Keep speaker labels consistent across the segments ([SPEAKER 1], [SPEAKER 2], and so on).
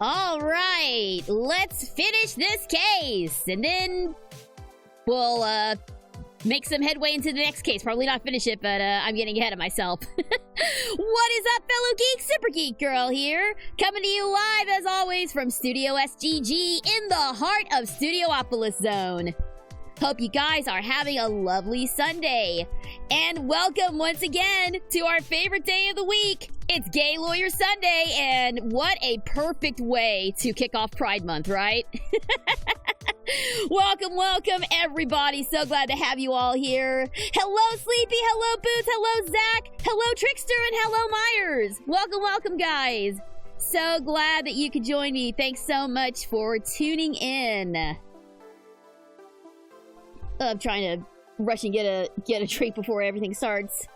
[SPEAKER 1] Alright, let's finish this case, and then we'll, make some headway into the next case. Probably not finish it, but, I'm getting ahead of myself. What is up, fellow geeks? Super Geek Girl here, coming to you live, as always, from Studio SGG in the heart of Studiopolis Zone. Hope you guys are having a lovely Sunday. And welcome once again to our favorite day of the week. It's Gay Lawyer Sunday, and what a perfect way to kick off Pride Month, right? Welcome, welcome, everybody. So glad to have you all here. Hello, Sleepy. Hello, Boots. Hello, Zach. Hello, Trickster. And hello, Myers. Welcome, welcome, guys. So glad that you could join me. Thanks so much for tuning in. I'm trying to rush and get a drink before everything starts.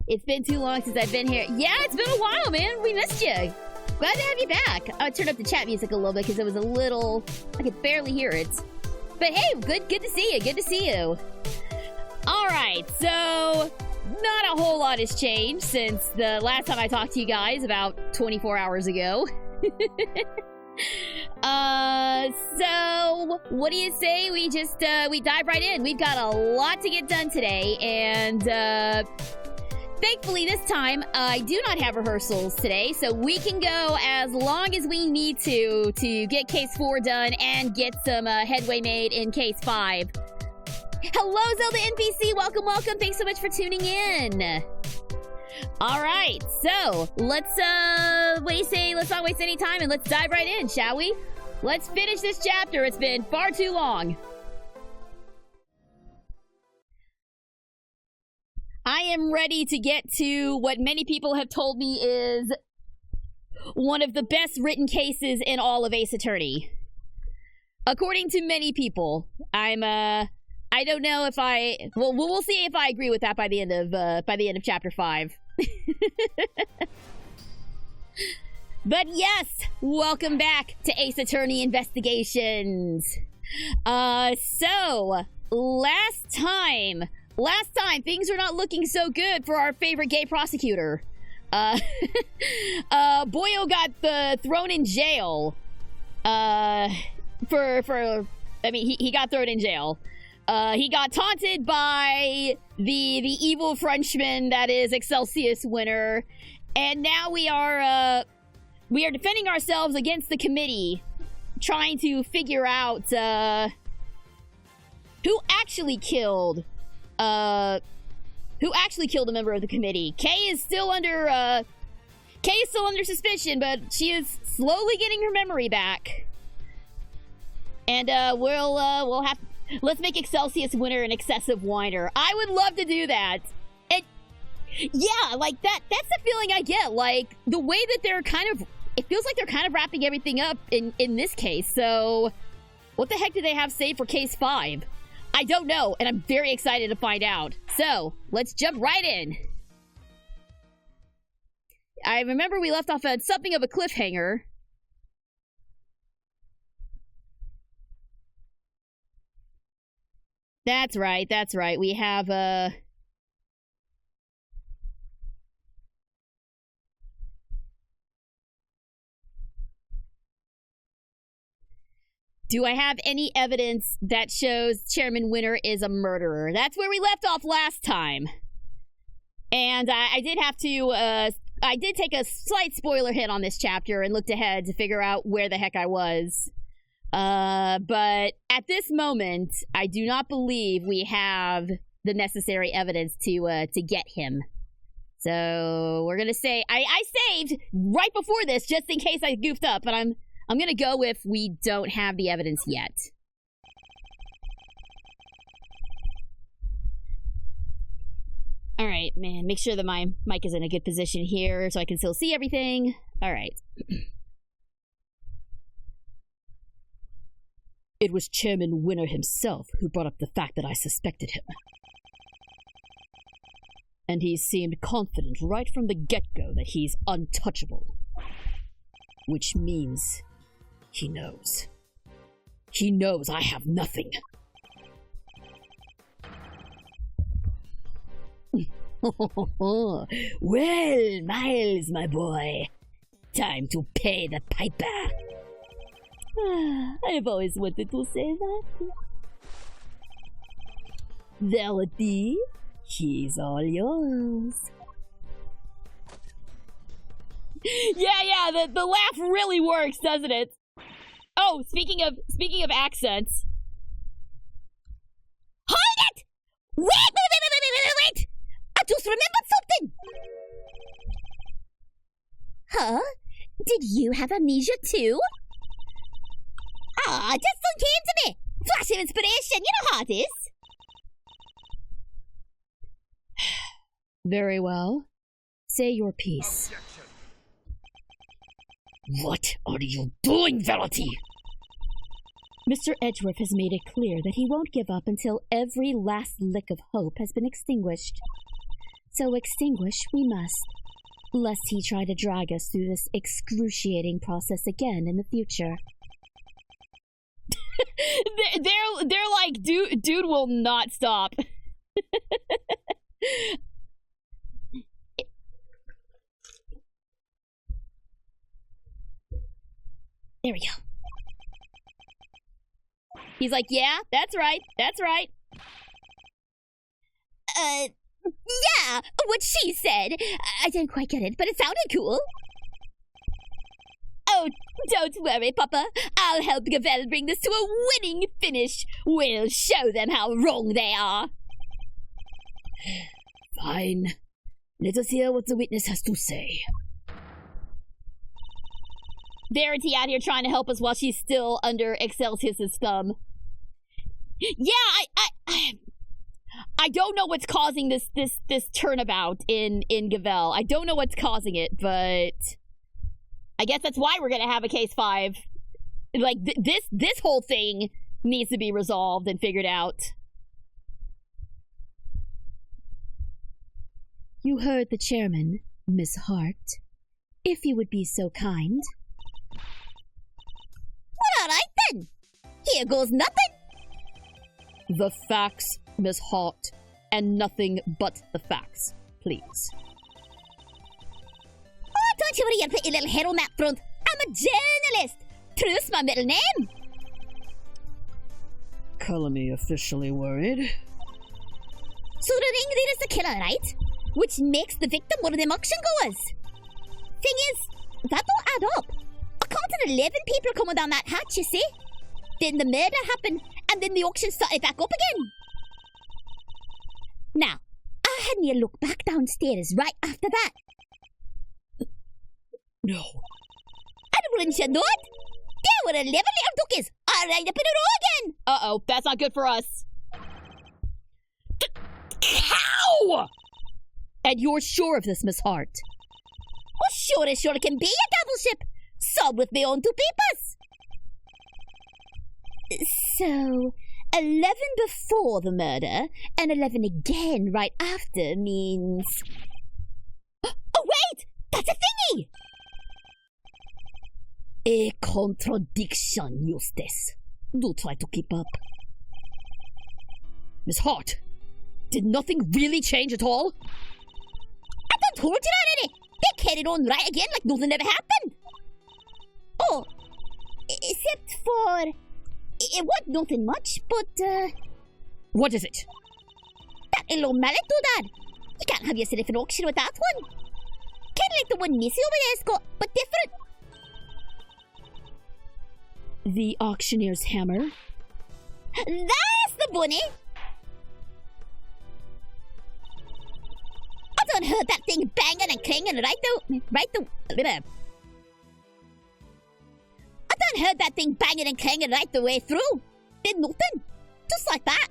[SPEAKER 1] It's been too long since I've been here. Yeah, it's been a while, man. We missed you. Glad to have you back. I turned up the chat music a little bit because it was a little... I could barely hear it. But hey, good to see you. Good to see you. Alright, so... not a whole lot has changed since the last time I talked to you guys about 24 hours ago. So what do you say we just we dive right in? We've got a lot to get done today, and thankfully this time I do not have rehearsals today, so we can go as long as we need to get case 4 done and get some headway made in case 5. Hello, Zelda NPC. Welcome, welcome. Thanks so much for tuning in. Alright, so, let's, what do you say, let's not waste any time and let's dive right in, shall we? Let's finish this chapter, it's been far too long. I am ready to get to what many people have told me is one of the best written cases in all of Ace Attorney. According to many people, I don't know if well, we'll see if I agree with that by the end of chapter 5. But yes, welcome back to Ace Attorney Investigations. So last time things are not looking so good for our favorite gay prosecutor. Boyo got thrown in jail. He got thrown in jail. He got taunted by the evil Frenchman that is Excelsius Winter, and now we are defending ourselves against the committee, trying to figure out who actually killed a member of the committee. Kay is still under suspicion, but she is slowly getting her memory back, and we'll have. Let's make Excelsius Winter an excessive whiner. I would love to do that. And yeah, like that's the feeling I get. Like the way that they're it feels like they're kind of wrapping everything up in this case. So what the heck do they have saved for case 5? I don't know, and I'm very excited to find out. So let's jump right in. I remember we left off at something of a cliffhanger. That's right, that's right. We have, do I have any evidence that shows Chairman Winter is a murderer? That's where we left off last time. And I did have to, I did take a slight spoiler hit on this chapter and looked ahead to figure out where the heck I was. But at this moment, I do not believe we have the necessary evidence to get him. So we're gonna say I saved right before this just in case I goofed up, but I'm gonna go with we don't have the evidence yet. All right, man. Make sure that my mic is in a good position here so I can still see everything. All right. It was Chairman Winter himself who brought up the fact that I suspected him. And he seemed confident right from the get-go that he's untouchable. Which means he knows. He knows I have nothing. Well, Miles, my boy. Time to pay the piper. I've always wanted to say that. Verity, she's all yours. Yeah, the laugh really works, doesn't it? Oh, speaking of accents. Hold it! Wait! I just remembered something! Huh? Did you have amnesia too? Ah, just something came to me! Flash of inspiration, you know how it is! Very well. Say your piece. What are you doing, Verity? Mr. Edgeworth has made it clear that he won't give up until every last lick of hope has been extinguished. So extinguish we must, lest he try to drag us through this excruciating process again in the future. they're like, dude will not stop. There we go. He's like, yeah, that's right. Yeah, what she said. I didn't quite get it, but it sounded cool. Oh, don't worry, Papa. I'll help Gavel bring this to a winning finish. We'll show them how wrong they are. Fine. Let us hear what the witness has to say. Verity out here trying to help us while she's still under Excelsius's thumb. Yeah, I don't know what's causing this turnabout in Gavel. I don't know what's causing it, but I guess that's why we're gonna have a case 5. Like this whole thing needs to be resolved and figured out. You heard the chairman, Miss Hart. If you would be so kind. Well, all right then. Here goes nothing. The facts, Miss Hart, and nothing but the facts, please. Oh, don't you worry your pretty little head on that front. I'm a journalist. Truth's my middle name. Calling me officially worried. So the ringleader's the killer, right? Which makes the victim one of them auction goers. Thing is, that don't add up. I counted 11 people coming down that hatch, you see? Then the murder happened, and then the auction started back up again. Now, I had me a look back downstairs right after that. No. And wouldn't you know it? There were 11 little duckies all right up in a row again. Uh-oh, that's not good for us. Cow! And you're sure of this, Miss Hart? Well, sure as sure can be, a double ship. Sold with me on 2 papers. So, 11 before the murder, and 11 again right after means... Oh, wait! That's a thingy! A contradiction, Eustace. Do try to keep up. Miss Hart, did nothing really change at all? I done told you already. They carried on right again like nothing ever happened. Oh, except for... It wasn't nothing much, but, What is it? That little mallet, Dad. You can't have yourself an auction with that one. Kinda like the one Missy over there's got, but different. The auctioneer's hammer? That's the bunny! I done heard that thing banging and clanging I done heard that thing banging and clanging right the way through. Did nothing. Just like that.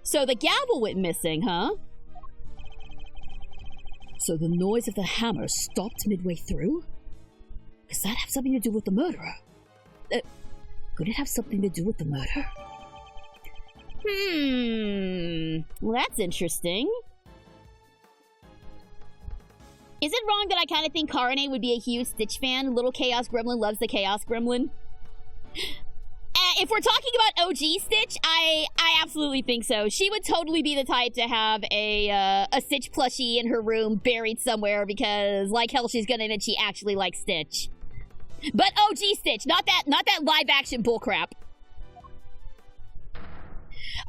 [SPEAKER 1] So the gavel went missing, huh? So the noise of the hammer stopped midway through? Does that have something to do with the murderer? Could it have something to do with the murder? Well, that's interesting. Is it wrong that I kind of think Karane would be a huge Stitch fan? Little Chaos Gremlin loves the Chaos Gremlin. If we're talking about OG Stitch, I I absolutely think so. She would totally be the type to have a Stitch plushie in her room buried somewhere because, like hell, she's gonna admit she actually likes Stitch. But OG Stitch, not that live action bullcrap.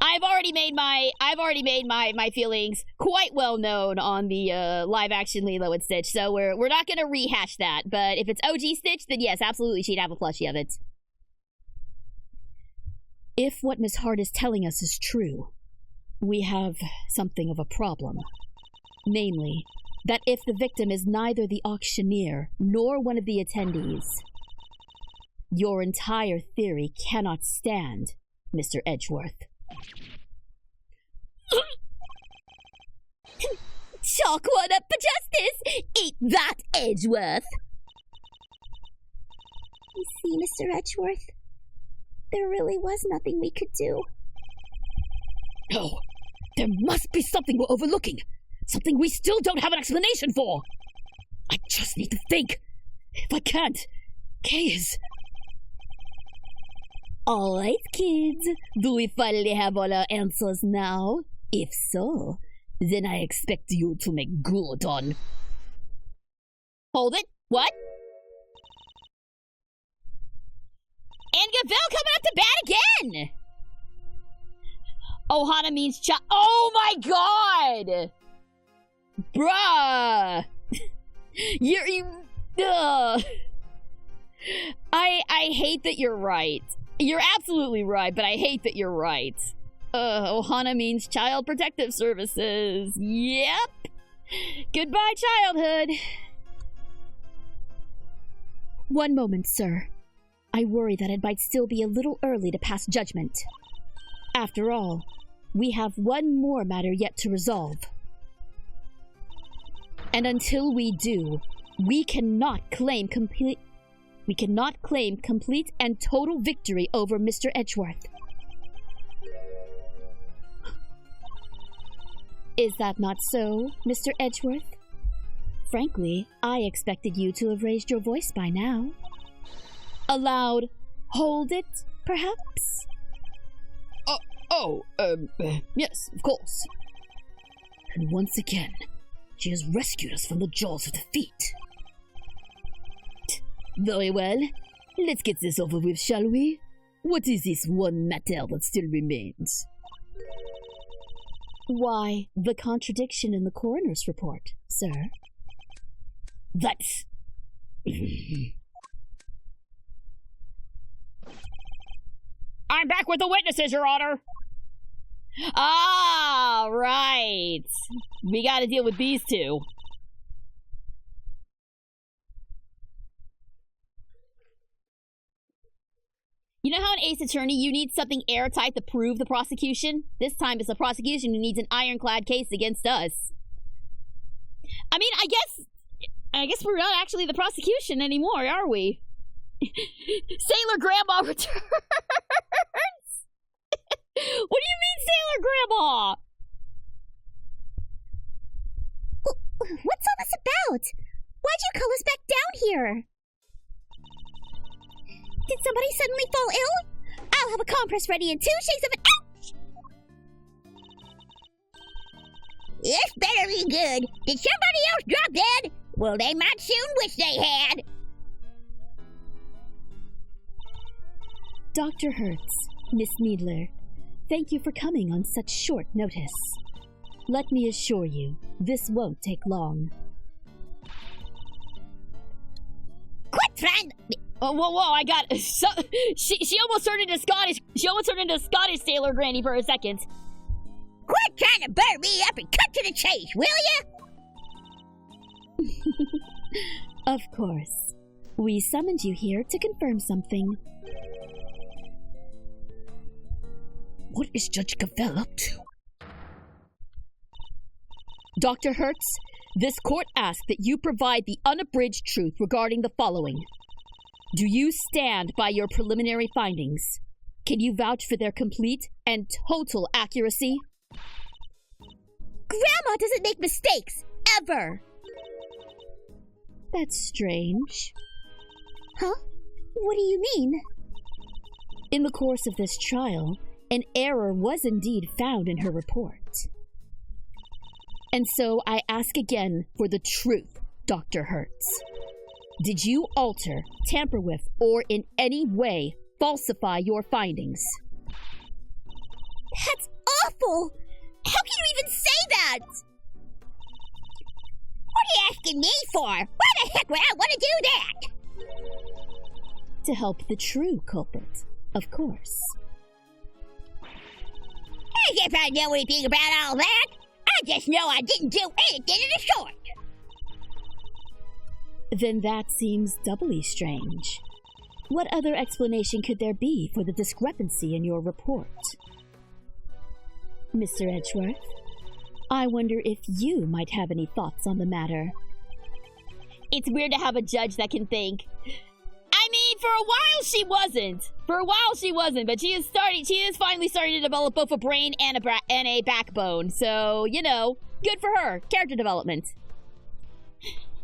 [SPEAKER 1] I've already made my feelings quite well known on the live action Lilo and Stitch, so we're not gonna rehash that. But if it's OG Stitch, then yes, absolutely she'd have a plushie of it. If what Miss Hart is telling us is true, we have something of a problem. Namely, that if the victim is neither the auctioneer nor one of the attendees, your entire theory cannot stand, Mr. Edgeworth. Chalk one up for justice! Eat that, Edgeworth!
[SPEAKER 2] You see, Mr. Edgeworth, there really was nothing we could do.
[SPEAKER 3] No, there must be something we're overlooking. Something we still don't have an explanation for. I just need to think. If I can't, Kay is...
[SPEAKER 2] All right, kids. Do we finally have all our answers now? If so, then I expect you to make good on...
[SPEAKER 1] Hold it. What? And Gavel coming up to bat again! Ohana means oh my god! Bruh! I hate that you're right. You're absolutely right, but I hate that you're right. Ohana means Child Protective Services. Yep. Goodbye, childhood.
[SPEAKER 2] One moment, sir. I worry that it might still be a little early to pass judgment. After all, we have one more matter yet to resolve. And until we do, we cannot claim complete and total victory over Mr. Edgeworth. Is that not so, Mr. Edgeworth? Frankly, I expected you to have raised your voice by now. A loud, hold it, perhaps?
[SPEAKER 3] Yes, of course. And once again, she has rescued us from the jaws of defeat.
[SPEAKER 2] Very well. Let's get this over with, shall we? What is this one matter that still remains? Why, the contradiction in the coroner's report, sir.
[SPEAKER 3] That's...
[SPEAKER 1] I'm back with the witnesses, Your Honor! Ah, right. We gotta deal with these two. You know how in Ace Attorney you need something airtight to prove the prosecution? This time it's the prosecution who needs an ironclad case against us. I mean, I guess we're not actually the prosecution anymore, are we? Sailor Grandma returns! What do you mean, Sailor Grandma?
[SPEAKER 2] What's all this about? Why'd you call us back down here? Did somebody suddenly fall ill? I'll have a compress ready in 2 shakes of an ouch! This better be good. Did somebody else drop dead? Well, they might soon wish they had. Dr. Hertz, Miss Needler, thank you for coming on such short notice. Let me assure you, this won't take long. Quit trying to...
[SPEAKER 1] Whoa, I got... she almost turned into Scottish... She almost turned into Scottish Sailor Granny for a second.
[SPEAKER 2] Quit trying to burn me up and cut to the chase, will you? Of course. We summoned you here to confirm something.
[SPEAKER 3] What is Judge Cavell up to?
[SPEAKER 1] Dr. Hertz, this court asks that you provide the unabridged truth regarding the following. Do you stand by your preliminary findings? Can you vouch for their complete and total accuracy?
[SPEAKER 2] Grandma doesn't make mistakes, ever! That's strange. Huh? What do you mean? In the course of this trial, An error was indeed found in her report. And so I ask again for the truth, Dr. Hertz. Did you alter, tamper with, or in any way falsify your findings?
[SPEAKER 1] That's awful! How can you even say that? What are you asking me for? Why the heck would I want to do that?
[SPEAKER 2] To help the true culprit, of course.
[SPEAKER 1] As if I know anything about all that. I just know I didn't do anything of the sort.
[SPEAKER 2] Then that seems doubly strange. What other explanation could there be for the discrepancy in your report? Mr. Edgeworth, I wonder if you might have any thoughts on the matter.
[SPEAKER 1] It's weird to have a judge that can think. I mean, for a while she wasn't. But she is finally starting to develop both a brain and a backbone. So, you know, good for her. Character development.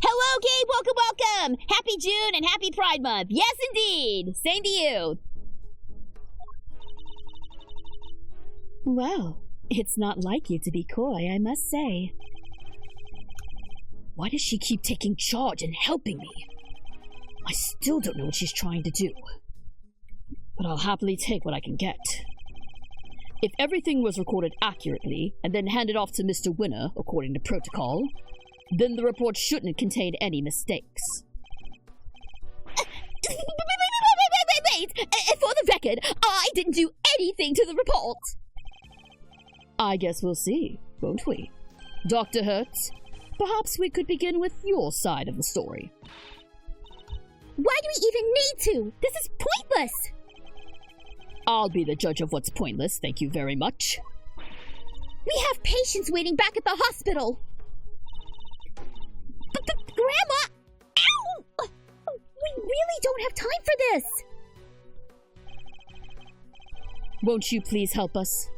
[SPEAKER 1] Hello, Gabe. Welcome. Happy June and happy Pride Month. Yes, indeed. Same to you.
[SPEAKER 2] Well, it's not like you to be coy, I must say.
[SPEAKER 3] Why does she keep taking charge and helping me? I still don't know what she's trying to do. But I'll happily take what I can get. If everything was recorded accurately and then handed off to Mr. Winner according to protocol, then the report shouldn't contain any mistakes.
[SPEAKER 1] Wait. For the record, I didn't do anything to the report.
[SPEAKER 3] I guess we'll see, won't we? Dr. Hertz, perhaps we could begin with your side of the story.
[SPEAKER 1] Why do we even need to? This is pointless.
[SPEAKER 3] I'll be the judge of what's pointless, thank you very much.
[SPEAKER 1] We have patients waiting back at the hospital. But Grandma! Ow! We really don't have time for this.
[SPEAKER 3] Won't you please help us?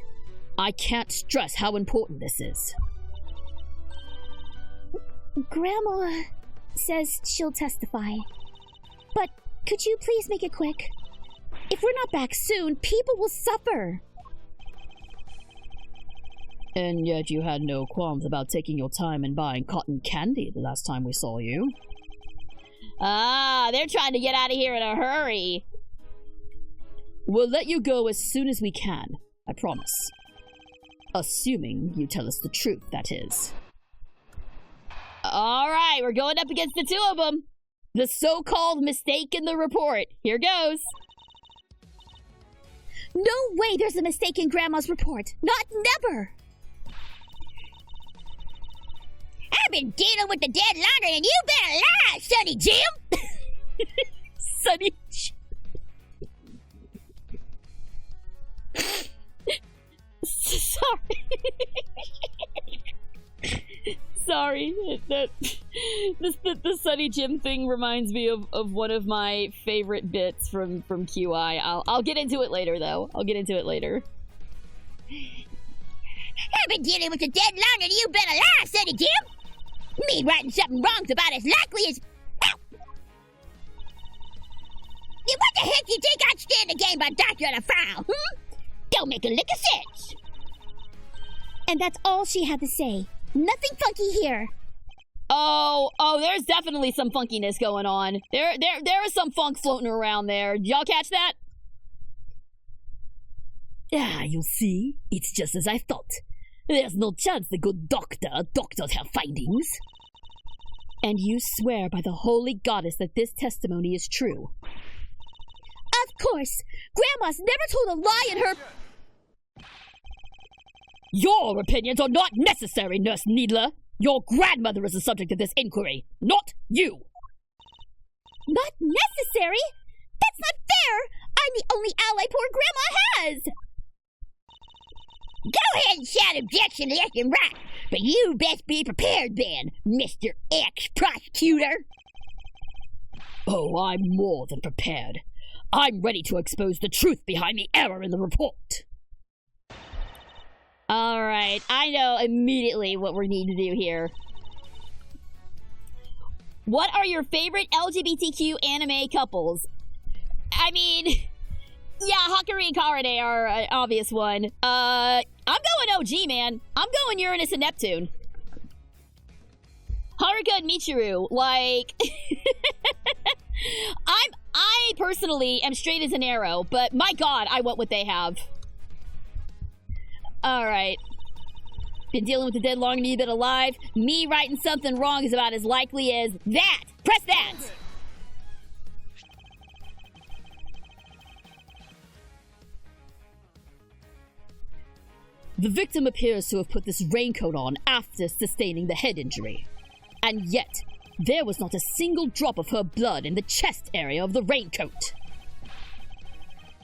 [SPEAKER 3] I can't stress how important this is.
[SPEAKER 2] Grandma says she'll testify. But could you please make it quick? If we're not back soon, people will suffer.
[SPEAKER 3] And yet you had no qualms about taking your time and buying cotton candy the last time we saw you.
[SPEAKER 1] Ah, they're trying to get out of here in a hurry.
[SPEAKER 3] We'll let you go as soon as we can, I promise. Assuming you tell us the truth, that is.
[SPEAKER 1] All right, we're going up against the two of them. The so-called mistake in the report. Here goes.
[SPEAKER 2] No way there's a mistake in Grandma's report. Not never.
[SPEAKER 1] I've been dealing with the dead longer than you've been alive, Sonny Jim.
[SPEAKER 3] Sonny Jim. Sorry. The Sonny Jim thing reminds me of one of my favorite bits from QI. I'll get into it later, though.
[SPEAKER 1] I've been dealing with the dead longer than you've been alive, Sonny Jim. Me writing something wrong's about as likely as... Ow! Yeah, what the heck do you think I'd stand a game by doctor on a file, Don't make a lick of sense.
[SPEAKER 2] And that's all she had to say. Nothing funky here.
[SPEAKER 1] Oh, there's definitely some funkiness going on. There is some funk floating around there. Did y'all catch that?
[SPEAKER 3] Ah, you see? It's just as I thought. There's no chance the good doctors have findings.
[SPEAKER 2] And you swear by the holy goddess that this testimony is true.
[SPEAKER 1] Of course! Grandma's never told a lie in her...
[SPEAKER 3] Your opinions are not necessary, Nurse Needler. Your grandmother is the subject of this inquiry, not you.
[SPEAKER 1] Not necessary? That's not fair! I'm the only ally poor Grandma has! Go ahead and shout objection left and right, but you best be prepared then, Mr. Ex-Prosecutor.
[SPEAKER 3] Oh, I'm more than prepared. I'm ready to expose the truth behind the error in the report.
[SPEAKER 1] Alright, I know immediately what we need to do here. What are your favorite LGBTQ anime couples? I mean, Yeah, Hakari and Karade are an obvious one. I'm going OG, man. I'm going Uranus and Neptune. Haruka and Michiru, like... I personally am straight as an arrow, but my god, I want what they have. Alright. Been dealing with the dead longer than you've been alive. Me writing something wrong is about as likely as that! Press that!
[SPEAKER 3] The victim appears to have put this raincoat on after sustaining the head injury. And yet, there was not a single drop of her blood in the chest area of the raincoat.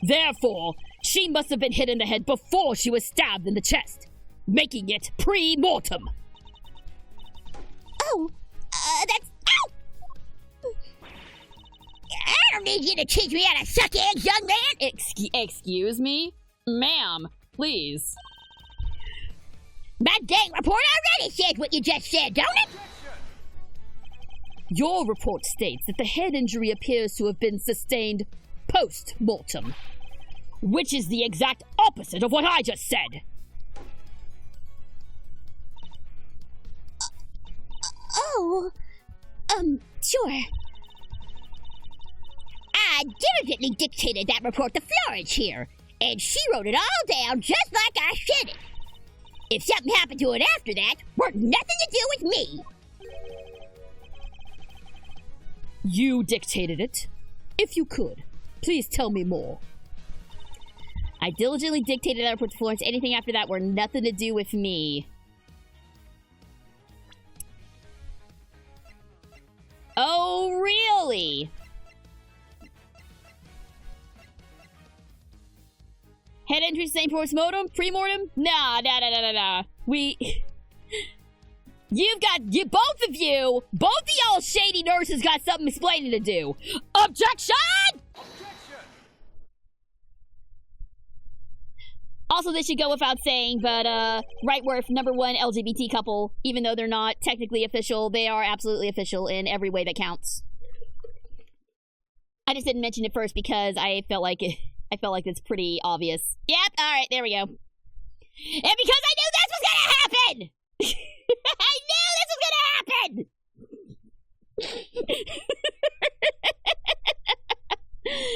[SPEAKER 3] Therefore, she must have been hit in the head before she was stabbed in the chest, making it pre-mortem.
[SPEAKER 2] Oh, that's... Ow! I don't need you to teach me how to suck eggs, young man!
[SPEAKER 1] Excuse me? Ma'am, please.
[SPEAKER 2] My dang report already says what you just said, don't it?
[SPEAKER 3] Your report states that the head injury appears to have been sustained post-mortem, which is the exact opposite of what I just said.
[SPEAKER 2] Sure. I diligently dictated that report to Florence here, and she wrote it all down just like I said it. If something happened to it after that, weren't nothing to do with me.
[SPEAKER 3] You dictated it. If you could, please tell me more.
[SPEAKER 1] I diligently dictated that report to Florence. Anything after that were nothing to do with me. Oh, really? Head injury sustained post-mortem? Pre-mortem? Nah. Both of y'all shady nurses got something explaining to do. Objection! Also, this should go without saying, but, Right Worth, #1 LGBT couple, even though they're not technically official, they are absolutely official in every way that counts. I just didn't mention it first because I felt like it's pretty obvious. Yep, alright, there we go. And because I knew this was gonna happen! I knew this was gonna happen!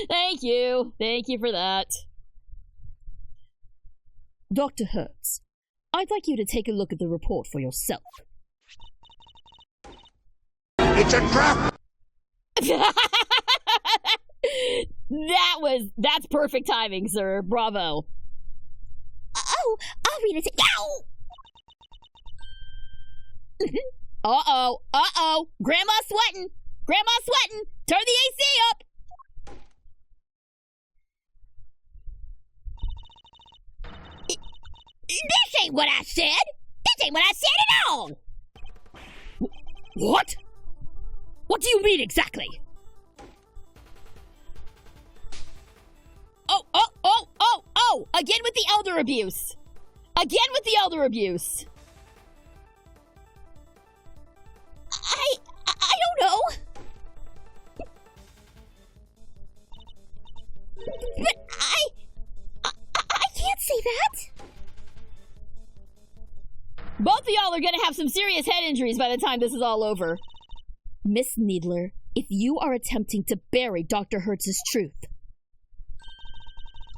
[SPEAKER 1] Thank you. Thank you for that.
[SPEAKER 3] Dr. Hertz, I'd like you to take a look at the report for yourself.
[SPEAKER 4] It's a trap!
[SPEAKER 1] That's perfect timing, sir. Bravo.
[SPEAKER 2] Oh, I'll read it.
[SPEAKER 1] Ow! Uh-oh. Grandma's sweating. Turn the AC up.
[SPEAKER 2] This ain't what I said. This ain't what I said at all.
[SPEAKER 3] What? What do you mean exactly?
[SPEAKER 1] Oh! Again with the elder abuse. I don't know.
[SPEAKER 2] But I can't say that.
[SPEAKER 1] Both of y'all are gonna have some serious head injuries by the time this is all over.
[SPEAKER 3] Miss Needler, if you are attempting to bury Dr. Hertz's truth,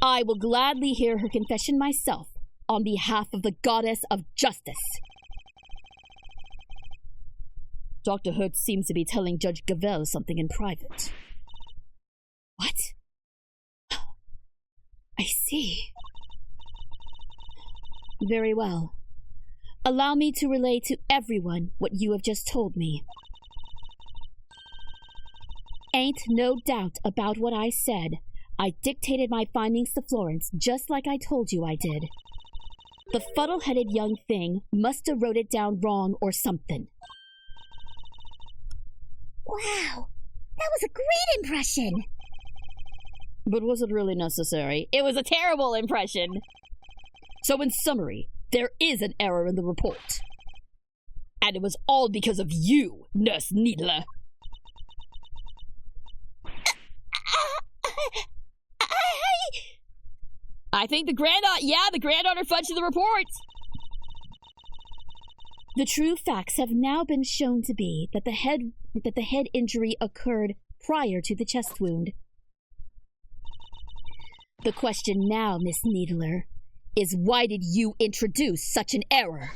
[SPEAKER 3] I will gladly hear her confession myself on behalf of the goddess of justice. Dr. Hertz seems to be telling Judge Gavel something in private. What? I see. Very well. Allow me to relay to everyone what you have just told me. Ain't no doubt about what I said. I dictated my findings to Florence just like I told you I did. The fuddle-headed young thing must have wrote it down wrong or something.
[SPEAKER 2] Wow, that was a great impression.
[SPEAKER 3] But was it really necessary?
[SPEAKER 1] It was a terrible impression.
[SPEAKER 3] So in summary, there is an error in the report. And it was all because of you, Nurse Needler.
[SPEAKER 1] I think the Grand Honor fudged the report.
[SPEAKER 2] The true facts have now been shown to be that the head injury occurred prior to the chest wound. The question now, Miss Needler, is why did you introduce such an error?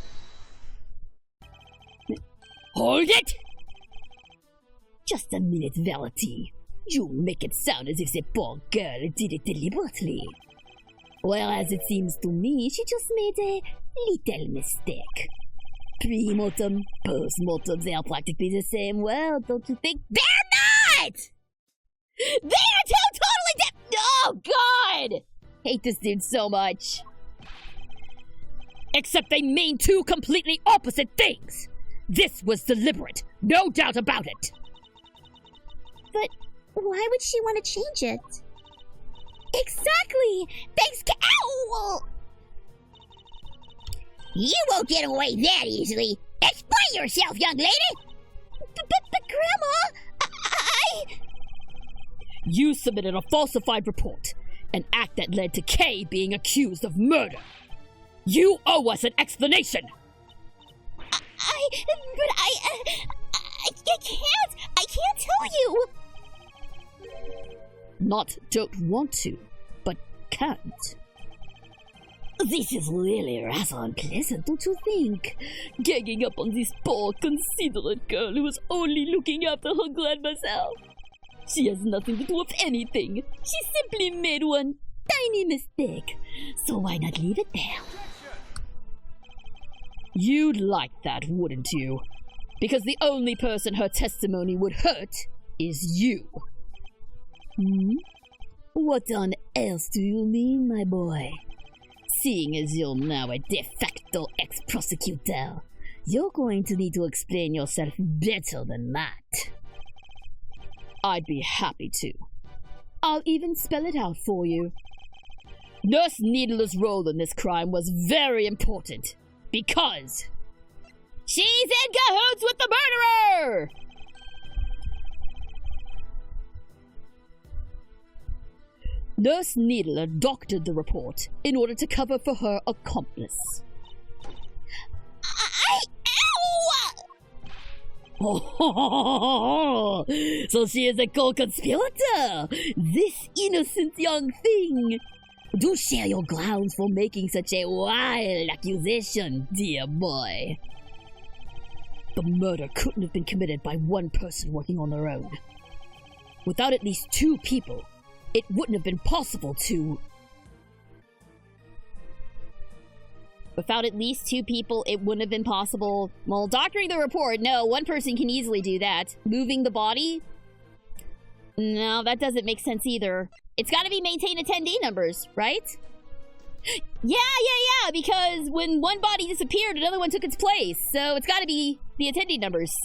[SPEAKER 3] Hold it!
[SPEAKER 2] Just a minute, Verity. You make it sound as if the poor girl did it deliberately. Well, as it seems to me, she just made a little mistake. Pre-mortem, post-mortem, they are practically the same world, don't you think?
[SPEAKER 1] They're not! They are two totally different. Oh, God! Hate this dude so much.
[SPEAKER 3] Except they mean two completely opposite things. This was deliberate, no doubt about it.
[SPEAKER 5] But why would she want to change it?
[SPEAKER 1] Exactly! Thanks, Ow!
[SPEAKER 5] You won't get away that easily. Explain yourself, young lady!
[SPEAKER 1] But Grandma, I...
[SPEAKER 3] You submitted a falsified report, an act that led to Kay being accused of murder. You owe us an explanation!
[SPEAKER 1] I can't tell you!
[SPEAKER 2] Not don't want to, but can't. This is really rather unpleasant, don't you think? Ganging up on this poor, considerate girl who was only looking after her grandmother. She has nothing to do with anything. She simply made one tiny mistake. So why not leave it there?
[SPEAKER 3] You'd like that, wouldn't you? Because the only person her testimony would hurt is you.
[SPEAKER 2] What on earth do you mean, my boy? Seeing as you're now a de facto ex-prosecutor, you're going to need to explain yourself better than that.
[SPEAKER 3] I'd be happy to.
[SPEAKER 2] I'll even spell it out for you.
[SPEAKER 3] Nurse Needler's role in this crime was very important, because
[SPEAKER 1] she's in cahoots with the murderer!
[SPEAKER 3] Nurse Needler doctored the report in order to cover for her accomplice.
[SPEAKER 2] Oh, so she is a co-conspirator! This innocent young thing! Do share your grounds for making such a wild accusation, dear boy.
[SPEAKER 3] The murder couldn't have been committed by one person working on their own. Without at least two people, it wouldn't have been possible to...
[SPEAKER 1] Without at least two people, it wouldn't have been possible. Well, doctoring the report, no, one person can easily do that. Moving the body? No, that doesn't make sense either. It's gotta be maintain attendee numbers, right? Yeah, because when one body disappeared, another one took its place. So it's gotta be the attendee numbers.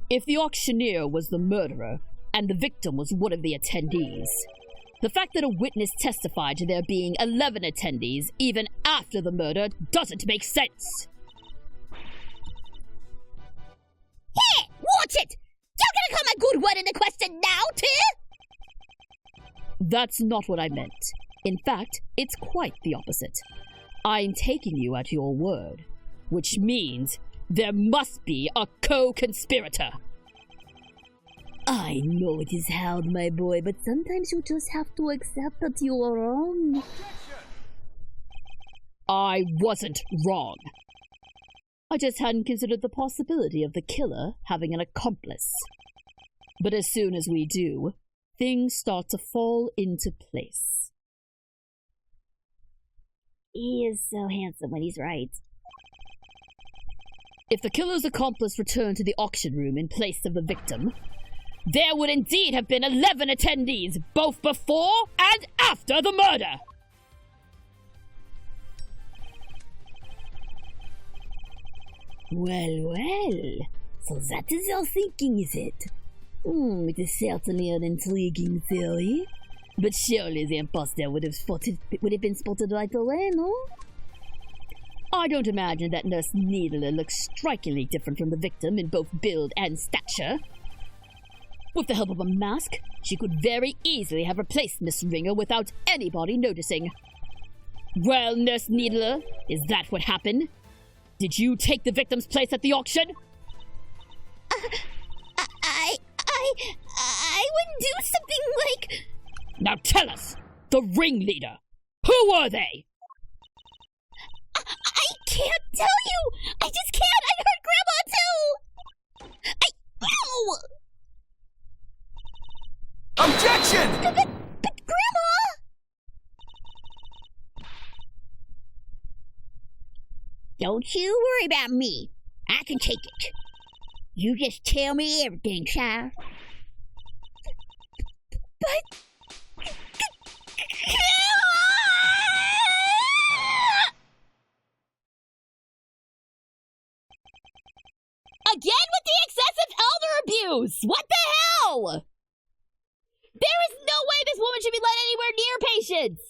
[SPEAKER 3] If the auctioneer was the murderer, and the victim was one of the attendees, the fact that a witness testified to there being 11 attendees even after the murder doesn't make sense.
[SPEAKER 5] Hey, watch it! You're gonna call my good word into question now, too?
[SPEAKER 3] That's not what I meant. In fact, it's quite the opposite. I'm taking you at your word, which means there must be a co-conspirator.
[SPEAKER 2] I know it is hard, my boy, but sometimes you just have to accept that you are wrong.
[SPEAKER 3] I wasn't wrong.
[SPEAKER 2] I just hadn't considered the possibility of the killer having an accomplice.
[SPEAKER 3] But as soon as we do, things start to fall into place.
[SPEAKER 5] He is so handsome when he's right.
[SPEAKER 3] If the killer's accomplice returned to the auction room in place of the victim, there would indeed have been 11 attendees, both before and after the murder!
[SPEAKER 2] Well, so that is your thinking, is it? It is certainly an intriguing theory. But surely the imposter would have been spotted right away, no?
[SPEAKER 3] I don't imagine that Nurse Needler looks strikingly different from the victim in both build and stature.
[SPEAKER 2] With the help of a mask, she could very easily have replaced Miss Ringer without anybody noticing. Well, Nurse Needler, is that what happened? Did you take the victim's place at the auction?
[SPEAKER 5] I wouldn't do something like...
[SPEAKER 2] Now tell us! The ringleader! Who were they?
[SPEAKER 5] I can't tell you! I just can't! I heard Grandma too!
[SPEAKER 4] Objection!
[SPEAKER 5] But Grandma! Don't you worry about me. I can take it. You just tell me everything, child. But...
[SPEAKER 1] Again with the excessive elder abuse! What the hell? There is no way this woman should be let anywhere near patients!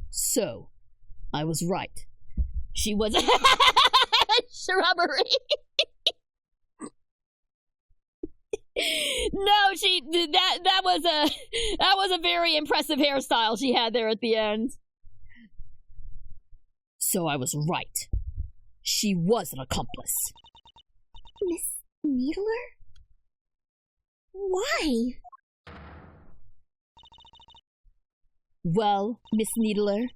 [SPEAKER 2] So, I was right.
[SPEAKER 1] She was shrubbery. No, that was a very impressive hairstyle she had there at the end.
[SPEAKER 2] So I was right. She was an accomplice.
[SPEAKER 5] Miss Needler? Why?
[SPEAKER 2] Well, Miss Needler,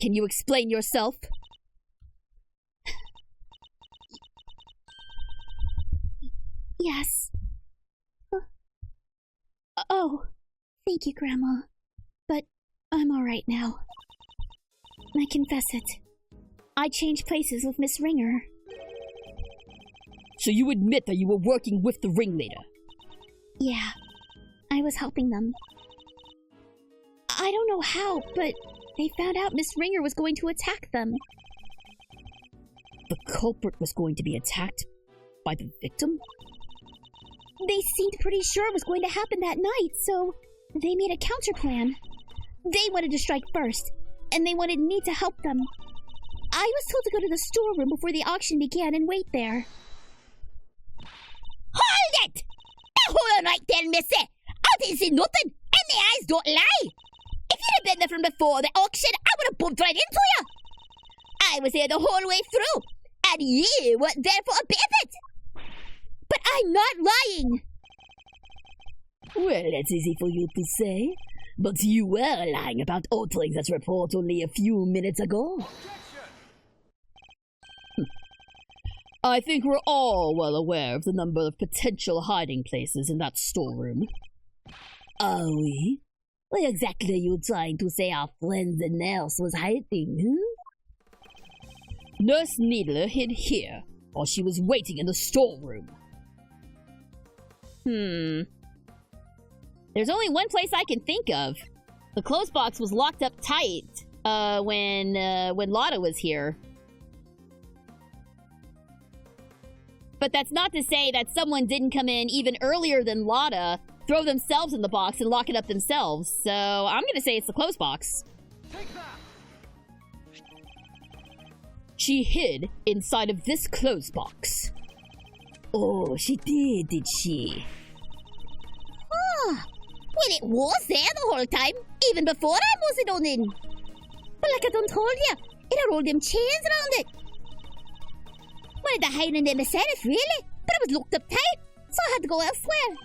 [SPEAKER 2] can you explain yourself?
[SPEAKER 5] Yes. Oh, thank you, Grandma. But I'm all right now. I confess it. I changed places with Miss Ringer.
[SPEAKER 2] So you admit that you were working with the ringleader?
[SPEAKER 5] Yeah, I was helping them. I don't know how, but they found out Miss Ringer was going to attack them.
[SPEAKER 2] The culprit was going to be attacked by the victim?
[SPEAKER 5] They seemed pretty sure it was going to happen that night, so they made a counterplan. They wanted to strike first, and they wanted me to help them. I was told to go to the storeroom before the auction began and wait there. Hold it! Now hold on right then, missy! I didn't see nothing, and the eyes don't lie! If you'd have been there from before the auction, I would have bumped right into you! I was there the whole way through, and you weren't there for a bit of it! But I'm not lying!
[SPEAKER 2] Well, that's easy for you to say. But you were lying about altering that report only a few minutes ago. I think we're all well aware of the number of potential hiding places in that storeroom. Are we? What exactly are you trying to say our friend the nurse was hiding, huh? Nurse Needler hid here, while she was waiting in the storeroom.
[SPEAKER 1] There's only one place I can think of. The clothes box was locked up tight when Lotta was here. But that's not to say that someone didn't come in even earlier than Lotta, throw themselves in the box and lock it up themselves. So I'm gonna say it's the clothes box.
[SPEAKER 4] Take that!
[SPEAKER 2] She hid inside of this clothes box. Oh, she did she?
[SPEAKER 5] Ah, well, it was there the whole time, even before I wasn't on in. But like I done told you, it had all them chains around it. Wanted to hide in there myself, really, but it was locked up tight, so I had to go elsewhere.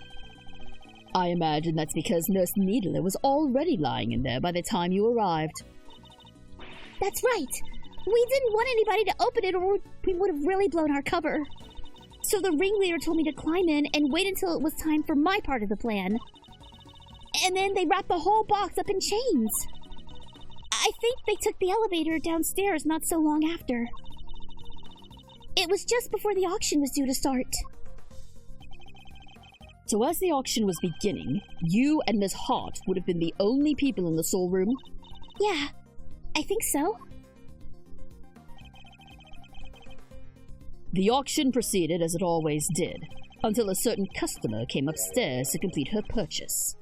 [SPEAKER 2] I imagine that's because Nurse Needler was already lying in there by the time you arrived.
[SPEAKER 5] That's right. We didn't want anybody to open it or we would have really blown our cover. So the ringleader told me to climb in and wait until it was time for my part of the plan. And then they wrapped the whole box up in chains. I think they took the elevator downstairs not so long after. It was just before the auction was due to start.
[SPEAKER 2] So as the auction was beginning, you and Miss Hart would have been the only people in the storeroom?
[SPEAKER 5] Yeah, I think so.
[SPEAKER 2] The auction proceeded as it always did, until a certain customer came upstairs to complete her purchase.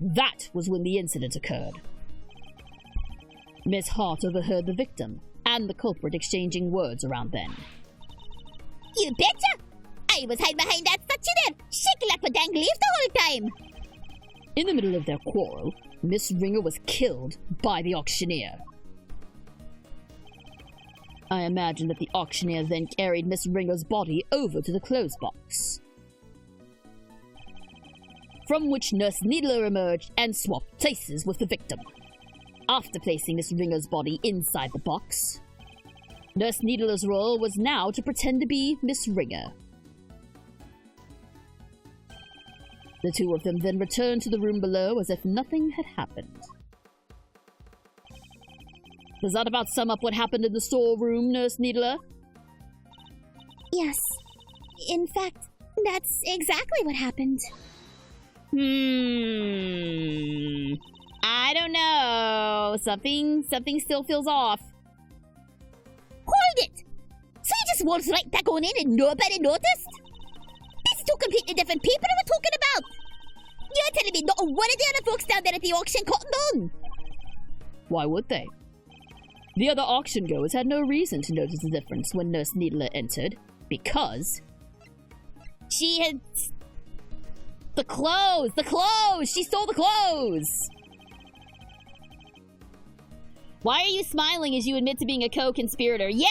[SPEAKER 2] That was when the incident occurred. Miss Hart overheard the victim and the culprit exchanging words around then.
[SPEAKER 5] You betcha! I I was hiding behind that statue there, shaking like a dang leaf the whole time.
[SPEAKER 2] In the middle of their quarrel, Miss Ringer was killed by the auctioneer. I imagine that the auctioneer then carried Miss Ringer's body over to the clothes box, from which Nurse Needler emerged and swapped places with the victim. After placing Miss Ringer's body inside the box, Nurse Needler's role was now to pretend to be Miss Ringer. The two of them then returned to the room below as if nothing had happened. Does that about sum up what happened in the storeroom, Nurse Needler?
[SPEAKER 5] Yes. In fact, that's exactly what happened.
[SPEAKER 1] I don't know. Something still feels off.
[SPEAKER 5] Hold it! So you just waltzed right back on in and nobody noticed? It's two completely different people we're talking about! You're telling me not one of the other folks down there at the auction cottoned on?
[SPEAKER 2] Why would they? The other auction goers had no reason to notice the difference when Nurse Needler entered, because
[SPEAKER 1] she had... The clothes! She stole the clothes! Why are you smiling as you admit to being a co-conspirator? Yeah.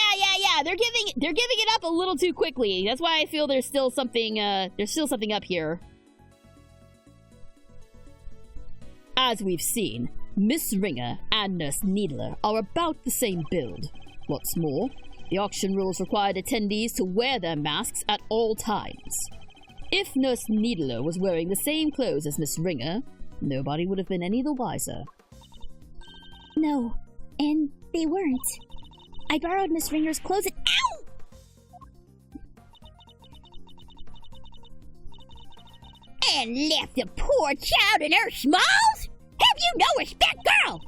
[SPEAKER 1] They're giving it up a little too quickly. That's why I feel there's still something up here.
[SPEAKER 2] as we've seen, Miss Ringer and Nurse Needler are about the same build. What's more, the auction rules required attendees to wear their masks at all times. If Nurse Needler was wearing the same clothes as Miss Ringer, nobody would have been any the wiser.
[SPEAKER 5] No, and they weren't. I borrowed Miss Ringer's clothes and— Ow! And left the poor child in her smalls? Have you no respect, girl?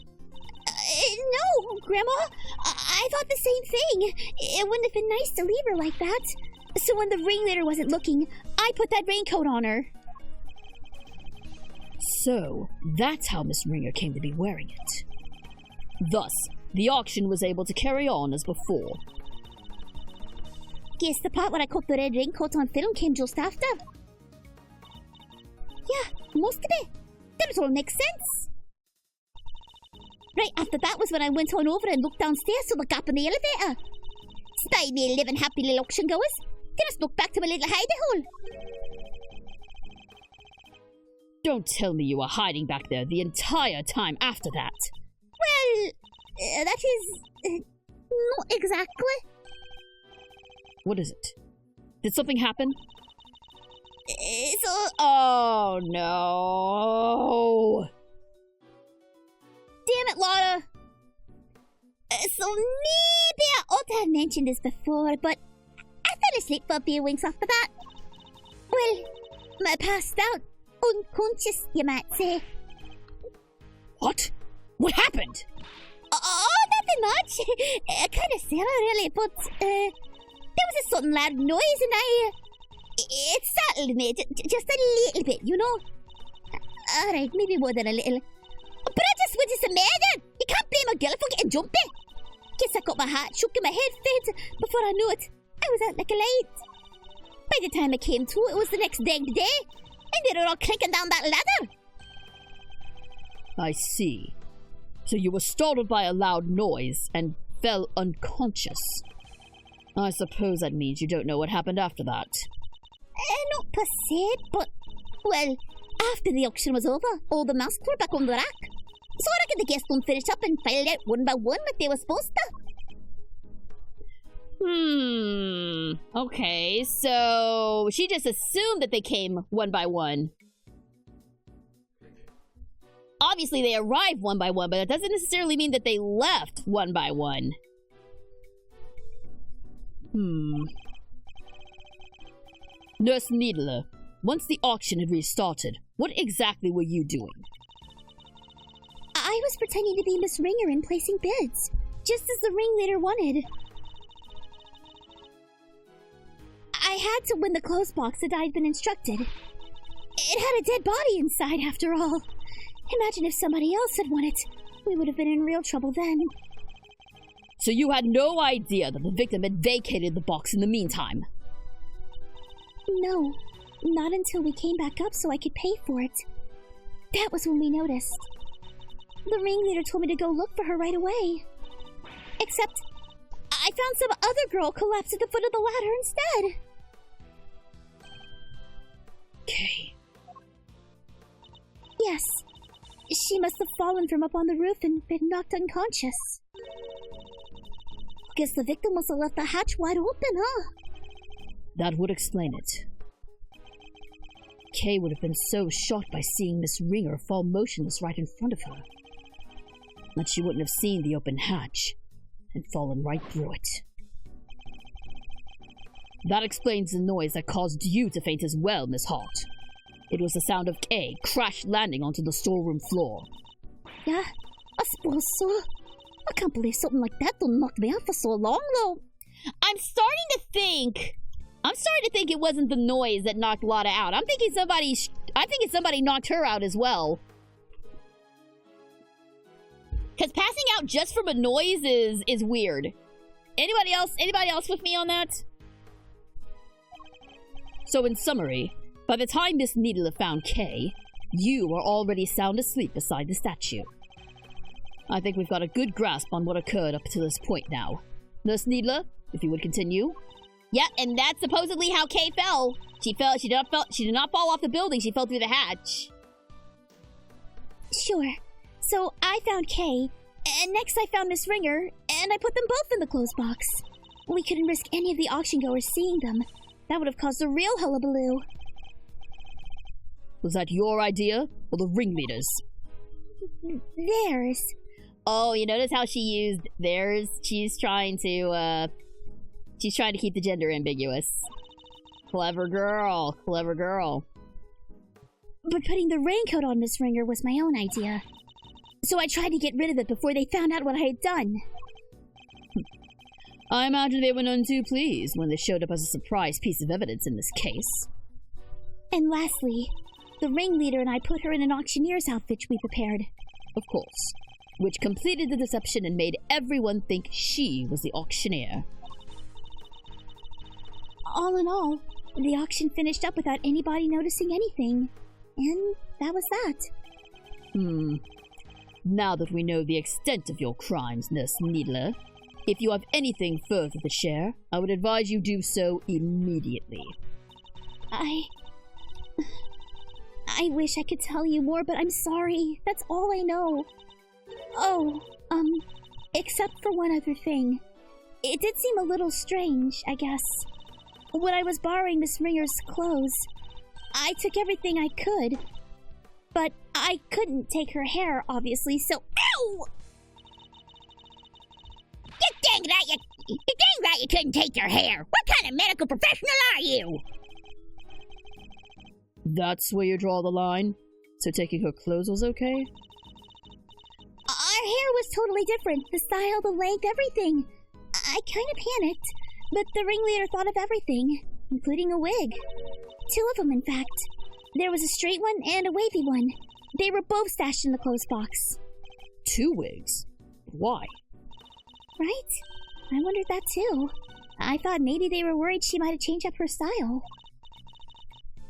[SPEAKER 5] No, Grandma. I thought the same thing. It wouldn't have been nice to leave her like that. So when the ringleader wasn't looking, I put that raincoat on her.
[SPEAKER 2] So, that's how Miss Ringer came to be wearing it. Thus, the auction was able to carry on as before.
[SPEAKER 5] Guess the part where I caught the red raincoat on film came just after. Yeah, must have been. That all makes sense. Right after that was when I went on over and looked downstairs to the gap in the elevator. Spied me 11 happy little auction goers. Then I snuck back to my little hidey hole.
[SPEAKER 2] Don't tell me you were hiding back there the entire time after that.
[SPEAKER 5] Well, that is... not exactly.
[SPEAKER 2] What is it? Did something happen?
[SPEAKER 1] Oh no.
[SPEAKER 5] Damn it, Laura. So maybe I ought to have mentioned this before, but I fell asleep for a few winks after that. Well, I passed out. Unconscious, you might say.
[SPEAKER 2] What? What happened?
[SPEAKER 5] Oh, nothing much. Kind of silly, really, but there was a sudden loud noise and it startled me, just a little bit, you know? Alright, maybe more than a little. But I just was just murdered! You can't blame a girl for getting jumpy! Guess I got my heart shook and my head fed. Before I knew it, I was out like a light. By the time I came to, it was the next dang day, and they were all clinking down that ladder.
[SPEAKER 2] I see. So you were startled by a loud noise and fell unconscious. I suppose that means you don't know what happened after that.
[SPEAKER 5] Not per se, but, well, after the auction was over, all the masks were back on the rack. So I reckon the guests done finished up and filed out one by one like they were supposed to.
[SPEAKER 1] Okay, so she just assumed that they came one by one. Obviously they arrived one by one, but that doesn't necessarily mean that they left one by one.
[SPEAKER 2] Nurse Needler, once the auction had restarted, what exactly were you doing?
[SPEAKER 5] I was pretending to be Miss Ringer and placing bids, just as the ringleader wanted. I had to win the clothes box that I'd been instructed. It had a dead body inside, after all. Imagine if somebody else had won it. We would have been in real trouble then.
[SPEAKER 2] So you had no idea that the victim had vacated the box in the meantime?
[SPEAKER 5] No, not until we came back up so I could pay for it. That was when we noticed. The ringleader told me to go look for her right away. Except, I found some other girl collapsed at the foot of the ladder instead.
[SPEAKER 3] Kay.
[SPEAKER 5] Yes. She must have fallen from up on the roof and been knocked unconscious. Guess the victim must have left the hatch wide open, huh?
[SPEAKER 3] That would explain it. Kay would have been so shocked by seeing Miss Ringer fall motionless right in front of her that she wouldn't have seen the open hatch and fallen right through it. That explains the noise that caused you to faint as well, Miss Hart. It was the sound of Kay crash landing onto the storeroom floor.
[SPEAKER 5] Yeah, I suppose so. I can't believe something like that done knocked me out for so long, though.
[SPEAKER 1] I'm starting to think it wasn't the noise that knocked Lotta out. I'm thinking somebody knocked her out as well. Because passing out just from a noise is weird. Anybody else with me on that? So in summary, by the time Miss Needler found Kay, you were already sound asleep beside the statue. I think we've got a good grasp on what occurred up to this point now. Nurse Needler, if you would continue. Yep, and that's supposedly how Kay fell. She did not fall off the building, she fell through the hatch.
[SPEAKER 5] Sure. So I found Kay, and next I found Miss Ringer, and I put them both in the clothes box. We couldn't risk any of the auction goers seeing them. That would have caused a real hullabaloo.
[SPEAKER 3] Was that your idea, or the ringleader's?
[SPEAKER 5] Theirs.
[SPEAKER 1] Oh, you notice how she used theirs? She's trying to keep the gender ambiguous. Clever girl, clever girl.
[SPEAKER 5] But putting the raincoat on Miss Ringer was my own idea. So I tried to get rid of it before they found out what I had done.
[SPEAKER 3] I imagine they were none too pleased when they showed up as a surprise piece of evidence in this case.
[SPEAKER 5] And lastly, the ringleader and I put her in an auctioneer's outfit we prepared.
[SPEAKER 3] Of course. Which completed the deception and made everyone think she was the auctioneer.
[SPEAKER 5] All in all, the auction finished up without anybody noticing anything. And that was that.
[SPEAKER 3] Now that we know the extent of your crimes, Nurse Needler, if you have anything further to share, I would advise you do so immediately.
[SPEAKER 5] I wish I could tell you more, but I'm sorry. That's all I know. Oh, except for one other thing. It did seem a little strange, I guess. When I was borrowing Miss Ringer's clothes, I took everything I could. But I couldn't take her hair, obviously, so... Ow!
[SPEAKER 6] You dang right you couldn't take your hair. What kind of medical professional are you?
[SPEAKER 3] That's where you draw the line? So taking her clothes was okay?
[SPEAKER 5] Our hair was totally different. The style, the length, everything. I kind of panicked, but the ringleader thought of everything, including a wig. 2 of them, in fact. There was a straight one and a wavy one. They were both stashed in the clothes box.
[SPEAKER 3] 2 wigs? Why?
[SPEAKER 5] Right? I wondered that too. I thought maybe they were worried she might have changed up her style.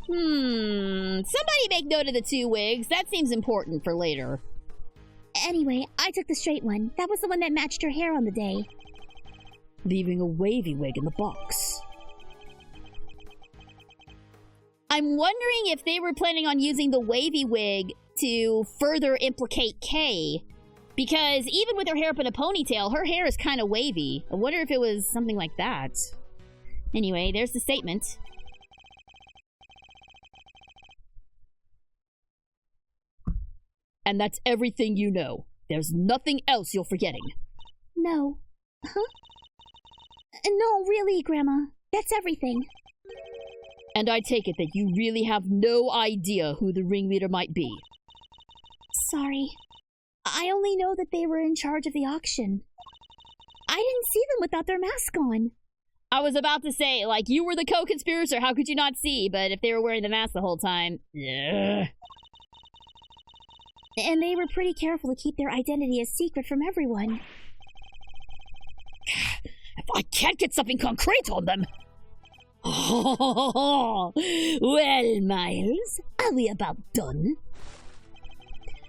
[SPEAKER 1] Somebody make note of the 2 wigs. That seems important for later.
[SPEAKER 5] Anyway, I took the straight one. That was the one that matched her hair on the day.
[SPEAKER 3] Leaving a wavy wig in the box.
[SPEAKER 1] I'm wondering if they were planning on using the wavy wig to further implicate Kay. Because even with her hair up in a ponytail, her hair is kind of wavy. I wonder if it was something like that. Anyway, there's the statement.
[SPEAKER 3] And that's everything you know. There's nothing else you're forgetting.
[SPEAKER 5] No. Huh? No, really, Grandma. That's everything.
[SPEAKER 3] And I take it that you really have no idea who the ringleader might be.
[SPEAKER 5] Sorry. I only know that they were in charge of the auction. I didn't see them without their mask on.
[SPEAKER 1] I was about to say, like, you were the co-conspirator, how could you not see? But if they were wearing the mask the whole time... Ugh.
[SPEAKER 5] And they were pretty careful to keep their identity a secret from everyone.
[SPEAKER 3] If I can't get something concrete on them... Well, Miles, are we about done?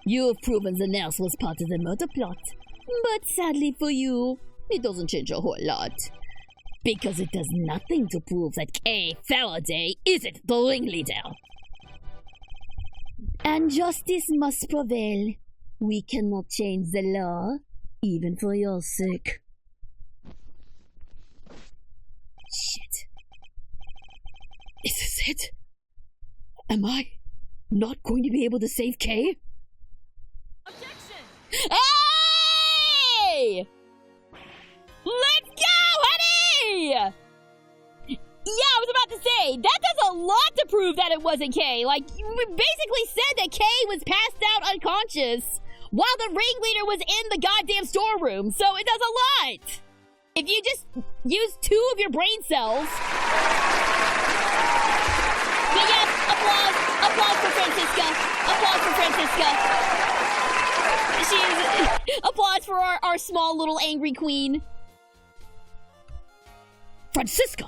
[SPEAKER 3] You've proven the nurse was part of the murder plot, but sadly for you, it doesn't change a whole lot. Because it does nothing to prove that Kay Faraday isn't the ringleader. And justice must prevail. We cannot change the law, even for your sake. Shit. Is this it? Am I not going to be able to save Kay?
[SPEAKER 1] Objection! Hey! Let's go, honey! Yeah, I was about to say, that does a lot to prove that it wasn't Kay. Like, we basically said that Kay was passed out unconscious while the ringleader was in the goddamn storeroom, so it does a lot. If you just use 2 of your brain cells. But yes, applause for Francisca. Applause for Francisca. She is, applause for our small little angry queen.
[SPEAKER 3] Francisca,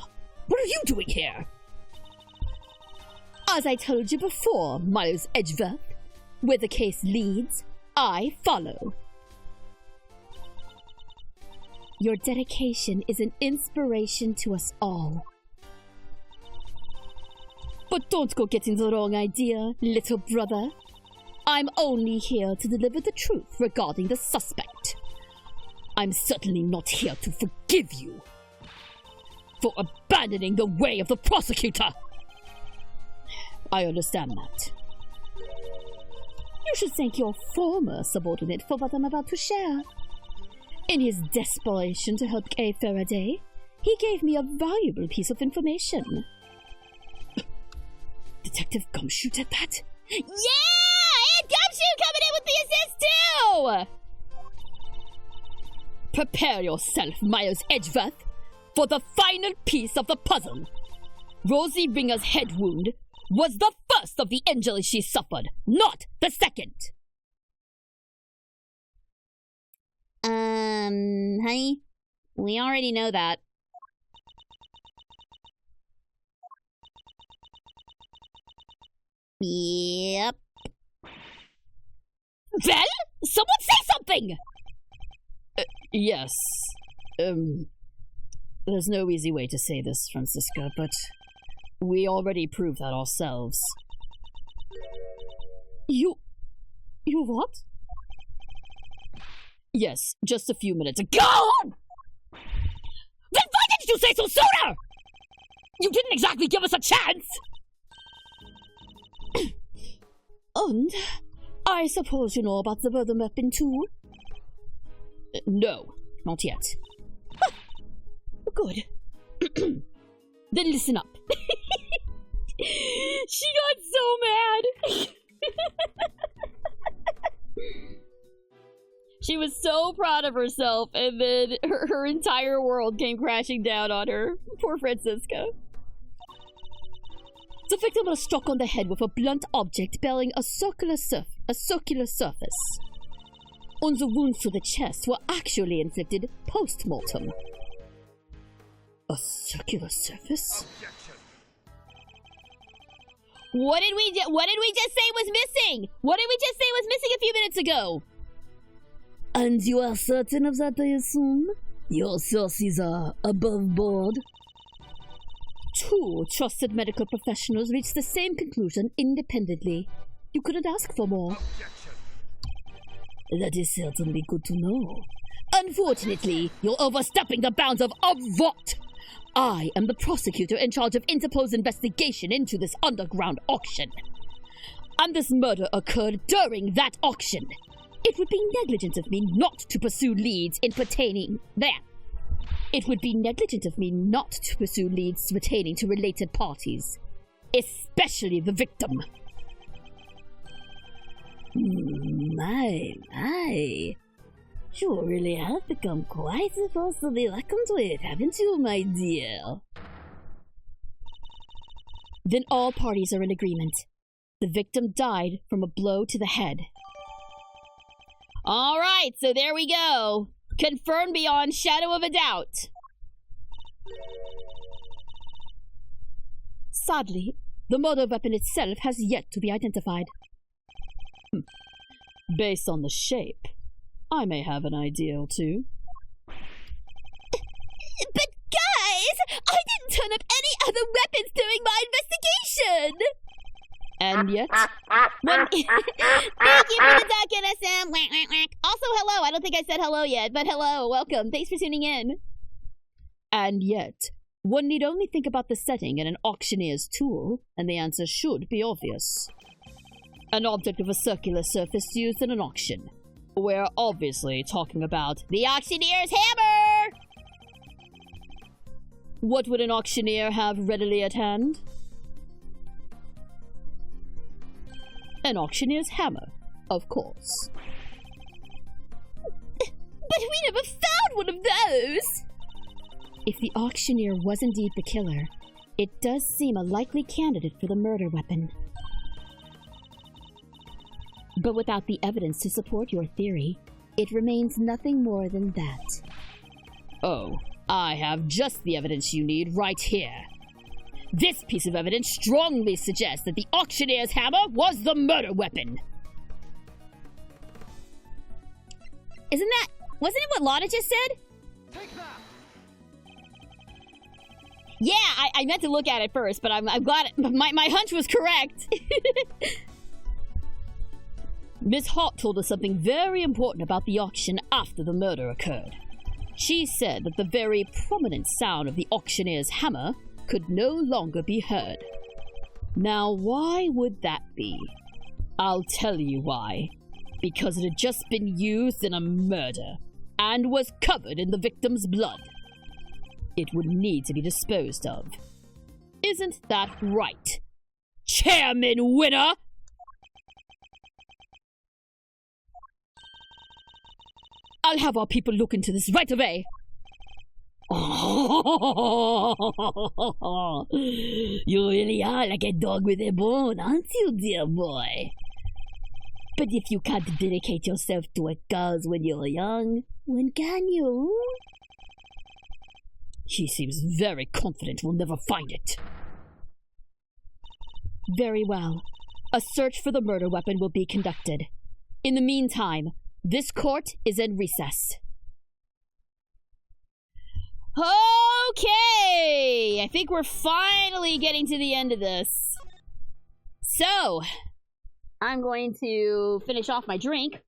[SPEAKER 3] what are you doing here? As I told you before, Miles Edgeworth, where the case leads, I follow. Your dedication is an inspiration to us all. But don't go getting the wrong idea, little brother. I'm only here to deliver the truth regarding the suspect. I'm certainly not here to forgive you for abandoning the way of the prosecutor. I understand that. You should thank your former subordinate for what I'm about to share. In his desperation to help Kay Faraday, he gave me a valuable piece of information. Detective Gumshoe did that?
[SPEAKER 1] Yeah! And Gumshoe coming in with the assist too!
[SPEAKER 3] Prepare yourself, Miles Edgeworth, for the final piece of the puzzle. Rosie Ringer's head wound was the first of the injuries she suffered, not the second.
[SPEAKER 1] Honey, we already know that. Yep.
[SPEAKER 3] Well, someone say something! Yes. There's no easy way to say this, Francisca, but we already proved that ourselves. You what? Yes, just a few minutes ago! Then why didn't you say so sooner? You didn't exactly give us a chance! And I suppose you know about the murder weapon too? No, not yet. Good. Then listen up.
[SPEAKER 1] She got so mad. She was so proud of herself, and then her entire world came crashing down on her. Poor Francisca.
[SPEAKER 3] The victim was struck on the head with a blunt object bearing a circular surface. And the wounds to the chest were actually inflicted post-mortem. A circular surface?
[SPEAKER 1] What did we just say was missing? What did we just say was missing a few minutes ago?
[SPEAKER 3] And you are certain of that, I assume? Your sources are above board? 2 trusted medical professionals reached the same conclusion independently. You couldn't ask for more. That is certainly good to know. Unfortunately, you're overstepping the bounds of what? I am the prosecutor in charge of Interpol's investigation into this underground auction. And this murder occurred during that auction. It would be negligent of me not to pursue leads pertaining to related parties, especially the victim. My. You really have become quite a force to be reckoned with, haven't you, my dear? Then all parties are in agreement. The victim died from a blow to the head.
[SPEAKER 1] All right, so there we go. Confirmed beyond shadow of a doubt.
[SPEAKER 2] Sadly, the murder weapon itself has yet to be identified. Based on the shape, I may have an idea or two.
[SPEAKER 5] But guys, I didn't turn up any other weapons during my investigation!
[SPEAKER 2] And yet,
[SPEAKER 1] Thank you for the duck, NSM. Whack, whack, whack. Also, hello. I don't think I said hello yet, but hello. Welcome. Thanks for tuning in.
[SPEAKER 2] and yet, one need only think about the setting in an auctioneer's tool, and the answer should be obvious. An object of a circular surface used in an auction. We're obviously talking about
[SPEAKER 1] The auctioneer's hammer!
[SPEAKER 2] what would an auctioneer have readily at hand? An auctioneer's hammer, of course.
[SPEAKER 5] But we never found one of those!
[SPEAKER 2] If the auctioneer was indeed the killer, it does seem a likely candidate for the murder weapon. But without the evidence to support your theory, it remains nothing more than that. Oh, I have just the evidence you need right here. This piece of evidence strongly suggests that the auctioneer's hammer was the murder weapon.
[SPEAKER 1] Wasn't it what Lana just said? Yeah, I meant to look at it first, but I'm glad my hunch was correct.
[SPEAKER 2] Miss Hart told us something very important about the auction after the murder occurred. She said that the very prominent sound of the auctioneer's hammer could no longer be heard. Now, why would that be? I'll tell you why. Because it had just been used in a murder, and was covered in the victim's blood. It would need to be disposed of. Isn't that right, Chairman Winner? I'll have our people look into this right away. You really are like a dog with a bone, aren't you, dear boy? But if you can't dedicate yourself to a cause when you're young, when can you? He seems very confident we'll never find it. Very well. A search for the murder weapon will be conducted. In the meantime, this court is in recess.
[SPEAKER 1] Okay! I think we're finally getting to the end of this. So, I'm going to finish off my drink.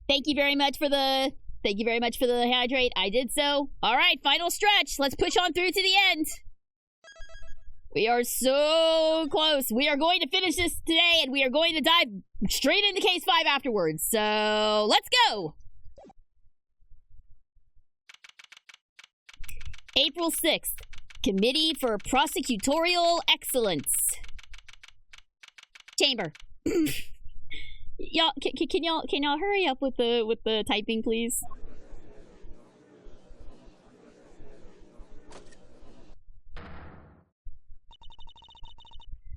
[SPEAKER 1] Thank you very much for the hydrate. I did so. All right, final stretch. Let's push on through to the end. We are so close. We are going to finish this today, and we are going to dive straight into Case 5 afterwards. So, let's go! April 6th. Committee for Prosecutorial Excellence. Chamber. Y'all, can y'all hurry up with the typing, please?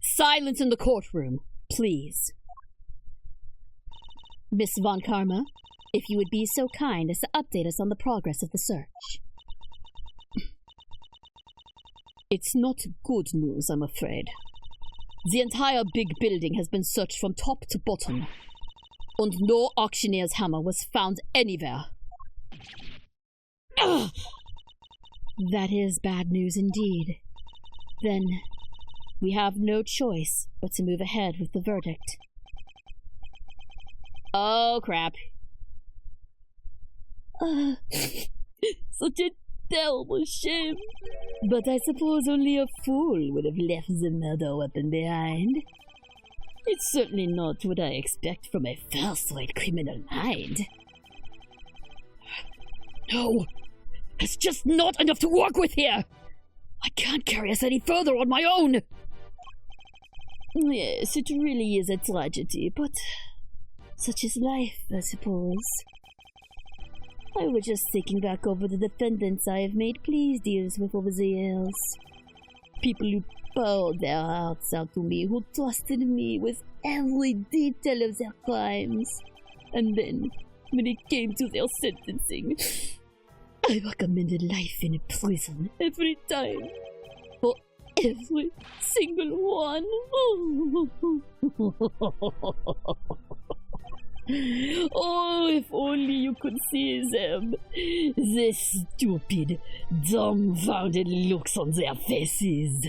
[SPEAKER 2] Silence in the courtroom, please. Miss Von Karma, if you would be so kind as to update us on the progress of the search. It's not good news, I'm afraid. The entire big building has been searched from top to bottom, and no auctioneer's hammer was found anywhere. Ugh! That is bad news indeed. Then we have no choice but to move ahead with the verdict.
[SPEAKER 1] Oh, crap.
[SPEAKER 2] Such a terrible shame. But I suppose only a fool would have left the murder weapon behind. It's certainly not what I expect from a first-rate criminal mind. No! There's just not enough to work with here! I can't carry us any further on my own! Yes, it really is a tragedy, but such is life, I suppose. I was just thinking back over the defendants I have made plea deals with over the years. People who poured their hearts out to me, who trusted me with every detail of their crimes. And then, when it came to their sentencing,
[SPEAKER 3] I recommended life in a prison every time. For every single one. Oh, if only you could see them. The stupid, dumbfounded looks on their faces.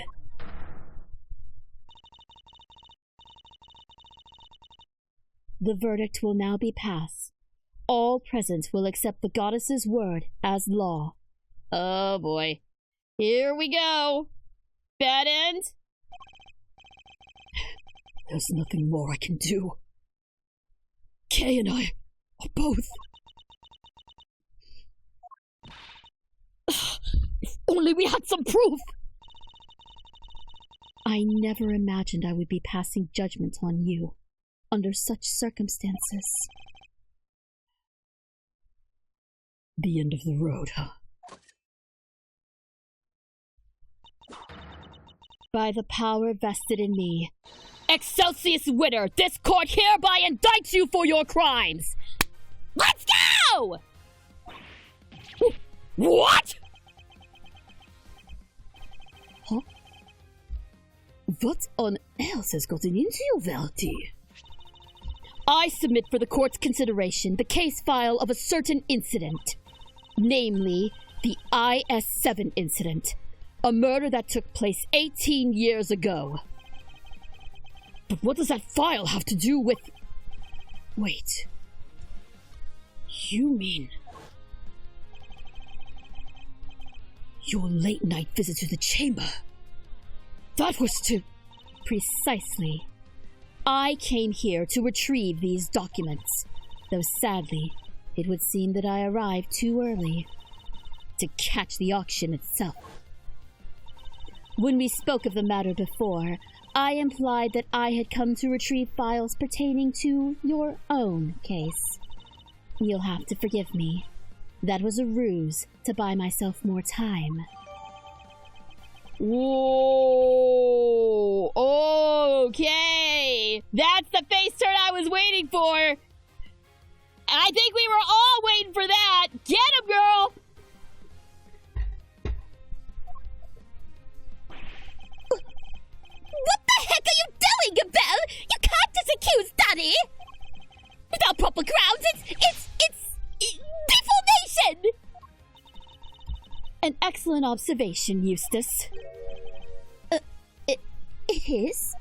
[SPEAKER 2] The verdict will now be passed. All present will accept the goddess's word as law.
[SPEAKER 1] Oh boy. Here we go. Bad end?
[SPEAKER 3] There's nothing more I can do. Kay and I are both. If only we had some proof!
[SPEAKER 2] I never imagined I would be passing judgment on you under such circumstances.
[SPEAKER 3] The end of the road, huh?
[SPEAKER 2] By the power vested in me,
[SPEAKER 1] Excelsius Winter, this court hereby indicts you for your crimes! Let's go! What?
[SPEAKER 3] Huh? What on earth has gotten into you, Verity?
[SPEAKER 2] I submit for the court's consideration the case file of a certain incident, namely the IS-7 incident, a murder that took place 18 years ago.
[SPEAKER 3] But what does that file have to do with... Wait. You mean... your late-night visit to the chamber? That was to...
[SPEAKER 2] Precisely. I came here to retrieve these documents, though sadly, it would seem that I arrived too early to catch the auction itself. When we spoke of the matter before, I implied that I had come to retrieve files pertaining to your own case. You'll have to forgive me. That was a ruse to buy myself more time.
[SPEAKER 1] Whoa! Okay! That's the face turn I was waiting for! I think we were all waiting for that! Get him, girl!
[SPEAKER 6] What the heck are you doing, Gabelle? You can't disaccuse Daddy! Without proper grounds, it's defamation!
[SPEAKER 2] An excellent observation, Eustace.
[SPEAKER 5] It is?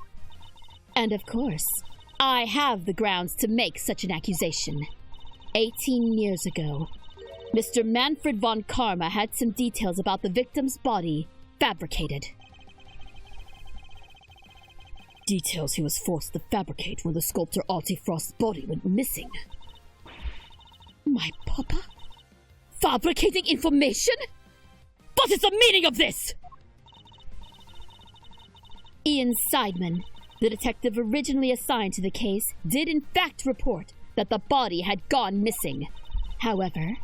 [SPEAKER 2] And of course, I have the grounds to make such an accusation. 18 years ago, Mr. Manfred von Karma had some details about the victim's body fabricated.
[SPEAKER 3] Details he was forced to fabricate when the sculptor Artie Frost's body went missing.
[SPEAKER 2] My papa?
[SPEAKER 3] Fabricating information? What is the meaning of this?
[SPEAKER 2] Ian Seidman, the detective originally assigned to the case, did in fact report that the body had gone missing. However,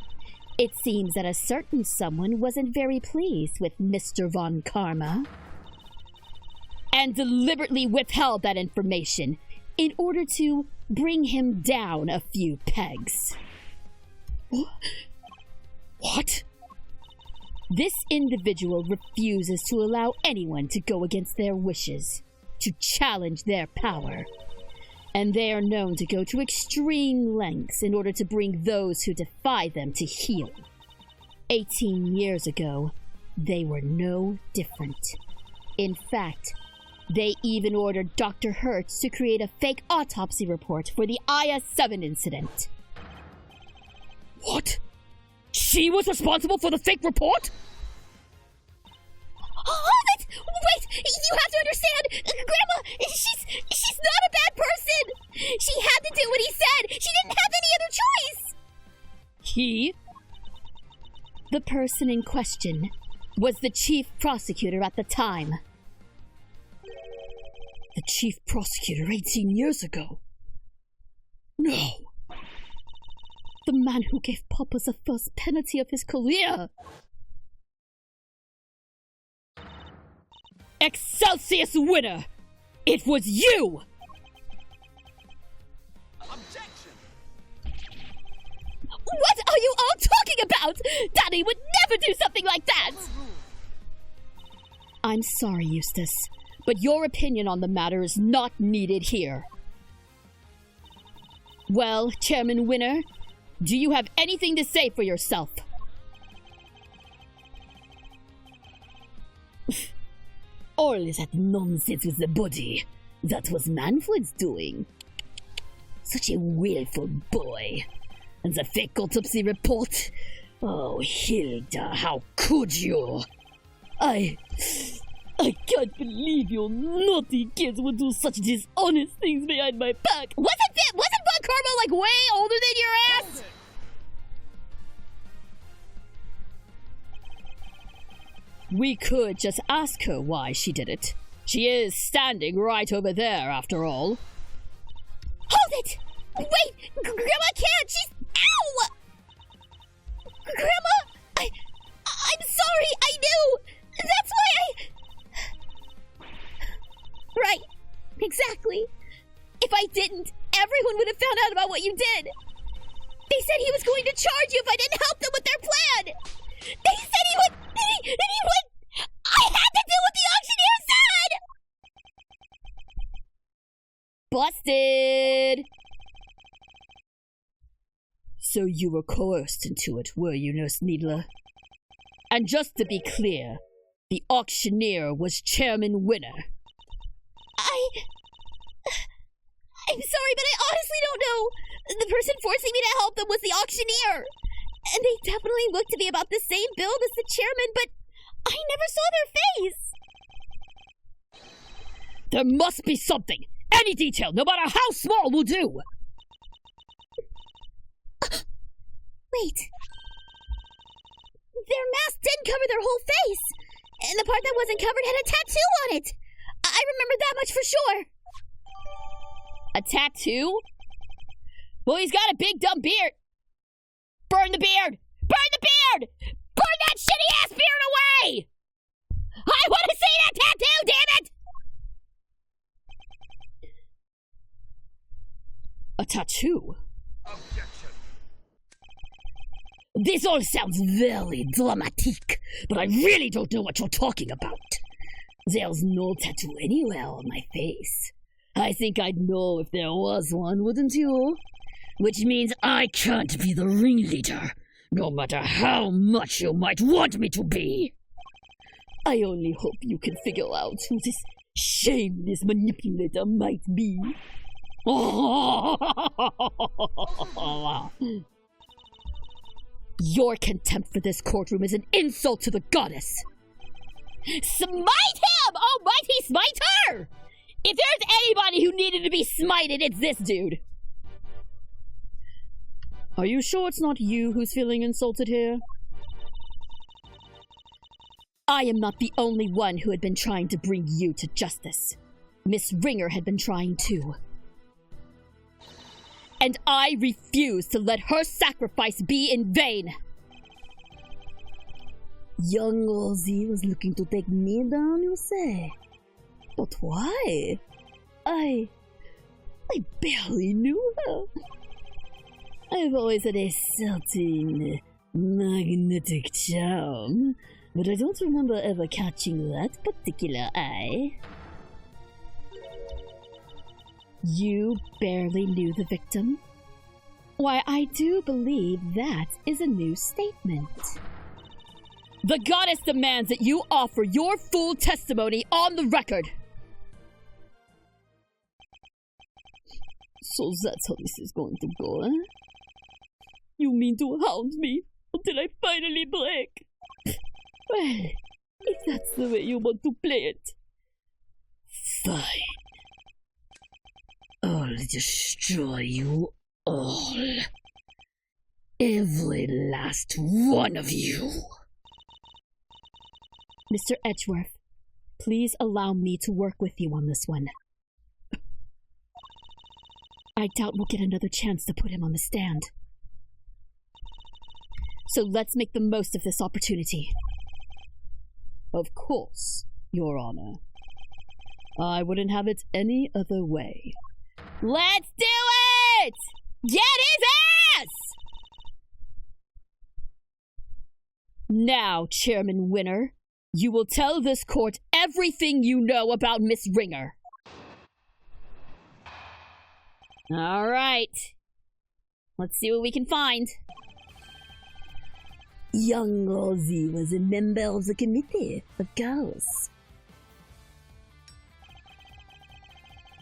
[SPEAKER 2] it seems that a certain someone wasn't very pleased with Mr. von Karma and deliberately withheld that information in order to bring him down a few pegs.
[SPEAKER 3] What?
[SPEAKER 2] This individual refuses to allow anyone to go against their wishes, to challenge their power. And they are known to go to extreme lengths in order to bring those who defy them to heel. 18 years ago, they were no different. In fact, they even ordered Dr. Hertz to create a fake autopsy report for the IS-7 incident.
[SPEAKER 3] What? She was responsible for the fake report?
[SPEAKER 6] Hold it! Wait! You have to understand! Grandma, she's not a bad person! She had to do what he said! She didn't have any other choice!
[SPEAKER 3] He?
[SPEAKER 2] The person in question was the chief prosecutor at the time.
[SPEAKER 3] The chief prosecutor 18 years ago? No.
[SPEAKER 2] The man who gave Papa the first penalty of his career.
[SPEAKER 3] Excelsius Winner! It was you!
[SPEAKER 6] What are you all talking about?
[SPEAKER 3] about! Daddy would never do something like that!
[SPEAKER 2] I'm sorry, Eustace, but your opinion on the matter is not needed here. Well, Chairman Winner, do you have anything to say for yourself?
[SPEAKER 3] All that nonsense with the body. That was Manfred's doing. Such a willful boy. And the fake autopsy report? Oh, Hilda, how could you? I can't believe your naughty kids would do such dishonest things behind my back.
[SPEAKER 1] Wasn't Von Carbo like way older than your ass?
[SPEAKER 2] We could just ask her why she did it. She is standing right over there, after all.
[SPEAKER 6] Hold it! Wait! Grandma can't! She's... Ow! Grandma! I'm sorry! I knew! That's why Right. Exactly. If I didn't, everyone would have found out about what you did. They said he was going to charge you if I didn't help them with their plan. They said he would... And he would... I had to do what the auctioneer said!
[SPEAKER 2] Busted! So you were coerced into it, were you, Nurse Needler? And just to be clear, the auctioneer was Chairman Winner.
[SPEAKER 6] I'm sorry, but I honestly don't know. The person forcing me to help them was the auctioneer. And they definitely looked to be about the same build as the chairman, but I never saw their face.
[SPEAKER 3] There must be something! Any detail, no matter how small, will do!
[SPEAKER 6] Wait. Their mask didn't cover their whole face. And the part that wasn't covered had a tattoo on it. I remember that much for sure.
[SPEAKER 1] A tattoo? Well, he's got a big dumb beard. Burn the beard! Burn the beard! Burn that shitty ass beard away! I want to see that tattoo, damn it!
[SPEAKER 2] A tattoo?
[SPEAKER 4] Objection.
[SPEAKER 3] This all sounds very dramatic, but I really don't know what you're talking about. There's no tattoo anywhere on my face. I think I'd know if there was one, wouldn't you? Which means I can't be the ringleader, no matter how much you might want me to be. I only hope you can figure out who this shameless manipulator might be.
[SPEAKER 2] Your contempt for this courtroom is an insult to the goddess.
[SPEAKER 1] Smite him! Almighty smiter! If there's anybody who needed to be smited, it's this dude.
[SPEAKER 2] Are you sure it's not you who's feeling insulted here? I am not the only one who had been trying to bring you to justice. Miss Ringer had been trying too. And I refuse to let her sacrifice be in vain.
[SPEAKER 3] Young Ozzy was looking to take me down, you say? But why? I barely knew her. I've always had a certain magnetic charm, but I don't remember ever catching that particular eye.
[SPEAKER 2] You barely knew the victim? Why, I do believe that is a new statement. The goddess demands that you offer your full testimony on the record.
[SPEAKER 3] So that's how this is going to go, eh? You mean to hound me until I finally break? Well, if that's the way you want to play it, fine. I'll destroy you all. Every last one of you.
[SPEAKER 2] Mr. Edgeworth, please allow me to work with you on this one. I doubt we'll get another chance to put him on the stand. So let's make the most of this opportunity.
[SPEAKER 3] Of course, Your Honor. I wouldn't have it any other way.
[SPEAKER 1] Let's do it! Get his ass!
[SPEAKER 2] Now, Chairman Winner, you will tell this court everything you know about Miss Ringer.
[SPEAKER 1] All right. Let's see what we can find.
[SPEAKER 3] Young Rosie was a member of the committee, of course.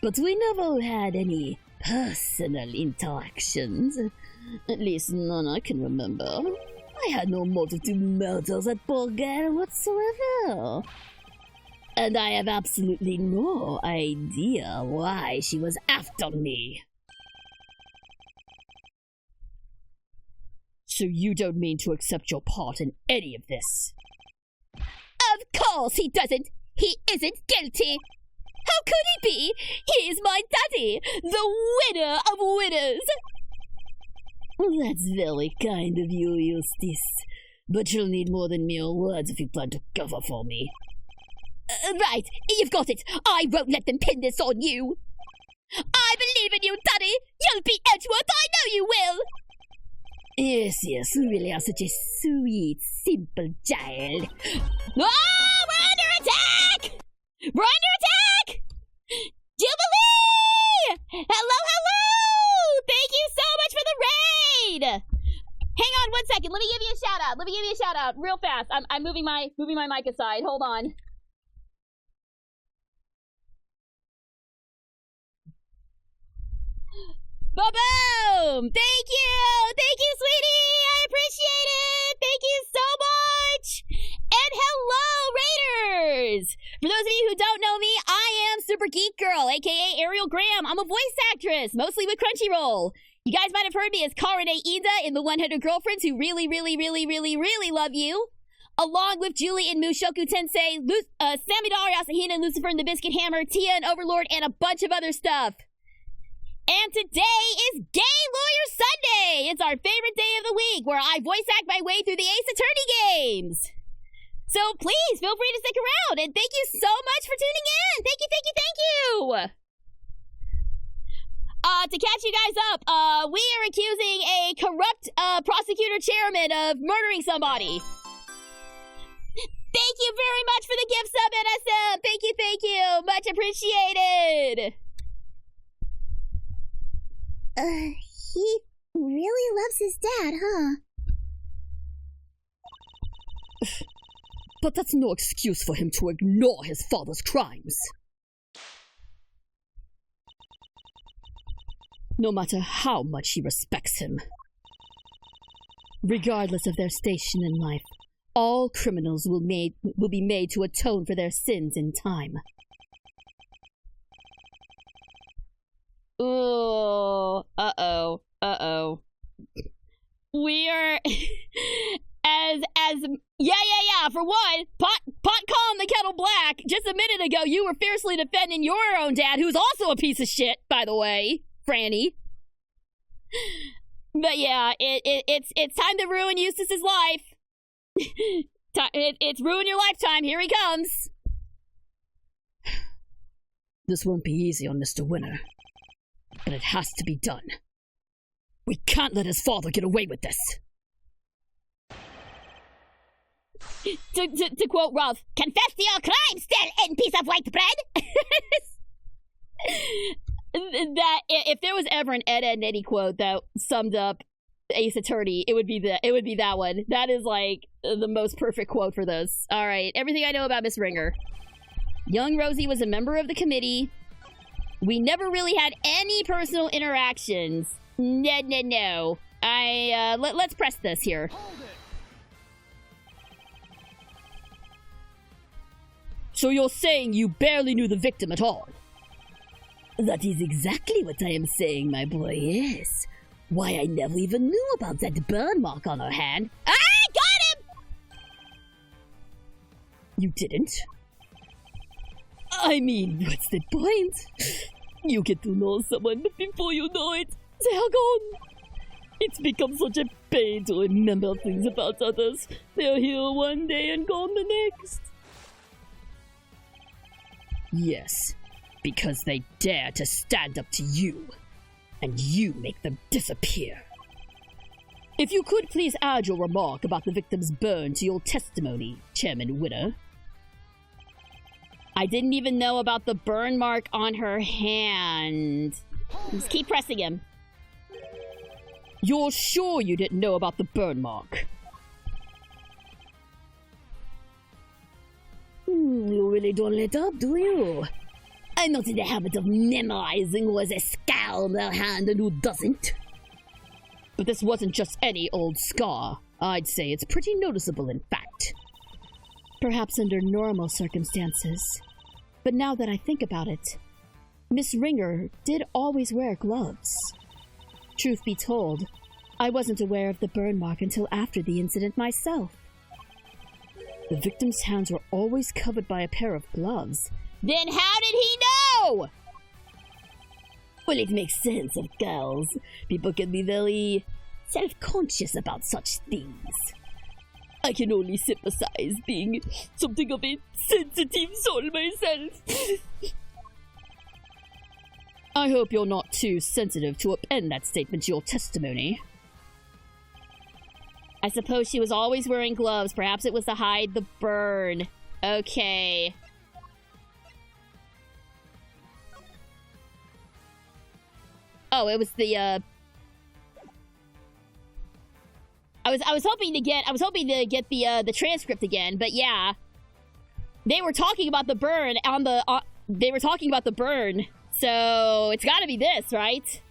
[SPEAKER 3] But we never had any personal interactions. At least none I can remember. I had no motive to murder that poor girl whatsoever. And I have absolutely no idea why she was after me.
[SPEAKER 2] So you don't mean to accept your part in any of this?
[SPEAKER 6] Of course he doesn't. He isn't guilty. How could he be? He's my daddy, the winner of winners.
[SPEAKER 3] That's very kind of you, Eustace. But you'll need more than mere words if you plan to cover for me.
[SPEAKER 6] Right, you've got it. I won't let them pin this on you. I believe in you, Daddy. You'll beat Edgeworth. I know you will.
[SPEAKER 3] Yes, you really are such a sweet, simple child.
[SPEAKER 6] Oh, we're under attack! We're under attack! Jubilee! Hello! Thank you so much for the raid! Hang on 1 second. Let me give you a shout out. Real fast. I'm moving my mic aside. Hold on. Ba-boom! Thank you, sweetie! I appreciate it! Thank you so much! And hello, Raiders! For those of you who don't know me, I am Super Geek Girl, aka Ariel Graham. I'm a voice actress, mostly with Crunchyroll. You guys might have heard me as Karine Ida in The 100 Girlfriends Who Really, Really, Really, Really, Really Love You, along with Julie in Mushoku Tensei, Samidara Asahina and Lucifer and the Biscuit Hammer, Tia and Overlord, and a bunch of other stuff. And today is Gay Lawyer Sunday! It's our favorite day of the week, where I voice act my way through the Ace Attorney games! So please, feel free to stick around, and thank you so much for tuning in! Thank you! To catch you guys up, we are accusing a corrupt prosecutor chairman of murdering somebody. Thank you very much for the gift sub, NSM! Thank you! Much appreciated!
[SPEAKER 5] He really loves his dad, huh?
[SPEAKER 2] But that's no excuse for him to ignore his father's crimes. No matter how much he respects him. Regardless of their station in life, all criminals will be made to atone for their sins in time.
[SPEAKER 1] Ooh, uh-oh. We are, yeah, for one, pot calling the kettle black. Just a minute ago, you were fiercely defending your own dad, who's also a piece of shit, by the way, Franny. But yeah, it's time to ruin Eustace's life. It's ruin your lifetime, here he comes.
[SPEAKER 2] This won't be easy on Mr. Winner. But it has to be done. We can't let his father get away with this.
[SPEAKER 6] To quote Rolf, confess to your crimes, still-eaten piece of white bread!
[SPEAKER 1] That, if there was ever an Ed, Edd n Eddy quote that summed up Ace Attorney, it would be that one. That is like the most perfect quote for this. Alright, everything I know about Miss Ringer. Young Rosie was a member of the committee. We never really had any personal interactions. No. Let's press this here.
[SPEAKER 2] So you're saying you barely knew the victim at all?
[SPEAKER 3] That is exactly what I am saying, my boy, yes. Why, I never even knew about that burn mark on her hand.
[SPEAKER 6] I got him!
[SPEAKER 2] You didn't? I mean, what's the point? You get to know someone, but before you know it, they're gone. It's become such a pain to remember things about others. They're here one day and gone the next. Yes, because they dare to stand up to you, and you make them disappear.
[SPEAKER 3] If you could please add your remark about the victim's burn to your testimony, Chairman Winner.
[SPEAKER 1] I didn't even know about the burn mark on her hand. Just keep pressing him.
[SPEAKER 3] You're sure you didn't know about the burn mark?
[SPEAKER 2] You really don't let up, do you? I'm not in the habit of memorizing who has a scar on their hand and who doesn't.
[SPEAKER 3] But this wasn't just any old scar. I'd say it's pretty noticeable, in fact. Perhaps under normal circumstances. But now that I think about it, Miss Ringer did always wear gloves. Truth be told, I wasn't aware of the burn mark until after the incident myself. The victim's hands were always covered by a pair of gloves.
[SPEAKER 1] Then how did he know?
[SPEAKER 2] Well, it makes sense, of course. People can be very self-conscious about such things. I can only sympathize, being something of a sensitive soul myself.
[SPEAKER 3] I hope you're not too sensitive to append that statement to your testimony.
[SPEAKER 1] I suppose she was always wearing gloves. Perhaps it was to hide the burn. Okay. Oh, it was the, I was hoping to get the transcript again, but yeah. They were talking about the burn on the, they were talking about the burn. So, it's gotta be this, right?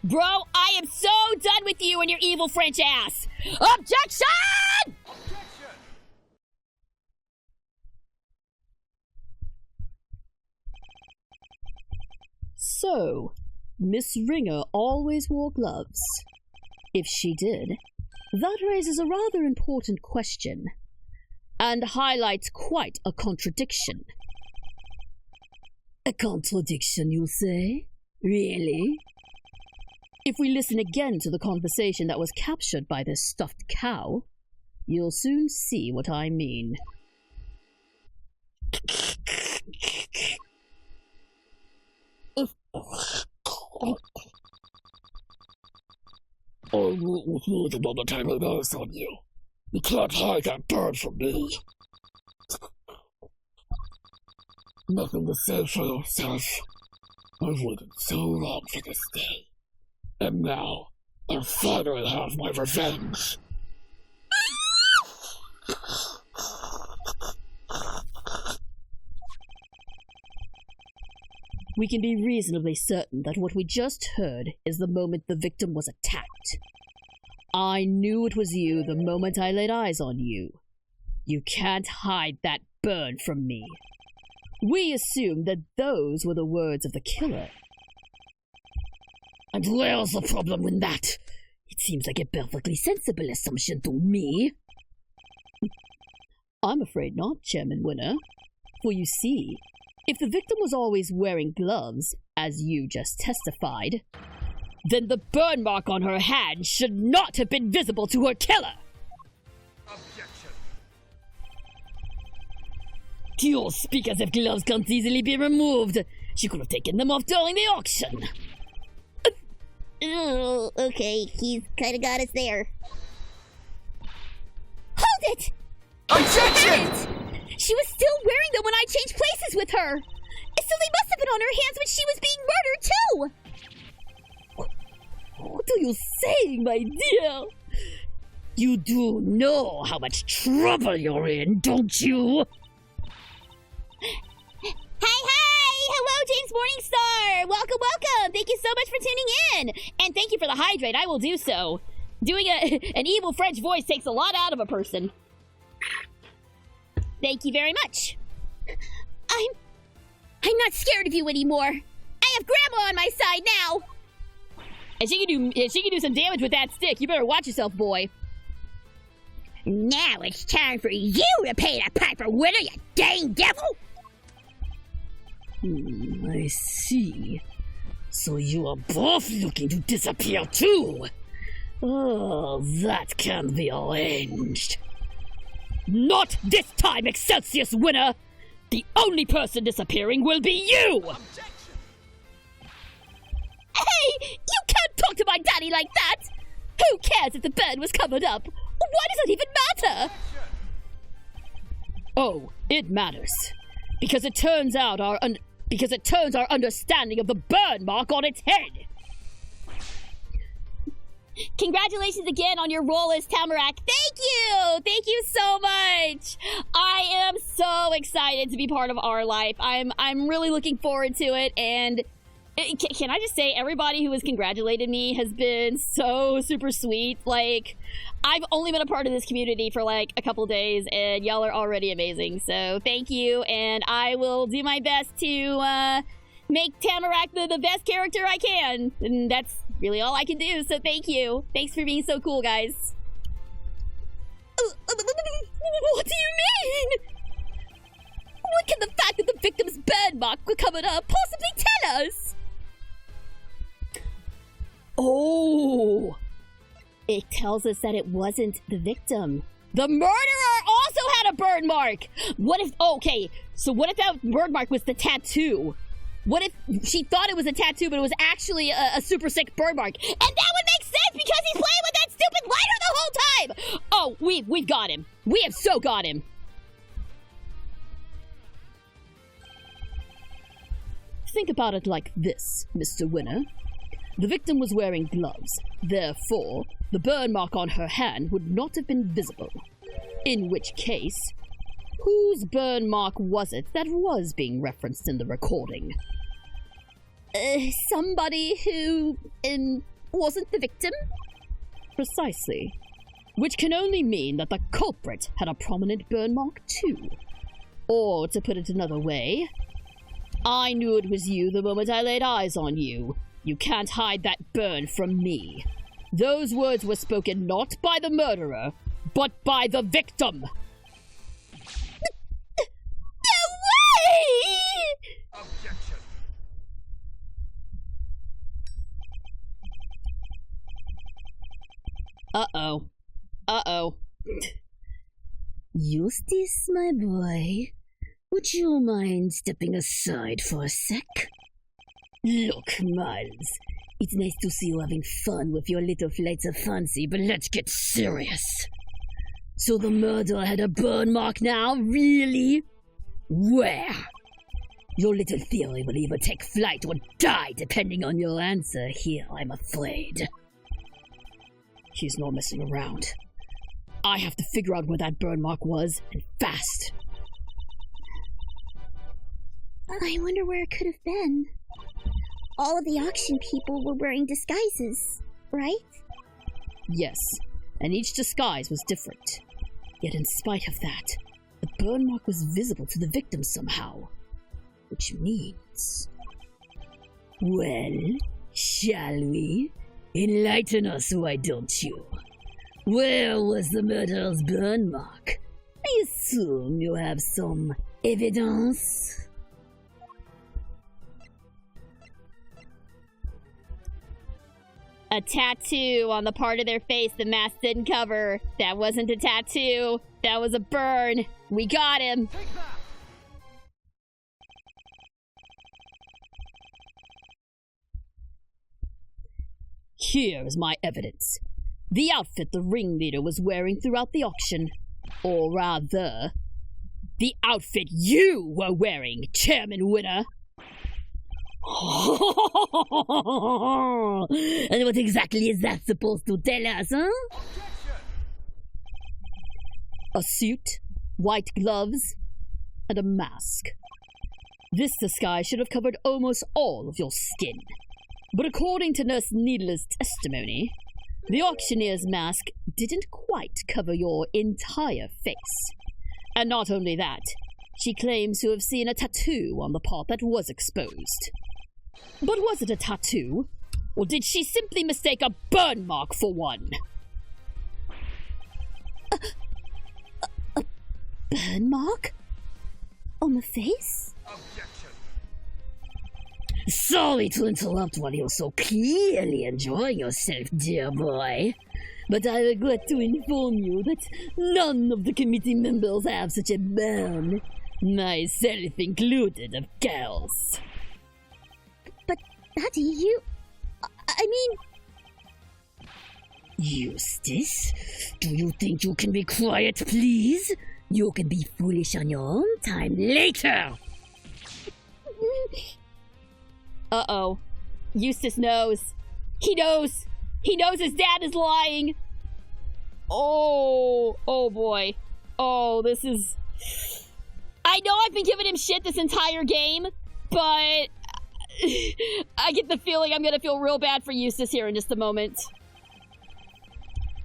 [SPEAKER 1] Bro, I am so done with you and your evil French ass! Objection!
[SPEAKER 3] So, Miss Ringer always wore gloves. If she did, that raises a rather important question, and highlights quite a contradiction.
[SPEAKER 2] A contradiction, you say? Really?
[SPEAKER 3] If we listen again to the conversation that was captured by this stuffed cow, you'll soon see what I mean.
[SPEAKER 7] I will refuse another time I notice on you. You can't hide that bird from me. Nothing to say for yourself. I've waited so long for this day. And now, I'll finally have my revenge.
[SPEAKER 3] We can be reasonably certain that what we just heard is the moment the victim was attacked. I knew it was you the moment I laid eyes on you. You can't hide that burn from me. We assumed that those were the words of the killer.
[SPEAKER 2] And where's the problem with that? It seems like a perfectly sensible assumption to me.
[SPEAKER 3] I'm afraid not, Chairman Winner. For you see, if the victim was always wearing gloves, as you just testified, then the burn mark on her hand should not have been visible to her killer.
[SPEAKER 4] Objection.
[SPEAKER 2] You speak as if gloves can't easily be removed. She could have taken them off during the auction.
[SPEAKER 5] Oh, okay, he's kind of got us there. Hold it!
[SPEAKER 4] Objection!
[SPEAKER 5] She was still wearing them when I changed places with her. So they must have been on her hands when she was being murdered too.
[SPEAKER 2] What are you saying, my dear? You do know how much trouble you're in, don't you?
[SPEAKER 1] Hello, James Morningstar! Welcome! Thank you so much for tuning in! And thank you for the hydrate, I will do so. Doing an evil French voice takes a lot out of a person. Thank you very much.
[SPEAKER 5] I'm not scared of you anymore. I have Grandma on my side now.
[SPEAKER 1] And she can do some damage with that stick. You better watch yourself, boy.
[SPEAKER 5] Now it's time for you to pay the piper, Winner, you dang devil!
[SPEAKER 2] I see. So you are both looking to disappear too? Oh, that can be arranged.
[SPEAKER 3] Not this time, Excelsius Winner! The only person disappearing will be you!
[SPEAKER 5] Hey! You can't talk to my daddy like that!
[SPEAKER 2] Who cares if the burn was covered up? Why does it even matter? Oh, it matters. Because it turns our understanding of the burn mark on its head.
[SPEAKER 1] Congratulations again on your role as Tamarack. Thank you! Thank you so much! I am so excited to be part of our life. I'm really looking forward to it, and can I just say, everybody who has congratulated me has been so super sweet. Like, I've only been a part of this community for like a couple days, and y'all are already amazing. So thank you, and I will do my best to make Tamarack the best character I can. And that's really all I can do, so thank you. Thanks for being so cool, guys.
[SPEAKER 2] What do you mean? What can the fact that the victim's burn mark was covered up possibly tell us?
[SPEAKER 1] Oh, it tells us that it wasn't the victim. The murderer also had a burn mark. What if that burn mark was the tattoo? What if she thought it was a tattoo, but it was actually a super sick burn mark? And that would make sense because he's playing with that stupid lighter the whole time. Oh, we've got him. We have so got him.
[SPEAKER 2] Think about it like this, Mr. Winner. The victim was wearing gloves. Therefore, the burn mark on her hand would not have been visible. In which case, whose burn mark was it that was being referenced in the recording?
[SPEAKER 5] Somebody who, wasn't the victim?
[SPEAKER 2] Precisely. Which can only mean that the culprit had a prominent burn mark too. Or, to put it another way, I knew it was you the moment I laid eyes on you. You can't hide that burn from me. Those words were spoken not by the murderer, but by the victim.
[SPEAKER 5] No way!
[SPEAKER 4] Objection.
[SPEAKER 2] Uh-oh.
[SPEAKER 3] Eustace, my boy, would you mind stepping aside for a sec? Look, Miles, it's nice to see you having fun with your little flights of fancy, but let's get serious. So the murderer had a burn mark now? Really? Where? Your little theory will either take flight or die, depending on your answer here, I'm afraid.
[SPEAKER 2] He's not messing around. I have to figure out where that burn mark was, and fast.
[SPEAKER 5] I wonder where it could have been. All of the auction people were wearing disguises, right?
[SPEAKER 2] Yes, and each disguise was different. Yet in spite of that, the burn mark was visible to the victim somehow. Which means...
[SPEAKER 3] Well, shall we? Enlighten us, why don't you? Where was the murderer's burn mark? I assume you have some evidence?
[SPEAKER 1] A tattoo on the part of their face the mask didn't cover. That wasn't a tattoo. That was a burn. We got him.
[SPEAKER 4] Take that.
[SPEAKER 2] Here is my evidence. The outfit the ringleader was wearing throughout the auction. Or rather, the outfit you were wearing, Chairman Winner.
[SPEAKER 3] And what exactly is that supposed to tell us, huh?
[SPEAKER 4] Objection.
[SPEAKER 2] A suit, white gloves, and a mask. This disguise should have covered almost all of your skin. But according to Nurse Needler's testimony, the auctioneer's mask didn't quite cover your entire face. And not only that, she claims to have seen a tattoo on the part that was exposed. But was it a tattoo? Or did she simply mistake a burn mark for one?
[SPEAKER 5] A burn mark? On the face?
[SPEAKER 4] Objection.
[SPEAKER 3] Sorry to interrupt while you're so clearly enjoying yourself, dear boy. But I regret to inform you that none of the committee members have such a burn. Myself included, of course.
[SPEAKER 5] But, Daddy, you... I mean...
[SPEAKER 3] Eustace, do you think you can be quiet, please? You can be foolish on your own time later.
[SPEAKER 1] Uh-oh. Eustace knows. He knows. He knows his dad is lying. Oh boy. Oh, this is... I know I've been giving him shit this entire game, but I get the feeling I'm gonna feel real bad for Eustace here in just a moment.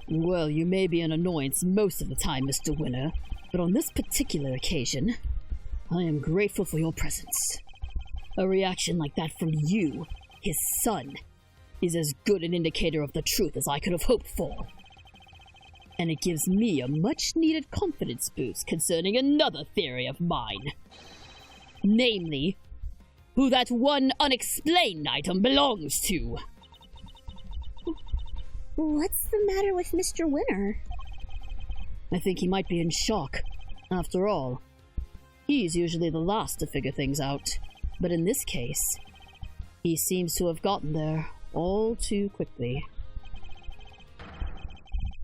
[SPEAKER 3] Well, you may be an annoyance most of the time, Mr. Winner, but on this particular occasion, I am grateful for your presence. A reaction like that from you, his son, is as good an indicator of the truth as I could have hoped for. And it gives me a much-needed confidence boost concerning another theory of mine. Namely, who that one unexplained item belongs to.
[SPEAKER 5] What's the matter with Mr. Winner?
[SPEAKER 3] I think he might be in shock. After all, he's usually the last to figure things out. But in this case, he seems to have gotten there all too quickly.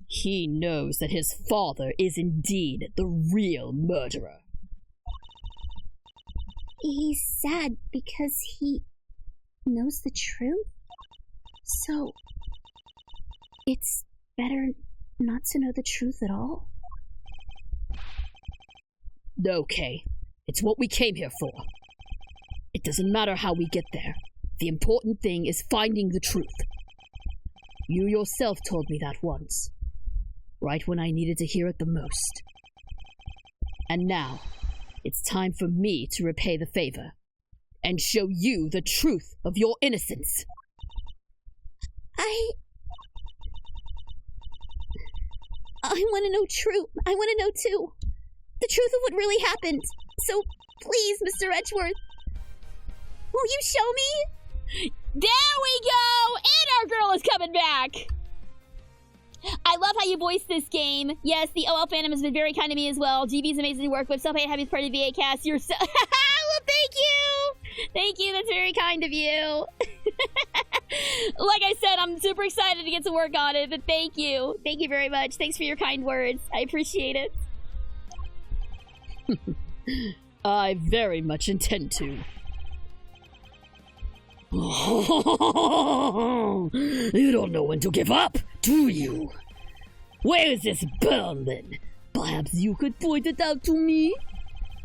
[SPEAKER 3] He knows that his father is indeed the real murderer.
[SPEAKER 5] He's sad because he knows the truth? So, it's better not to know the truth at all?
[SPEAKER 3] Okay, it's what we came here for. It doesn't matter how we get there. The important thing is finding the truth. You yourself told me that once. Right when I needed to hear it the most. And now, it's time for me to repay the favor and show you the truth of your innocence.
[SPEAKER 5] I want to know I want to know too. The truth of what really happened. So, please, Mr. Edgeworth, will you show me?
[SPEAKER 1] There we go! And our girl is coming back! I love how you voiced this game. Yes, the OL fandom has been very kind to me as well. GB's amazing to work with. So happy part of the VA cast. You're so... Well, thank you! Thank you, that's very kind of you. Like I said, I'm super excited to get to work on it, but thank you. Thank you very much. Thanks for your kind words. I appreciate it.
[SPEAKER 3] I very much intend to. You don't know when to give up, do you? Where is this burn, then? Perhaps you could point it out to me?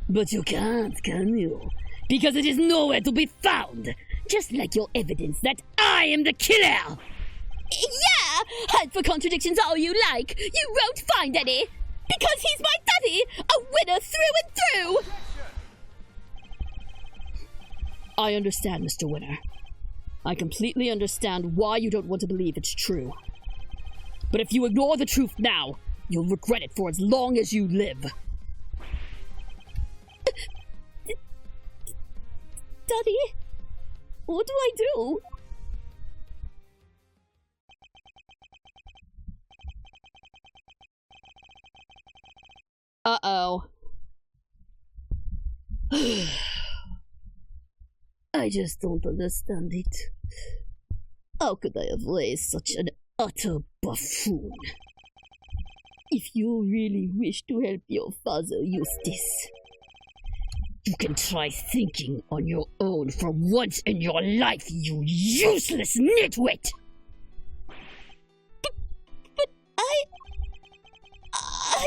[SPEAKER 3] But you can't, can you? Because it is nowhere to be found. Just like your evidence that I am the killer.
[SPEAKER 5] Yeah! Hunt for contradictions all you like. You won't find any. Because he's my daddy, a winner through and through.
[SPEAKER 3] I understand, Mr. Winner. I completely understand why you don't want to believe it's true. But if you ignore the truth now, you'll regret it for as long as you live.
[SPEAKER 5] Daddy, what do I do?
[SPEAKER 1] Uh-oh.
[SPEAKER 3] I just don't understand it. How could I have raised such an utter buffoon? If you really wish to help your father, Eustace, you can try thinking on your own for once in your life, you useless nitwit!
[SPEAKER 5] But I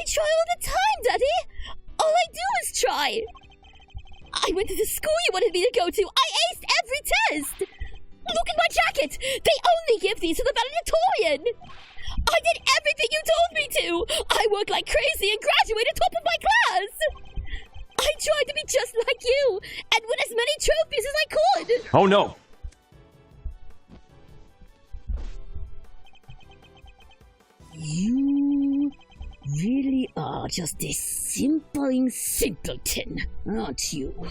[SPEAKER 5] try all the time, Daddy! All I do is try! I went to the school you wanted me to go to! I aced every test! Look at my jacket! They only give these to the valedictorian! I did everything you told me to! I worked like crazy and graduated top of my class! I tried to be just like you and win as many trophies as I could!
[SPEAKER 4] Oh no!
[SPEAKER 3] You really are just a simpering simpleton, aren't you?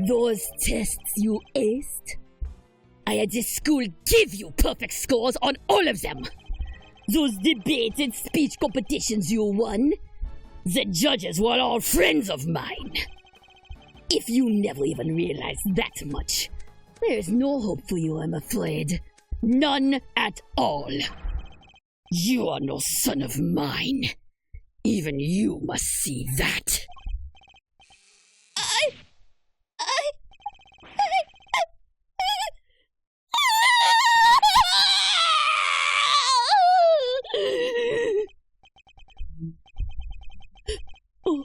[SPEAKER 3] Those tests you aced? I had this school give you perfect scores on all of them. Those debate and speech competitions you won? The judges were all friends of mine. If you never even realized that much, There's no hope for you, I'm afraid. None at all. You are no son of mine. Even you must see that.
[SPEAKER 2] Oh,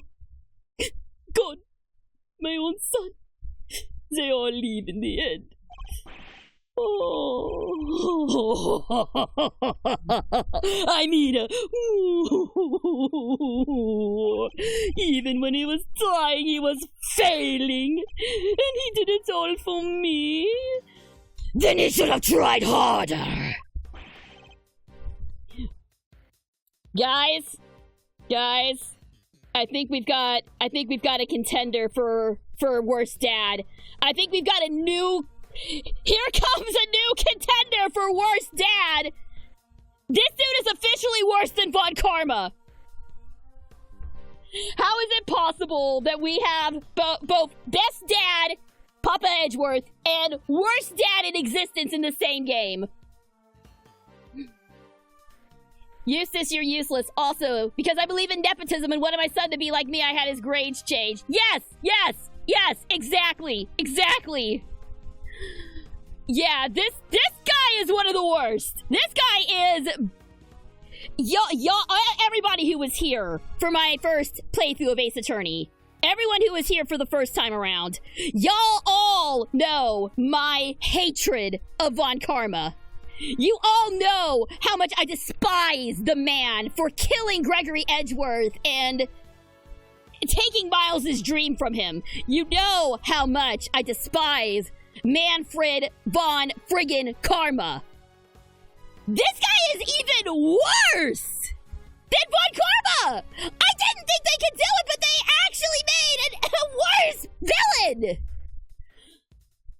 [SPEAKER 2] God, my own son. They all leave in the end. Oh, I mean, even when he was trying, he was failing, and he did it all for me.
[SPEAKER 3] Then he should have tried harder.
[SPEAKER 2] Guys, I think we've got a contender for worst dad. I think we've got a new. Here comes a new contender for worst dad. This dude is officially worse than Von Karma. How is it possible that we have both best dad, Papa Edgeworth, and worst dad in existence in the same game? Eustace, you're useless. Also, because I believe in nepotism and wanted my son to be like me, I had his grades changed. Yes, exactly. Yeah, this guy is one of the worst. This guy is... Y'all, everybody who was here for my first playthrough of Ace Attorney, everyone who was here for the first time around, y'all all know my hatred of Von Karma. You all know how much I despise the man for killing Gregory Edgeworth and taking Miles' dream from him. You know how much I despise Manfred Von friggin' Karma. This guy is even worse than Von Karma! I didn't think they could do it, but they actually made a worse villain!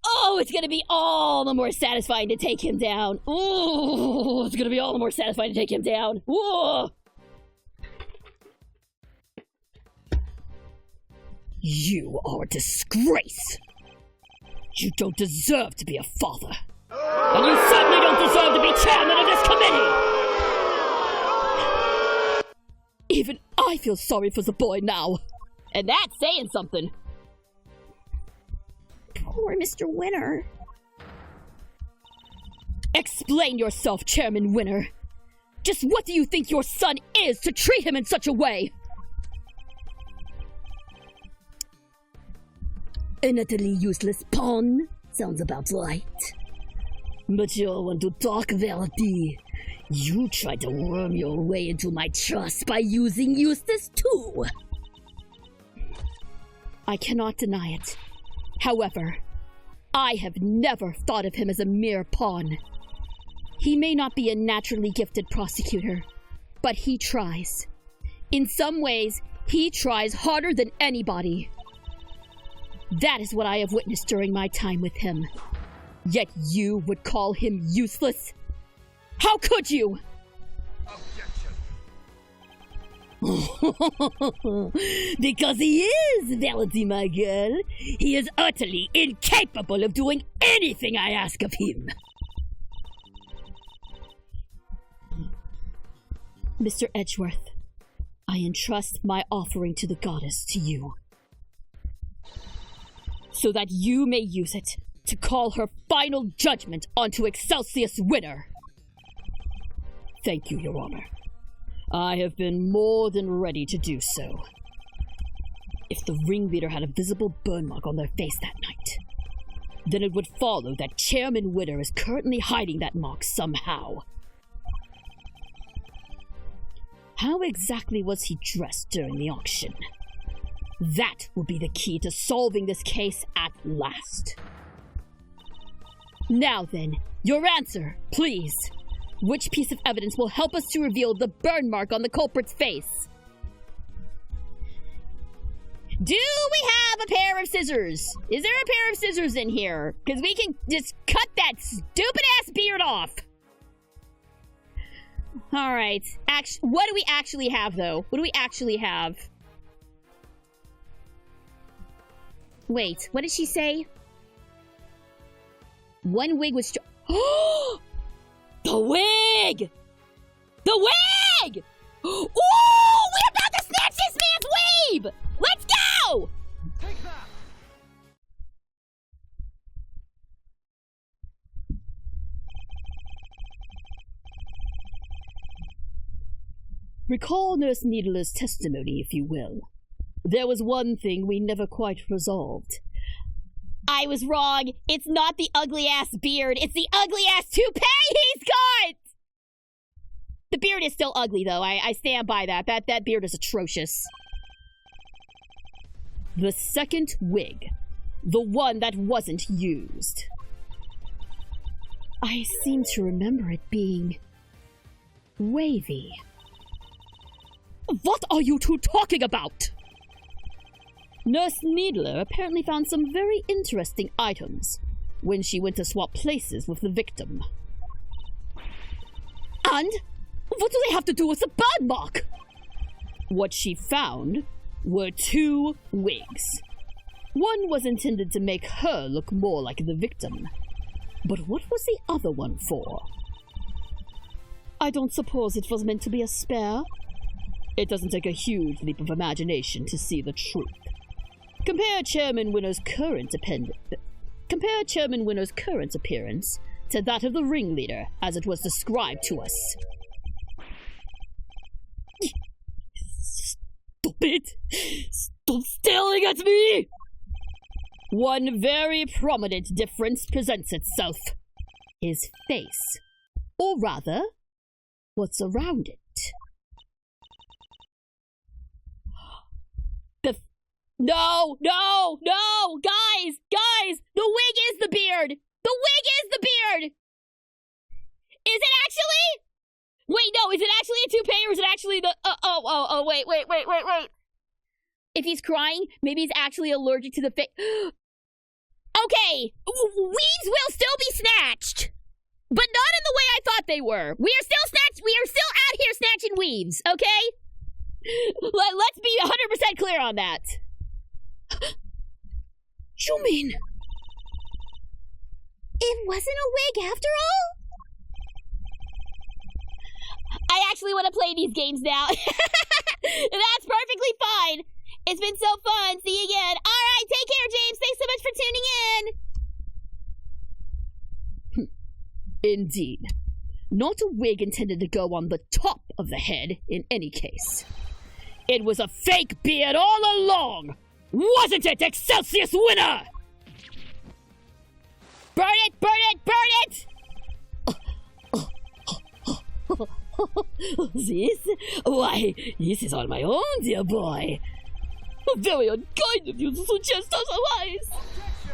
[SPEAKER 2] Oh, it's gonna be all the more satisfying to take him down. Oh, it's gonna be all the more satisfying to take him down. Whoa!
[SPEAKER 3] You are a disgrace. You don't deserve to be a father. And you certainly don't deserve to be chairman of this committee!
[SPEAKER 2] Even I feel sorry for the boy now. And that's saying something.
[SPEAKER 5] Poor Mr. Winner.
[SPEAKER 2] Explain yourself, Chairman Winner. Just what do you think your son is to treat him in such a way?
[SPEAKER 3] An utterly useless pawn. Sounds about right. But you want to talk, Verity. You tried to worm your way into my trust by using Eustace too.
[SPEAKER 2] I cannot deny it. However, I have never thought of him as a mere pawn. He may not be a naturally gifted prosecutor, but he tries. In some ways, he tries harder than anybody. That is what I have witnessed during my time with him. Yet you would call him useless? How could you?
[SPEAKER 3] Because he is, Verity, my girl. He is utterly incapable of doing anything I ask of him.
[SPEAKER 2] Mr. Edgeworth, I entrust my offering to the goddess to you, so that you may use it to call her final judgment onto Excelsius Winner. Thank you, Your Honor. I have been more than ready to do so. If the ringleader had a visible burn mark on their face that night, then it would follow that Chairman Winner is currently hiding that mark somehow. How exactly was he dressed during the auction? That will be the key to solving this case at last. Now then, your answer, please. Which piece of evidence will help us to reveal the burn mark on the culprit's face? Do we have a pair of scissors? Is there a pair of scissors in here? Because we can just cut that stupid-ass beard off. Alright. What do we actually have, though? What do we actually have?
[SPEAKER 5] Wait, what did she say?
[SPEAKER 2] One wig was The wig! The wig! Ooh! We're about to snatch this man's weave! Let's go!
[SPEAKER 4] Take that!
[SPEAKER 3] Recall Nurse Needler's testimony, if you will. There was one thing we never quite resolved.
[SPEAKER 1] I was wrong. It's not the ugly-ass beard. It's the ugly-ass toupee he's got! The beard is still ugly, though. I stand by that. That beard is atrocious.
[SPEAKER 3] The second wig. The one that wasn't used. I seem to remember it being wavy. What are you two talking about? Nurse Needler apparently found some very interesting items when she went to swap places with the victim. And what do they have to do with the bird mark? What she found were 2 wigs. One was intended to make her look more like the victim. But what was the other one for? I don't suppose it was meant to be a spare. It doesn't take a huge leap of imagination to see the truth. Compare Chairman Winner's current appearance to that of the ringleader as it was described to us. Stop it! Stop staring at me! One very prominent difference presents itself. His face. Or rather, what's around it. No! Guys! The wig is the beard! The wig is the beard!
[SPEAKER 1] Is it actually? Wait, no, is it actually a toupee or is it actually the... wait. If he's crying, maybe he's actually allergic to the face. Okay, weaves will still be snatched, but not in the way I thought they were. We are still out here snatching weaves, okay? Let's be 100% clear on that.
[SPEAKER 3] You mean...
[SPEAKER 5] It wasn't a wig after all?
[SPEAKER 1] I actually want to play these games now. That's perfectly fine. It's been so fun. See you again. All right, take care, James. Thanks so much for tuning in.
[SPEAKER 3] Indeed. Not a wig intended to go on the top of the head in any case. It was a fake beard all along! Wasn't it, Excelsius Winner?
[SPEAKER 1] Burn it!
[SPEAKER 3] This? Why, this is on my own, dear boy. Very unkind of you to suggest otherwise.
[SPEAKER 4] Objection!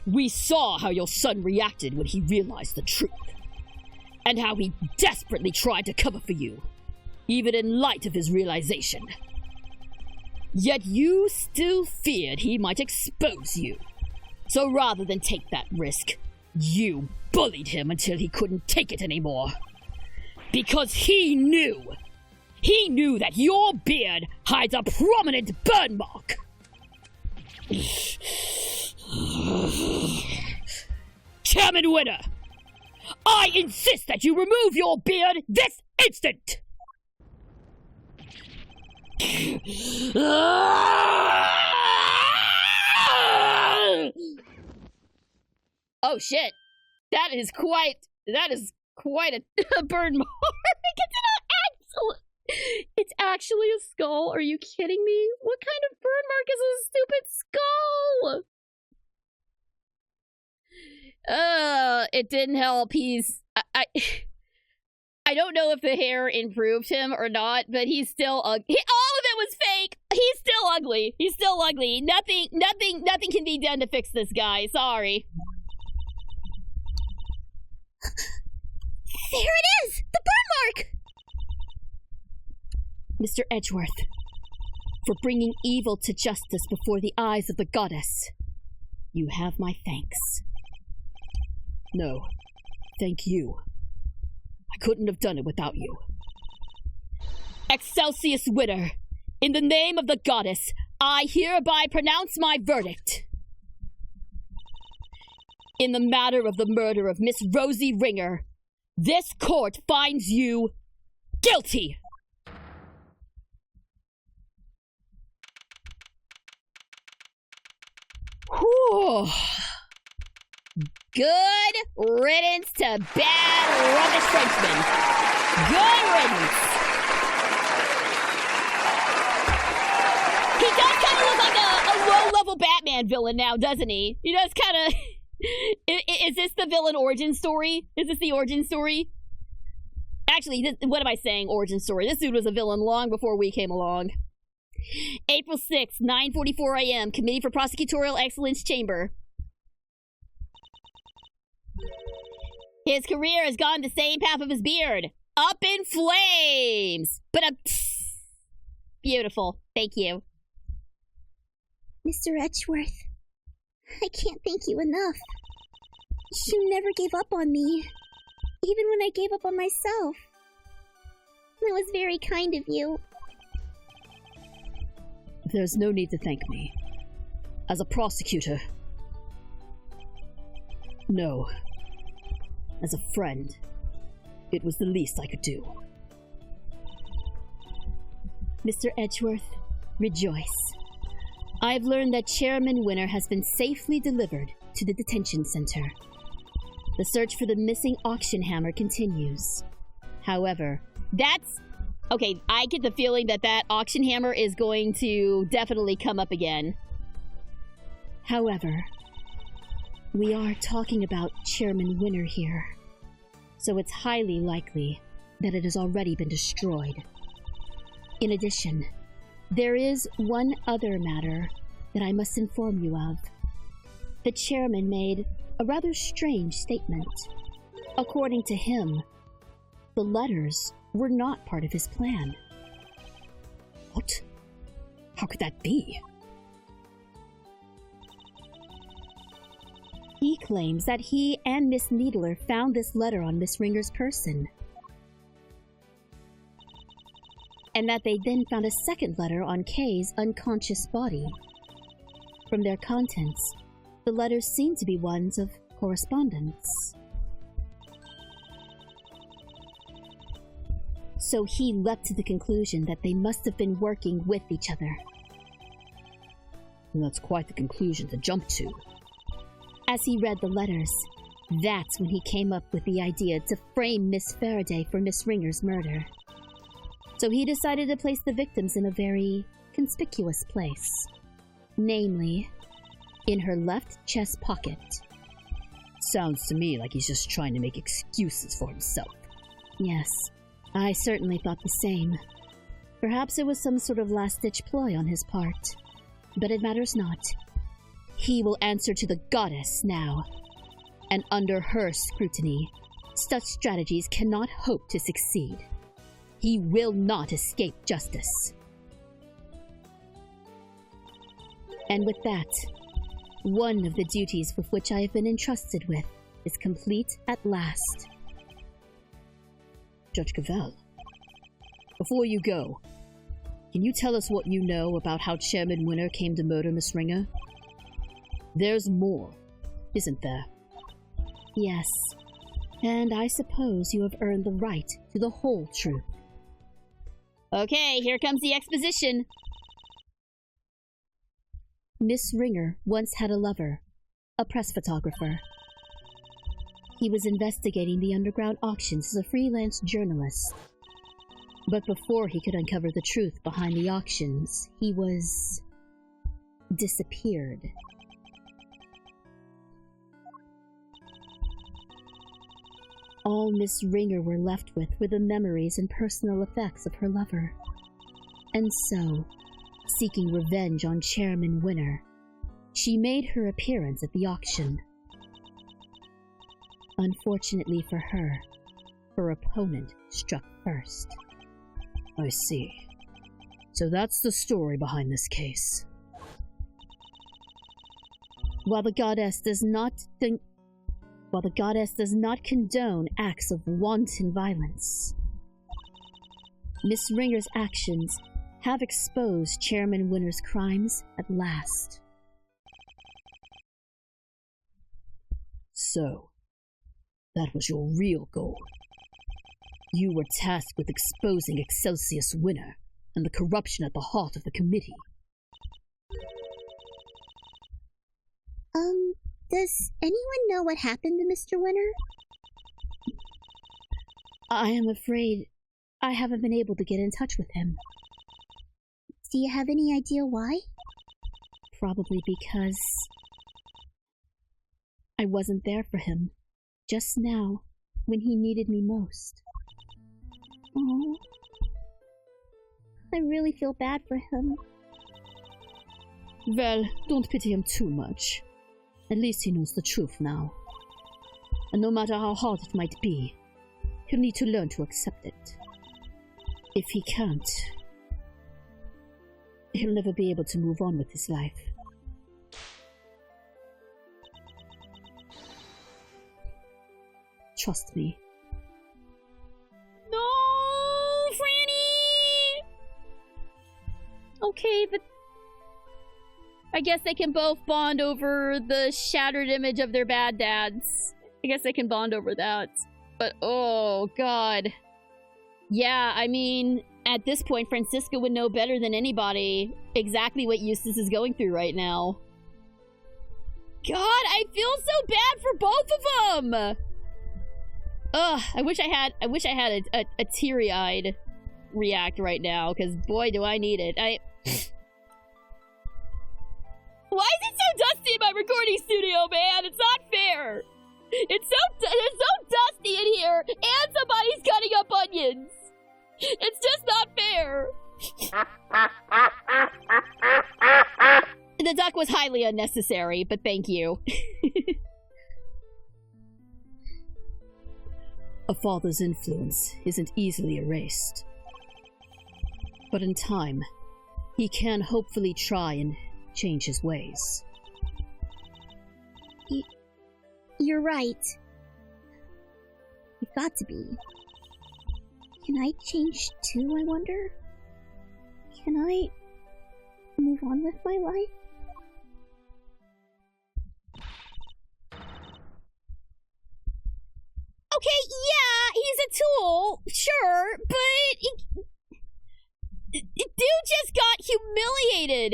[SPEAKER 3] We saw how your son reacted when he realized the truth, and how he desperately tried to cover for you, even in light of his realization. Yet you still feared he might expose you. So rather than take that risk, you bullied him until he couldn't take it anymore. Because he knew that your beard hides a prominent burn mark. Chairman Winner, I insist that you remove your beard this instant!
[SPEAKER 1] Oh shit. That is quite a burn mark. It's actually a skull. Are you kidding me? What kind of burn mark is a stupid skull? It didn't help. I don't know if the hair improved him or not, but he's still ugly. All of it was fake. He's still ugly. He's still ugly. Nothing can be done to fix this guy. Sorry.
[SPEAKER 5] There it is! The burn mark!
[SPEAKER 3] Mr. Edgeworth, for bringing evil to justice before the eyes of the goddess, you have my thanks. No, thank you. I couldn't have done it without you. Excelsius Winner, in the name of the goddess, I hereby pronounce my verdict.
[SPEAKER 2] in the matter of the murder of Miss Rosie Ringer, this court finds you guilty. Whew.
[SPEAKER 1] Good riddance to bad rubbish Frenchmen. Good riddance. He does kind of look like a low-level Batman villain now, doesn't he? He does kind of... Is this the villain origin story? Is this the origin story? Actually, what am I saying, origin story? This dude was a villain long before we came along. April 6th, 9:44 a.m., Committee for Prosecutorial Excellence Chamber. His career has gone the same path of his beard. Up in flames! But beautiful. Thank you.
[SPEAKER 5] Mr. Edgeworth, I can't thank you enough. You never gave up on me, even when I gave up on myself. That was very kind of you.
[SPEAKER 2] There's no need to thank me. As a prosecutor, no. As a friend, it was the least I could do.
[SPEAKER 6] Mr. Edgeworth, rejoice. I've learned that Chairman Winner has been safely delivered to the detention center. The search for the missing auction hammer continues. However,
[SPEAKER 1] That's... Okay, I get the feeling that that auction hammer is going to definitely come up again.
[SPEAKER 6] we are talking about Chairman Winner here, so it's highly likely that it has already been destroyed. In addition, there is one other matter that I must inform you of. The chairman made a rather strange statement. According to him, the letters were not part of his plan.
[SPEAKER 2] What? How could that be?
[SPEAKER 6] He claims that he and Miss Needler found this letter on Miss Ringer's person, and that they then found a second letter on Kay's unconscious body. From their contents, the letters seem to be ones of correspondence. So he leapt to the conclusion that they must have been working with each other.
[SPEAKER 2] And that's quite the conclusion to jump to.
[SPEAKER 6] As he read the letters, that's when he came up with the idea to frame Miss Faraday for Miss Ringer's murder. So he decided to place the victims in a very conspicuous place. Namely, in her left chest pocket.
[SPEAKER 2] Sounds to me like he's just trying to make excuses for himself.
[SPEAKER 6] Yes, I certainly thought the same. Perhaps it was some sort of last-ditch ploy on his part. But it matters not. He will answer to the goddess now. And under her scrutiny, such strategies cannot hope to succeed. He will not escape justice. And with that, one of the duties with which I have been entrusted with is complete at last.
[SPEAKER 2] Judge Cavell, before you go, can you tell us what you know about how Chairman Winner came to murder Miss Ringer? There's more, isn't there?
[SPEAKER 6] Yes, and I suppose you have earned the right to the whole truth.
[SPEAKER 1] Okay, here comes the exposition.
[SPEAKER 6] Miss Ringer once had a lover, a press photographer. He was investigating the underground auctions as a freelance journalist. But before he could uncover the truth behind the auctions, he was disappeared. All Miss Ringer were left with were the memories and personal effects of her lover. And so, seeking revenge on Chairman Winner, she made her appearance at the auction. Unfortunately for her opponent struck first.
[SPEAKER 2] I see. So that's the story behind this case.
[SPEAKER 6] While the goddess does not condone acts of wanton violence, Miss Ringer's actions have exposed Chairman Winner's crimes at last.
[SPEAKER 3] So, that was your real goal. You were tasked with exposing Excelsius Winner and the corruption at the heart of the committee.
[SPEAKER 5] Does anyone know what happened to Mr. Winter?
[SPEAKER 2] I am afraid I haven't been able to get in touch with him.
[SPEAKER 5] Do you have any idea why?
[SPEAKER 2] Probably because I wasn't there for him just now when he needed me most.
[SPEAKER 5] Oh, I really feel bad for him.
[SPEAKER 2] Well, don't pity him too much. At least he knows the truth now. And no matter how hard it might be, he'll need to learn to accept it. If he can't, he'll never be able to move on with his life. Trust me.
[SPEAKER 1] No, Franny! Okay, but I guess they can both bond over the shattered image of their bad dads. I guess they can bond over that. But, oh, God. Yeah, I mean, at this point, Francisca would know better than anybody exactly what Eustace is going through right now. God, I feel so bad for both of them! Ugh, I wish I had a teary-eyed react right now, because boy, do I need it. Why is it so dusty in my recording studio, man? It's not fair. It's so dusty in here, and somebody's cutting up onions. It's just not fair. The duck was highly unnecessary, but thank you.
[SPEAKER 2] A father's influence isn't easily erased. But in time, he can hopefully try and change his ways.
[SPEAKER 5] You're right. You've got to be. Can I change too, I wonder? Can I move on with my life?
[SPEAKER 1] Okay, yeah, he's a tool, sure, but dude just got humiliated.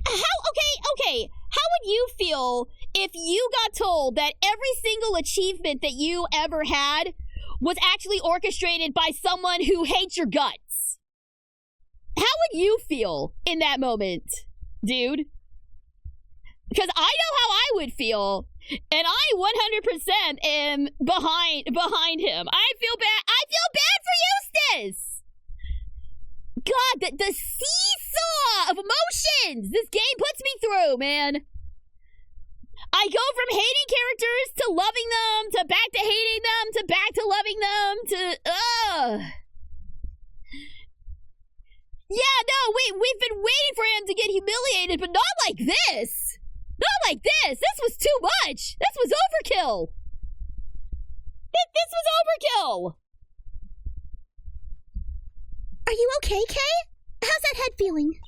[SPEAKER 1] Okay, how would you feel if you got told that every single achievement that you ever had was actually orchestrated by someone who hates your guts? How would you feel in that moment, dude? Because I know how I would feel, and I 100% am behind him. I feel bad for Eustace. God, the seesaw of emotions this game puts me through, man. I go from hating characters to loving them, to back to hating them, to back to loving them, to Yeah, no, we've been waiting for him to get humiliated, but not like this. Not like this. This was too much. This was overkill. This was overkill.
[SPEAKER 5] Are you okay, Kay? How's that head feeling?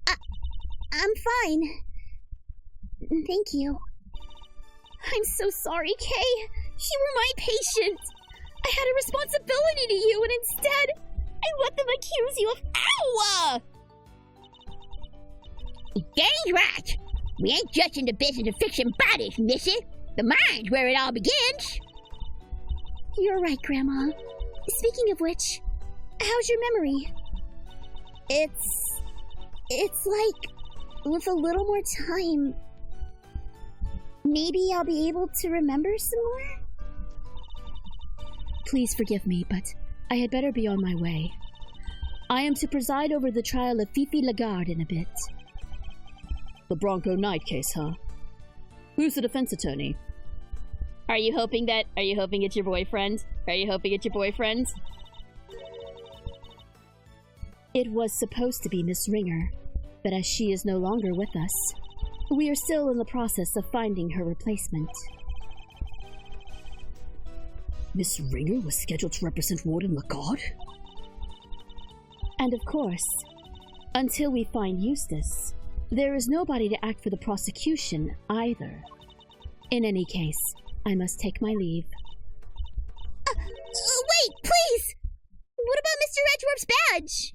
[SPEAKER 5] I'm fine. Thank you.
[SPEAKER 6] I'm so sorry, Kay. You were my patient. I had a responsibility to you, and instead, I let them accuse you of— Ow!
[SPEAKER 5] Danny's right. We ain't just in the business of fixing bodies, missy. The mind's where it all begins.
[SPEAKER 6] You're right, Grandma. Speaking of which, how's your memory?
[SPEAKER 5] It's like, with a little more time, maybe I'll be able to remember some more?
[SPEAKER 2] Please forgive me, but I had better be on my way. I am to preside over the trial of Fifi Lagarde in a bit. The Bronco Knight case, huh? Who's the defense attorney?
[SPEAKER 1] Are you hoping it's your boyfriend? Are you hoping it's your boyfriend?
[SPEAKER 2] It was supposed to be Miss Ringer, but as she is no longer with us, we are still in the process of finding her replacement. Miss Ringer was scheduled to represent Warden Lagarde? And of course, until we find Eustace, There is nobody to act for the prosecution, either. In any case, I must take my leave.
[SPEAKER 5] Wait, please! What about Mr. Edgeworth's badge?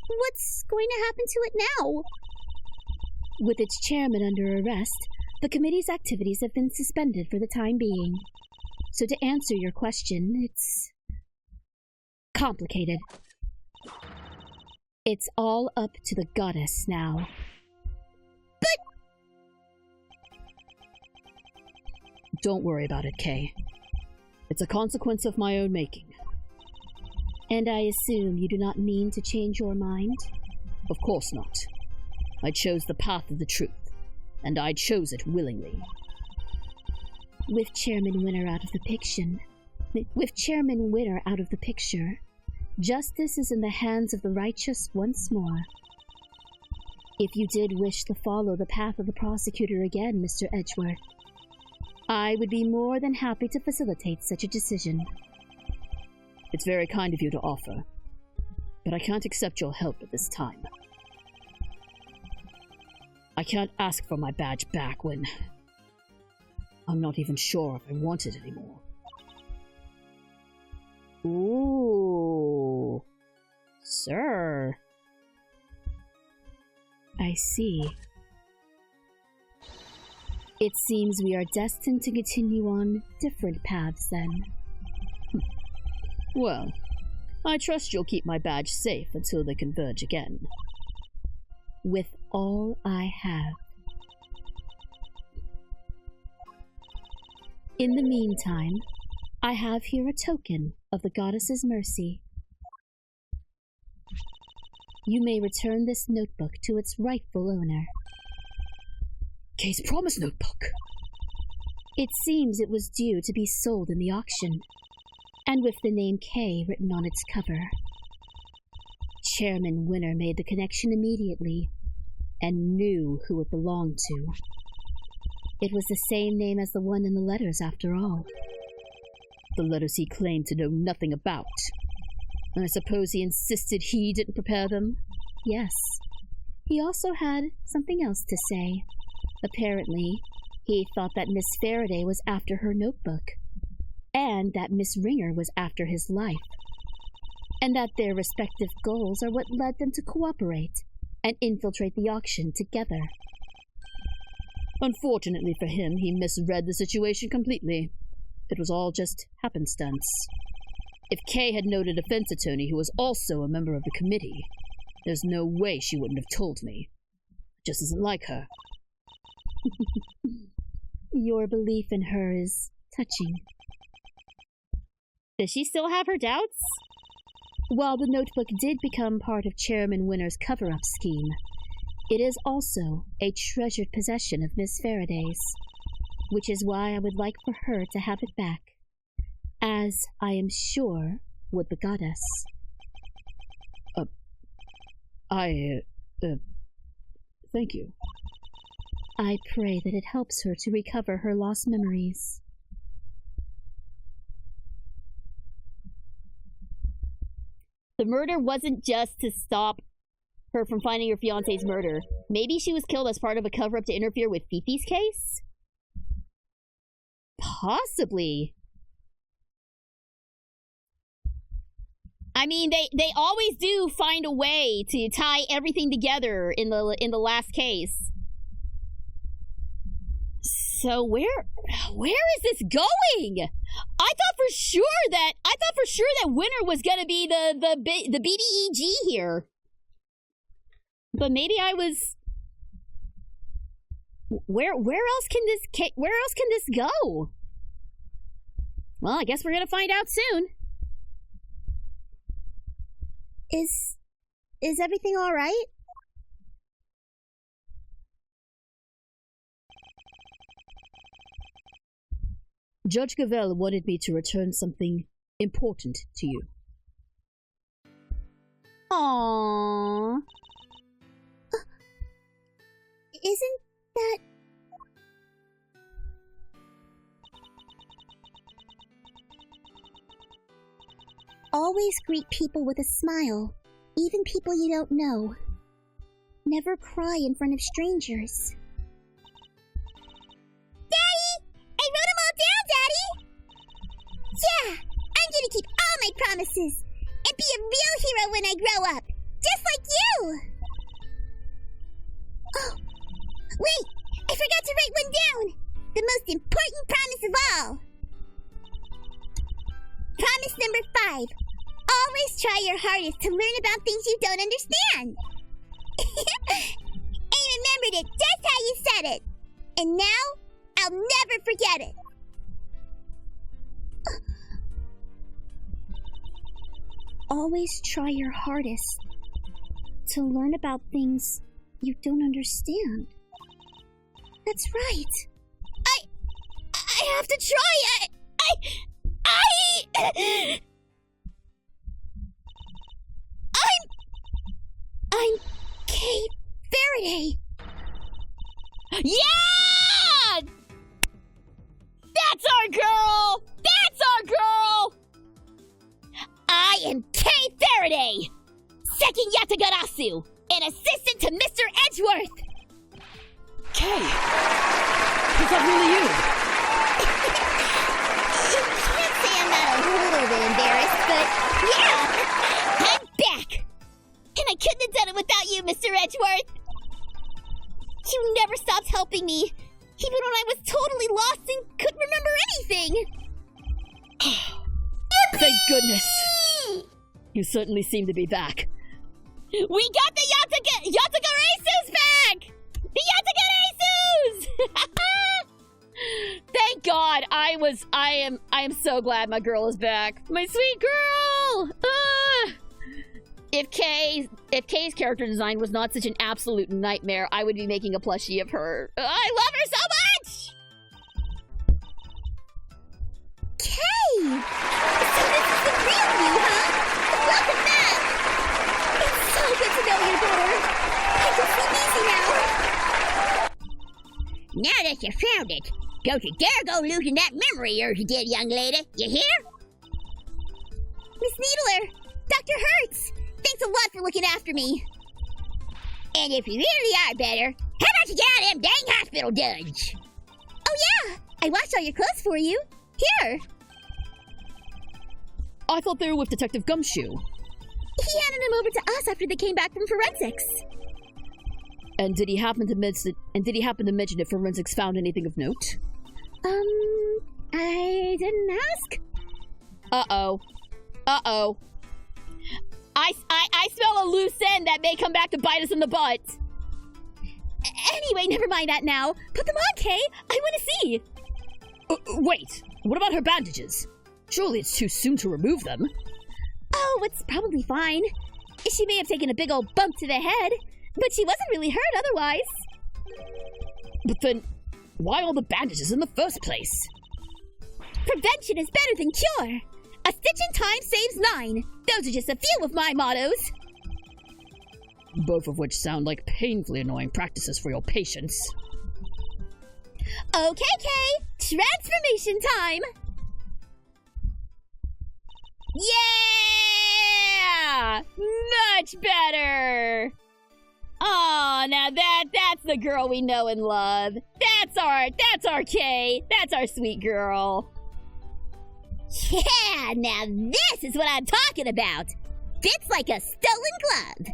[SPEAKER 5] What's going to happen to it now?
[SPEAKER 2] With its chairman under arrest, the committee's activities have been suspended for the time being. So to answer your question, it's complicated. It's all up to the goddess now.
[SPEAKER 5] But...
[SPEAKER 3] Don't worry about it, Kay. It's a consequence of my own making.
[SPEAKER 2] And I assume you do not mean to change your mind?
[SPEAKER 3] Of course not. I chose the path of the truth, and I chose it willingly.
[SPEAKER 2] With Chairman Winner out of the picture, justice is in the hands of the righteous once more. If you did wish to follow the path of the prosecutor again, Mr. Edgeworth, I would be more than happy to facilitate such a decision.
[SPEAKER 3] It's very kind of you to offer, but I can't accept your help at this time. I can't ask for my badge back when I'm not even sure if I want it anymore.
[SPEAKER 2] Ooh. Sir. I see. It seems we are destined to continue on different paths then.
[SPEAKER 3] Well, I trust you'll keep my badge safe until they converge again.
[SPEAKER 2] With all I have. In the meantime, I have here a token of the goddess's mercy. You may return this notebook to its rightful owner.
[SPEAKER 3] Kay's promise notebook.
[SPEAKER 2] It seems it was due to be sold in the auction, and with the name Kay written on its cover. Chairman Winner made the connection immediately, and knew who it belonged to. It was the same name as the one in the letters, after all.
[SPEAKER 3] The letters he claimed to know nothing about. I suppose he insisted he didn't prepare them?
[SPEAKER 2] Yes. He also had something else to say. Apparently, he thought that Miss Faraday was after her notebook, and that Miss Ringer was after his life, and that their respective goals are what led them to cooperate and infiltrate the auction together.
[SPEAKER 3] Unfortunately for him, he misread the situation completely. It was all just happenstance. If Kay had known a defense attorney who was also a member of the committee, there's no way she wouldn't have told me. It just isn't like her.
[SPEAKER 2] Your belief in her is touching.
[SPEAKER 1] Does she still have her doubts?
[SPEAKER 2] While the notebook did become part of Chairman Winner's cover-up scheme, it is also a treasured possession of Miss Faraday's, which is why I would like for her to have it back, as I am sure would the goddess.
[SPEAKER 3] Thank you.
[SPEAKER 2] I pray that it helps her to recover her lost memories.
[SPEAKER 1] The murder wasn't just to stop her from finding her fiancé's murder. Maybe she was killed as part of a cover-up to interfere with Fifi's case? Possibly. I mean, they always do find a way to tie everything together in the last case. So where is this going? I thought for sure that Winner was gonna be the BDEG here, but maybe I was. Where else can this go? Well, I guess we're gonna find out soon.
[SPEAKER 5] Is everything all right?
[SPEAKER 3] Judge Gavelle wanted me to return something important to you.
[SPEAKER 1] Aww.
[SPEAKER 5] Isn't that... Always greet people with a smile, even people you don't know. Never cry in front of strangers. Daddy! I wrote them all down, Daddy! Yeah! I'm gonna keep all my promises and be a real hero when I grow up! Just like you! Oh, wait! I forgot to write one down! The most important promise of all! Promise number 5. Always try your hardest to learn about things you don't understand! I remembered it just how you said it! And now, I'll never forget it! Always try your hardest to learn about things you don't understand. That's right. I have to try. I'm Kate Faraday.
[SPEAKER 1] Yeah! That's our girl! That's our girl! I am Kay Faraday, second Yatagarasu, an assistant to Mr. Edgeworth.
[SPEAKER 3] Kay! Is that really you?
[SPEAKER 5] Can't say I'm not a little bit embarrassed, but yeah,
[SPEAKER 1] I'm back! And I couldn't have done it without you, Mr. Edgeworth. You never stopped helping me, even when I was totally lost and couldn't remember anything.
[SPEAKER 3] Thank goodness. You certainly seem to be back.
[SPEAKER 1] We got the Yatagarasus back! The Yatagarasus! Thank God! I am so glad my girl is back. My sweet girl! If Kay's character design was not such an absolute nightmare, I would be making a plushie of her. I love her so much!
[SPEAKER 5] Kay! So this is the real you, huh? Welcome back! It's so good to know your daughter. I can sleep easy now.
[SPEAKER 6] Now that you found it, don't you dare go losing that memory of yours you did, young lady. You hear?
[SPEAKER 5] Miss Needler! Dr. Hertz! Thanks a lot for looking after me.
[SPEAKER 6] And if you really are better, how about you get out of them dang hospital duds?
[SPEAKER 5] Oh yeah! I washed all your clothes for you. Here!
[SPEAKER 3] I thought they were with Detective Gumshoe.
[SPEAKER 5] He handed them over to us after they came back from forensics.
[SPEAKER 3] And did he happen to mention if forensics found anything of note?
[SPEAKER 5] I didn't ask.
[SPEAKER 1] Uh-oh. I smell a loose end that may come back to bite us in the butt.
[SPEAKER 5] Anyway, never mind that now. Put them on, Kay. I want to see.
[SPEAKER 3] Wait, what about her bandages? Surely it's too soon to remove them.
[SPEAKER 5] Oh, it's probably fine. She may have taken a big old bump to the head, but she wasn't really hurt otherwise.
[SPEAKER 3] But then, why all the bandages in the first place?
[SPEAKER 5] Prevention is better than cure. A stitch in time saves 9. Those are just a few of my mottos.
[SPEAKER 3] Both of which sound like painfully annoying practices for your patients.
[SPEAKER 5] Okay, Kay. Transformation time.
[SPEAKER 1] Yeah! Much better! Oh, now that's the girl we know and love. That's our Kay. That's our sweet girl.
[SPEAKER 6] Yeah, now this is what I'm talking about. Fits like a stolen glove.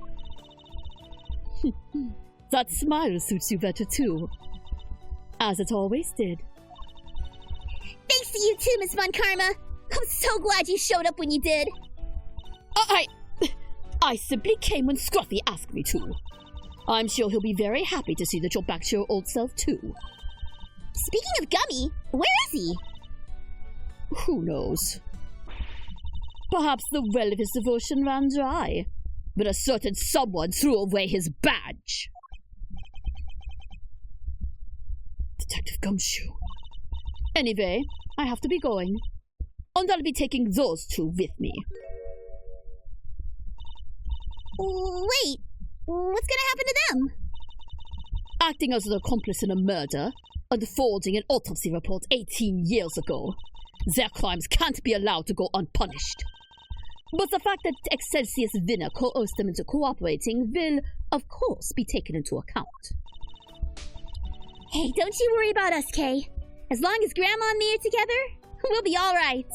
[SPEAKER 3] That smile suits you better too. As it always did.
[SPEAKER 5] Thanks to you too, Miss Von Karma. I'm so glad you showed up when you did.
[SPEAKER 3] I simply came when Scruffy asked me to. I'm sure he'll be very happy to see that you're back to your old self too.
[SPEAKER 5] Speaking of Gummy, where is he?
[SPEAKER 3] Who knows? Perhaps the well of his devotion ran dry, but a certain someone threw away his badge. Detective Gumshoe. Anyway, I have to be going, and I'll be taking those two with me.
[SPEAKER 5] Wait, what's gonna happen to them?
[SPEAKER 3] Acting as an accomplice in a murder and forging an autopsy report 18 years ago, their crimes can't be allowed to go unpunished.
[SPEAKER 2] But the fact that Excelsius Vinner coerced them into cooperating will, of course, be taken into account.
[SPEAKER 5] Hey, don't you worry about us, Kay. As long as Grandma and me are together, we'll be all right.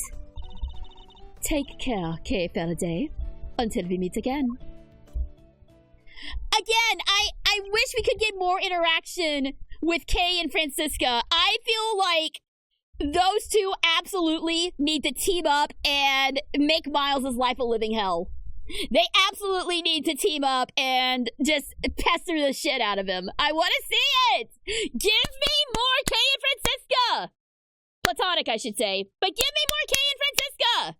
[SPEAKER 2] Take care, Kay Faraday, until we meet again.
[SPEAKER 1] Again, I wish we could get more interaction with Kay and Francisca. I feel like those two absolutely need to team up and make Miles' life a living hell. They absolutely need to team up and just pester the shit out of him. I want to see it! Give me more Kay and Francisca! Platonic, I should say. But give me more Kay and Francisca!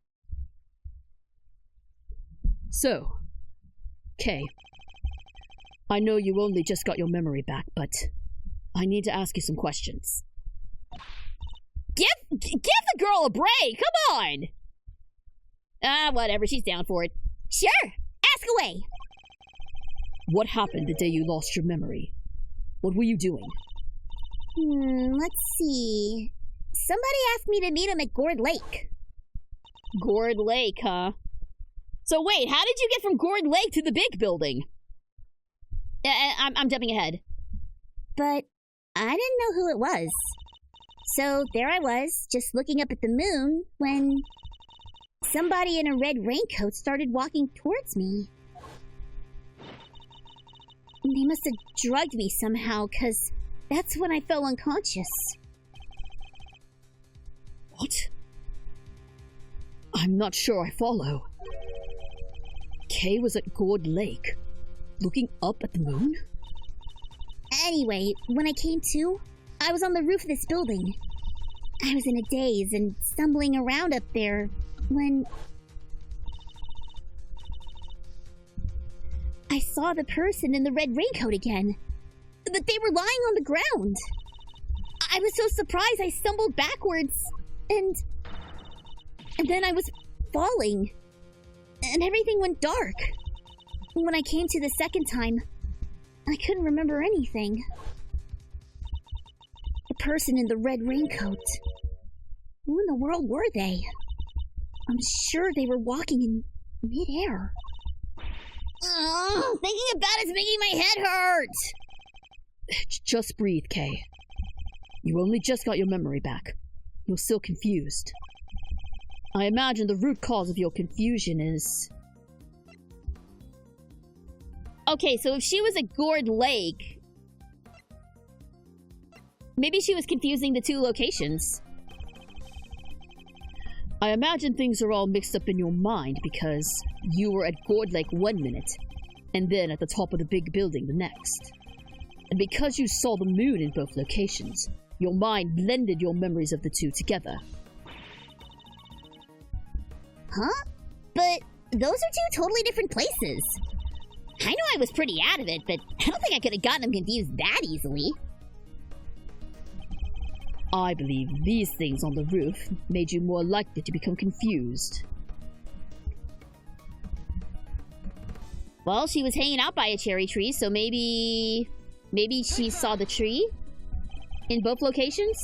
[SPEAKER 2] So, Kay, I know you only just got your memory back, but I need to ask you some questions.
[SPEAKER 1] Give the girl a break! Come on! Whatever. She's down for it.
[SPEAKER 5] Sure, ask away.
[SPEAKER 2] What happened the day you lost your memory? What were you doing?
[SPEAKER 5] Let's see. Somebody asked me to meet him at Gourd Lake.
[SPEAKER 1] Gourd Lake, huh? So wait, how did you get from Gourd Lake to the big building? I'm jumping ahead.
[SPEAKER 5] But I didn't know who it was. So there I was, just looking up at the moon, when somebody in a red raincoat started walking towards me. They must have drugged me somehow, because that's when I fell unconscious.
[SPEAKER 2] What? I'm not sure I follow. Kay was at Gourd Lake, looking up at the moon?
[SPEAKER 5] Anyway, when I came to, I was on the roof of this building. I was in a daze and stumbling around up there when I saw the person in the red raincoat again. But they were lying on the ground. I was so surprised I stumbled backwards and then I was falling and everything went dark. When I came to the second time, I couldn't remember anything. The person in the red raincoat. Who in the world were they? I'm sure they were walking in midair.
[SPEAKER 1] Thinking about it's making my head hurt.
[SPEAKER 2] Just breathe, Kay. You only just got your memory back. You're still confused. I imagine the root cause of your confusion is...
[SPEAKER 1] Okay, so if she was at Gourd Lake, maybe she was confusing the two locations.
[SPEAKER 2] I imagine things are all mixed up in your mind because you were at Gourd Lake one minute, and then at the top of the big building the next. And because you saw the moon in both locations, your mind blended your memories of the two together.
[SPEAKER 5] Huh? But those are two totally different places.
[SPEAKER 1] I know I was pretty out of it, but I don't think I could have gotten them confused that easily.
[SPEAKER 2] I believe these things on the roof made you more likely to become confused.
[SPEAKER 1] Well, she was hanging out by a cherry tree, so maybe she saw the tree in both locations?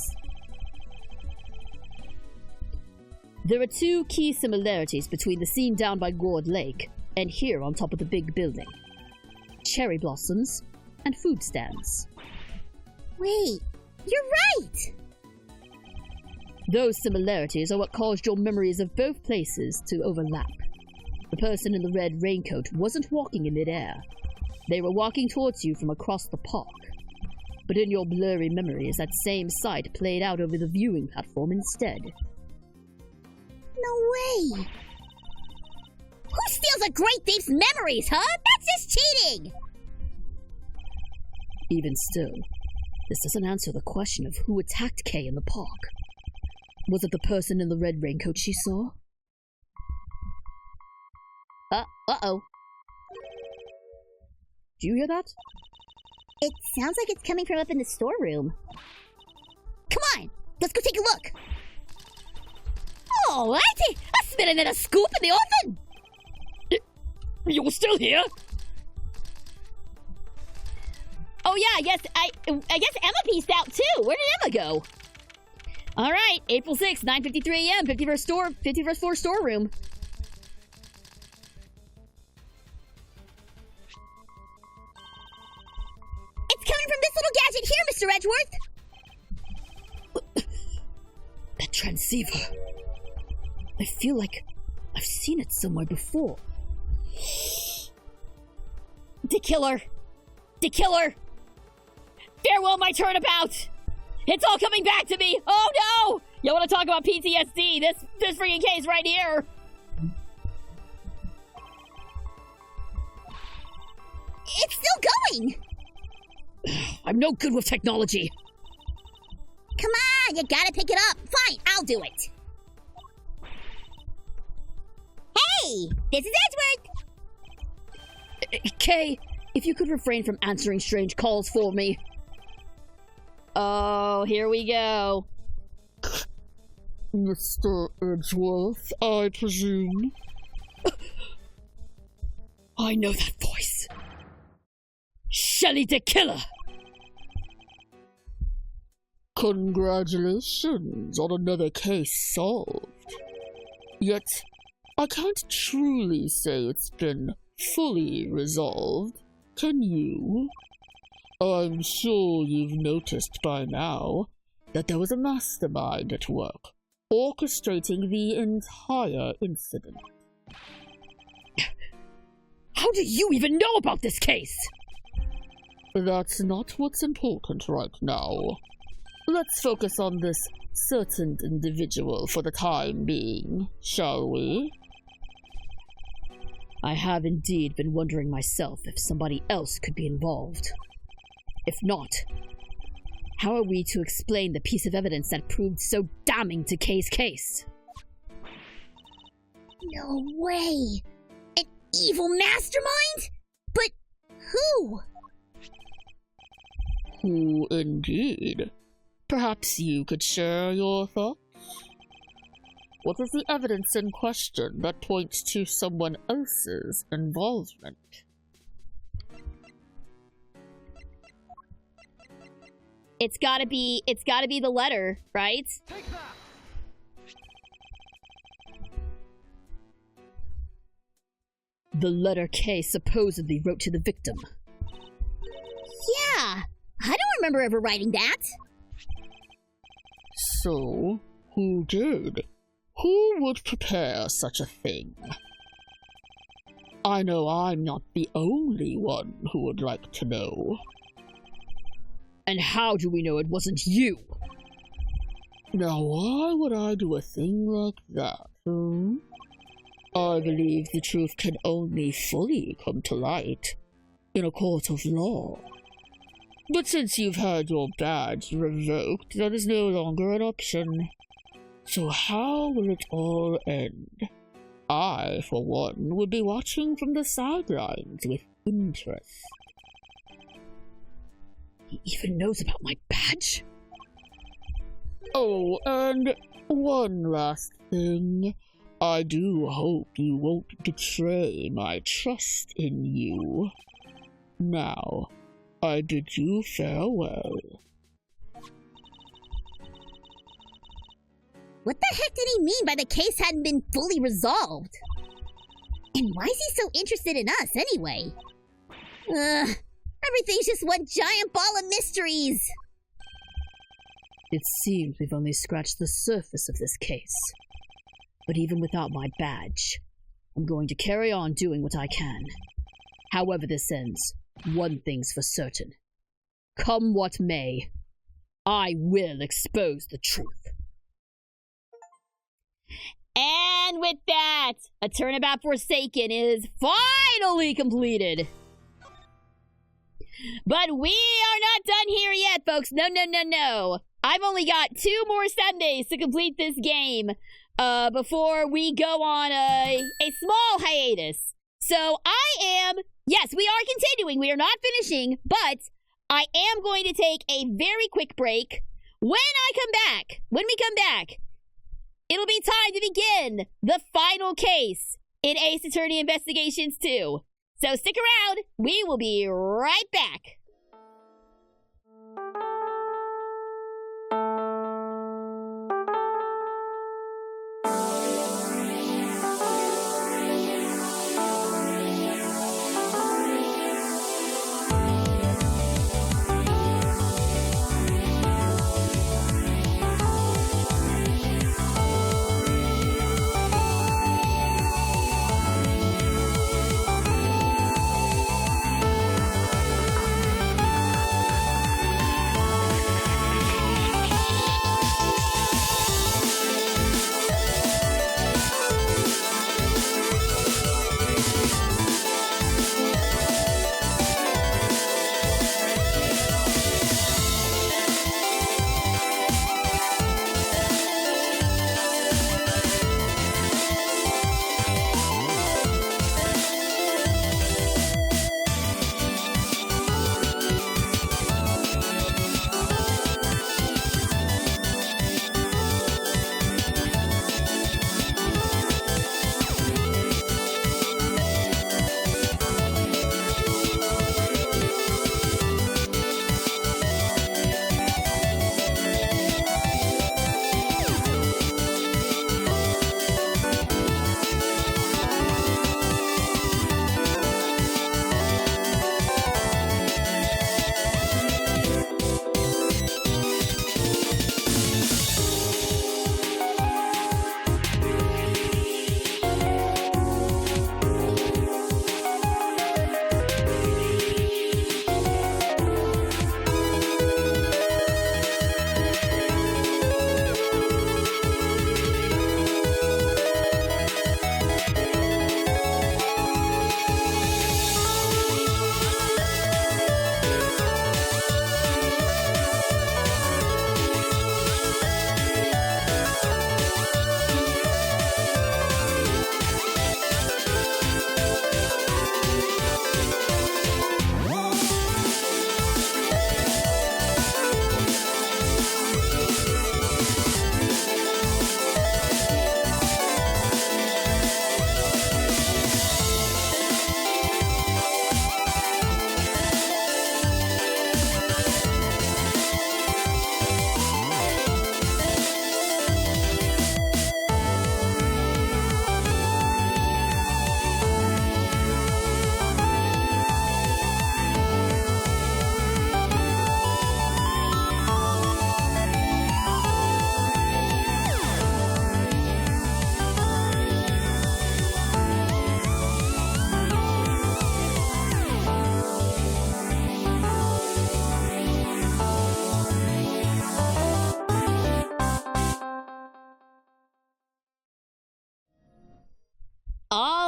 [SPEAKER 2] There are two key similarities between the scene down by Gourd Lake and here on top of the big building. Cherry blossoms and food stands.
[SPEAKER 5] Wait, you're right!
[SPEAKER 2] Those similarities are what caused your memories of both places to overlap. The person in the red raincoat wasn't walking in midair. They were walking towards you from across the park. But in your blurry memories, that same sight played out over the viewing platform instead.
[SPEAKER 5] No way! Who steals a great thief's memories, huh? That's just cheating!
[SPEAKER 2] Even still, this doesn't answer the question of who attacked Kay in the park. Was it the person in the red raincoat she saw?
[SPEAKER 1] Uh-oh.
[SPEAKER 2] Do you hear that?
[SPEAKER 5] It sounds like it's coming from up in the storeroom. Come on, let's go take a look.
[SPEAKER 3] Oh, Auntie! I smell another scoop in the oven! You're still here?
[SPEAKER 1] Oh yeah, I guess Emma pieced out too. Where did Emma go? All right, April 6th, 9:53 a.m., 51st floor storeroom.
[SPEAKER 3] That transceiver. I feel like I've seen it somewhere before.
[SPEAKER 1] The killer! The killer! Farewell, my turnabout! It's all coming back to me! Oh no! You want to talk about PTSD? This freaking case right here!
[SPEAKER 6] It's still going!
[SPEAKER 3] I'm no good with technology.
[SPEAKER 6] Come on, you gotta pick it up. Fine, I'll do it. Hey, this is Edgeworth.
[SPEAKER 3] Kay, if you could refrain from answering strange calls for me.
[SPEAKER 1] Oh, here we go.
[SPEAKER 7] Mr. Edgeworth, I presume.
[SPEAKER 3] I know that voice. Shelly the Killer!
[SPEAKER 7] Congratulations on another case solved. Yet, I can't truly say it's been fully resolved, can you? I'm sure you've noticed by now that there was a mastermind at work, orchestrating the entire incident.
[SPEAKER 3] How do you even know about this case?
[SPEAKER 7] That's not what's important right now. Let's focus on this certain individual for the time being, shall we?
[SPEAKER 3] I have indeed been wondering myself if somebody else could be involved. If not, how are we to explain the piece of evidence that proved so damning to Kay's case?
[SPEAKER 6] No way! An evil mastermind? But who?
[SPEAKER 7] Who indeed? Perhaps you could share your thoughts? What is the evidence in question that points to someone else's involvement?
[SPEAKER 1] It's gotta be the letter, right?
[SPEAKER 4] Take that!
[SPEAKER 3] The letter Kay supposedly wrote to the victim.
[SPEAKER 6] Yeah, I don't remember ever writing that.
[SPEAKER 7] So, who did? Who would prepare such a thing? I know I'm not the only one who would like to know.
[SPEAKER 3] And how do we know it wasn't you?
[SPEAKER 7] Now, why would I do a thing like that, I believe the truth can only fully come to light in a court of law. But since you've had your badge revoked, that is no longer an option. So how will it all end? I, for one, would be watching from the sidelines with interest.
[SPEAKER 3] He even knows about my badge?
[SPEAKER 7] Oh, and one last thing. I do hope you won't betray my trust in you. Now, I bid you farewell.
[SPEAKER 6] What the heck did he mean by the case hadn't been fully resolved? And why is he so interested in us, anyway? Everything's just one giant ball of mysteries!
[SPEAKER 3] It seems we've only scratched the surface of this case. But even without my badge, I'm going to carry on doing what I can. However this ends, one thing's for certain. Come what may, I will expose the truth.
[SPEAKER 1] And with that, A Turnabout Forsaken is finally completed. But we are not done here yet, folks. No, no, no, no. I've only got 2 more Sundays to complete this game before we go on a small hiatus. So yes, we are continuing. We are not finishing, but I am going to take a very quick break. When we come back, it'll be time to begin the final case in Ace Attorney Investigations 2. So stick around. We will be right back.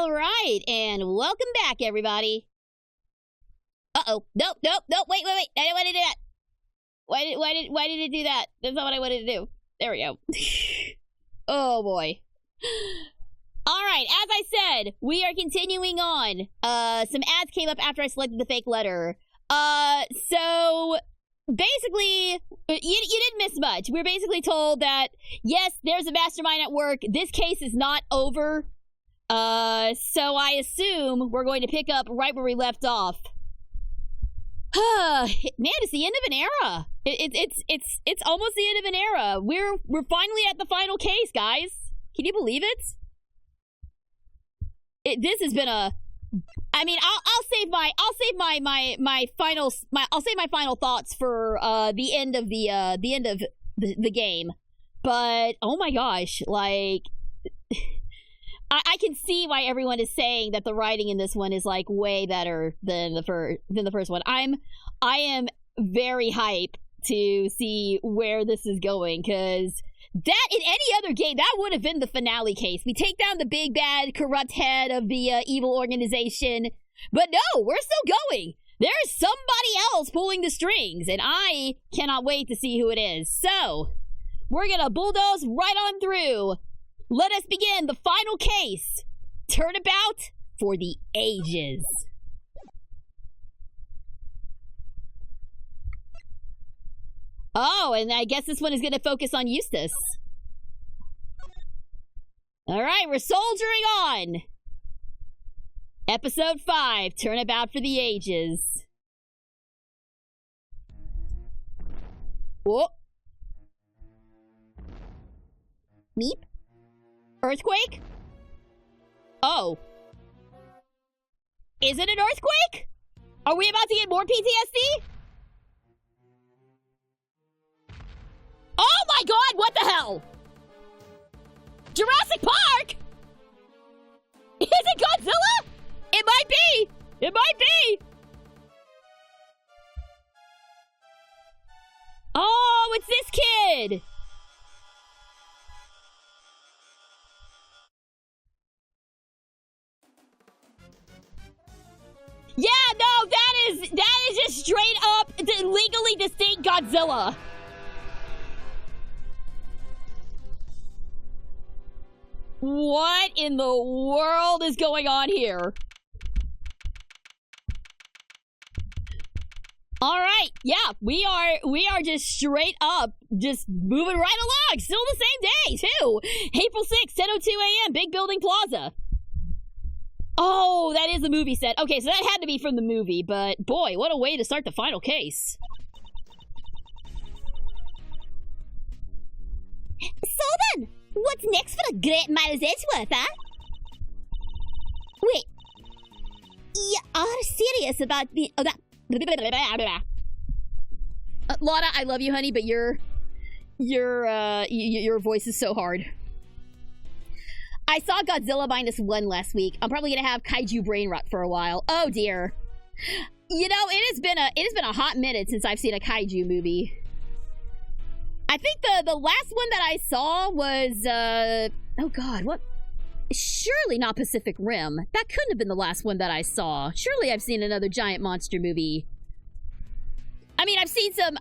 [SPEAKER 1] All right, and welcome back, everybody. Uh-oh. Nope. Wait. I didn't want to do that. Why did it do that? That's not what I wanted to do. There we go. Oh, boy. All right, as I said, we are continuing on. Some ads came up after I selected the fake letter. So basically, you didn't miss much. We were basically told that, yes, there's a mastermind at work. This case is not over. So I assume we're going to pick up right where we left off. Man, it's the end of an era. It's almost the end of an era. We're finally at the final case, guys. Can you believe it? This has been a. I mean, I'll save my final thoughts for the end of the game. But oh my gosh, like. I can see why everyone is saying that the writing in this one is like way better than the first one. I am very hyped to see where this is going, because that in any other game that would have been the finale case. We take down the big bad corrupt head of the evil organization, but no, we're still going. There's somebody else pulling the strings, and I cannot wait to see who it is. So we're gonna bulldoze right on through. Let us begin the final case. Turnabout for the ages. Oh, and I guess this one is going to focus on Eustace. All right, we're soldiering on. Episode 5, Turnabout for the ages. Whoa. Meep. Earthquake? Oh. Is it an earthquake? Are we about to get more PTSD? Oh my god, what the hell? Jurassic Park? Is it Godzilla? It might be. It might be. Oh, it's this kid. Yeah, no, that is just straight up legally distinct Godzilla. What in the world is going on here? All right, yeah, we are just straight up just moving right along. Still the same day, too. April 6th, 10:02 a.m., Big Building Plaza. Oh, that is a movie set. Okay, so that had to be from the movie, but boy, what a way to start the final case.
[SPEAKER 5] So then, what's next for the great Miles Edgeworth, huh? Wait, you are serious about the... Oh, that...
[SPEAKER 1] Lana, I love you, honey, but your voice is so hard. I saw Godzilla -1 last week. I'm probably gonna have kaiju brain rot for a while. Oh dear. You know, it has been a hot minute since I've seen a kaiju movie. I think the last one that I saw was oh god, what? Surely not Pacific Rim. That couldn't have been the last one that I saw. Surely I've seen another giant monster movie. I mean, I've seen some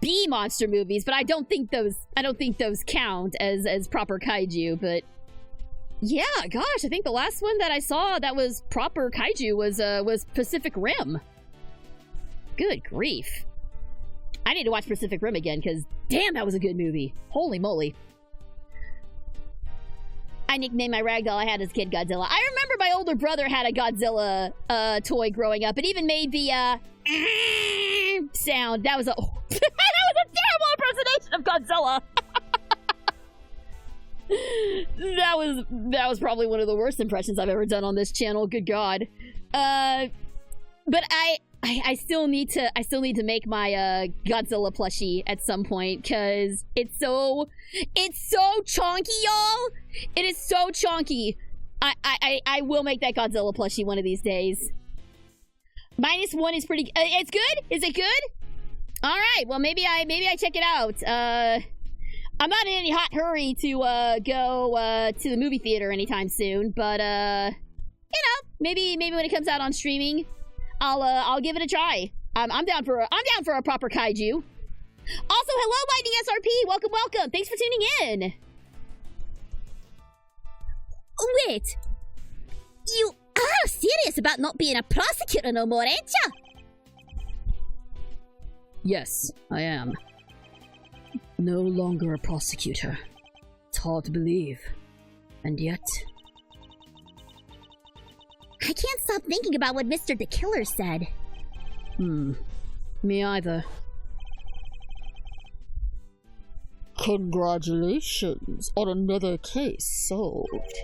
[SPEAKER 1] B monster movies, but I don't think those count as proper kaiju, but yeah, gosh, I think the last one that I saw that was proper kaiju was Pacific Rim. Good grief. I need to watch Pacific Rim again, because damn, that was a good movie. Holy moly. I nicknamed my ragdoll I had as a kid Godzilla. I remember my older brother had a Godzilla toy growing up. It even made the sound. That was a that was a terrible impersonation of Godzilla. That was probably one of the worst impressions I've ever done on this channel. Good God. But I still need to make my Godzilla plushie at some point, because it's so chonky, y'all. It is so chonky. I will make that Godzilla plushie one of these days. -1 is pretty. It's good. Is it good? All right. Well, maybe I check it out. I'm not in any hot hurry to go to the movie theater anytime soon, but Maybe when it comes out on streaming, I'll give it a try. I'm down for a proper kaiju. Also, hello, Lightning SRP. Welcome, welcome. Thanks for tuning in.
[SPEAKER 5] Wait. You are serious about not being a prosecutor no more, ain't ya?
[SPEAKER 3] Yes, I am. No longer a prosecutor. It's hard to believe. And yet...
[SPEAKER 5] I can't stop thinking about what Mr. the Killer said.
[SPEAKER 3] Me either.
[SPEAKER 7] Congratulations on another case solved.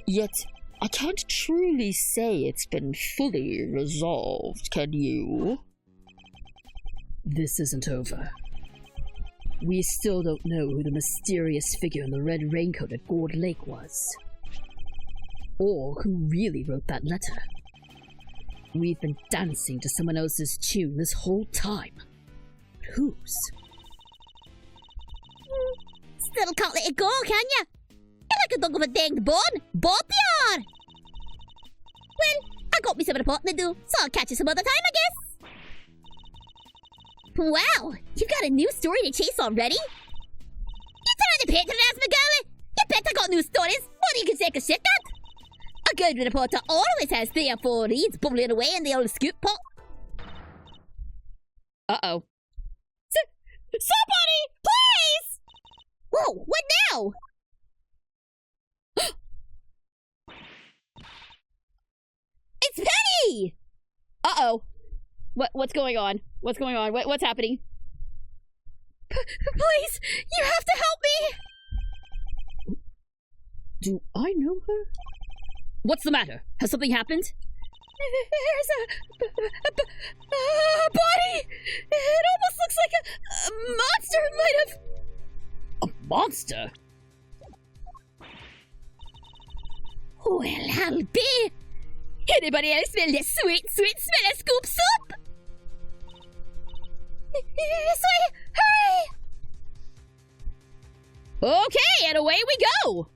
[SPEAKER 7] Yet, I can't truly say it's been fully resolved, can you?
[SPEAKER 3] This isn't over. We still don't know who the mysterious figure in the red raincoat at Gourd Lake was. Or who really wrote that letter. We've been dancing to someone else's tune this whole time. But whose?
[SPEAKER 5] Still can't let it go, can ya? You're like a dog with a danged bone. Bob you are! Well, I got me some reporting to do, so I'll catch you some other time, I guess. Wow, you've got a new story to chase already? You turn on the Patreon, McGarley! You bet I got new stories, more than you can take a shit at! A good reporter always has 3 or 4 reads bubbling away in the old scoop pot.
[SPEAKER 1] Uh-oh. Somebody, please!
[SPEAKER 5] Whoa, what now?
[SPEAKER 1] It's Penny! Uh-oh. What's going on? What's going on? What's happening?
[SPEAKER 6] Please, you have to help me!
[SPEAKER 3] Do I know her? What's the matter? Has something happened?
[SPEAKER 6] There's a body! It almost looks like a monster might have...
[SPEAKER 3] A monster?
[SPEAKER 5] Well, I'll be. Anybody else smell the sweet, sweet smell of scoop soup?
[SPEAKER 6] This way! Hurry!
[SPEAKER 1] Okay, and away we go!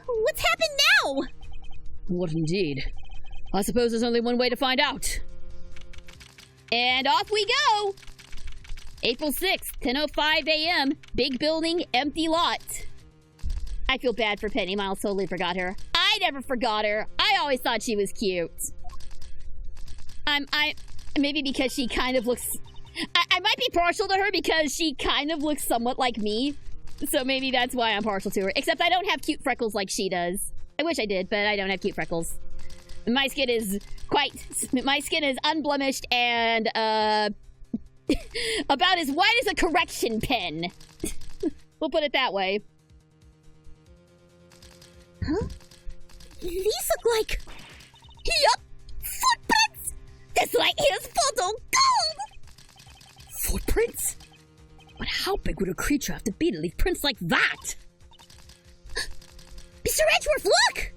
[SPEAKER 5] What's happened now?
[SPEAKER 3] What indeed? I suppose there's only one way to find out.
[SPEAKER 1] And off we go! April 6th, 10:05 a.m. Big building, empty lot. I feel bad for Penny. Miles totally forgot her. I never forgot her. I always thought she was cute. Maybe because she kind of looks... I might be partial to her because she kind of looks somewhat like me. So maybe that's why I'm partial to her. Except I don't have cute freckles like she does. I wish I did, but I don't have cute freckles. My skin is unblemished and, about as white as a correction pen. We'll put it that way.
[SPEAKER 5] Huh? These look like... Yup! Footprints! This right here's photo gold!
[SPEAKER 3] Footprints? But how big would a creature have to be to leave prints like that?
[SPEAKER 5] Mr. Edgeworth, look!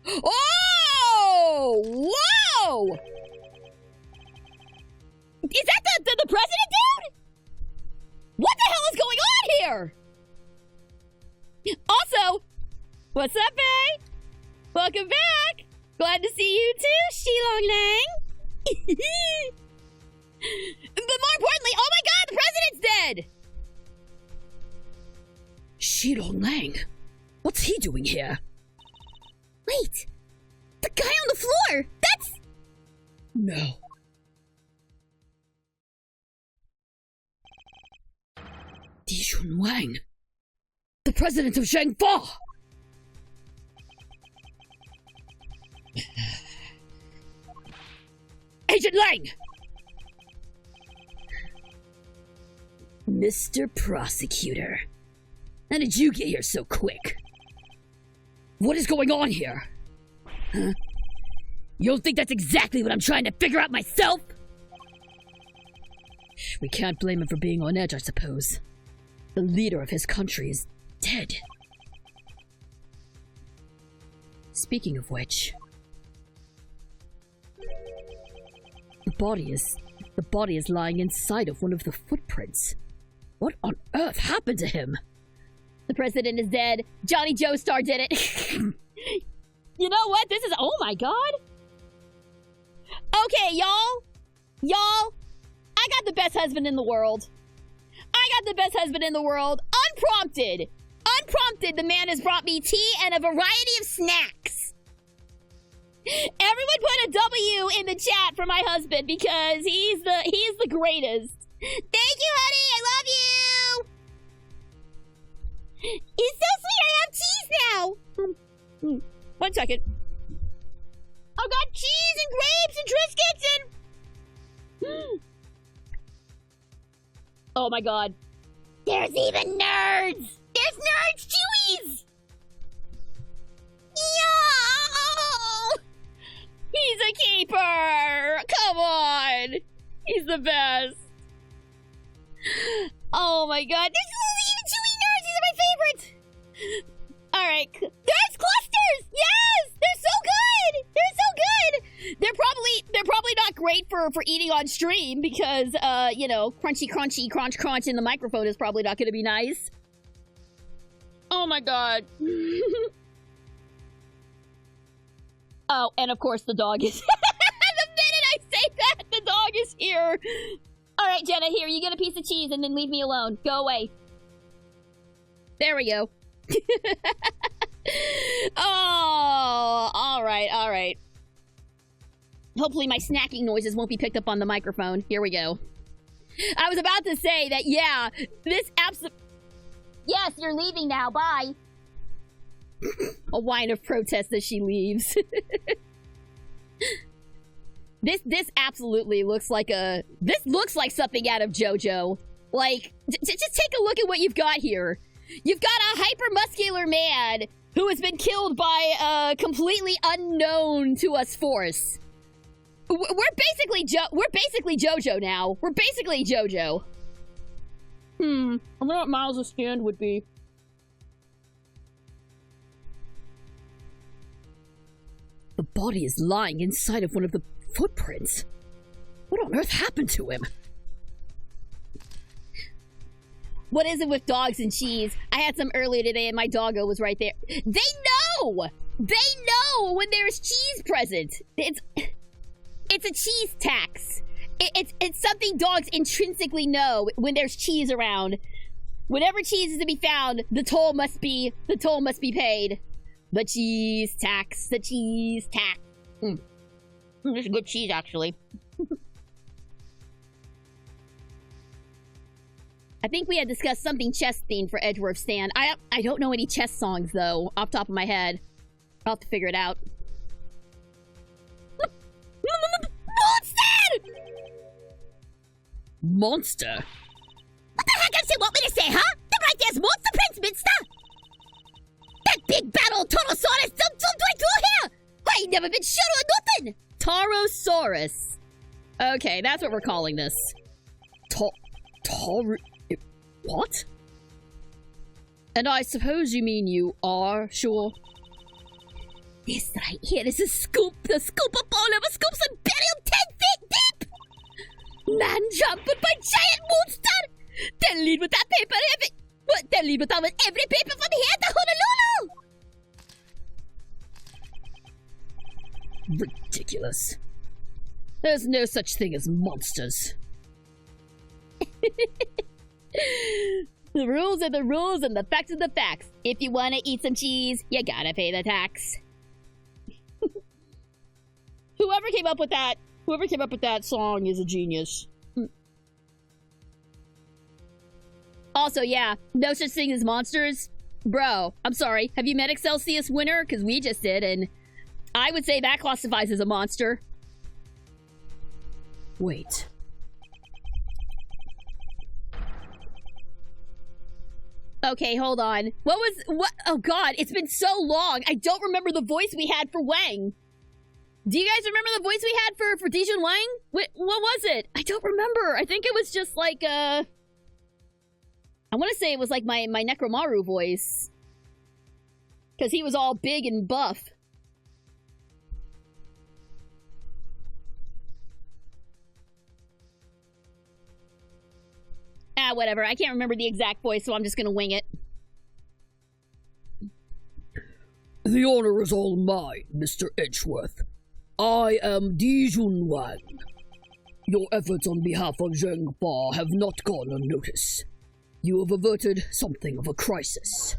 [SPEAKER 1] Oh! Whoa! Is that the president, dude? What the hell is going on here? Also, what's up, Faye? Welcome back. Glad to see you too, Shilong Lang. But more importantly, oh my god, the president's dead!
[SPEAKER 3] Shilong Lang? What's he doing here?
[SPEAKER 5] Wait! The guy on the floor! That's...
[SPEAKER 3] No. Dijun Wang. The president of Shangfa! Agent Lang! Mr. Prosecutor. How did you get here so quick? What is going on here? Huh? You don't think that's exactly what I'm trying to figure out myself? We can't blame him for being on edge, I suppose. The leader of his country is dead. Speaking of which... The body is lying inside of one of the footprints. What on earth happened to him?
[SPEAKER 1] The president is dead. Johnny Joestar did it. You know what? This is... Oh my god. Okay, y'all. Y'all. I got the best husband in the world. I got the best husband in the world. Unprompted. Unprompted, the man has brought me tea and a variety of snacks. Everyone put a W in the chat for my husband because he's the greatest. Thank you, honey. I love you. It's so sweet. I have cheese now. 1 second. I've got cheese and grapes and Triscuits and... Oh my god. There's even nerds. There's nerds chewies. Yo! He's a keeper. Come on. He's the best. Oh my god. There's even chewy nerds. These are my favorites. Alright. There's clusters. Yes! They're so good. They're so good. They're probably not great for eating on stream because, you know, crunchy, crunch in the microphone is probably not going to be nice. Oh my god. Oh, and of course the dog is... The minute I say that, the dog is here. Alright, Jenna, here, you get a piece of cheese and then leave me alone. Go away. There we go. Oh, alright. Hopefully my snacking noises won't be picked up on the microphone. Here we go. I was about to say that, yeah, this Yes, you're leaving now. Bye. A whine of protest as she leaves. This absolutely looks like this looks like something out of JoJo. Like, just take a look at what you've got here. You've got a hyper-muscular man who has been killed by a completely unknown to us force. We're basically JoJo now. We're basically JoJo. I wonder what Miles' stand would be.
[SPEAKER 3] The body is lying inside of one of the footprints. What on earth happened to him?
[SPEAKER 1] What is it with dogs and cheese? I had some earlier today and my doggo was right there. They know! They know when there's cheese present. It's a cheese tax. It's something dogs intrinsically know when there's cheese around. Whenever cheese is to be found, the toll must be paid. The cheese tax. The cheese tax. This is good cheese, actually. I think we had discussed something chess themed for Edgeworth Stand. I don't know any chess songs, though, off the top of my head. I'll have to figure it out.
[SPEAKER 3] Monster?
[SPEAKER 6] What the heck else you want me to say, huh? The right there's Monster Prince, Minster! That big battle Torosaurus jumped right through here! I ain't never been shot or nothing!
[SPEAKER 1] Tarosaurus. Okay, that's what we're calling this.
[SPEAKER 3] What? And I suppose you mean you are sure?
[SPEAKER 6] This right here is a scoop. The scoop up all over scoops and bury 'em 10 feet deep! Man jumped by giant monster! They'll lead with that paper they'll lead with every paper from here to Honolulu!
[SPEAKER 3] Ridiculous. There's no such thing as monsters.
[SPEAKER 1] The rules are the rules and the facts are the facts. If you want to eat some cheese, you gotta pay the tax. Whoever came up with that song is a genius. Also, yeah, no such thing as monsters. Bro, I'm sorry. Have you met Excelsius Winter? Because we just did, and I would say that classifies as a monster.
[SPEAKER 3] Wait.
[SPEAKER 1] Okay, hold on. What? Oh god, it's been so long. I don't remember the voice we had for Wang. Do you guys remember the voice we had for Dijun Wang? What was it? I don't remember. I think it was just like, I want to say it was like my Necromaru voice. Because he was all big and buff. Ah, whatever. I can't remember the exact voice, so I'm just gonna wing it.
[SPEAKER 3] The honor is all mine, Mr. Edgeworth. I am Dijun Wang. Your efforts on behalf of Zheng Fa have not gone unnoticed. You have averted something of a crisis.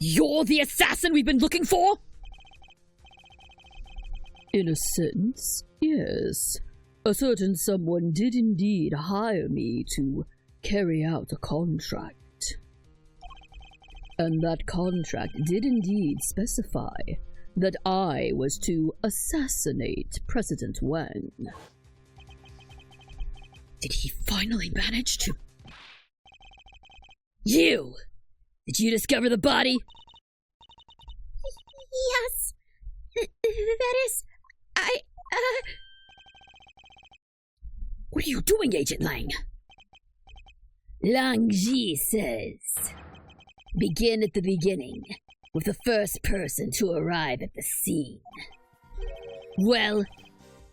[SPEAKER 3] You're the assassin we've been looking for? In a sense, yes. A certain someone did indeed hire me to carry out a contract. And that contract did indeed specify that I was to assassinate President Wang. Did he finally manage to... You! Did you discover the body?
[SPEAKER 5] Yes. That is...
[SPEAKER 3] What are you doing, Agent Lang? Lang Ji says, begin at the beginning, with the first person to arrive at the scene. Well,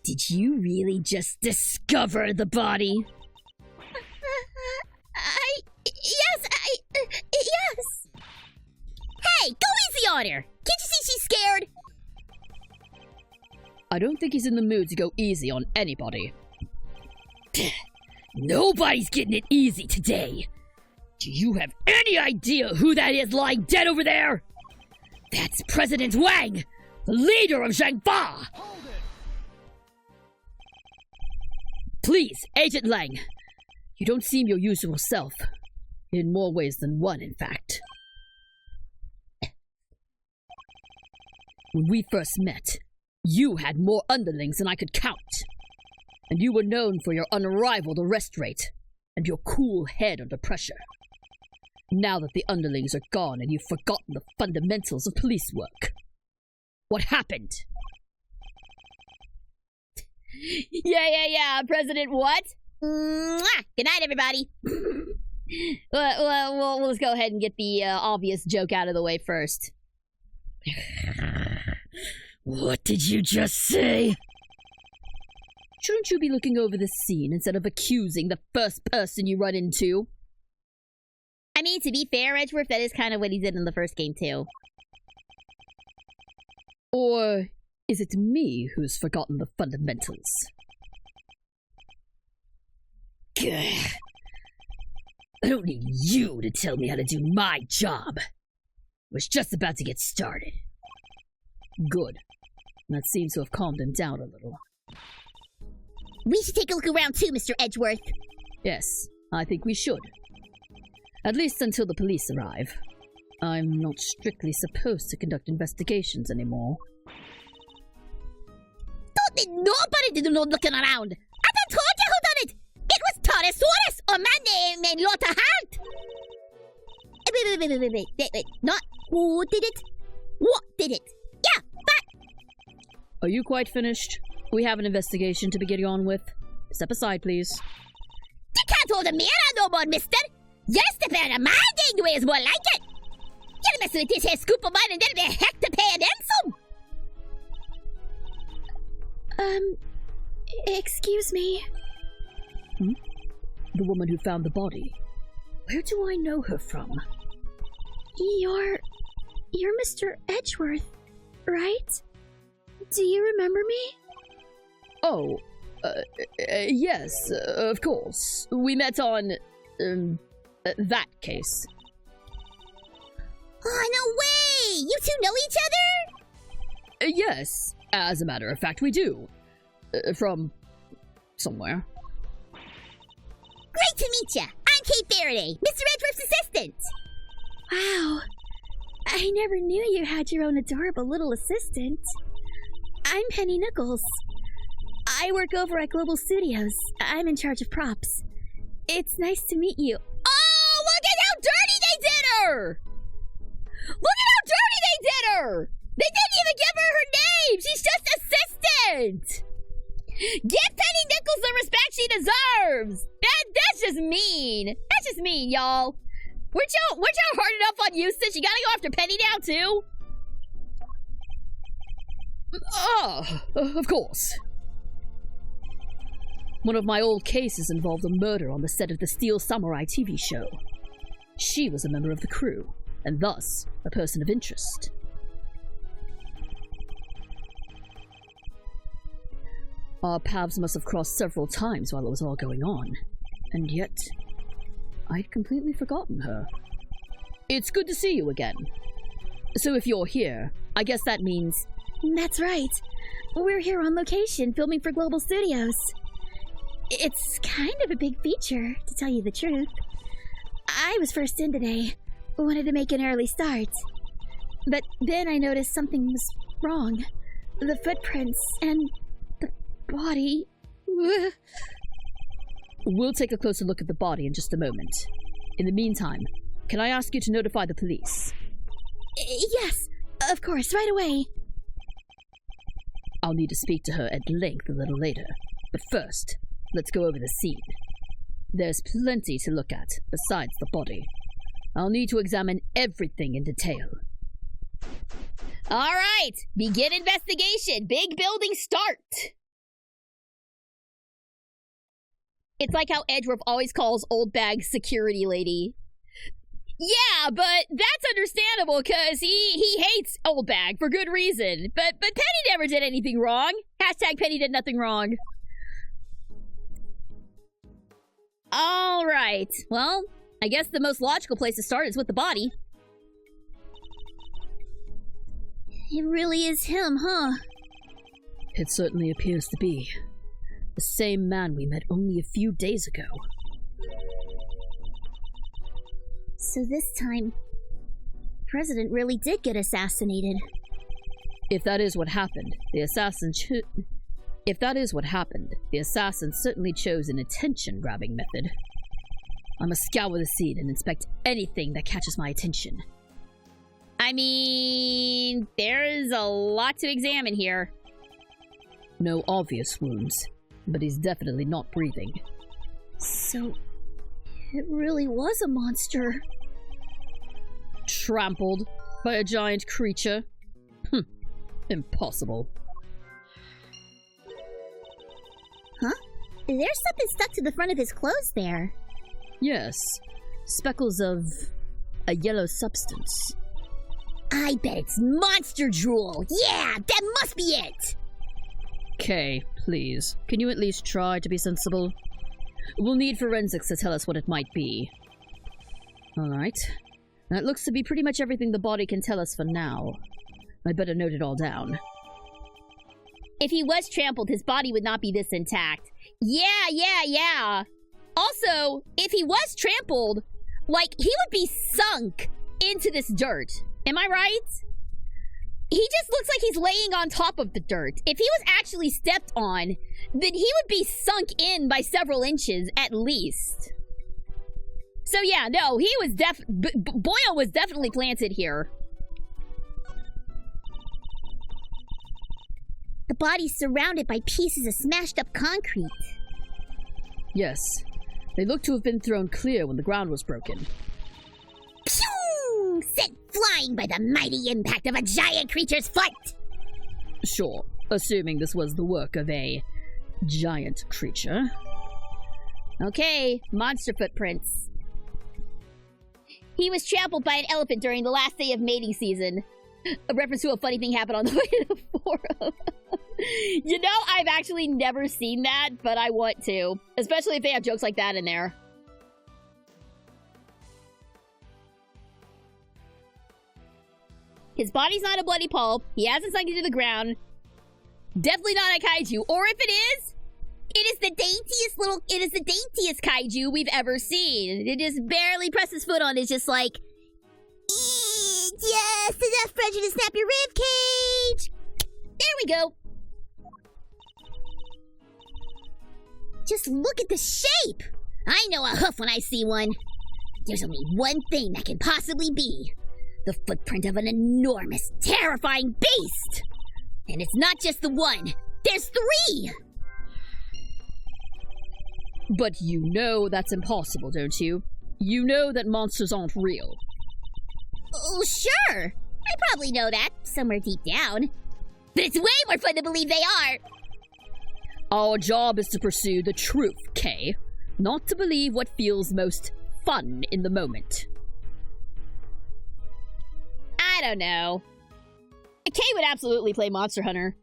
[SPEAKER 3] did you really just discover the body?
[SPEAKER 5] Yes. Hey, go easy on her. Can't you see she's scared?
[SPEAKER 3] I don't think he's in the mood to go easy on anybody. Nobody's getting it easy today. Do you have any idea who that is lying dead over there? That's President Wang, the leader of Zheng Fa. Please, Agent Lang, you don't seem your usual self. In more ways than one, in fact. When we first met, you had more underlings than I could count. And you were known for your unrivaled arrest rate and your cool head under pressure. Now that the underlings are gone and you've forgotten the fundamentals of police work, what happened?
[SPEAKER 1] Yeah, President what?
[SPEAKER 5] Mwah! Good night, everybody.
[SPEAKER 1] Well, let's go ahead and get the obvious joke out of the way first.
[SPEAKER 3] What did you just say? Shouldn't you be looking over the scene instead of accusing the first person you run into?
[SPEAKER 5] I mean, to be fair, Edgeworth, that is kind of what he did in the first game, too.
[SPEAKER 3] Or is it me who's forgotten the fundamentals? Gah. I don't need you to tell me how to do my job. I was just about to get started. Good. That seems to have calmed him down a little.
[SPEAKER 5] We should take a look around, too, Mr. Edgeworth.
[SPEAKER 3] Yes, I think we should. At least until the police arrive. I'm not strictly supposed to conduct investigations anymore.
[SPEAKER 5] Nobody did no looking around. I done told you who done it. It was Taurosaurus, a man named Lotta Hart. Wait. Not who did it. What did it? Yeah, that.
[SPEAKER 3] Are you quite finished? We have an investigation to be getting on with. Step aside, please.
[SPEAKER 5] You can't hold a mirror no more, mister. You're stepping out of my gangway is more like it. You're messing with this here scoop of mine and there'll be a heck to pay an ransom.
[SPEAKER 6] Excuse me.
[SPEAKER 3] The woman who found the body. Where do I know her from?
[SPEAKER 6] You're Mr. Edgeworth, right? Do you remember me?
[SPEAKER 3] Oh, yes, of course. We met on, that case.
[SPEAKER 5] Oh, no way! You two know each other?
[SPEAKER 3] Yes, as a matter of fact, we do. From somewhere.
[SPEAKER 5] Great to meet ya! I'm Kate Faraday, Mr. Edgeworth's assistant!
[SPEAKER 6] Wow. I never knew you had your own adorable little assistant. I'm Penny Nichols. I work over at Global Studios. I'm in charge of props. It's nice to meet you.
[SPEAKER 1] Oh, look at how dirty they did her! Look at how dirty they did her! They didn't even give her her name! She's just assistant! Give Penny Nichols the respect she deserves! That's just mean! That's just mean, y'all! Weren't y'all hard enough on Eustace? You gotta go after Penny now, too?
[SPEAKER 3] Of course. One of my old cases involved a murder on the set of the Steel Samurai TV show. She was a member of the crew, and thus a person of interest. Our paths must have crossed several times while it was all going on, and yet I'd completely forgotten her. It's good to see you again. So if you're here, I guess that means...
[SPEAKER 5] That's right. We're here on location, filming for Global Studios. It's kind of a big feature, to tell you the truth. I was first in today. Wanted to make an early start. But then I noticed something was wrong. The footprints and the body...
[SPEAKER 3] We'll take a closer look at the body in just a moment. In the meantime, can I ask you to notify the police?
[SPEAKER 5] Yes, of course, right away.
[SPEAKER 3] I'll need to speak to her at length a little later. But first, let's go over the scene. There's plenty to look at besides the body. I'll need to examine everything in detail.
[SPEAKER 1] All right, begin investigation. Big building start. It's like how Edgeworth always calls Old Bag security lady. Yeah, but that's understandable because he hates Old Bag for good reason. But Penny never did anything wrong. Hashtag Penny did nothing wrong. All right. Well, I guess the most logical place to start is with the body.
[SPEAKER 5] It really is him, huh?
[SPEAKER 3] It certainly appears to be. The same man we met only a few days ago.
[SPEAKER 5] So this time, the president really did get assassinated.
[SPEAKER 3] If that is what happened, the assassin certainly chose an attention-grabbing method. I must scour the scene and inspect anything that catches my attention.
[SPEAKER 1] I mean, there's a lot to examine here.
[SPEAKER 3] No obvious wounds, but he's definitely not breathing.
[SPEAKER 5] So, it really was a monster.
[SPEAKER 3] Trampled by a giant creature? Impossible.
[SPEAKER 5] Huh? There's something stuck to the front of his clothes there.
[SPEAKER 3] Yes. Speckles of a yellow substance.
[SPEAKER 5] I bet it's monster drool. Yeah, that must be it.
[SPEAKER 3] Kay, please. Can you at least try to be sensible? We'll need forensics to tell us what it might be. Alright. That looks to be pretty much everything the body can tell us for now. I'd better note it all down.
[SPEAKER 1] If he was trampled, his body would not be this intact. Yeah. Also, if he was trampled, like, he would be sunk into this dirt. Am I right? He just looks like he's laying on top of the dirt. If he was actually stepped on, then he would be sunk in by several inches at least. So yeah, no, he was Boyle was definitely planted here.
[SPEAKER 5] The body's surrounded by pieces of smashed up concrete.
[SPEAKER 3] Yes. They look to have been thrown clear when the ground was broken.
[SPEAKER 5] Pew! Sent flying by the mighty impact of a giant creature's foot!
[SPEAKER 3] Sure, assuming this was the work of a giant creature.
[SPEAKER 1] Okay, monster footprints. He was trampled by an elephant during the last day of mating season. A reference to a funny thing happened on the way to the forum. You know, I've actually never seen that, but I want to. Especially if they have jokes like that in there. His body's not a bloody pulp. He hasn't sunk into the ground. Definitely not a kaiju. Or if it is the daintiest kaiju we've ever seen. It just barely presses his foot on. It's just like,
[SPEAKER 5] just enough pressure to snap your rib cage.
[SPEAKER 1] There we go.
[SPEAKER 5] Just look at the shape. I know a hoof when I see one. There's only one thing that can possibly be. The footprint of an enormous, terrifying beast. And it's not just the one. There's 3.
[SPEAKER 3] But you know that's impossible, don't you? You know that monsters aren't real.
[SPEAKER 5] Oh, sure. I probably know that, somewhere deep down. But it's way more fun to believe they are.
[SPEAKER 3] Our job is to pursue the truth, Kay. Not to believe what feels most fun in the moment.
[SPEAKER 1] I don't know. Kay would absolutely play Monster Hunter.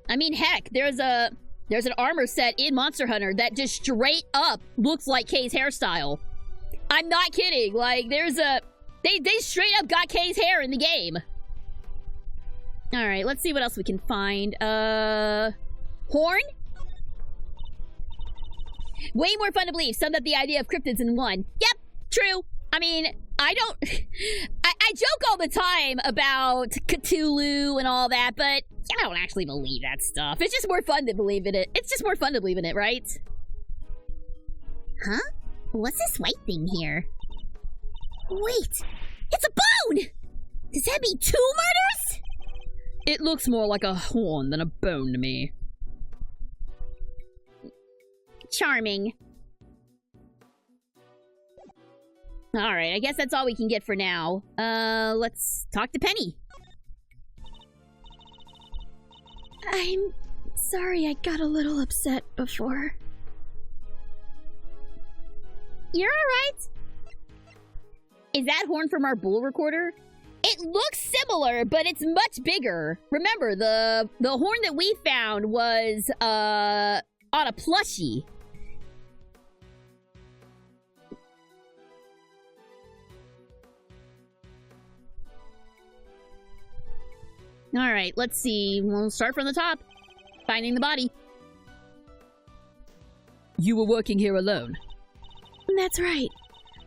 [SPEAKER 1] I mean, heck, there's an armor set in Monster Hunter that just straight up looks like Kay's hairstyle. I'm not kidding. Like, they straight up got Kay's hair in the game. All right, let's see what else we can find. Horn? Way more fun to believe. Summed up the idea of cryptids in one. Yep, true. I mean, I joke all the time about Cthulhu and all that, but I don't actually believe that stuff. It's just more fun to believe in it. It's just more fun to believe in it, right?
[SPEAKER 5] Huh? What's this white thing here? Wait, it's a bone! Does that mean 2 murders?
[SPEAKER 1] It looks more like a horn than a bone to me. Charming. Alright, I guess that's all we can get for now. Let's talk to Penny.
[SPEAKER 2] I'm sorry I got a little upset before.
[SPEAKER 1] You're alright. Is that horn from our bull recorder? It looks similar, but it's much bigger. Remember, the horn that we found was, on a plushie. Alright, let's see. We'll start from the top. Finding the body. You were working here alone?
[SPEAKER 2] That's right.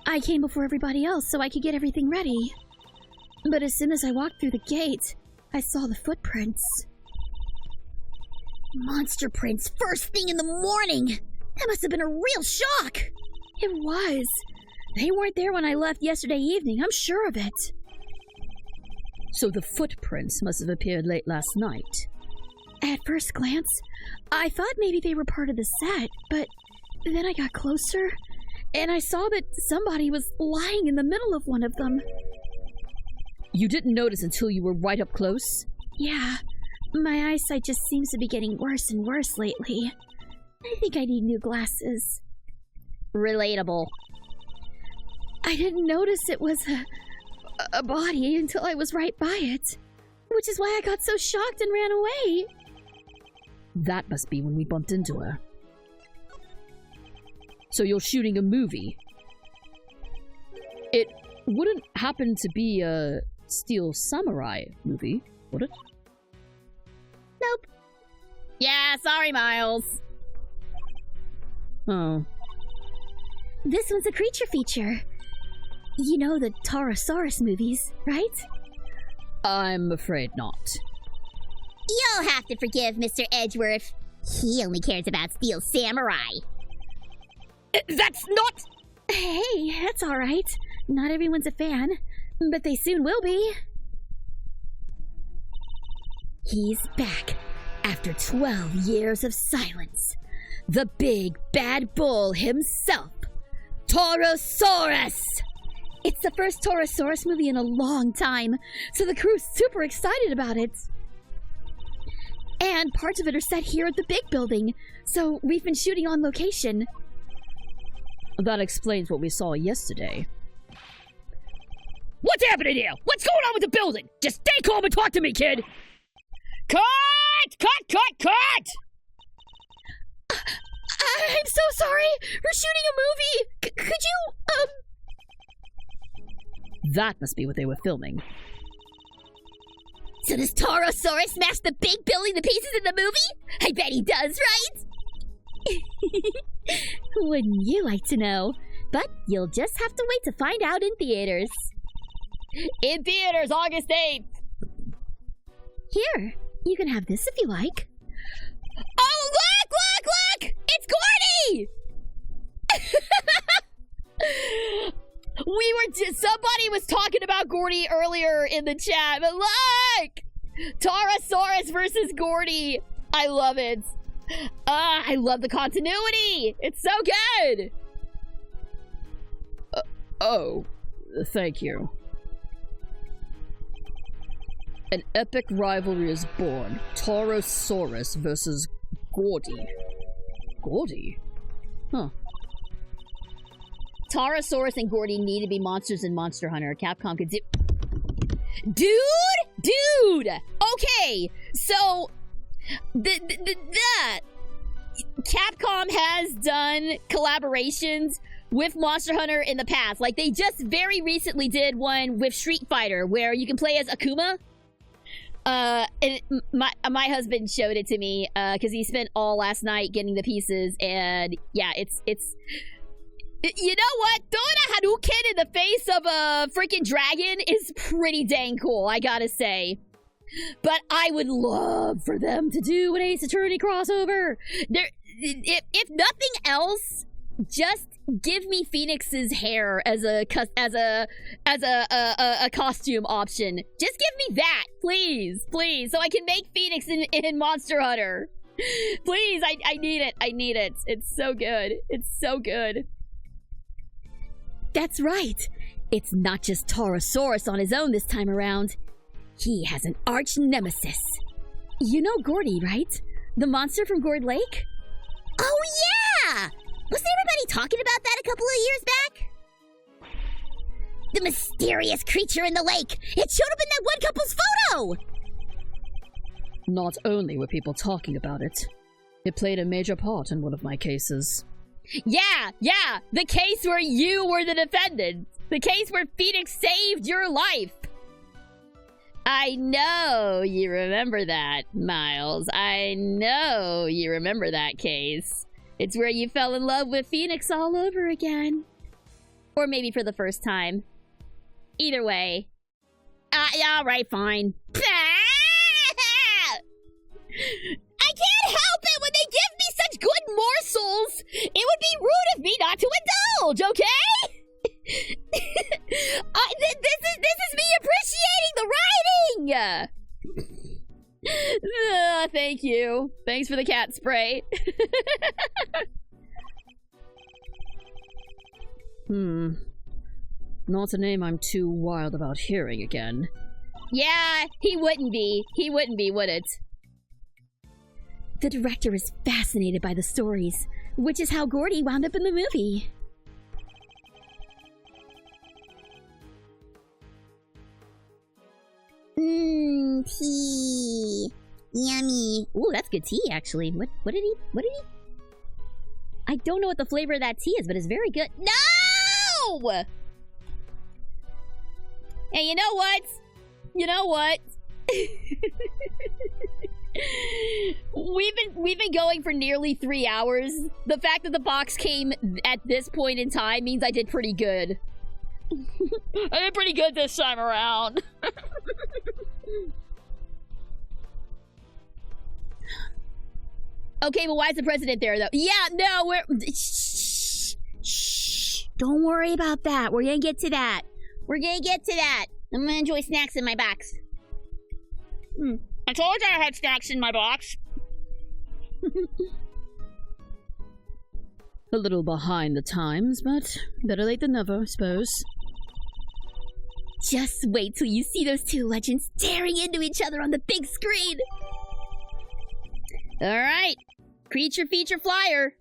[SPEAKER 2] I came before everybody else so I could get everything ready. But as soon as I walked through the gate, I saw the footprints.
[SPEAKER 5] Monster prints first thing in the morning! That must have been a real shock!
[SPEAKER 2] It was. They weren't there when I left yesterday evening, I'm sure of it.
[SPEAKER 3] So the footprints must have appeared late last night.
[SPEAKER 2] At first glance, I thought maybe they were part of the set, but then I got closer, and I saw that somebody was lying in the middle of one of them.
[SPEAKER 3] You didn't notice until you were right up close?
[SPEAKER 2] Yeah, my eyesight just seems to be getting worse and worse lately. I think I need new glasses.
[SPEAKER 1] Relatable.
[SPEAKER 2] I didn't notice it was a body until I was right by it, which is why I got so shocked and ran away.
[SPEAKER 3] That must be when we bumped into her. So you're shooting a movie. It wouldn't happen to be a Steel Samurai movie, would it?
[SPEAKER 5] Nope.
[SPEAKER 1] Yeah, sorry, Miles.
[SPEAKER 3] Oh.
[SPEAKER 5] This one's a creature feature. You know the Taurosaurus movies, right?
[SPEAKER 3] I'm afraid not.
[SPEAKER 5] You'll have to forgive Mr. Edgeworth. He only cares about Steel Samurai.
[SPEAKER 1] That's not...
[SPEAKER 2] Hey, that's alright. Not everyone's a fan, but they soon will be.
[SPEAKER 5] He's back after 12 years of silence. The big bad bull himself, Taurosaurus!
[SPEAKER 2] It's the first Taurosaurus movie in a long time, so the crew's super excited about it. And parts of it are set here at the big building, so we've been shooting on location.
[SPEAKER 3] That explains what we saw yesterday.
[SPEAKER 1] What's happening here? What's going on with the building? Just stay calm and talk to me, kid! Cut! Cut! Cut! Cut!
[SPEAKER 2] I'm so sorry! We're shooting a movie! Could you,
[SPEAKER 3] That must be what they were filming.
[SPEAKER 5] So does Taurosaurus smash the big building to pieces in the movie? I bet he does, right?
[SPEAKER 2] Wouldn't you like to know? But you'll just have to wait to find out in theaters.
[SPEAKER 1] In theaters, August 8th!
[SPEAKER 2] Here, you can have this if you like.
[SPEAKER 1] Oh, look! Look! Look! It's Gordy! Somebody was talking about Gordy earlier in the chat, but look! Taurosaurus versus Gordy. I love it. I love the continuity. It's so good.
[SPEAKER 3] Oh, thank you. An epic rivalry is born. Taurosaurus versus Gordy. Gordy? Huh.
[SPEAKER 1] Tarasaurus and Gordy need to be monsters in Monster Hunter. Capcom could do... Dude! Okay, so... Capcom has done collaborations with Monster Hunter in the past. Like, they just very recently did one with Street Fighter, where you can play as Akuma. And my husband showed it to me, because he spent all last night getting the pieces, and yeah, it's... You know what? Throwing a Hadouken in the face of a freaking dragon is pretty dang cool, I gotta say. But I would love for them to do an Ace Attorney crossover. If nothing else, just give me Phoenix's hair as a costume option. Just give me that, please, so I can make Phoenix in Monster Hunter. Please, I need it. It's so good. That's right. It's not just Tarasaurus on his own this time around. He has an arch nemesis. You know Gordy, right? The monster from Gourd Lake?
[SPEAKER 5] Oh, yeah! Wasn't everybody talking about that a couple of years back? The mysterious creature in the lake! It showed up in that one couple's photo!
[SPEAKER 3] Not only were people talking about it, it played a major part in one of my cases.
[SPEAKER 1] Yeah! The case where you were the defendant! The case where Phoenix saved your life! I know you remember that, Miles. I know you remember that case. It's where you fell in love with Phoenix all over again. Or maybe for the first time. Either way. Alright, fine. I can't help it when they give me such good morsels! It would be rude of me not to indulge, okay? This is me appreciating the writing! Thank you. Thanks for the cat spray.
[SPEAKER 3] Not a name I'm too wild about hearing again.
[SPEAKER 1] Yeah, he wouldn't be. Would it?
[SPEAKER 2] The director is fascinated by the stories, which is how Gordy wound up in the movie.
[SPEAKER 5] Tea. Yummy.
[SPEAKER 1] Ooh, that's good tea, actually. What did he... I don't know what the flavor of that tea is, but it's very good. No! Hey, you know what? We've been going for nearly 3 hours. The fact that the box came at this point in time means I did pretty good. I did pretty good this time around. Okay, but why is the president there, though? Yeah, no, we're... Shh. Don't worry about that. We're gonna get to that. I'm gonna enjoy snacks in my box. I told you I had snacks in my box.
[SPEAKER 3] A little behind the times, but better late than never, I suppose.
[SPEAKER 2] Just wait till you see those two legends staring into each other on the big screen.
[SPEAKER 1] All right. Creature feature flyer.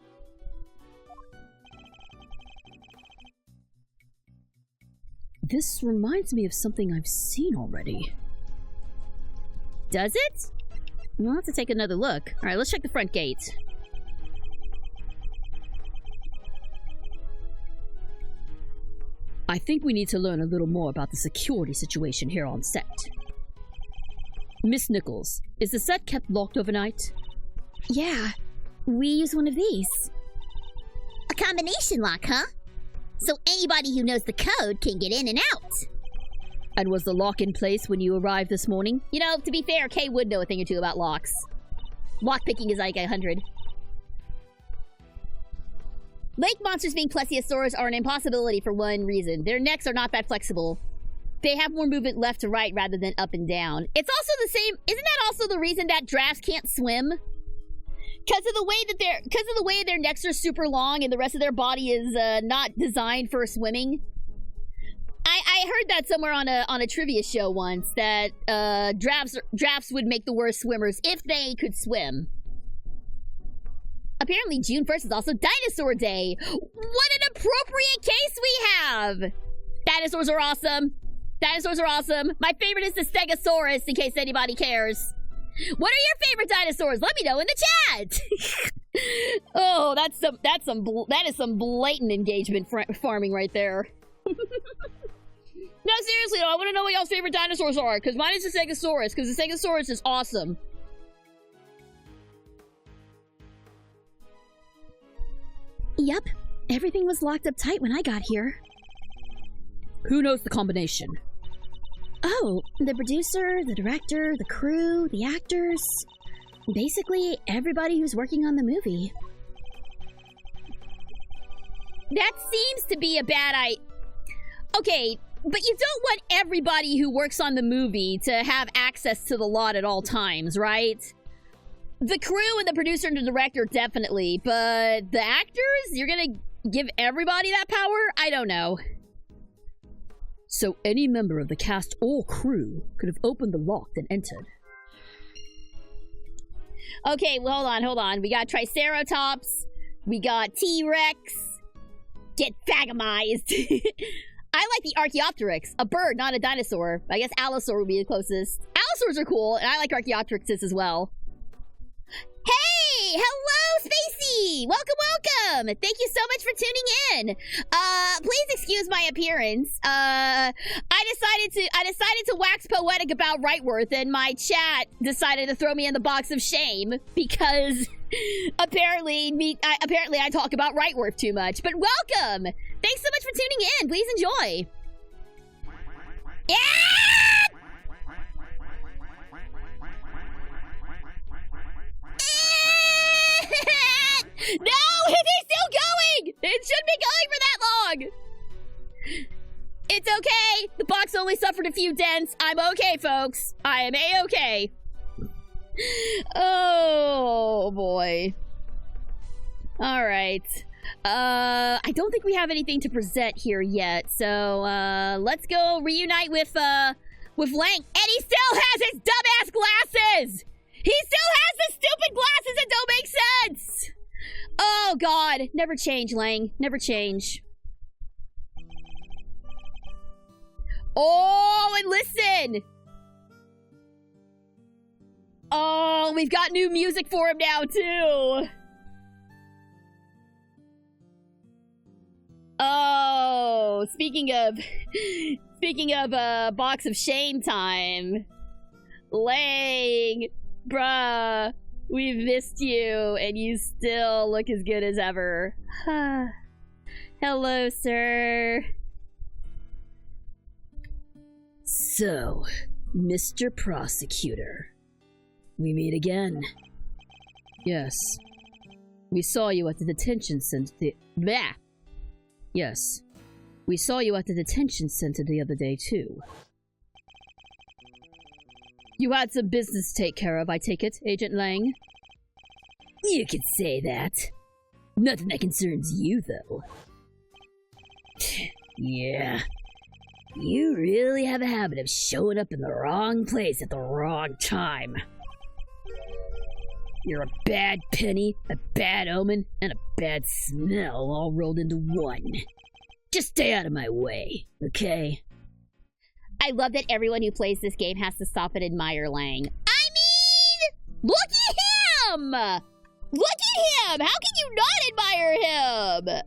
[SPEAKER 3] This reminds me of something I've seen already.
[SPEAKER 1] Does it? We'll have to take another look. All right, let's check the front gate.
[SPEAKER 3] I think we need to learn a little more about the security situation here on set. Miss Nichols, is the set kept locked overnight?
[SPEAKER 2] Yeah, we use one of these.
[SPEAKER 5] A combination lock, huh? So anybody who knows the code can get in and out.
[SPEAKER 3] And was the lock in place when you arrived this morning?
[SPEAKER 1] You know, to be fair, Kay would know a thing or two about locks. Lockpicking is like 100. Lake monsters being plesiosaurs are an impossibility for one reason. Their necks are not that flexible. They have more movement left to right rather than up and down. It's also the same... Isn't that also the reason that giraffes can't swim? Because of the way their necks are super long and the rest of their body is not designed for swimming. I heard that somewhere on a trivia show once, that giraffes would make the worst swimmers if they could swim. Apparently June 1st is also Dinosaur Day. What an appropriate case we have. Dinosaurs are awesome. Dinosaurs are awesome. My favorite is the Stegosaurus, in case anybody cares. What are your favorite dinosaurs? Let me know in the chat. Oh, that is some blatant engagement farming right there. No, seriously though, I want to know what y'all's favorite dinosaurs are, because mine is the Stegosaurus, because the Stegosaurus is awesome.
[SPEAKER 2] Yep, everything was locked up tight when I got here.
[SPEAKER 3] Who knows the combination?
[SPEAKER 2] Oh, the producer, the director, the crew, the actors. Basically, everybody who's working on the movie.
[SPEAKER 1] That seems to be a bad idea. Okay, but you don't want everybody who works on the movie to have access to the lot at all times, right? The crew and the producer and the director, definitely. But the actors? You're gonna give everybody that power? I don't know.
[SPEAKER 3] So any member of the cast or crew could have opened the lock and entered.
[SPEAKER 1] Okay, well, hold on. We got Triceratops. We got T-Rex. Get fagamized. I like the Archaeopteryx. A bird, not a dinosaur. I guess Allosaur would be the closest. Allosaurs are cool, and I like Archaeopteryxes as well. Hey! Hello, Spacey! Welcome, welcome! Thank you so much for tuning in. Please excuse my appearance. I decided to wax poetic about Rightworth, and my chat decided to throw me in the box of shame because apparently I talk about Rightworth too much. But welcome! Thanks so much for tuning in. Please enjoy. Yeah! No! It's still going! It shouldn't be going for that long! It's okay. The box only suffered a few dents. I'm okay, folks. I am A-okay. Oh, boy. Alright. I don't think we have anything to present here yet, so, let's go reunite with Lang. And he still has his dumbass glasses! He still has the stupid glasses that don't make sense! Oh, God. Never change, Lang. Never change. Oh, and listen! Oh, we've got new music for him now, too! Oh, speaking of box of shame time. Lang, bruh, we've missed you, and you still look as good as ever. Hello, sir.
[SPEAKER 3] So, Mr. Prosecutor, we meet again. Yes. We saw you at the detention center. Yes. We saw you at the detention center the other day, too. You had some business to take care of, I take it, Agent Lang? You could say that. Nothing that concerns you, though. Yeah. You really have a habit of showing up in the wrong place at the wrong time. You're a bad penny, a bad omen, and a bad smell all rolled into one. Just stay out of my way, okay?
[SPEAKER 1] I love that everyone who plays this game has to stop and admire Lang. I mean, look at him! Look at him! How can you not admire him?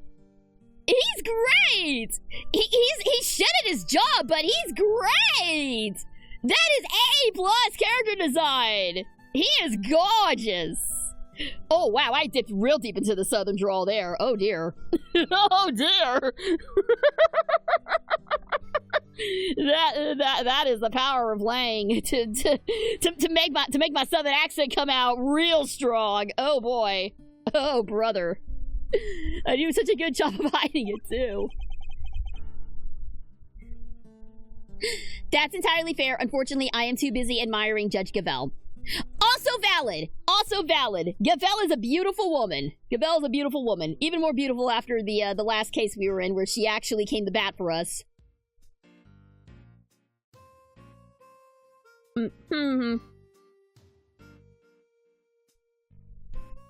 [SPEAKER 1] He's great! He's shit at his job, but he's great! That is A+ character design! He is gorgeous! Oh wow, I dipped real deep into the southern drawl there. Oh dear. Oh dear! That is the power of Lang to make my southern accent come out real strong. Oh boy. Oh brother. I do such a good job of hiding it too. That's entirely fair. Unfortunately, I am too busy admiring Judge Gavelle. Also valid. Also valid. Gavelle is a beautiful woman. Gavelle is a beautiful woman. Even more beautiful after the last case we were in, where she actually came to bat for us.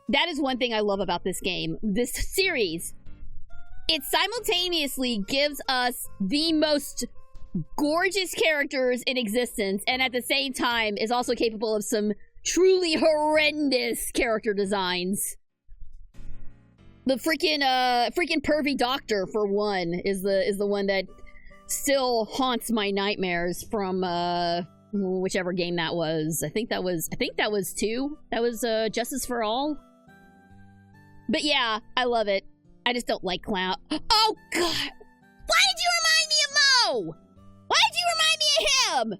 [SPEAKER 1] That is one thing I love about this game. This series. it simultaneously gives us the most gorgeous characters in existence, and at the same time is also capable of some truly horrendous character designs. The freaking pervy doctor, for one, is the one that still haunts my nightmares from whichever game that was. I think that was 2. That was Justice for All. But yeah, I love it. I just don't like clown. Oh god! Why did you remind me of Mo? Why did you remind me of him?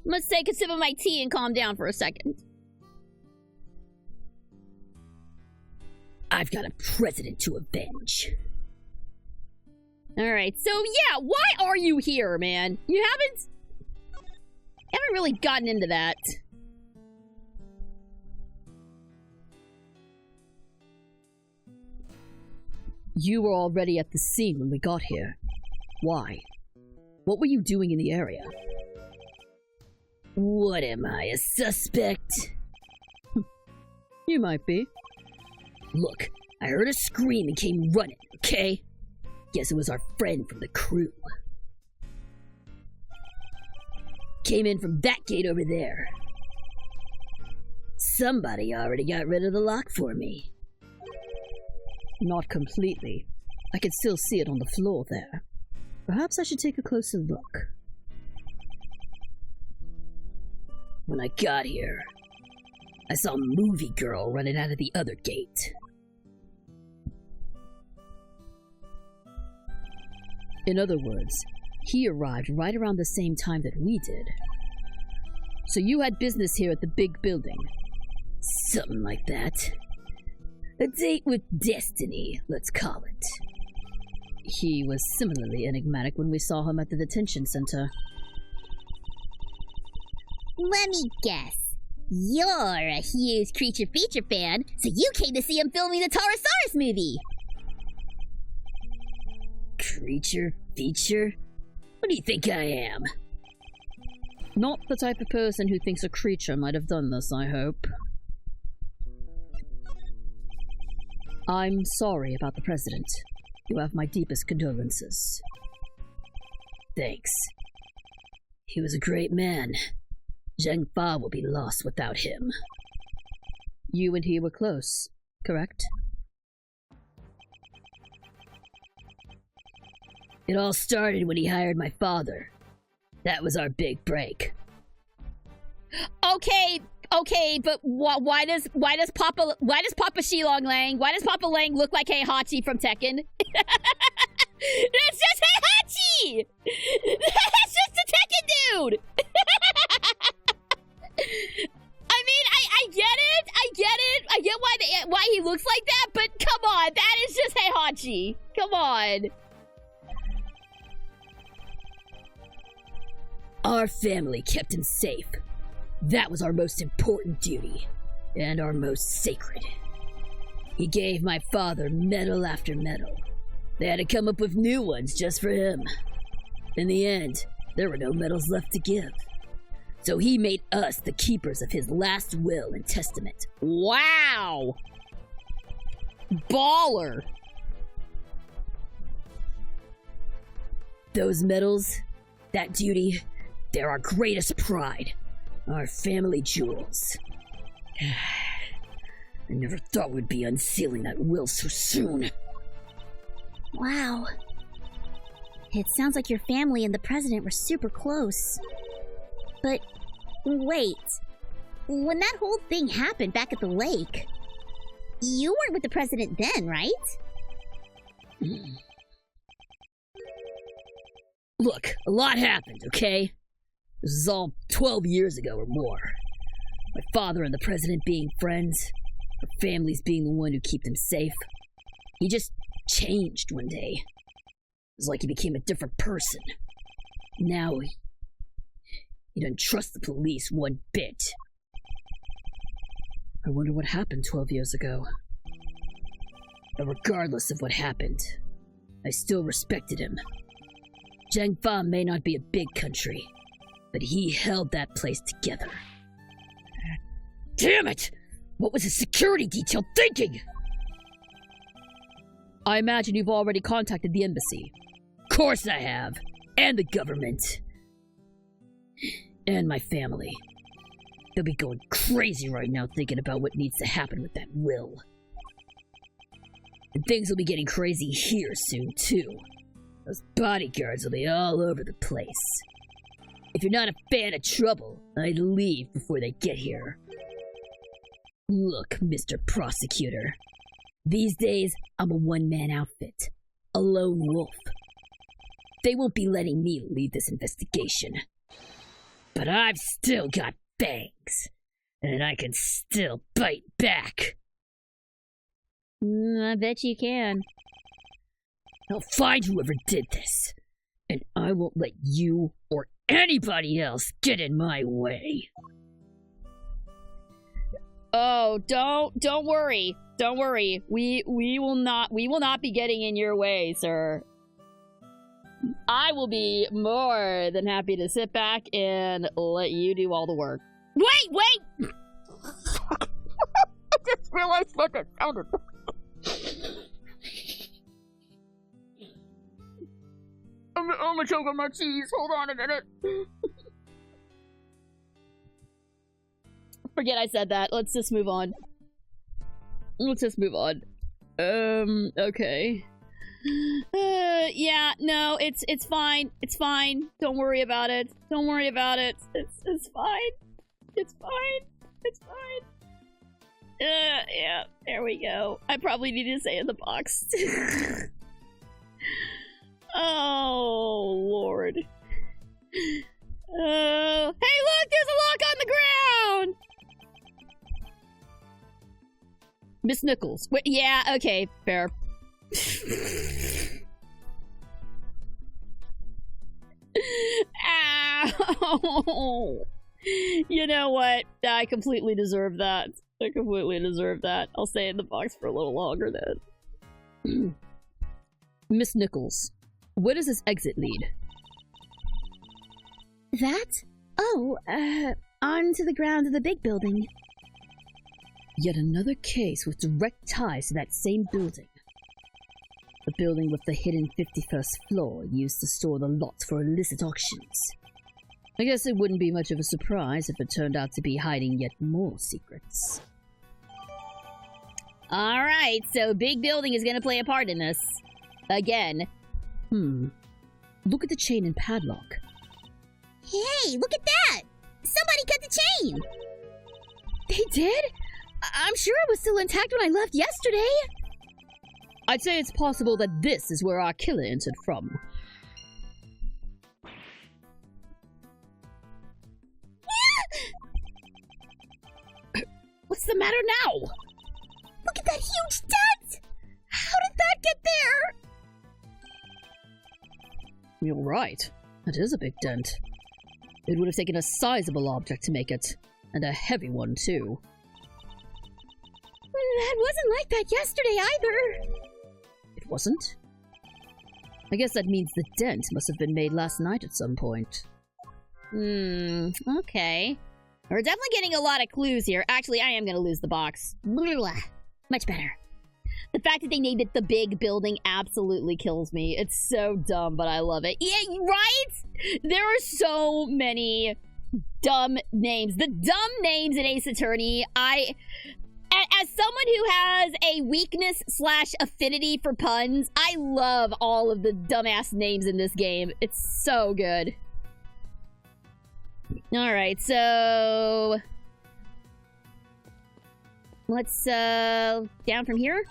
[SPEAKER 1] Must take a sip of my tea and calm down for a second.
[SPEAKER 3] I've got a president to avenge.
[SPEAKER 1] Alright, so yeah, why are you here, man? You haven't really gotten into that.
[SPEAKER 3] You were already at the scene when we got here. Why? What were you doing in the area? What am I, a suspect? You might be. Look, I heard a scream and came running, okay? Guess it was our friend from the crew. Came in from that gate over there. Somebody already got rid of the lock for me. Not completely. I can still see it on the floor there. Perhaps I should take a closer look. When I got here, I saw Movie Girl running out of the other gate. In other words, he arrived right around the same time that we did. So you had business here at the big building. Something like that. A date with destiny, let's call it. He was similarly enigmatic when we saw him at the detention center.
[SPEAKER 5] Let me guess. You're a huge Creature Feature fan, so you came to see him filming the Taurosaurus movie.
[SPEAKER 3] Creature Feature? What do you think I am? Not the type of person who thinks a creature might have done this, I hope. I'm sorry about the president. You have my deepest condolences. Thanks. He was a great man. Zheng Fa will be lost without him. You and he were close, correct? It all started when he hired my father. That was our big break.
[SPEAKER 1] Okay, but why does Papa Shilong Lang, why does Papa Lang look like Heihachi from Tekken? It's just Heihachi! That's just a Tekken dude! I mean, I get it. I get why he looks like that, but come on, that is just Heihachi. Come on.
[SPEAKER 3] Our family kept him safe. That was our most important duty, and our most sacred. He gave my father medal after medal. They had to come up with new ones just for him. In the end, there were no medals left to give. So he made us the keepers of his last will and testament.
[SPEAKER 1] Wow! Baller!
[SPEAKER 3] Those medals, that duty, they're our greatest pride. Our family jewels. I never thought we'd be unsealing that will so soon.
[SPEAKER 5] Wow. It sounds like your family and the president were super close. But wait, when that whole thing happened back at the lake, you weren't with the president then, right?
[SPEAKER 3] Look, a lot happened, okay? This is all 12 years ago or more. My father and the president being friends, our families being the one who kept him safe. He just changed one day. It was like he became a different person. Now, he doesn't trust the police one bit. I wonder what happened 12 years ago. But regardless of what happened, I still respected him. Zheng Fa may not be a big country, but he held that place together. Damn it! What was his security detail thinking? I imagine you've already contacted the embassy. Course I have. And the government. And my family. They'll be going crazy right now thinking about what needs to happen with that will. And things will be getting crazy here soon, too. Those bodyguards will be all over the place. If you're not a fan of trouble, I'd leave before they get here. Look, Mr. Prosecutor. These days, I'm a one-man outfit. A lone wolf. They won't be letting me lead this investigation. But I've still got fangs. And I can still bite back.
[SPEAKER 1] I bet you can.
[SPEAKER 3] I'll find whoever did this. And I won't let you or anybody else get in my way.
[SPEAKER 1] Oh, don't worry. Don't worry. We will not be getting in your way, sir. I will be more than happy to sit back and let you do all the work. Wait! I just realized what that sounded like. I'm gonna choke on my cheese. Hold on a minute. Forget I said that. Let's just move on. Okay. Yeah, no, it's fine. It's fine. Don't worry about it. Don't worry about it. It's fine. It's fine. It's fine. Yeah, there we go. I probably need to say in the box. Oh, Lord. Hey, look! There's a lock on the ground!
[SPEAKER 3] Miss Nichols.
[SPEAKER 1] Wait, yeah, okay, fair. Ow! You know what? I completely deserve that. I completely deserve that. I'll stay in the box for a little longer then.
[SPEAKER 3] Miss Nichols, where does this exit lead?
[SPEAKER 5] That? Oh, onto the ground of the big building.
[SPEAKER 3] Yet another case with direct ties to that same building. The building with the hidden 51st floor used to store the lots for illicit auctions. I guess it wouldn't be much of a surprise if it turned out to be hiding yet more secrets.
[SPEAKER 1] Alright, so big building is gonna play a part in this. Again.
[SPEAKER 3] Look at the chain and padlock.
[SPEAKER 5] Hey, look at that! Somebody cut the chain! They did? I'm sure it was still intact when I left yesterday.
[SPEAKER 3] I'd say it's possible that this is where our killer entered from. What's the matter now?
[SPEAKER 5] Look at that huge dent! How did that get there?
[SPEAKER 3] You're right. That is a big dent. It would have taken a sizable object to make it. And a heavy one, too.
[SPEAKER 5] That wasn't like that yesterday either.
[SPEAKER 3] It wasn't? I guess that means the dent must have been made last night at some point.
[SPEAKER 1] Okay. We're definitely getting a lot of clues here. Actually, I am gonna lose the box. Much better. The fact that they named it the big building absolutely kills me. It's so dumb, but I love it. Yeah, right? There are so many dumb names. The dumb names in Ace Attorney, as someone who has a weakness / affinity for puns, I love all of the dumbass names in this game. It's so good. Alright, so... let's, down from here?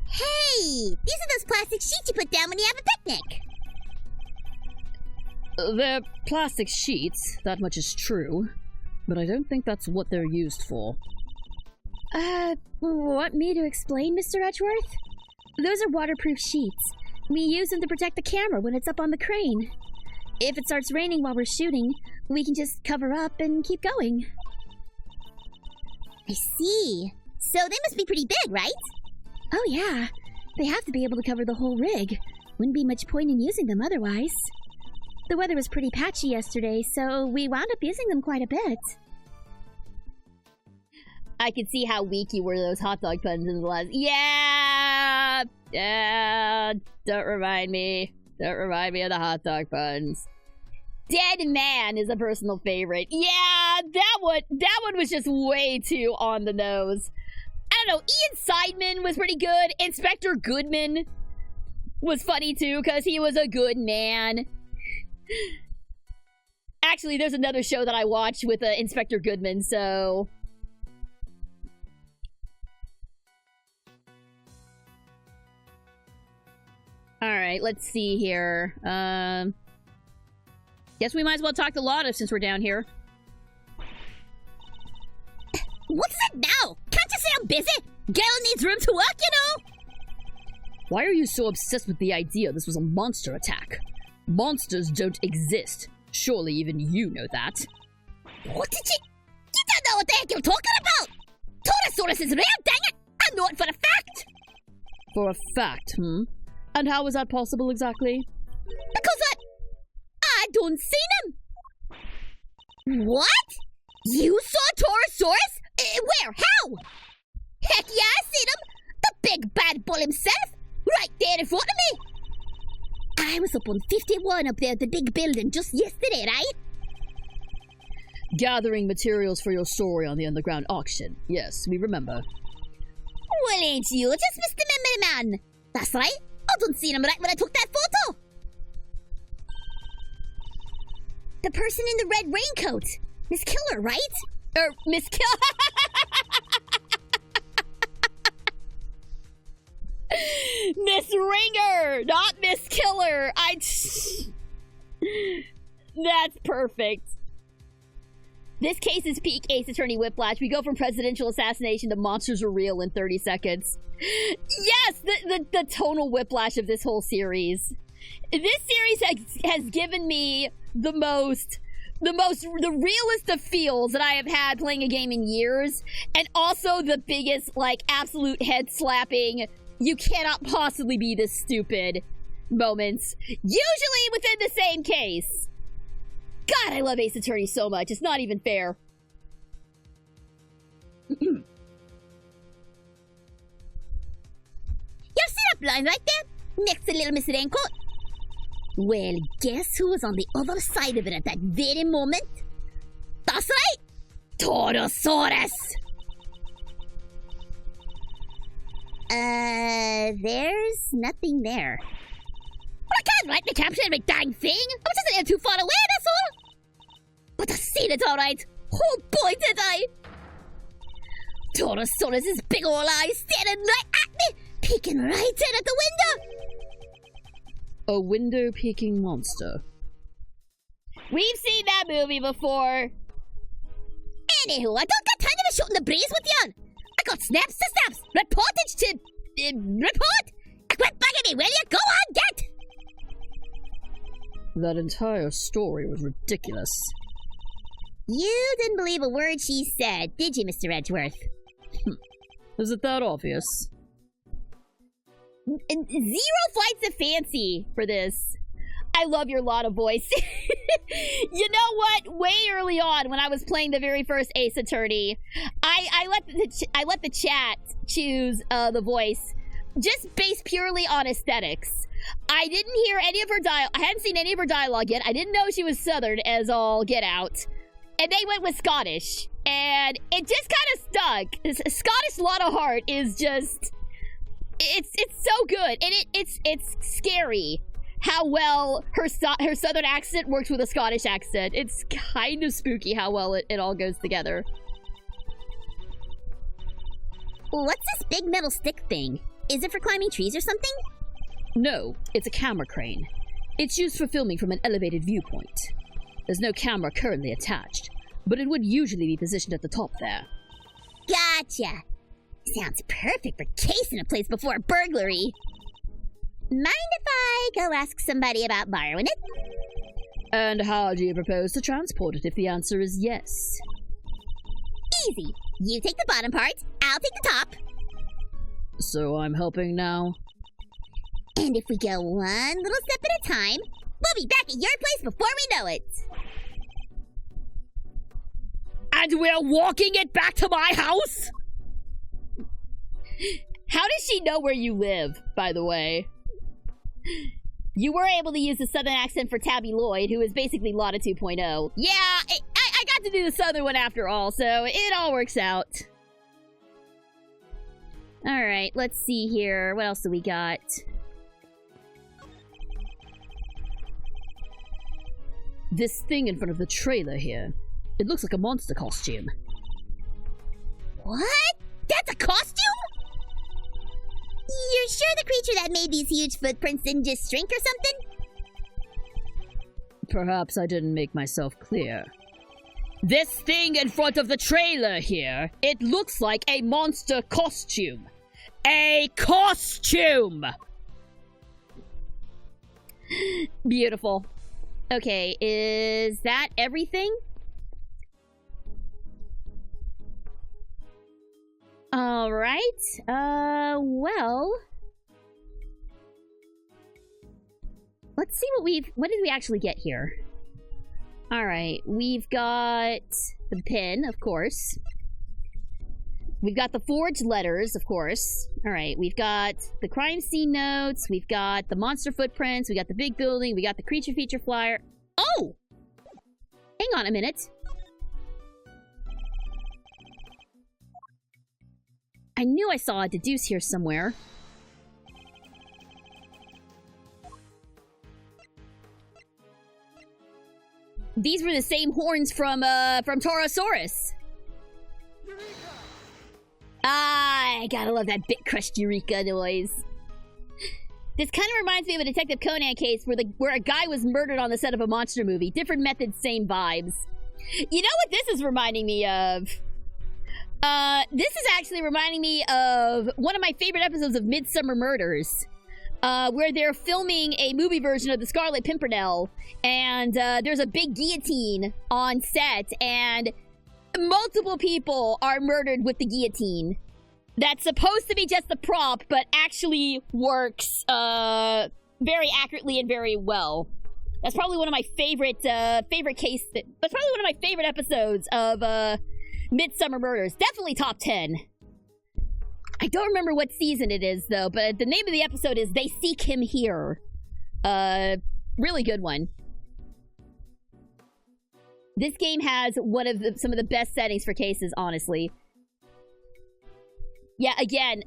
[SPEAKER 5] Hey! These are those plastic sheets you put down when you have a picnic!
[SPEAKER 3] They're plastic sheets, that much is true. But I don't think that's what they're used for.
[SPEAKER 5] Want me to explain, Mr. Edgeworth? Those are waterproof sheets. We use them to protect the camera when it's up on the crane. If it starts raining while we're shooting, we can just cover up and keep going. I see. So they must be pretty big, right? Oh yeah. They have to be able to cover the whole rig. Wouldn't be much point in using them otherwise. The weather was pretty patchy yesterday, so we wound up using them quite a bit.
[SPEAKER 1] I could see how weak you were to those hot dog puns in the last. Yeah! Don't remind me. Don't remind me of the hot dog puns. Dead Man is a personal favorite. Yeah, that one was just way too on the nose. I don't know, Ian Seidman was pretty good. Inspector Goodman was funny too, because he was a good man. Actually, there's another show that I watched with Inspector Goodman, so... Alright, let's see here. Guess we might as well talk to Lotta since we're down here.
[SPEAKER 6] What's it now? Can't you say I'm busy? Girl needs room to work, you know?
[SPEAKER 3] Why are you so obsessed with the idea this was a monster attack? Monsters don't exist. Surely even you know that.
[SPEAKER 6] What did you... You don't know what the heck you're talking about! Torosaurus is real, dang it! I know it for a fact!
[SPEAKER 3] For a fact, And how is that possible exactly?
[SPEAKER 6] Because I don't seen him! What? You saw Torosaurus? Where? How? Heck yeah, I seen him! The big bad bull himself! Right there in front of me! I was up on 51 up there at the big building just yesterday, right?
[SPEAKER 3] Gathering materials for your story on the underground auction. Yes, we remember.
[SPEAKER 6] Well, ain't you just Mr. Memory Man? That's right. I done seen him right when I took that photo. The person in the red raincoat. Miss Killer, right?
[SPEAKER 1] Miss Killer. Miss Ringer, not Miss Killer. That's perfect. This case is peak Ace Attorney Whiplash. We go from presidential assassination to monsters are real in 30 seconds. Yes, the tonal whiplash of this whole series. This series has given me the realest of feels that I have had playing a game in years, and also the biggest, like, absolute head slapping, you cannot possibly be this stupid moments, usually within the same case. God, I love Ace Attorney so much. It's not even fair.
[SPEAKER 6] You see that blind right there? Next to little Miss Raincoat? Well, guess who was on the other side of it at that very moment? That's right! Torosaurus! There's nothing there. But I can't rightly capture every dang thing! I was just a little too far away, that's all! But I seen it alright! Oh boy, did I! Torosaurus' big ol' eyes staring right at me, peeking right in at the window!
[SPEAKER 3] A window-peeking monster.
[SPEAKER 1] We've seen that movie before.
[SPEAKER 6] Anywho, I don't got time to be shooting the breeze with you. I got snaps to snaps, reportage to report. I quit bugging me, will you? Go on, get!
[SPEAKER 3] That entire story was ridiculous.
[SPEAKER 6] You didn't believe a word she said, did you, Mr. Edgeworth?
[SPEAKER 3] Is it that obvious?
[SPEAKER 1] Zero flights of fancy for this. I love your Lotta voice. You know what? Way early on, when I was playing the very first Ace Attorney, I let the chat choose the voice, just based purely on aesthetics. I didn't hear any of her I hadn't seen any of her dialogue yet. I didn't know she was Southern as all get out, and they went with Scottish, and it just kind of stuck. Scottish Lotta Hart is just. It's so good, and it's scary how well her Southern accent works with a Scottish accent. It's kind of spooky how well it all goes together.
[SPEAKER 6] What's this big metal stick thing? Is it for climbing trees or something?
[SPEAKER 3] No, it's a camera crane. It's used for filming from an elevated viewpoint. There's no camera currently attached, but it would usually be positioned at the top there.
[SPEAKER 6] Gotcha. Sounds perfect for casing a place before a burglary. Mind if I go ask somebody about borrowing it?
[SPEAKER 3] And how do you propose to transport it if the answer is yes?
[SPEAKER 6] Easy. You take the bottom part, I'll take the top.
[SPEAKER 3] So I'm helping now?
[SPEAKER 6] And if we go one little step at a time, we'll be back at your place before we know it.
[SPEAKER 3] And we're walking it back to my house?
[SPEAKER 1] How does she know where you live, by the way? You were able to use the southern accent for Tabby Lloyd, who is basically Lotta 2.0. Yeah, I got to do the southern one after all, so it all works out. Alright, let's see here. What else do we got?
[SPEAKER 3] This thing in front of the trailer here. It looks like a monster costume.
[SPEAKER 5] What? That's a costume? You're sure the creature that made these huge footprints didn't just shrink or something?
[SPEAKER 3] Perhaps I didn't make myself clear. This thing in front of the trailer here, it looks like a monster costume. A costume!
[SPEAKER 1] Beautiful. Okay, is that everything? Alright, well... Let's see what did we actually get here? Alright, we've got the pin, of course. We've got the forged letters, of course. Alright, we've got the crime scene notes, we've got the monster footprints, we got the big building, we got the creature feature flyer. Oh! Hang on a minute. I knew I saw a deduce here somewhere. These were the same horns from Taurosaurus. Ah, I gotta love that bit crushed Eureka noise. This kind of reminds me of a Detective Conan case where a guy was murdered on the set of a monster movie. Different methods, same vibes. You know what this is reminding me of? This is actually reminding me of one of my favorite episodes of Midsummer Murders. Where they're filming a movie version of the Scarlet Pimpernel, and there's a big guillotine on set, and multiple people are murdered with the guillotine. That's supposed to be just a prop, but actually works very accurately and very well. That's probably one of my favorite That's probably one of my favorite episodes of Midsummer Murders. Definitely top 10. I don't remember what season it is, though, but the name of the episode is They Seek Him Here. Really good one. This game has some of the best settings for cases, honestly. Yeah, again,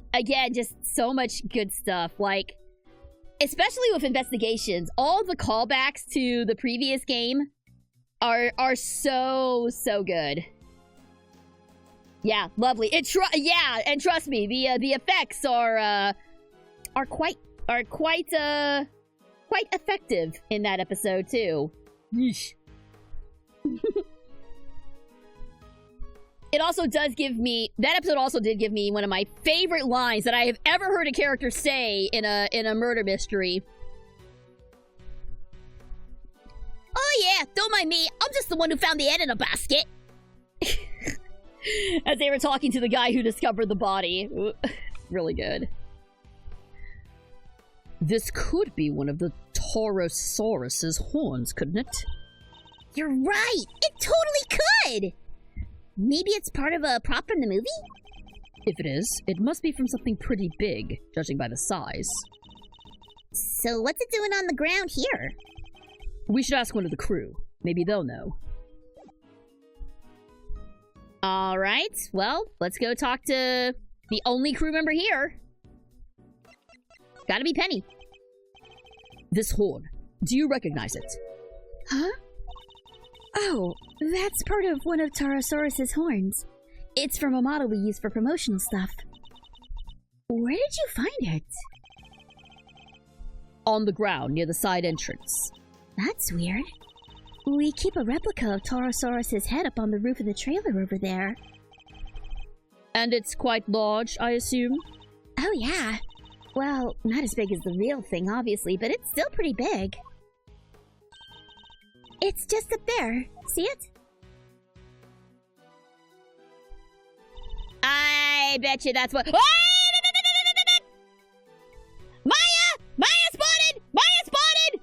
[SPEAKER 1] just so much good stuff. Like, especially with investigations, all the callbacks to the previous game are so good. Yeah, lovely. And trust me, the effects are quite effective in that episode too. Yeesh. That episode also did give me one of my favorite lines that I have ever heard a character say in a murder mystery.
[SPEAKER 5] Oh yeah, don't mind me. I'm just the one who found the egg in a basket.
[SPEAKER 1] As they were talking to the guy who discovered the body. Really good.
[SPEAKER 3] This could be one of the Taurosaurus's horns, couldn't it?
[SPEAKER 5] You're right! It totally could! Maybe it's part of a prop from the movie?
[SPEAKER 3] If it is, it must be from something pretty big, judging by the size.
[SPEAKER 5] So what's it doing on the ground here?
[SPEAKER 3] We should ask one of the crew. Maybe they'll know.
[SPEAKER 1] Alright, well, let's go talk to the only crew member here. Gotta be Penny.
[SPEAKER 3] This horn, do you recognize it?
[SPEAKER 6] Huh? Oh, that's part of one of Taurosaurus's horns. It's from a model we use for promotional stuff. Where did you find it?
[SPEAKER 3] On the ground near the side entrance.
[SPEAKER 6] That's weird. We keep a replica of Taurosaurus's head up on the roof of the trailer over there.
[SPEAKER 3] And it's quite large, I assume?
[SPEAKER 6] Oh yeah. Well, not as big as the real thing, obviously, but it's still pretty big. It's just up there. See it?
[SPEAKER 1] I bet you that's what... Oh! Maya! Maya spotted! Maya spotted!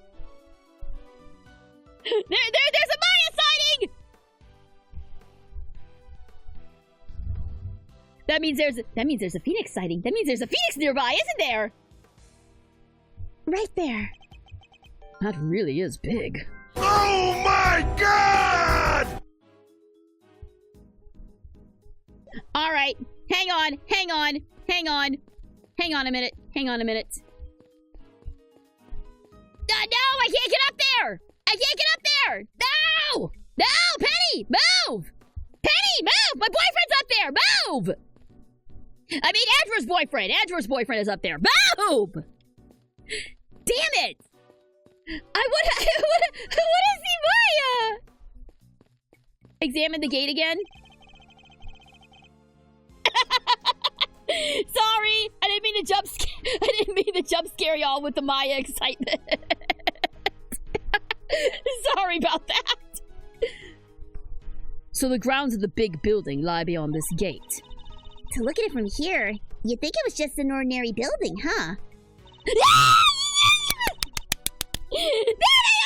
[SPEAKER 1] There's a Maya sighting! That means there's a phoenix sighting. That means there's a phoenix nearby, isn't there?
[SPEAKER 5] Right there.
[SPEAKER 3] That really is big.
[SPEAKER 4] Oh my god!
[SPEAKER 1] All right. Hang on a minute. No, I can't get up there! No! No, Penny, move! Penny, move! My boyfriend's up there, move! I mean, Andrew's boyfriend is up there, move! Damn it! I would have seen Maya! Examine the gate again. Sorry, I didn't mean to jump scare y'all with the Maya excitement. Sorry about that.
[SPEAKER 3] So the grounds of the big building lie beyond this gate.
[SPEAKER 5] To look at it from here, you'd think it was just an ordinary building, huh?
[SPEAKER 1] There they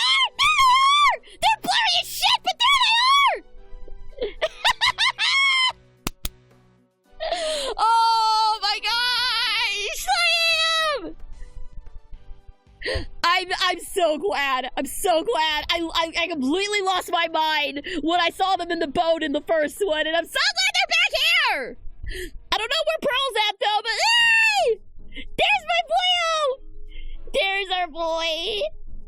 [SPEAKER 1] are! They're blurry as shit, but there they are! Oh my gosh! I'm so glad. I completely lost my mind when I saw them in the boat in the first one, and I'm so glad they're back here! I don't know where Pearl's at though, but hey! There's my boyo! There's our boy!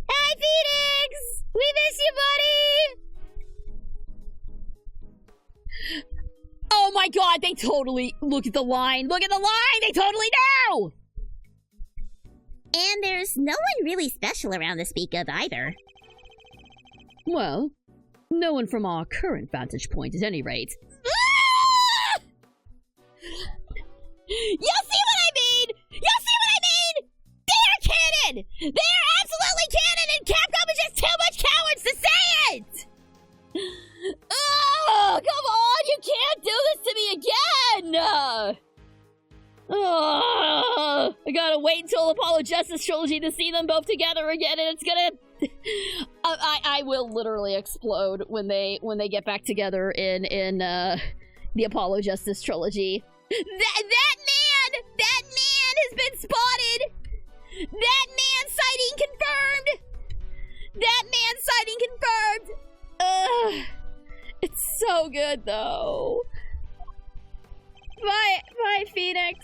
[SPEAKER 1] Hi, Phoenix! We miss you, buddy! Oh my god, they totally... Look at the line! They totally know!
[SPEAKER 5] And there's no one really special around to speak of either.
[SPEAKER 3] Well, no one from our current vantage point at any rate.
[SPEAKER 1] Ah! You see what I mean? They are canon! They are absolutely canon, and Capcom is just too much cowards to say it! Oh, come on! You can't do this to me again! I gotta wait until Apollo Justice Trilogy to see them both together again, and it's gonna... I will literally explode when they get back together in the Apollo Justice Trilogy. That man has been spotted! That man sighting confirmed! It's so good, though. Bye, Phoenix.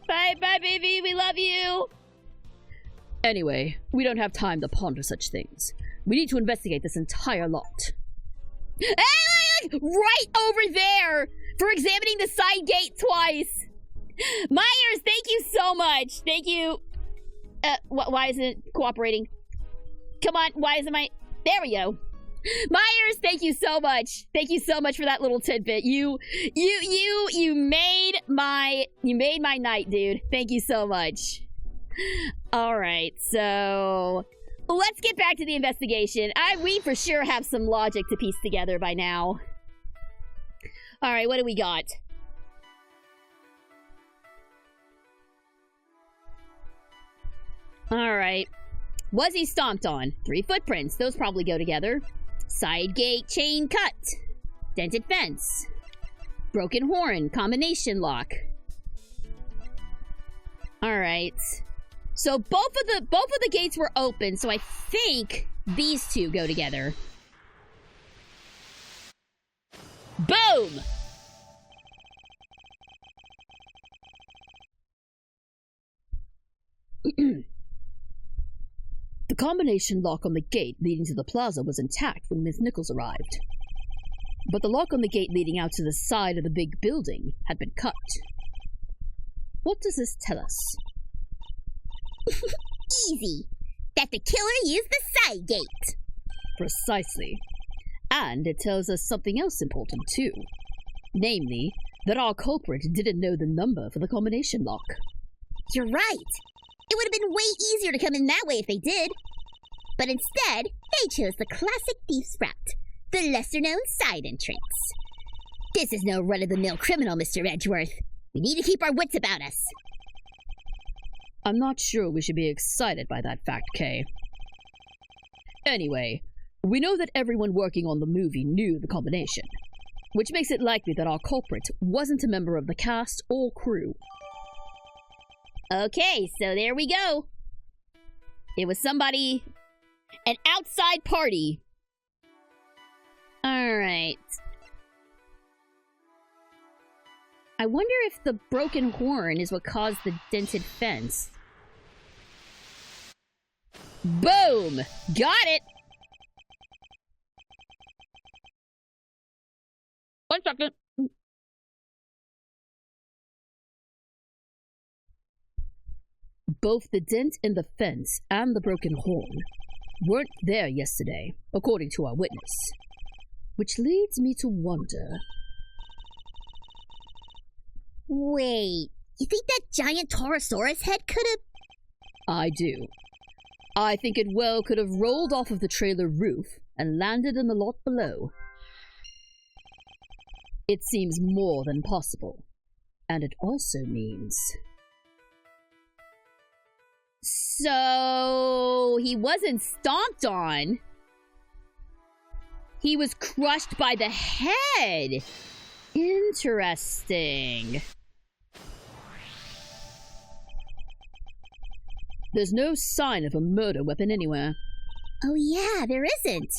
[SPEAKER 1] Bye, baby. We love you.
[SPEAKER 3] Anyway, we don't have time to ponder such things. We need to investigate this entire lot.
[SPEAKER 1] Hey, look, right over there for examining the side gate twice. Myers, thank you so much. Thank you. Why isn't it cooperating? Come on, why isn't my... There we go. Myers, thank you so much. Thank you so much for that little tidbit. You made my night, dude. Thank you so much. All right, so let's get back to the investigation. We for sure have some logic to piece together by now. All right, what do we got? All right. Was he stomped on? 3 footprints. Those probably go together. Side gate, chain cut. Dented fence. Broken horn, combination lock. All right. So both of the gates were open, so I think these two go together. Boom!
[SPEAKER 3] The combination lock on the gate leading to the plaza was intact when Miss Nichols arrived. But the lock on the gate leading out to the side of the big building had been cut. What does this tell us?
[SPEAKER 5] Easy. That the killer used the side gate.
[SPEAKER 3] Precisely. And it tells us something else important too. Namely, that our culprit didn't know the number for the combination lock.
[SPEAKER 5] You're right. It would have been way easier to come in that way if they did. But instead, they chose the classic thief's route, the lesser-known side entrance. This is no run-of-the-mill criminal, Mr. Edgeworth. We need to keep our wits about us.
[SPEAKER 3] I'm not sure we should be excited by that fact, Kay. Anyway, we know that everyone working on the movie knew the combination.
[SPEAKER 2] which makes it likely that our culprit wasn't a member of the cast or crew.
[SPEAKER 1] Okay, so there we go. It was somebody... an outside party. Alright. I wonder if the broken horn is what caused the dented fence. Boom! Got it! 1 second.
[SPEAKER 2] Both the dent in the fence and the broken horn weren't there yesterday, according to our witness. Which leads me to wonder...
[SPEAKER 5] Wait, you think that giant Taurosaurus head could have...
[SPEAKER 2] I do. I think it well could have rolled off of the trailer roof and landed in the lot below. It seems more than possible. And it also means...
[SPEAKER 1] So... he wasn't stomped on. He was crushed by the head. Interesting.
[SPEAKER 2] There's no sign of a murder weapon anywhere.
[SPEAKER 5] Oh yeah, there isn't.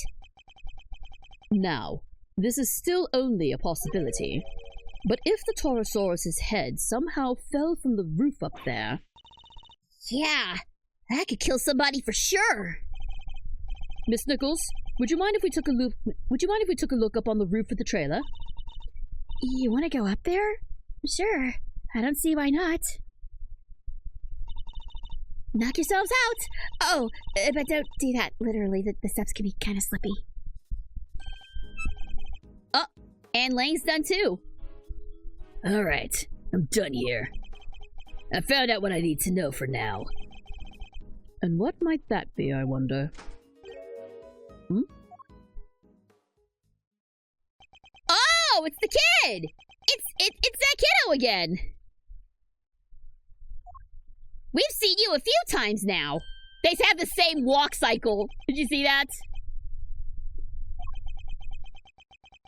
[SPEAKER 2] Now, this is still only a possibility. But if the Taurosaurus's head somehow fell from the roof up there...
[SPEAKER 5] Yeah, that could kill somebody for sure.
[SPEAKER 2] Miss Nichols, would you mind if we took a look? Would you mind if we took a look up on the roof of the trailer?
[SPEAKER 6] You want to go up there? Sure. I don't see why not. Knock yourselves out! Oh, but don't do that. Literally, the steps can be kind of slippy.
[SPEAKER 1] Oh, and Lang's done too.
[SPEAKER 2] Alright, I'm done here. I found out what I need to know for now. And what might that be, I wonder?
[SPEAKER 1] Oh, it's the kid! It's that kiddo again! We've seen you a few times now. They have the same walk cycle. Did you see that?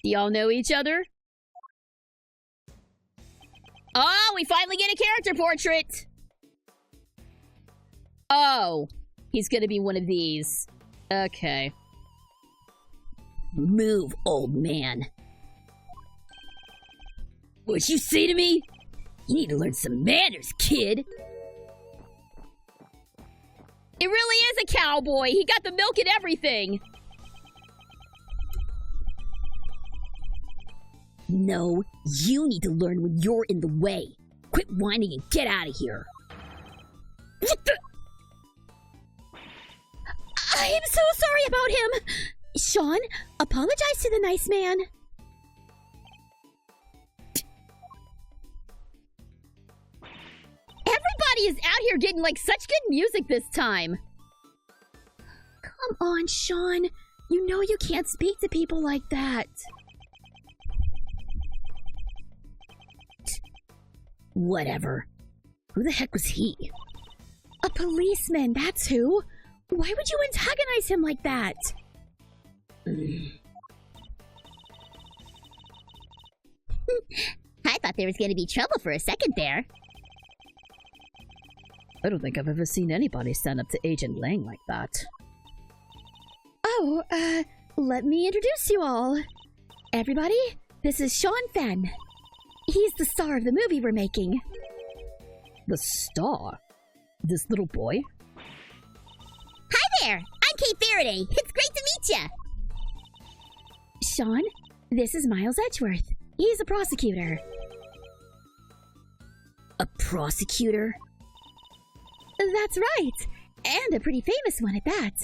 [SPEAKER 1] Do y'all know each other? Oh, we finally get a character portrait! Oh, he's gonna be one of these. Okay.
[SPEAKER 2] Move, old man. What you say to me? You need to learn some manners, kid.
[SPEAKER 1] It really is a cowboy. He got the milk and everything.
[SPEAKER 2] No, you need to learn when you're in the way. Quit whining and get out of here. What the?
[SPEAKER 6] I am so sorry about him. Sean, apologize to the nice man.
[SPEAKER 1] Everybody is out here getting like such good music this time.
[SPEAKER 6] Come on, Sean. You know you can't speak to people like that.
[SPEAKER 2] Whatever. Who the heck was he?
[SPEAKER 6] A policeman, that's who. Why would you antagonize him like that?
[SPEAKER 5] I thought there was going to be trouble for a second there.
[SPEAKER 2] I don't think I've ever seen anybody stand up to Agent Lang like that.
[SPEAKER 6] Oh, let me introduce you all. Everybody, this is Sean Fenn. He's the star of the movie we're making.
[SPEAKER 2] The star? This little boy?
[SPEAKER 5] Hi there, I'm Kate Faraday. It's great to meet ya.
[SPEAKER 6] Sean, this is Miles Edgeworth. He's a prosecutor.
[SPEAKER 2] A prosecutor?
[SPEAKER 6] That's right. And a pretty famous one at that.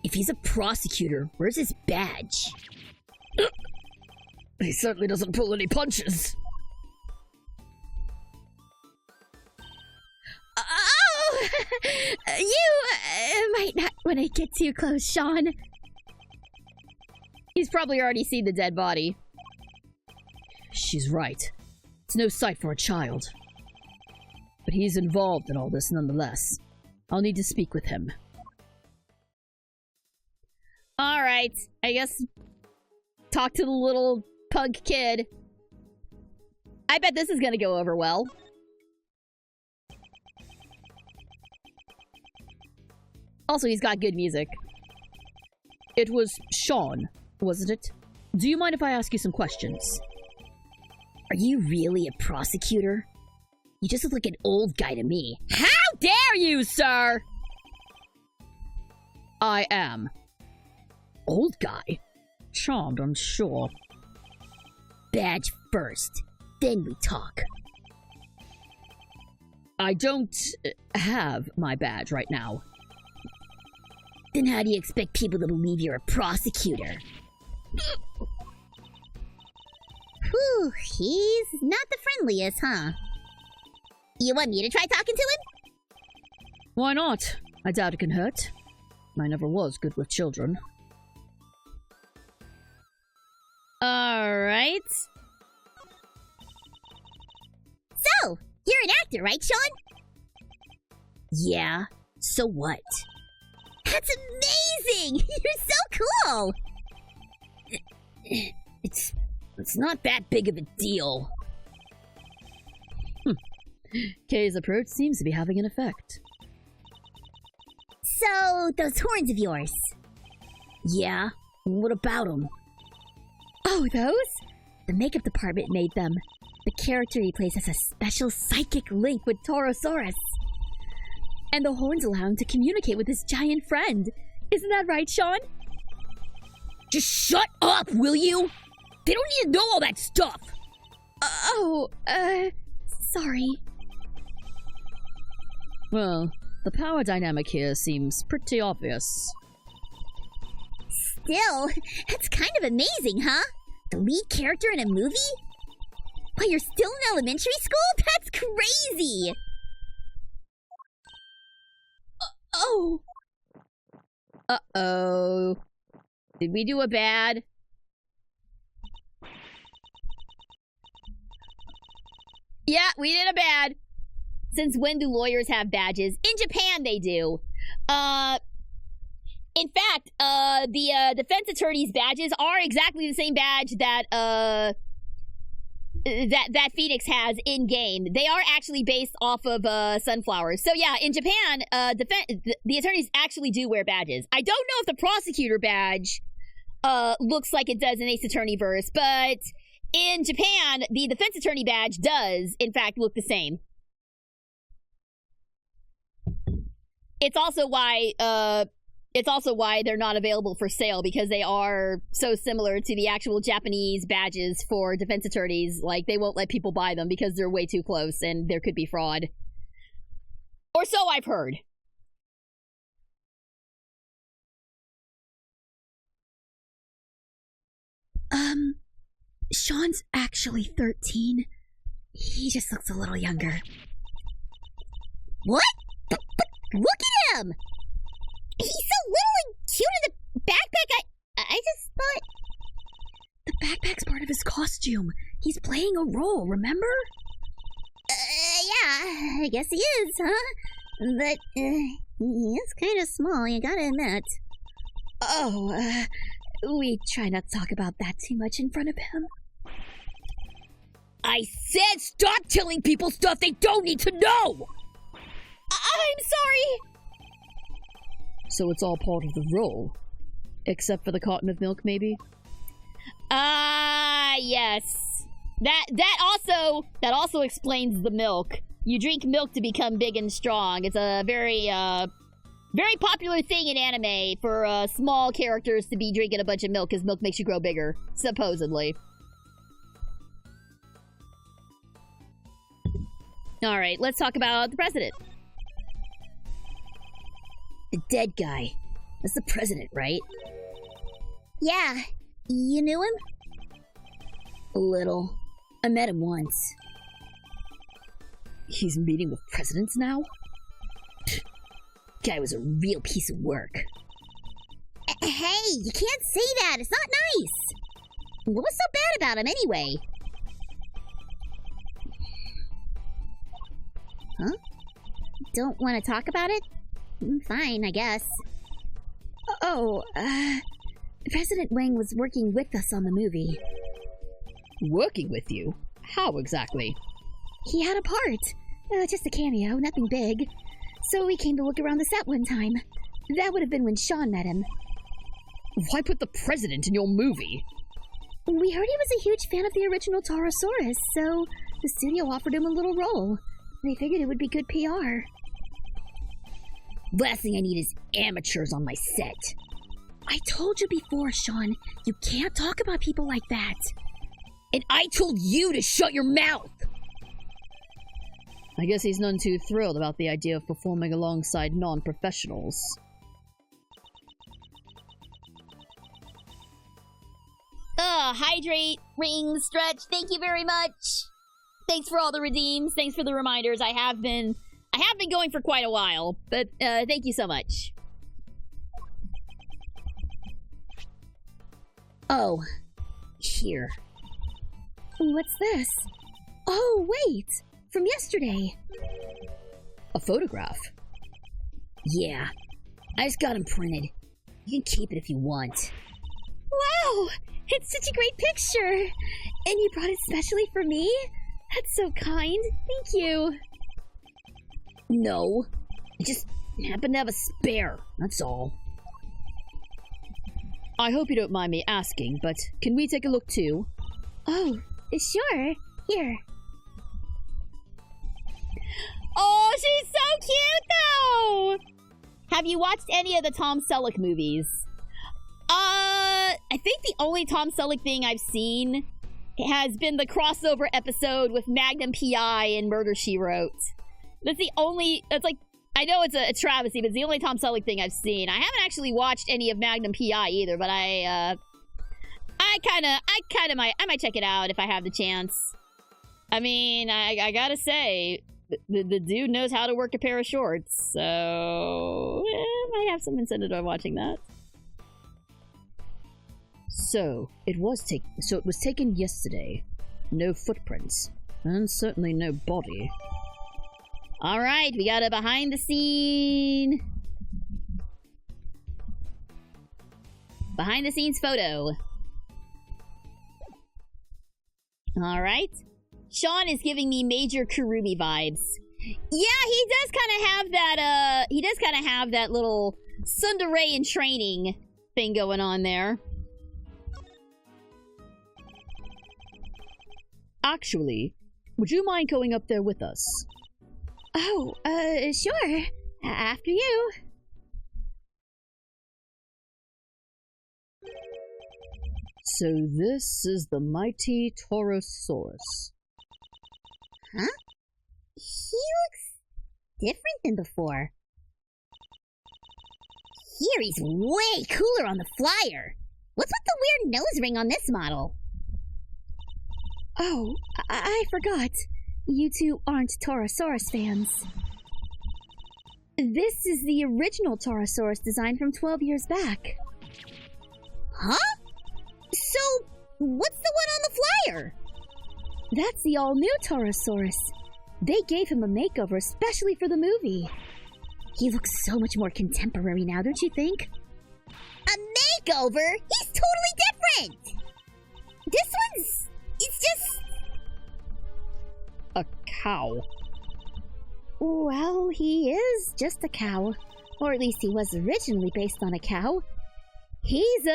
[SPEAKER 2] If he's a prosecutor, where's his badge? He certainly doesn't pull any punches.
[SPEAKER 6] Oh! You might not want to get too close, Sean.
[SPEAKER 1] He's probably already seen the dead body.
[SPEAKER 2] She's right. It's no sight for a child. But he's involved in all this nonetheless. I'll need to speak with him.
[SPEAKER 1] Alright, I guess talk to the little pug kid. I bet this is gonna go over well. Also, he's got good music.
[SPEAKER 3] It was Sean, wasn't it? Do you mind if I ask you some questions?
[SPEAKER 2] Are you really a prosecutor? You just look like an old guy to me.
[SPEAKER 1] How dare you, sir?
[SPEAKER 3] I am. Old guy? Charmed, I'm sure.
[SPEAKER 2] Badge first, then we talk.
[SPEAKER 3] I don't have my badge right now.
[SPEAKER 2] Then how do you expect people to believe you're a prosecutor?
[SPEAKER 5] Whew, he's not the friendliest, huh? You want me to try talking to him?
[SPEAKER 3] Why not? I doubt it can hurt. I never was good with children.
[SPEAKER 1] Alright.
[SPEAKER 5] So, you're an actor, right, Sean?
[SPEAKER 2] Yeah, so what?
[SPEAKER 5] That's amazing! You're so cool!
[SPEAKER 2] It's not that big of a deal.
[SPEAKER 3] Kay's approach seems to be having an effect.
[SPEAKER 5] So, those horns of yours.
[SPEAKER 2] Yeah? What about them?
[SPEAKER 5] Oh, those?
[SPEAKER 2] The makeup department made them. The character he plays has a special psychic link with Torosaurus. And the horns allow him to communicate with his giant friend. Isn't that right, Sean?
[SPEAKER 3] Just shut up, will you? They don't need to know all that stuff!
[SPEAKER 5] Sorry.
[SPEAKER 3] Well, the power dynamic here seems pretty obvious.
[SPEAKER 5] Still, that's kind of amazing, huh? The lead character in a movie? While you're still in elementary school? That's crazy!
[SPEAKER 1] Uh-oh. Did we do a bad? Yeah, we did a bad. Since when do lawyers have badges? In Japan, they do. In fact, the defense attorney's badges are exactly the same badge that that Phoenix has in game. They are actually based off of sunflowers. So yeah, in Japan, the attorneys actually do wear badges. I don't know if the prosecutor badge looks like it does in Ace Attorney verse, but in Japan, the defense attorney badge does in fact look the same. It's also why they're not available for sale, because they are so similar to the actual Japanese badges for defense attorneys. Like, they won't let people buy them because they're way too close and there could be fraud. Or so I've heard.
[SPEAKER 2] Sean's actually 13. He just looks a little younger.
[SPEAKER 5] What? But look at him! He's so little and cute in the backpack. I just thought...
[SPEAKER 2] The backpack's part of his costume. He's playing a role, remember?
[SPEAKER 5] Yeah, I guess he is, huh? But, he is kind of small, you gotta admit.
[SPEAKER 2] We try not to talk about that too much in front of him.
[SPEAKER 3] I said stop telling people stuff they don't need to know!
[SPEAKER 5] I'm sorry!
[SPEAKER 3] So it's all part of the role. Except for the carton of milk, maybe?
[SPEAKER 1] Yes. That also explains the milk. You drink milk to become big and strong. It's a very popular thing in anime for small characters to be drinking a bunch of milk, because milk makes you grow bigger, supposedly. Alright, let's talk about the president.
[SPEAKER 2] The dead guy. That's the president, right?
[SPEAKER 5] Yeah. You knew him?
[SPEAKER 2] A little. I met him once.
[SPEAKER 3] He's meeting with presidents now?
[SPEAKER 2] Guy was a real piece of work.
[SPEAKER 5] Hey, you can't say that. It's not nice. What was so bad about him anyway? Huh? Don't want to talk about it? Fine, I guess. President Wang was working with us on the movie.
[SPEAKER 2] Working with you? How exactly?
[SPEAKER 5] He had a part. Just a cameo, nothing big. So we came to look around the set one time. That would have been when Sean met him.
[SPEAKER 2] Why put the president in your movie?
[SPEAKER 5] We heard he was a huge fan of the original Taurosaurus, so the studio offered him a little role. They figured it would be good PR.
[SPEAKER 3] Last thing I need is amateurs on my set.
[SPEAKER 5] I told you before, Sean, you can't talk about people like that.
[SPEAKER 3] And I told you to shut your mouth!
[SPEAKER 2] I guess he's none too thrilled about the idea of performing alongside non-professionals.
[SPEAKER 1] Hydrate, ring, stretch, thank you very much. Thanks for all the redeems, thanks for the reminders. I have been going for quite a while, but thank you so much.
[SPEAKER 3] Oh, here.
[SPEAKER 5] What's this? Oh, wait! From yesterday.
[SPEAKER 2] A photograph?
[SPEAKER 3] Yeah, I just got him printed. You can keep it if you want.
[SPEAKER 5] Wow! It's such a great picture! And you brought it specially for me? That's so kind. Thank you.
[SPEAKER 3] No, I just happen to have a spare, that's all.
[SPEAKER 2] I hope you don't mind me asking, but can we take a look too?
[SPEAKER 5] Oh, sure. Here.
[SPEAKER 1] Oh, she's so cute, though! Have you watched any of the Tom Selleck movies? I think the only Tom Selleck thing I've seen has been the crossover episode with Magnum P.I. and Murder, She Wrote. That's the only... It's like... I know it's a travesty, but it's the only Tom Selleck thing I've seen. I haven't actually watched any of Magnum P.I. either, but I might check it out if I have the chance. I mean, I gotta say, the dude knows how to work a pair of shorts, so I might have some incentive on watching that.
[SPEAKER 2] So it was taken yesterday. No footprints, and certainly no body.
[SPEAKER 1] All right, we got a behind the scenes photo. All right. Sean is giving me major Kurumi vibes. Yeah, he does kind of have that, little tsundere in training thing going on there.
[SPEAKER 2] Actually, would you mind going up there with us?
[SPEAKER 5] Oh, sure. After you.
[SPEAKER 2] So this is the mighty Taurosaurus.
[SPEAKER 5] Huh? He looks different than before. Here, he's way cooler on the flyer. What's with the weird nose ring on this model? Oh, I forgot. You two aren't Taurosaurus fans. This is the original Taurosaurus design from 12 years back. Huh? So, what's the one on the flyer? That's the all-new Taurosaurus. They gave him a makeover especially for the movie. He looks so much more contemporary now, don't you think? A makeover? He's totally different! This one's... it's just...
[SPEAKER 2] A cow.
[SPEAKER 5] Well, he is just a cow. Or at least he was originally based on a cow. He's,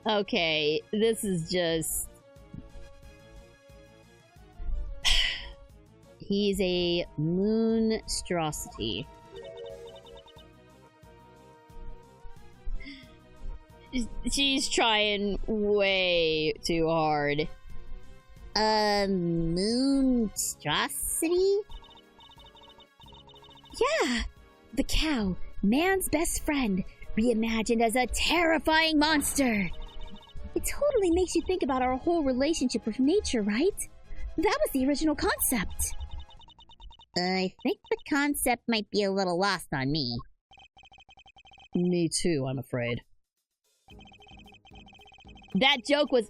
[SPEAKER 1] Okay, this is just... He's a monstrosity. She's trying way too hard.
[SPEAKER 5] Monstrosity? Yeah, the cow, man's best friend, reimagined as a terrifying monster. It totally makes you think about our whole relationship with nature, right? That was the original concept. I think the concept might be a little lost on me.
[SPEAKER 2] Me too, I'm afraid.
[SPEAKER 1] That joke was...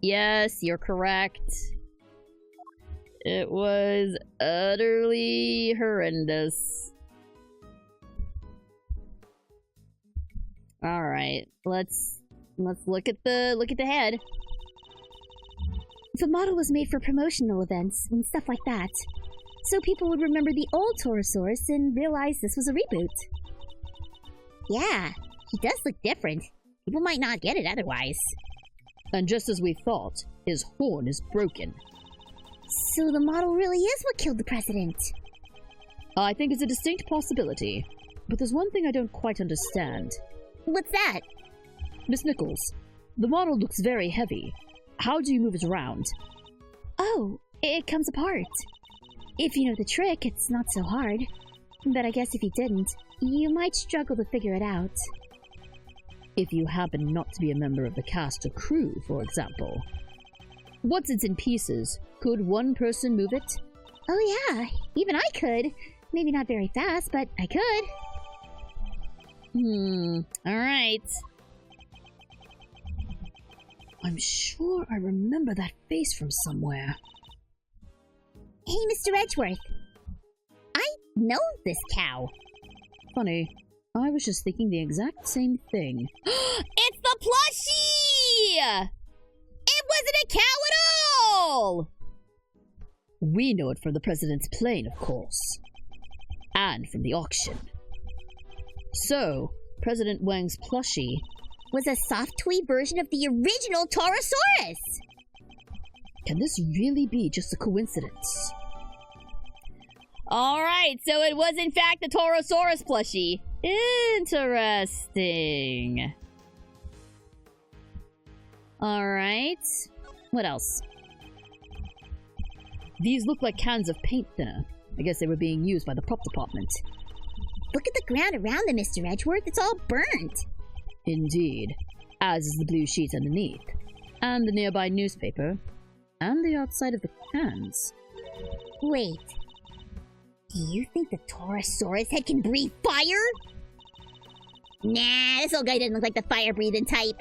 [SPEAKER 1] Yes, you're correct. It was utterly horrendous. All right, let's look at the head.
[SPEAKER 5] The model was made for promotional events and stuff like that, so people would remember the old Torosaurus and realize this was a reboot. Yeah, he does look different. People might not get it otherwise.
[SPEAKER 2] And just as we thought, his horn is broken.
[SPEAKER 5] So the model really is what killed the president.
[SPEAKER 2] I think it's a distinct possibility, but there's one thing I don't quite understand.
[SPEAKER 5] What's that?
[SPEAKER 2] Miss Nichols, the model looks very heavy. How do you move it around?
[SPEAKER 5] Oh, it comes apart. If you know the trick, it's not so hard. But I guess if you didn't, you might struggle to figure it out.
[SPEAKER 2] If you happen not to be a member of the cast or crew, for example. Once it's in pieces, could one person move it?
[SPEAKER 5] Oh yeah, even I could. Maybe not very fast, but I could.
[SPEAKER 1] Alright.
[SPEAKER 2] I'm sure I remember that face from somewhere.
[SPEAKER 5] Hey, Mr. Edgeworth. I know this cow.
[SPEAKER 2] Funny, I was just thinking the exact same thing.
[SPEAKER 1] It's the plushie! It wasn't a cow at all!
[SPEAKER 2] We know it from the president's plane, of course. And from the auction. So, President Wang's plushie
[SPEAKER 5] was a soft toy version of the original Torosaurus!
[SPEAKER 2] Can this really be just a coincidence?
[SPEAKER 1] Alright, so it was in fact the Torosaurus plushie. Interesting. Alright. What else?
[SPEAKER 2] These look like cans of paint thinner. I guess they were being used by the prop department.
[SPEAKER 5] Look at the ground around them, Mr. Edgeworth. It's all burnt.
[SPEAKER 2] Indeed. As is the blue sheet underneath. And the nearby newspaper. And the outside of the cans.
[SPEAKER 5] Wait. Do you think the Torosaurus head can breathe fire? Nah, this old guy doesn't look like the fire-breathing type.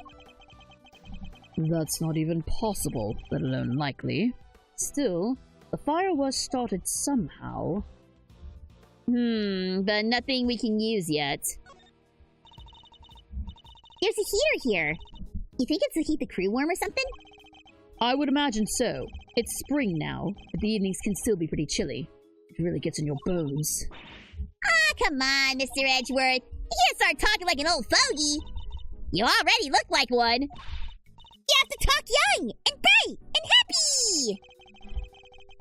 [SPEAKER 2] That's not even possible, let alone likely. Still, the fire was started somehow.
[SPEAKER 1] But nothing we can use yet.
[SPEAKER 5] There's a heater here. You think it's to keep the crew warm or something?
[SPEAKER 2] I would imagine so. It's spring now, but the evenings can still be pretty chilly. It really gets in your bones.
[SPEAKER 5] Ah, come on, Mr. Edgeworth. You can't start talking like an old fogey. You already look like one. You have to talk young and bright and happy.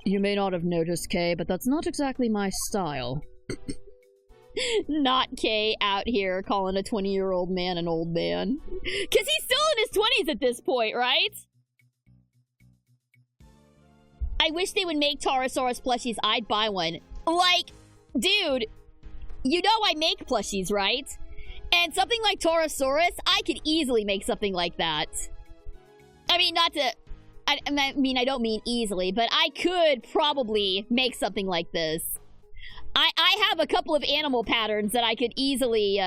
[SPEAKER 2] You may not have noticed, Kay, but that's not exactly my style.
[SPEAKER 1] Not Kay out here calling a 20-year-old man an old man. Because he's still in his 20s at this point, right? I wish they would make Torosaurus plushies. I'd buy one. Like, dude, you know I make plushies, right? And something like Torosaurus, I could easily make something like that. I mean, not to... I don't mean easily, but I could probably make something like this. I have a couple of animal patterns that I could easily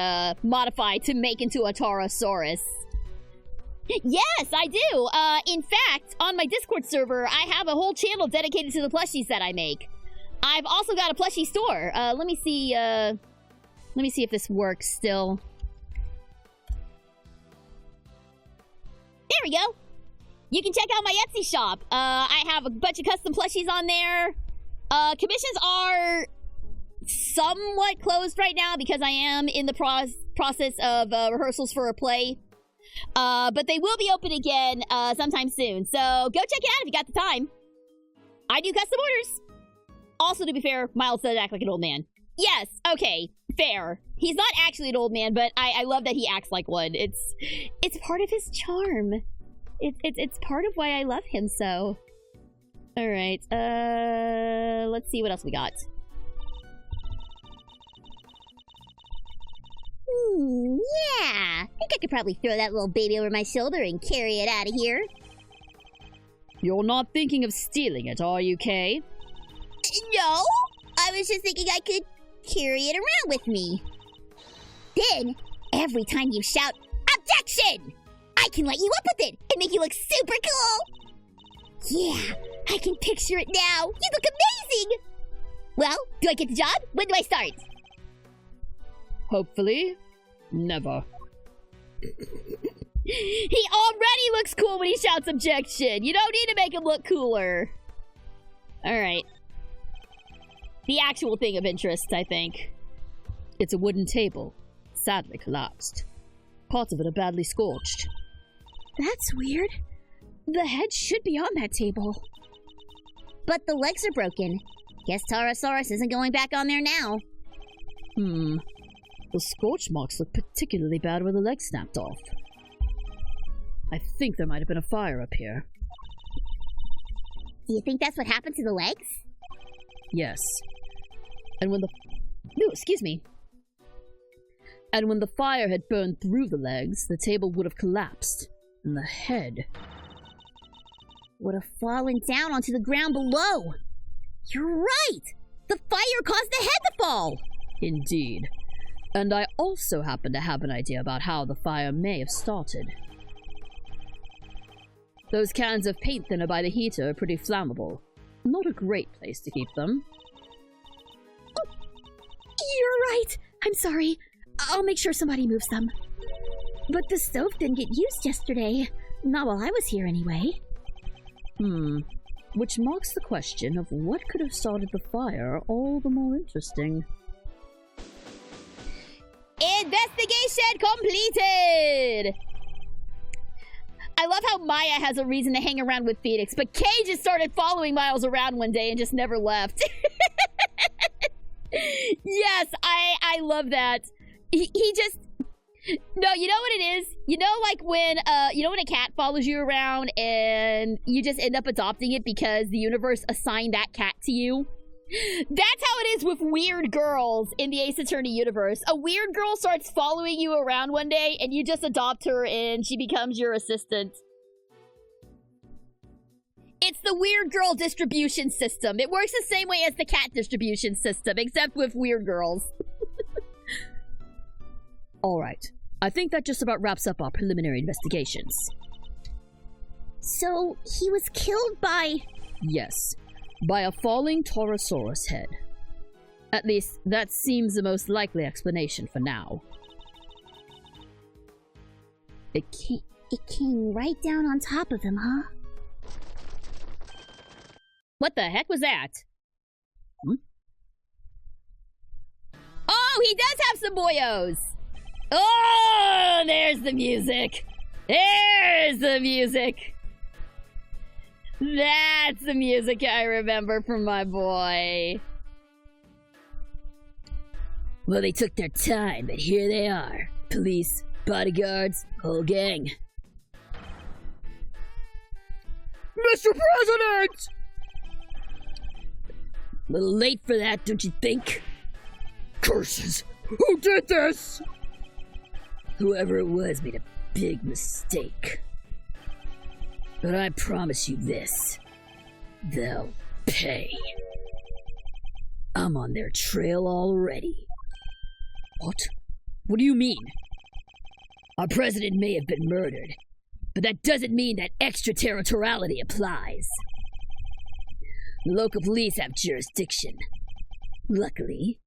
[SPEAKER 1] modify to make into a Torosaurus. Yes, I do. In fact, on my Discord server, I have a whole channel dedicated to the plushies that I make. I've also got a plushie store. Let me see if this works still. There we go. You can check out my Etsy shop. I have a bunch of custom plushies on there. Commissions are somewhat closed right now because I am in the process of rehearsals for a play. But they will be open again sometime soon. So go check it out if you got the time. I do custom orders. Also, to be fair, Miles does act like an old man. Yes, okay, fair. He's not actually an old man, but I love that he acts like one. It's part of his charm. It's part of why I love him so. Alright, let's see what else we got.
[SPEAKER 5] Yeah. I think I could probably throw that little baby over my shoulder and carry it out of here.
[SPEAKER 2] You're not thinking of stealing it, are you, Kay?
[SPEAKER 5] No. I was just thinking I could carry it around with me. Then, every time you shout, "Objection!" I can light you up with it and make you look super cool. Yeah, I can picture it now. You look amazing. Well, do I get the job? When do I start?
[SPEAKER 3] Hopefully, never.
[SPEAKER 1] He already looks cool when he shouts objection. You don't need to make him look cooler. Alright. The actual thing of interest, I think.
[SPEAKER 3] It's a wooden table, sadly collapsed. Parts of it are badly scorched.
[SPEAKER 5] That's weird. The head should be on that table. But the legs are broken. Guess Taurosaurus isn't going back on there now.
[SPEAKER 3] The scorch marks look particularly bad where the leg snapped off. I think there might have been a fire up here.
[SPEAKER 5] Do you think that's what happened to the legs?
[SPEAKER 3] Yes. And when the... No, excuse me. And when the fire had burned through the legs, the table would have collapsed. And the head
[SPEAKER 5] would have fallen down onto the ground below. You're right! The fire caused the head to fall!
[SPEAKER 3] Indeed. And I also happen to have an idea about how the fire may have started. Those cans of paint thinner by the heater are pretty flammable. Not a great place to keep them.
[SPEAKER 5] Oh, you're right! I'm sorry. I'll make sure somebody moves them. But the stove didn't get used yesterday. Not while I was here, anyway.
[SPEAKER 3] Which marks the question of what could have started the fire all the more interesting.
[SPEAKER 1] Investigation completed! I love how Maya has a reason to hang around with Phoenix, but Kay just started following Miles around one day and just never left. Yes, I love that. He just... No, you know what it is? You know, like when, when a cat follows you around and you just end up adopting it because the universe assigned that cat to you? That's how it is with weird girls in the Ace Attorney universe. A weird girl starts following you around one day and you just adopt her and she becomes your assistant. It's the weird girl distribution system. It works the same way as the cat distribution system, except with weird girls.
[SPEAKER 3] Alright. I think that just about wraps up our preliminary investigations.
[SPEAKER 5] So, he was killed by...
[SPEAKER 3] Yes. By a falling Taurosaurus head. At least, that seems the most likely explanation for now.
[SPEAKER 5] It came right down on top of him, huh?
[SPEAKER 1] What the heck was that? Oh, he does have some boyos! Oh, there's the music! There's the music! That's the music I remember from my boy.
[SPEAKER 3] Well, they took their time, but here they are. Police, bodyguards, whole gang.
[SPEAKER 7] Mr. President!
[SPEAKER 3] A little late for that, don't you think?
[SPEAKER 7] Curses! Who did this?
[SPEAKER 3] Whoever it was made a big mistake. But I promise you this. They'll pay. I'm on their trail already. What? What do you mean? Our president may have been murdered, but that doesn't mean that extraterritoriality applies. The local police have jurisdiction. Luckily,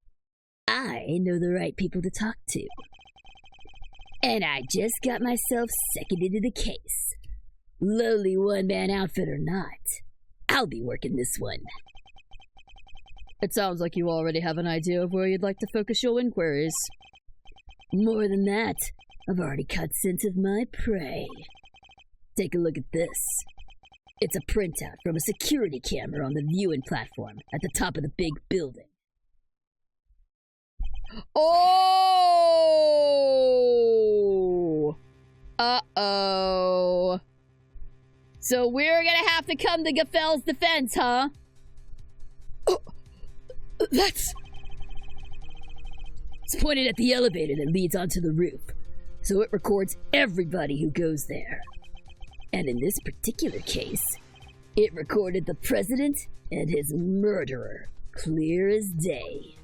[SPEAKER 3] I know the right people to talk to. And I just got myself seconded into the case. Lowly one-man outfit or not, I'll be working this one. It sounds like you already have an idea of where you'd like to focus your inquiries. More than that, I've already caught scent of my prey. Take a look at this. It's a printout from a security camera on the viewing platform at the top of the big building.
[SPEAKER 1] Oh! Uh-oh. So we're gonna have to come to Gaffel's defense, huh?
[SPEAKER 3] Oh, that's... It's pointed at the elevator that leads onto the roof, so it records everybody who goes there. And in this particular case, it recorded the president and his murderer, clear as day.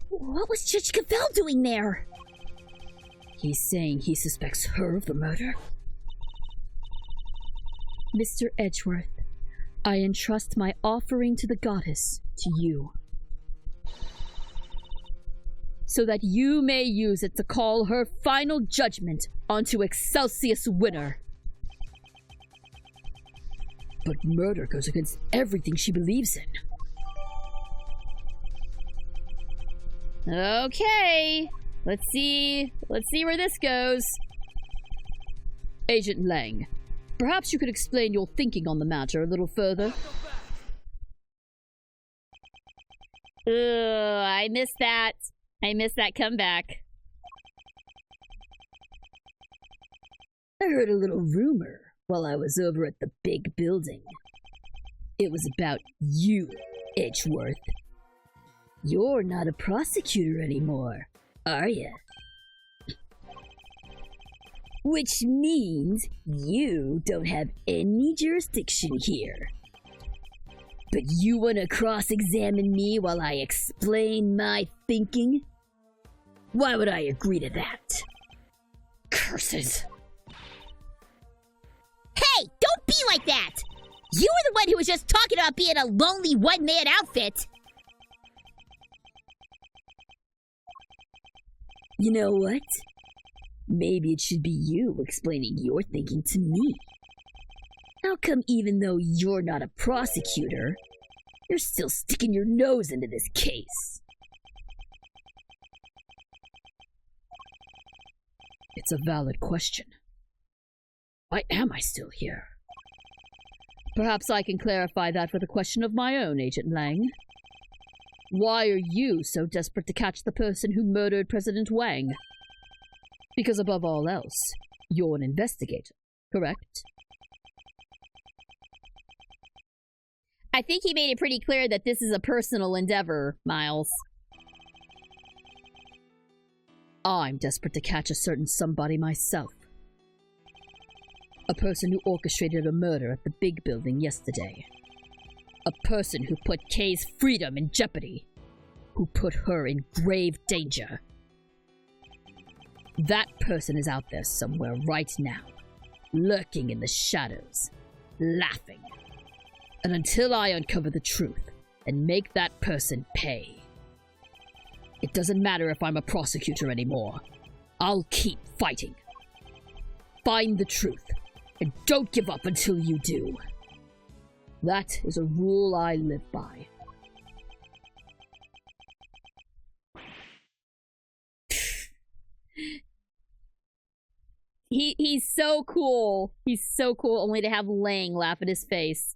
[SPEAKER 5] What was Judge Gaffel doing there?
[SPEAKER 3] He's saying he suspects her of the murder?
[SPEAKER 2] Mr. Edgeworth, I entrust my offering to the goddess to you, so that you may use it to call her final judgment onto Excelsius Winner. But murder goes against everything she believes in.
[SPEAKER 1] Okay. Let's see where this goes.
[SPEAKER 2] Agent Lang, perhaps you could explain your thinking on the matter a little further.
[SPEAKER 1] I missed that. I missed that comeback.
[SPEAKER 2] I heard a little rumor while I was over at the big building. It was about you, Edgeworth. You're not a prosecutor anymore, are you? Which means you don't have any jurisdiction here. But you want to cross-examine me while I explain my thinking? Why would I agree to that? Curses.
[SPEAKER 6] Hey, don't be like that! You were the one who was just talking about being a lonely one-man outfit!
[SPEAKER 2] You know what? Maybe it should be you explaining your thinking to me. How come even though you're not a prosecutor, you're still sticking your nose into this case? It's a valid question. Why am I still here? Perhaps I can clarify that with a question of my own, Agent Lang. Why are you so desperate to catch the person who murdered President Wang? Because above all else, you're an investigator, correct?
[SPEAKER 1] I think he made it pretty clear that this is a personal endeavor, Miles.
[SPEAKER 2] I'm desperate to catch a certain somebody myself. A person who orchestrated a murder at the big building yesterday. A person who put Kay's freedom in jeopardy. Who put her in grave danger. That person is out there somewhere right now, lurking in the shadows, laughing. And until I uncover the truth and make that person pay, it doesn't matter if I'm a prosecutor anymore. I'll keep fighting. Find the truth, and don't give up until you do. That is a rule I live by.
[SPEAKER 1] He's so cool. He's so cool only to have Lang laugh at his face.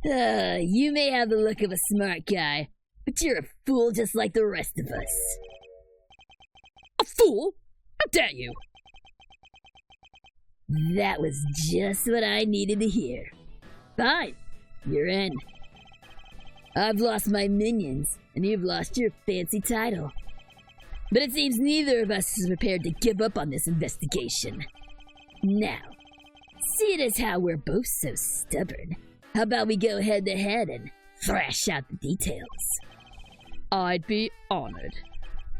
[SPEAKER 2] You may have the look of a smart guy, but you're a fool just like the rest of us. A fool? How dare you? That was just what I needed to hear. Fine, you're in. I've lost my minions, and you've lost your fancy title. But it seems neither of us is prepared to give up on this investigation. Now, seeing as how we're both so stubborn, how about we go head to head and thrash out the details? I'd be honored.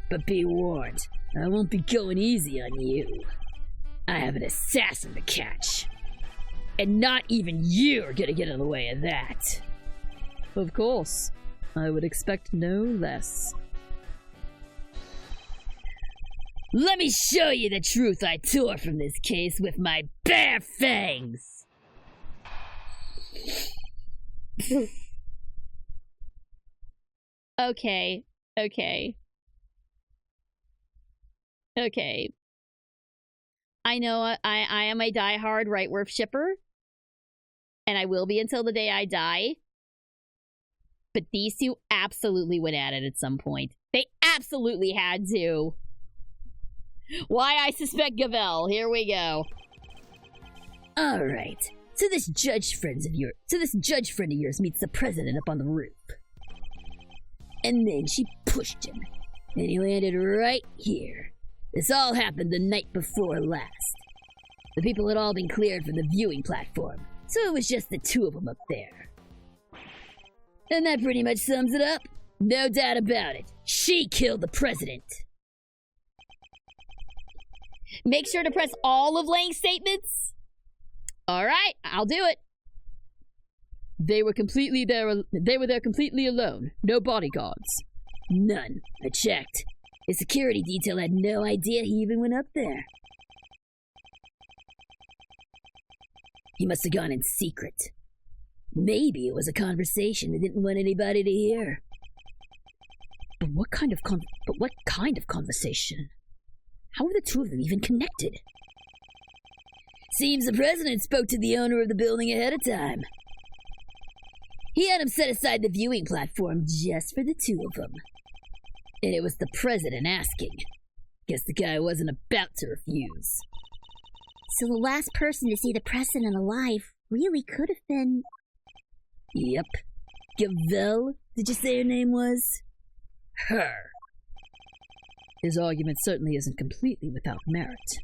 [SPEAKER 2] But be warned, I won't be going easy on you. I have an assassin to catch. And not even you are gonna get in the way of that. Of course. I would expect no less. Let me show you the truth I tore from this case with my bare fangs!
[SPEAKER 1] Okay. I know I am a diehard Rightworth shipper, and I will be until the day I die. But these two absolutely went at it at some point. They absolutely had to. Why I suspect Gavel. Here we go.
[SPEAKER 2] All right. So this judge friend of yours meets the president up on the roof. And then she pushed him, and he landed right here. This all happened the night before last. The people had all been cleared from the viewing platform, so it was just the two of them up there. And that pretty much sums it up. No doubt about it. She killed the president.
[SPEAKER 1] Make sure to press all of Lang's statements. All right, I'll do it.
[SPEAKER 3] They were there completely alone. No bodyguards.
[SPEAKER 2] None. I checked. His security detail had no idea he even went up there. He must have gone in secret. Maybe it was a conversation they didn't want anybody to hear.
[SPEAKER 3] But what kind of conversation? How are the two of them even connected?
[SPEAKER 2] Seems the president spoke to the owner of the building ahead of time. He had him set aside the viewing platform just for the two of them. And it was the president asking. Guess the guy wasn't about to refuse.
[SPEAKER 5] So the last person to see the president alive really could have been...
[SPEAKER 2] Yep. Gavel, did you say her name was? Her.
[SPEAKER 3] His argument certainly isn't completely without merit.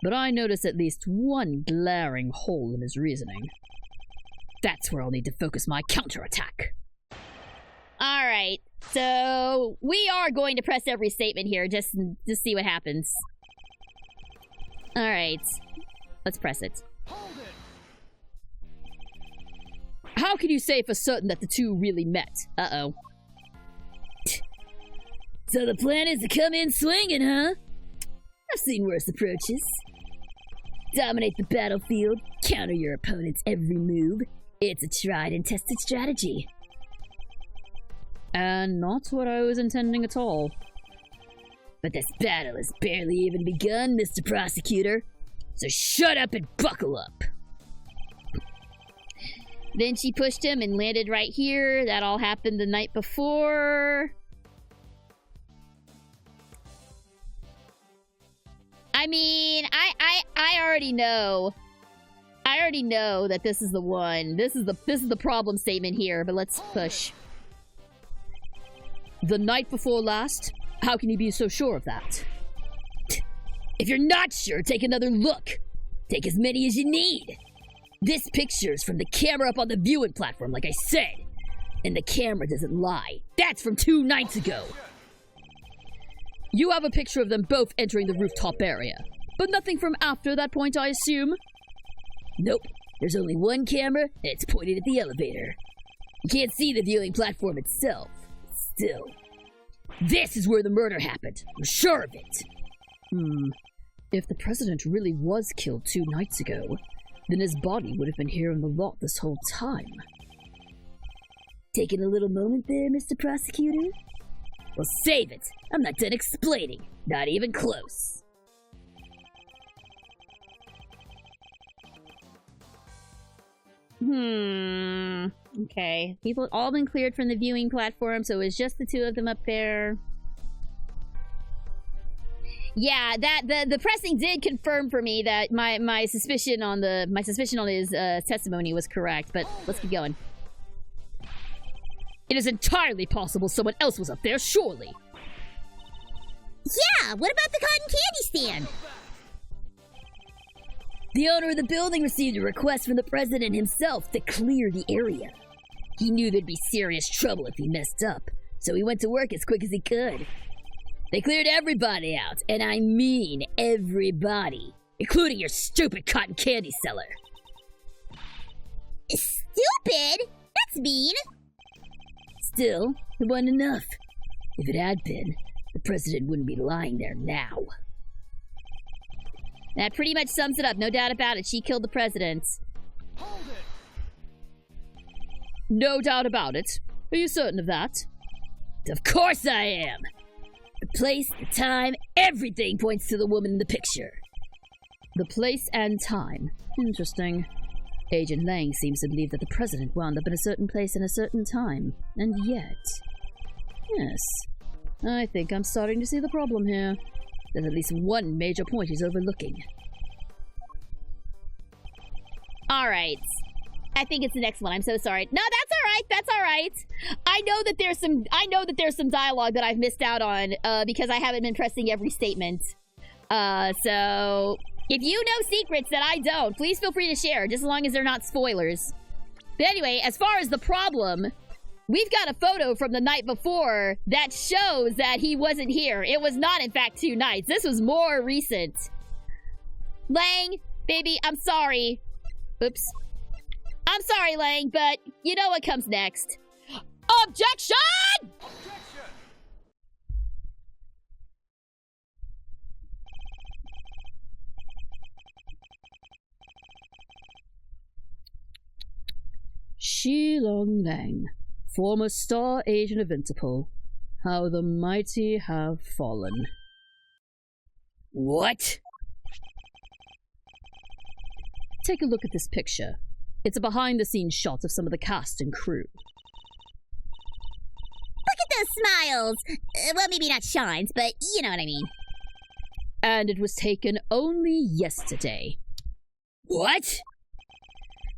[SPEAKER 3] But I notice at least one glaring hole in his reasoning. That's where I'll need to focus my counterattack.
[SPEAKER 1] All right, so we are going to press every statement here just to see what happens. All right, let's press it.
[SPEAKER 3] How can you say for certain that the two really met? Uh-oh.
[SPEAKER 2] So the plan is to come in swinging, huh? I've seen worse approaches. Dominate the battlefield, counter your opponent's every move. It's a tried and tested strategy.
[SPEAKER 3] And not what I was intending at all.
[SPEAKER 2] But this battle has barely even begun, Mr. Prosecutor. So shut up and buckle up.
[SPEAKER 1] Then she pushed him and landed right here. That all happened the night before. I mean, I already know. I already know that this is the one. This is the problem statement here, but let's push.
[SPEAKER 3] The night before last? How can you be so sure of that?
[SPEAKER 2] If you're not sure, take another look. Take as many as you need. This picture's from the camera up on the viewing platform, like I said. And the camera doesn't lie. That's from 2 nights ago.
[SPEAKER 3] You have a picture of them both entering the rooftop area. But nothing from after that point, I assume?
[SPEAKER 2] Nope. There's only one camera, and it's pointed at the elevator. You can't see the viewing platform itself. Still, this is where the murder happened. I'm sure of it.
[SPEAKER 3] If the president really was killed 2 nights ago, then his body would have been here in the lot this whole time.
[SPEAKER 2] Taking a little moment there, Mr. Prosecutor? Well, save it. I'm not done explaining. Not even close.
[SPEAKER 1] Okay. People all been cleared from the viewing platform, so it was just the two of them up there. Yeah, that the pressing did confirm for me that my suspicion on his testimony was correct, but let's keep going.
[SPEAKER 3] It is entirely possible someone else was up there, surely.
[SPEAKER 5] Yeah, what about the cotton candy stand?
[SPEAKER 2] The owner of the building received a request from the president himself to clear the area. He knew there'd be serious trouble if he messed up, so he went to work as quick as he could. They cleared everybody out, and I mean everybody, including your stupid cotton candy seller.
[SPEAKER 5] Stupid? That's mean.
[SPEAKER 2] Still, it wasn't enough. If it had been, the president wouldn't be lying there now.
[SPEAKER 1] That pretty much sums it up, no doubt about it. She killed the president.
[SPEAKER 3] No doubt about it. Are you certain of that?
[SPEAKER 2] Of course I am! The place, the time, everything points to the woman in the picture.
[SPEAKER 3] The place and time. Interesting. Agent Lang seems to believe that the president wound up in a certain place in a certain time. And yet... Yes. I think I'm starting to see the problem here. There's at least one major point he's overlooking.
[SPEAKER 1] Alright. I think it's the next one. I'm so sorry. No, that's alright. That's alright. I know that there's some dialogue that I've missed out on, because I haven't been pressing every statement. So if you know secrets that I don't, please feel free to share, just as long as they're not spoilers. But anyway, as far as the problem, we've got a photo from the night before that shows that he wasn't here. It was not, in fact, 2 nights. This was more recent. Lang, baby, I'm sorry. Oops. I'm sorry, Lang, but you know what comes next. Objection!
[SPEAKER 3] Shilong Lang, former star agent of Interpol. How the mighty have fallen. What? Take a look at this picture. It's a behind-the-scenes shot of some of the cast and crew.
[SPEAKER 5] Look at those smiles! Well, maybe not shines, but you know what I mean.
[SPEAKER 3] And it was taken only yesterday. What?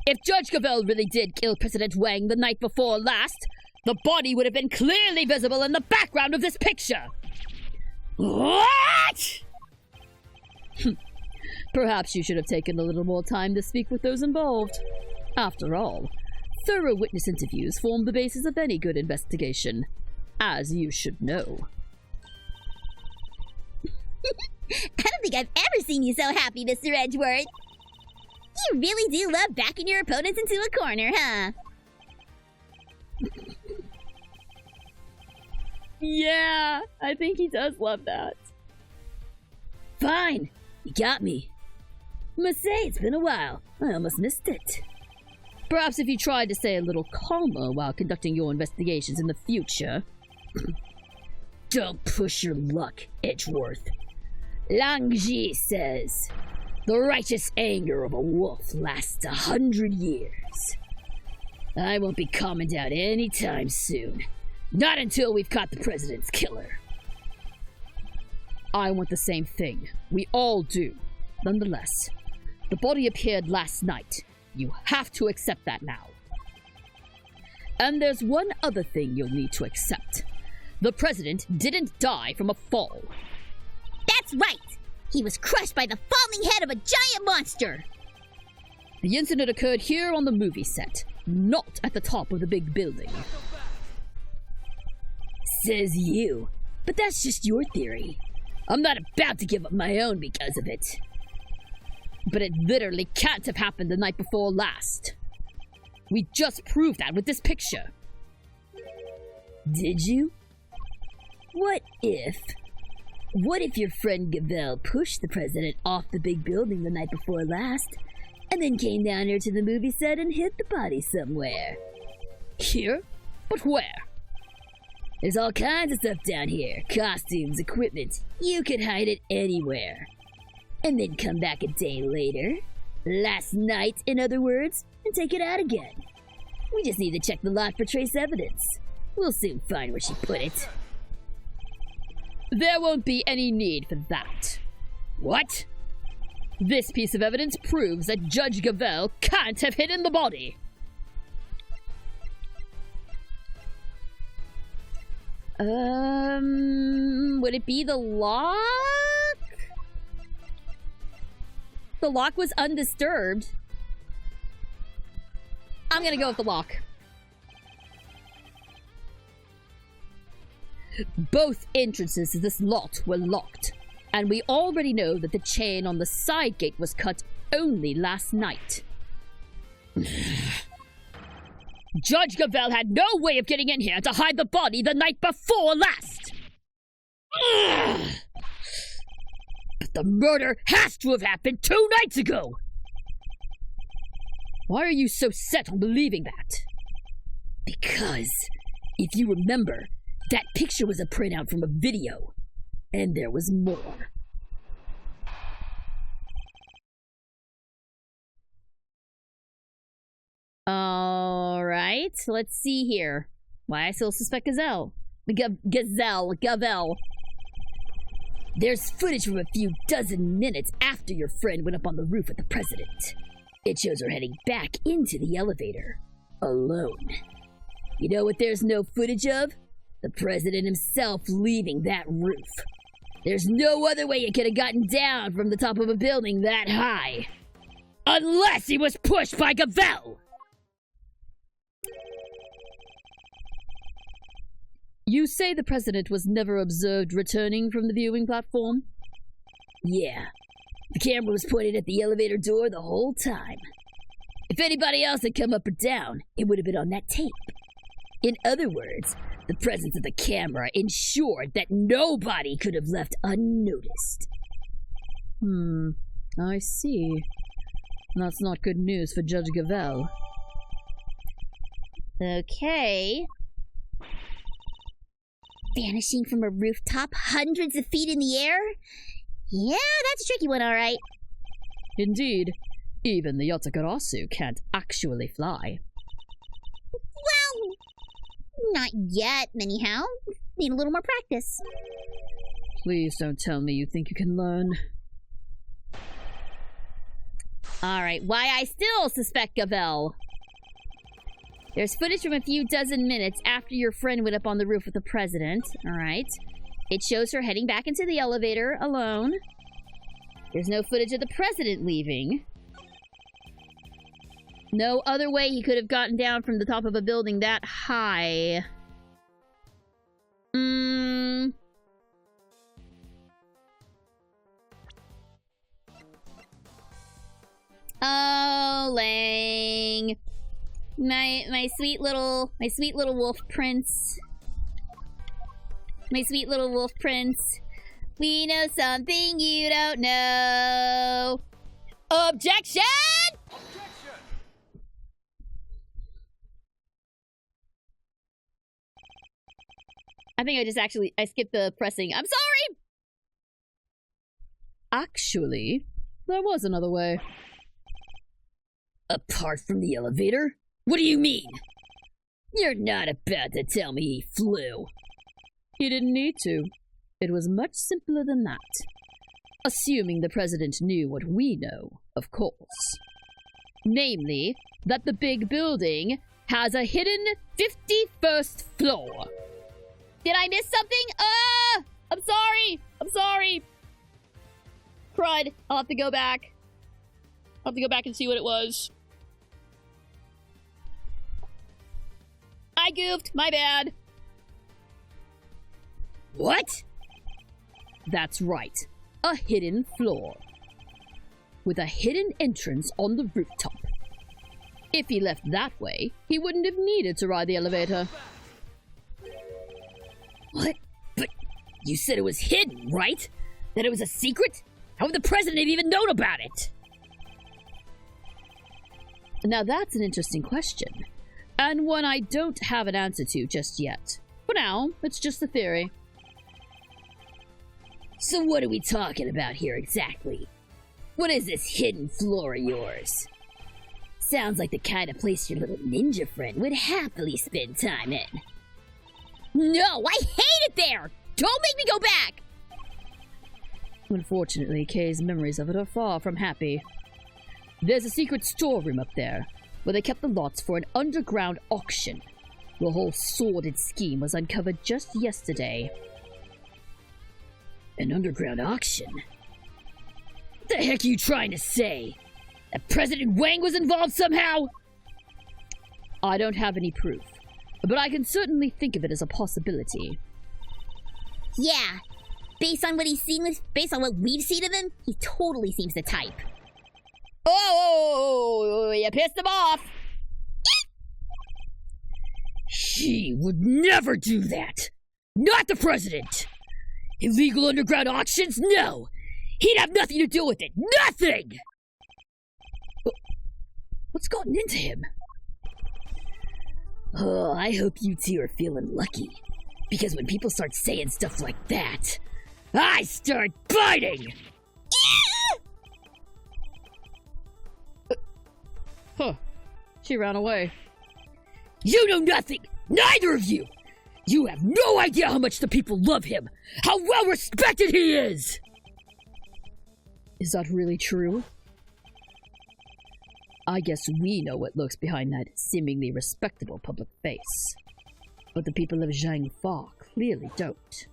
[SPEAKER 3] If Judge Gavel really did kill President Wang the night before last, the body would have been clearly visible in the background of this picture. What? Perhaps you should have taken a little more time to speak with those involved. After all, thorough witness interviews form the basis of any good investigation, as you should know.
[SPEAKER 5] I don't think I've ever seen you so happy, Mr. Edgeworth. You really do love backing your opponents into a corner, huh?
[SPEAKER 1] Yeah, I think he does love that.
[SPEAKER 3] Fine, you got me. Must say, it's been a while. I almost missed it. Perhaps if you tried to stay a little calmer while conducting your investigations in the future. Don't push your luck, Edgeworth. Langji says, the righteous anger of a wolf lasts 100 years. I won't be calming down anytime soon. Not until we've caught the president's killer. I want the same thing. We all do. Nonetheless, the body appeared last night. You have to accept that now. And there's one other thing you'll need to accept. The president didn't die from a fall.
[SPEAKER 5] That's right! He was crushed by the falling head of a giant monster!
[SPEAKER 3] The incident occurred here on the movie set, not at the top of the big building. Says you, but that's just your theory. I'm not about to give up my own because of it. But it literally can't have happened the night before last. We just proved that with this picture. Did you? What if your friend Gavel pushed the president off the big building the night before last, and then came down here to the movie set and hid the body somewhere? Here? But where? There's all kinds of stuff down here. Costumes, equipment. You could hide it anywhere. And then come back a day later, last night in other words, and take it out again. We just need to check the lot for trace evidence. We'll soon find where she put it. There won't be any need for that. What? This piece of evidence proves that Judge Gavel can't have hidden the body.
[SPEAKER 1] Would it be the lock? The lock was undisturbed. I'm gonna go with the lock.
[SPEAKER 3] Both entrances to this lot were locked, and we already know that the chain on the side gate was cut only last night. Judge Gavel had no way of getting in here to hide the body the night before last! But the murder has to have happened 2 nights ago! Why are you so set on believing that? Because, if you remember, that picture was a printout from a video, and there was more.
[SPEAKER 1] Alright, let's see here. Why I still suspect Gavel. Gavel.
[SPEAKER 3] There's footage from a few dozen minutes after your friend went up on the roof with the president. It shows her heading back into the elevator, alone. You know what there's no footage of? The president himself leaving that roof. There's no other way he could have gotten down from the top of a building that high. Unless he was pushed by Gavel! You say the president was never observed returning from the viewing platform? Yeah. The camera was pointed at the elevator door the whole time. If anybody else had come up or down, it would have been on that tape. In other words, the presence of the camera ensured that nobody could have left unnoticed.
[SPEAKER 2] I see. That's not good news for Judge Gavel.
[SPEAKER 5] Okay. Vanishing from a rooftop hundreds of feet in the air? Yeah, that's a tricky one, alright.
[SPEAKER 2] Indeed. Even the Yotagarasu can't actually fly.
[SPEAKER 5] Well, not yet, anyhow. Need a little more practice.
[SPEAKER 2] Please don't tell me you think you can learn.
[SPEAKER 1] Alright, why I still suspect Gavel. There's footage from a few dozen minutes after your friend went up on the roof with the president. Alright. It shows her heading back into the elevator alone. There's no footage of the president leaving. No other way he could have gotten down from the top of a building that high. Oh, Lang. My sweet little wolf prince. My sweet little wolf prince. We know something you don't know. Objection! I think I skipped the pressing. I'm sorry!
[SPEAKER 2] Actually, there was another way.
[SPEAKER 3] Apart from the elevator? What do you mean? You're not about to tell me he flew.
[SPEAKER 2] He didn't need to. It was much simpler than that. Assuming the president knew what we know, of course. Namely, that the big building has a hidden 51st floor.
[SPEAKER 1] Did I miss something? I'm sorry. Crud. I'll have to go back. And see what it was. I goofed. My bad.
[SPEAKER 3] What?
[SPEAKER 2] That's right. A hidden floor. With a hidden entrance on the rooftop. If he left that way, he wouldn't have needed to ride the elevator.
[SPEAKER 3] What? But you said it was hidden, right? That it was a secret? How would the president have even known about it?
[SPEAKER 2] Now that's an interesting question. And one I don't have an answer to just yet. For now, it's just a theory.
[SPEAKER 3] So what are we talking about here exactly? What is this hidden floor of yours? Sounds like the kind of place your little ninja friend would happily spend time in.
[SPEAKER 1] No, I hate it there! Don't make me go back!
[SPEAKER 2] Unfortunately, Kay's memories of it are far from happy. There's a secret storeroom up there, where they kept the lots for an underground auction. The whole sordid scheme was uncovered just yesterday.
[SPEAKER 3] An underground auction? What the heck are you trying to say? That President Wang was involved somehow?
[SPEAKER 2] I don't have any proof, but I can certainly think of it as a possibility.
[SPEAKER 5] Yeah. Based on what we've seen of him, he totally seems the type.
[SPEAKER 1] Oh, you pissed him off.
[SPEAKER 3] He would never do that. Not the president. Illegal underground auctions? No. He'd have nothing to do with it. Nothing! What's gotten into him? Oh, I hope you two are feeling lucky. Because when people start saying stuff like that, I start biting!
[SPEAKER 2] Huh. She ran away.
[SPEAKER 3] You know nothing! Neither of you! You have no idea how much the people love him! How well respected he is!
[SPEAKER 2] Is that really true? I guess we know what lurks behind that seemingly respectable public face. But the people of Zhangfa clearly don't.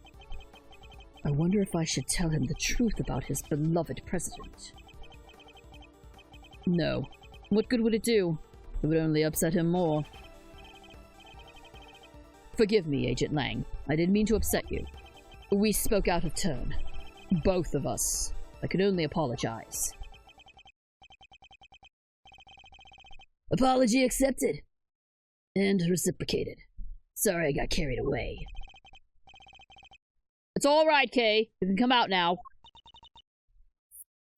[SPEAKER 2] I wonder if I should tell him the truth about his beloved president. No. What good would it do? It would only upset him more. Forgive me, Agent Lang. I didn't mean to upset you. We spoke out of turn. Both of us.
[SPEAKER 3] I can only apologize. Apology accepted. And reciprocated. Sorry I got carried away. It's alright, Kay. You can come out now.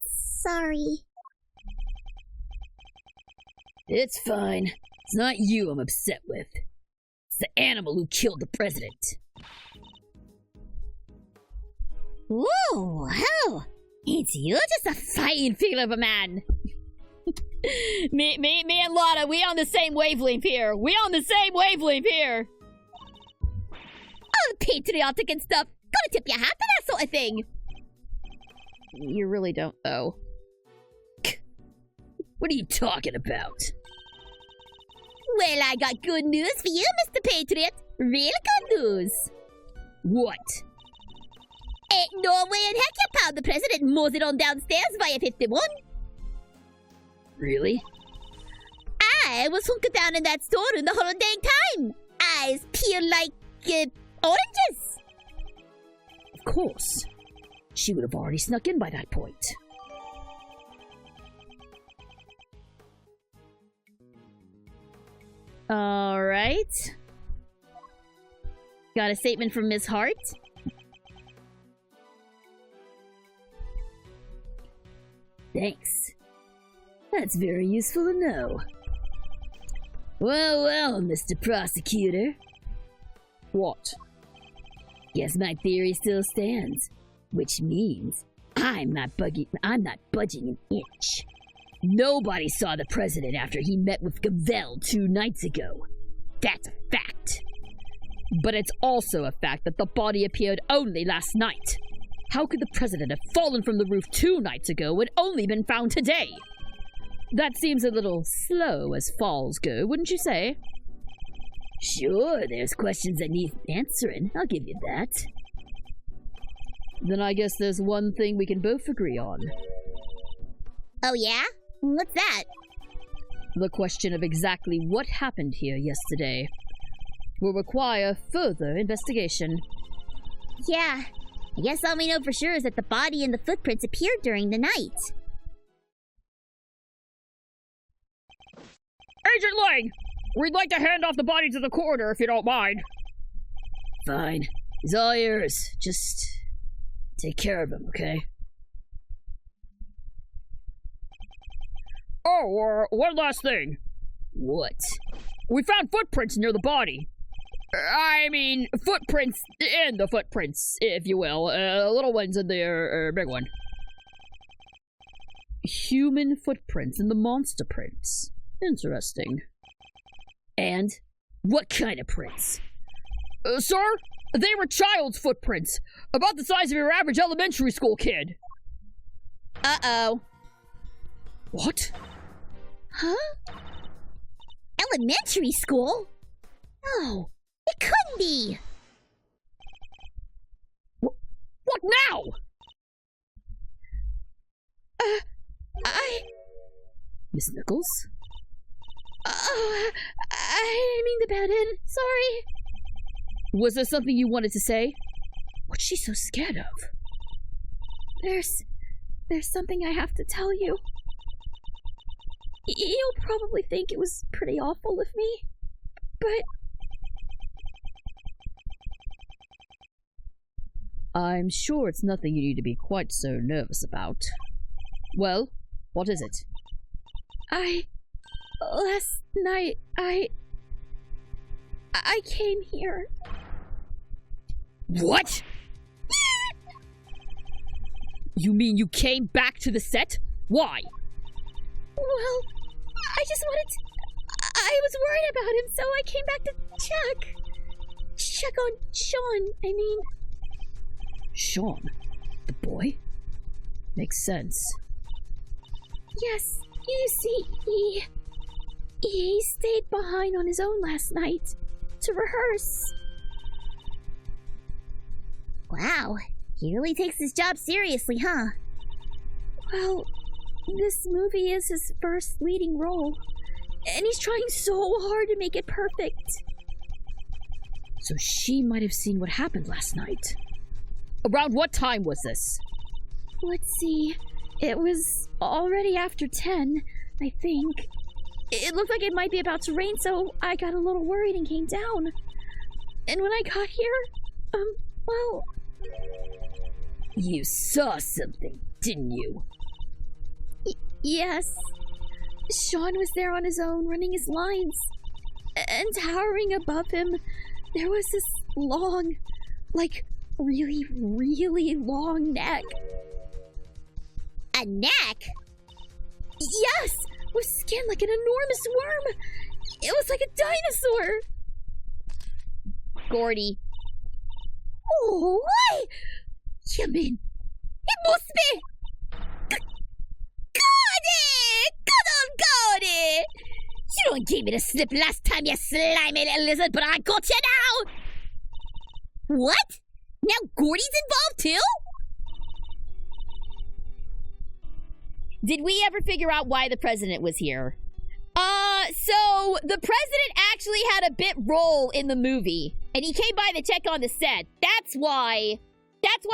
[SPEAKER 5] Sorry.
[SPEAKER 3] It's fine. It's not you I'm upset with. It's the animal who killed the president.
[SPEAKER 5] Whoa, hell! Ain't you just a fine figure of a man?
[SPEAKER 1] Me and Lotta, we on the same wavelength here.
[SPEAKER 5] All patriotic and stuff. Gotta tip your hat to that sort of thing.
[SPEAKER 1] You really don't, though.
[SPEAKER 3] What are you talking about?
[SPEAKER 5] Well, I got good news for you, Mr. Patriot. Real good news.
[SPEAKER 3] What?
[SPEAKER 5] Ain't no way in heck you found the president moseyed on downstairs via 51.
[SPEAKER 3] Really?
[SPEAKER 5] I was hunkered down in that store in the whole dang time. Eyes peeled like, oranges.
[SPEAKER 3] Of course. She would have already snuck in by that point.
[SPEAKER 1] Alright. Got a statement from Miss Hart.
[SPEAKER 3] Thanks. That's very useful to know. Well, Mr. Prosecutor. What? Guess my theory still stands, which means I'm not budging an inch. Nobody saw the president after he met with Gavelle 2 nights ago. That's a fact. But it's also a fact that the body appeared only last night. How could the president have fallen from the roof 2 nights ago and only been found today? That seems a little slow as falls go, wouldn't you say? Sure, there's questions that need answering. I'll give you that. Then I guess there's one thing we can both agree on.
[SPEAKER 5] Oh yeah? What's that?
[SPEAKER 3] The question of exactly what happened here yesterday will require further investigation.
[SPEAKER 5] Yeah. I guess all we know for sure is that the body and the footprints appeared during the night.
[SPEAKER 3] Agent Lang! We'd like to hand off the body to the coroner if you don't mind. Fine. He's all yours. Just take care of him, okay? Oh, one last thing. What? We found footprints near the body. I mean, footprints in the footprints, if you will. Little ones in the big one. Human footprints in the monster prints. Interesting. And what kind of prints? Sir, they were child's footprints, about the size of your average elementary school kid.
[SPEAKER 1] Uh-oh.
[SPEAKER 3] What?
[SPEAKER 5] Huh? Elementary school? No, it couldn't be.
[SPEAKER 3] What now? Miss Nichols?
[SPEAKER 5] Oh, I didn't mean to bat in. Sorry.
[SPEAKER 3] Was there something you wanted to say? What's she so scared of?
[SPEAKER 5] There's something I have to tell you. You'll probably think it was pretty awful of me, but...
[SPEAKER 3] I'm sure it's nothing you need to be quite so nervous about. Well, what is it?
[SPEAKER 5] Last night, I came here.
[SPEAKER 3] What? You mean you came back to the set? Why?
[SPEAKER 5] Well, I just wanted to... I was worried about him, so I came back to check. Check on Sean, I mean.
[SPEAKER 3] Sean? The boy? Makes sense.
[SPEAKER 5] Yes, you see, he stayed behind on his own last night to rehearse. Wow, he really takes his job seriously, huh? Well, this movie is his first leading role, and he's trying so hard to make it perfect.
[SPEAKER 3] So she might have seen what happened last night. Around what time was this?
[SPEAKER 6] Let's see. It was already after 10, I think. It looked like it might be about to rain, so I got a little worried and came down. And when I got here, well...
[SPEAKER 3] You saw something, didn't you?
[SPEAKER 6] Yes. Sean was there on his own, running his lines. And towering above him, there was this long, like, really, really long neck.
[SPEAKER 5] A neck?
[SPEAKER 6] Yes! With skin like an enormous worm! It was like a dinosaur!
[SPEAKER 1] Gordy.
[SPEAKER 6] Oh, what? You mean, it must be... Gordy! Good old Gordy! You don't gave me the slip last time, you slimy little lizard, but I got you now!
[SPEAKER 5] What? Now Gordy's involved too?
[SPEAKER 1] Did we ever figure out why the president was here? So the president actually had a bit role in the movie, and he came by to check on the set. That's why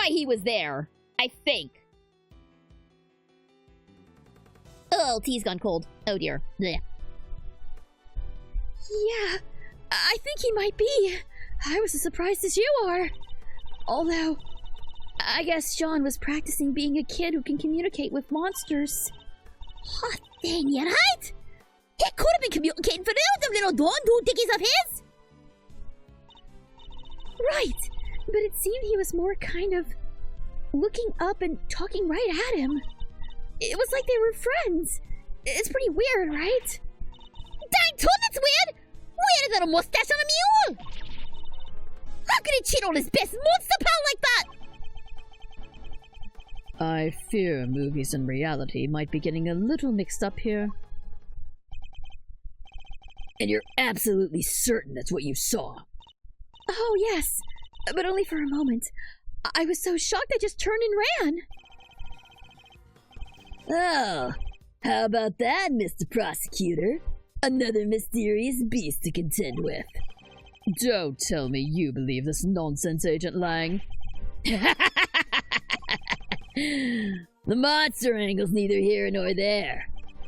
[SPEAKER 1] he was there, I think. Oh, tea's gone cold. Oh dear. Blech.
[SPEAKER 6] Yeah, I think he might be. I was as surprised as you are. Although, I guess Sean was practicing being a kid who can communicate with monsters.
[SPEAKER 5] Hot dang, you right? He could have been communicating for them little Don dickies of his.
[SPEAKER 6] Right, but it seemed he was more kind of looking up and talking right at him. It was like they were friends. It's pretty weird, right?
[SPEAKER 5] Dang tootin', it's weird! Weirder than a mustache on a mule! How could he cheat on his best monster pal like that?
[SPEAKER 3] I fear movies and reality might be getting a little mixed up here. And you're absolutely certain that's what you saw?
[SPEAKER 6] Oh, yes, but only for a moment. I was so shocked I just turned and ran.
[SPEAKER 3] Oh, how about that, Mr. Prosecutor? Another mysterious beast to contend with. Don't tell me you believe this nonsense, Agent Lang. The monster angle's neither here nor there.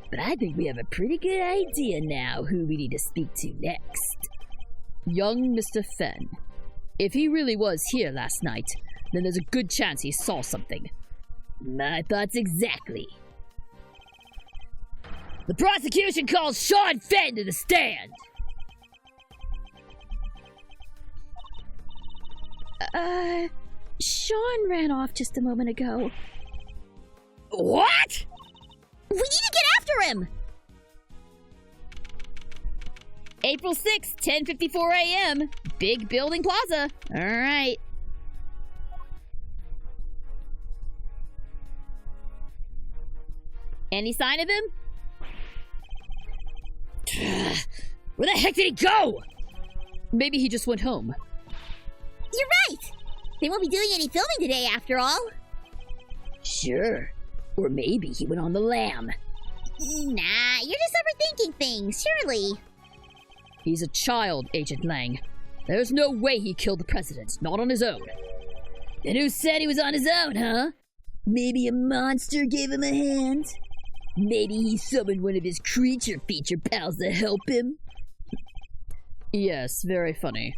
[SPEAKER 3] But I think we have a pretty good idea now who we need to speak to next. Young Mr. Fenn. If he really was here last night, then there's a good chance he saw something. My thoughts exactly. The prosecution calls Sean Fenn to the stand!
[SPEAKER 6] Sean ran off just a moment ago.
[SPEAKER 3] What?
[SPEAKER 5] We need to get after him!
[SPEAKER 1] April 6th, 10:54 a.m. Big Building Plaza. Alright. Any sign of him?
[SPEAKER 3] Where the heck did he go? Maybe he just went home.
[SPEAKER 5] You're right! They won't be doing any filming today after all.
[SPEAKER 3] Sure. Or maybe he went on the lam.
[SPEAKER 5] Nah, you're just overthinking things, surely.
[SPEAKER 3] He's a child, Agent Lang. There's no way he killed the president, not on his own. And who said he was on his own, huh? Maybe a monster gave him a hand? Maybe he summoned one of his creature feature pals to help him? Yes, very funny.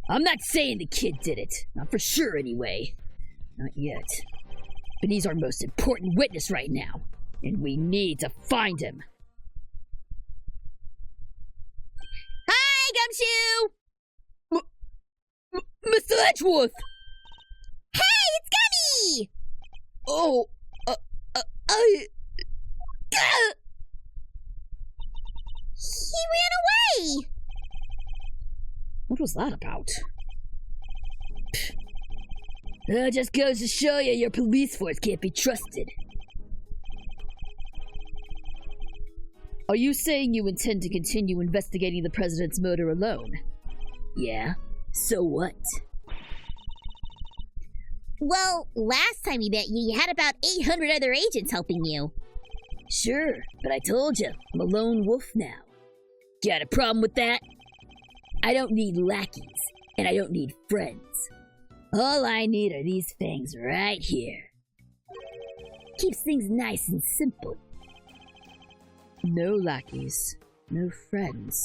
[SPEAKER 3] I'm not saying the kid did it. Not for sure, anyway. Not yet. But he's our most important witness right now. And we need to find him.
[SPEAKER 5] Hi, Gumshoe!
[SPEAKER 3] Mr. Edgeworth!
[SPEAKER 5] Hey, it's Gummy!
[SPEAKER 3] Oh,
[SPEAKER 5] He ran away!
[SPEAKER 3] What was that about? That just goes to show you your police force can't be trusted. Are you saying you intend to continue investigating the president's murder alone? Yeah, so what?
[SPEAKER 5] Well, last time we met you had about 800 other agents helping you.
[SPEAKER 3] Sure, but I told you, I'm a lone wolf now. Got a problem with that? I don't need lackeys, and I don't need friends. All I need are these things right here.
[SPEAKER 5] Keeps things nice and simple.
[SPEAKER 3] No lackeys, no friends.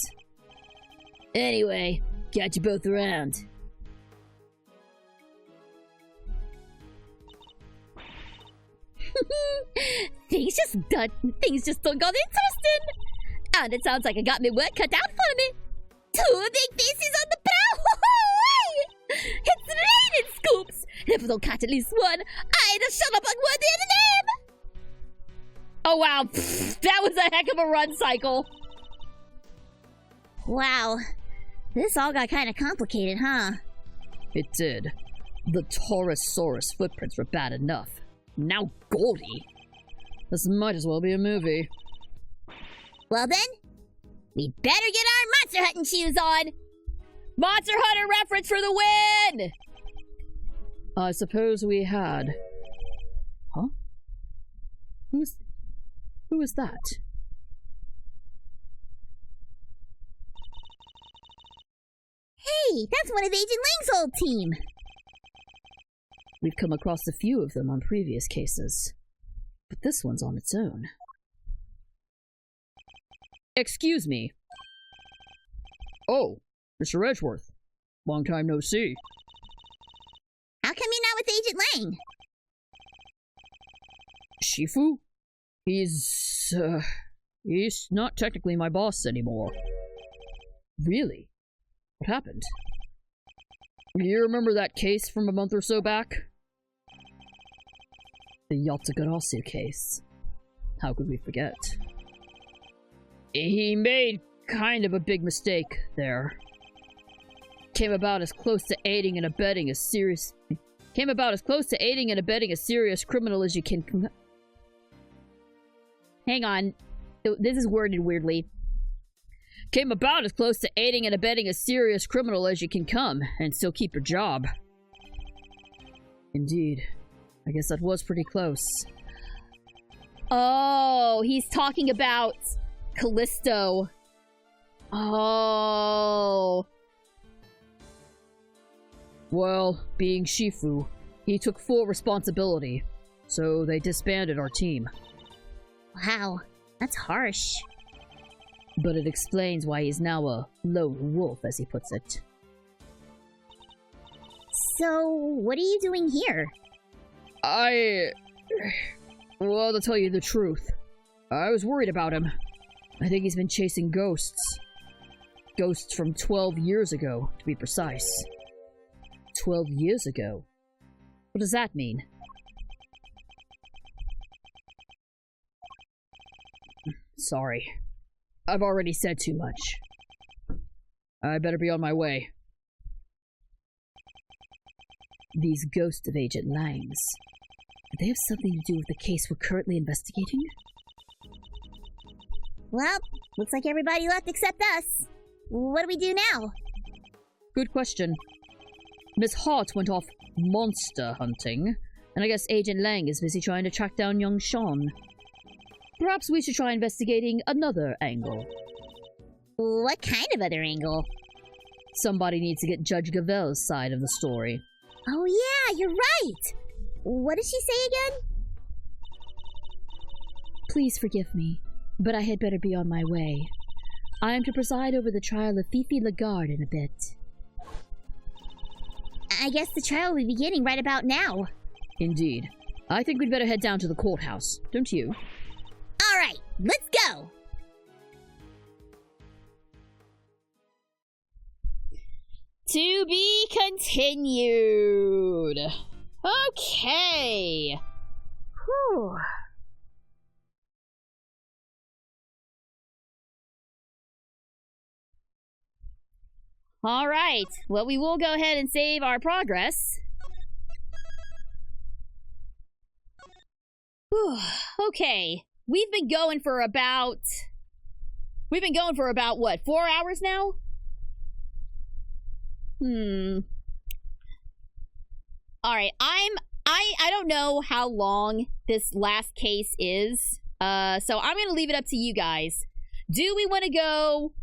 [SPEAKER 3] Anyway, got you both around.
[SPEAKER 5] Things just don't got interesting. And it sounds like I got me work cut out for me. Two big faces on the prow. It's raining scoops. If I don't catch at least one, I'd have shut up unworthy of the name.
[SPEAKER 1] Oh wow, that was a heck of a run cycle.
[SPEAKER 5] Wow, this all got kind of complicated, huh?
[SPEAKER 3] It did. The Taurosaurus footprints were bad enough. Now Goldie. This might as well be a movie.
[SPEAKER 5] Well then, we better get our monster hunting shoes on.
[SPEAKER 1] Monster Hunter reference for the win!
[SPEAKER 3] I suppose we had... Huh? Who is that?
[SPEAKER 5] Hey, that's one of Agent Lang's old team.
[SPEAKER 3] We've come across a few of them on previous cases, but this one's on its own. Excuse me. Oh, Mr. Edgeworth. Long time no see.
[SPEAKER 5] How come you're not with Agent Lang?
[SPEAKER 3] Shifu? He's not technically my boss anymore. Really? What happened? You remember that case from a month or so back? The Yatagarasu case. How could we forget? He made kind of a big mistake there. Came about as close to aiding and abetting a serious criminal as you can.
[SPEAKER 1] Hang on. This is worded weirdly.
[SPEAKER 3] Came about as close to aiding and abetting a serious criminal as you can come, and still keep your job. Indeed. I guess that was pretty close.
[SPEAKER 1] Oh, he's talking about Callisto. Oh.
[SPEAKER 3] Well, being Shifu, he took full responsibility, so they disbanded our team.
[SPEAKER 5] Wow, that's harsh.
[SPEAKER 3] But it explains why he's now a lone wolf, as he puts it.
[SPEAKER 5] So, what are you doing here?
[SPEAKER 3] Well, to tell you the truth, I was worried about him. I think he's been chasing ghosts. Ghosts from 12 years ago, to be precise. 12 years ago? What does that mean? Sorry. I've already said too much. I better be on my way. These ghosts of Agent Lang's. Do they have something to do with the case we're currently investigating?
[SPEAKER 5] Well, looks like everybody left except us. What do we do now?
[SPEAKER 3] Good question. Miss Hart went off monster hunting, and I guess Agent Lang is busy trying to track down young Sean. Perhaps we should try investigating another angle.
[SPEAKER 5] What kind of other angle?
[SPEAKER 3] Somebody needs to get Judge Gavel's side of the story.
[SPEAKER 5] Oh yeah, you're right! What did she say again?
[SPEAKER 2] Please forgive me, but I had better be on my way. I am to preside over the trial of Fifi Lagarde in a bit.
[SPEAKER 5] I guess the trial will be beginning right about now.
[SPEAKER 3] Indeed. I think we'd better head down to the courthouse, don't you?
[SPEAKER 5] Alright, let's go!
[SPEAKER 1] To be continued. Okay. Whew. All right. Well, we will go ahead and save our progress. Whew. Okay. We've been going for about what, 4 hours now? Alright, I don't know how long this last case is. So I'm gonna leave it up to you guys. Do we want to go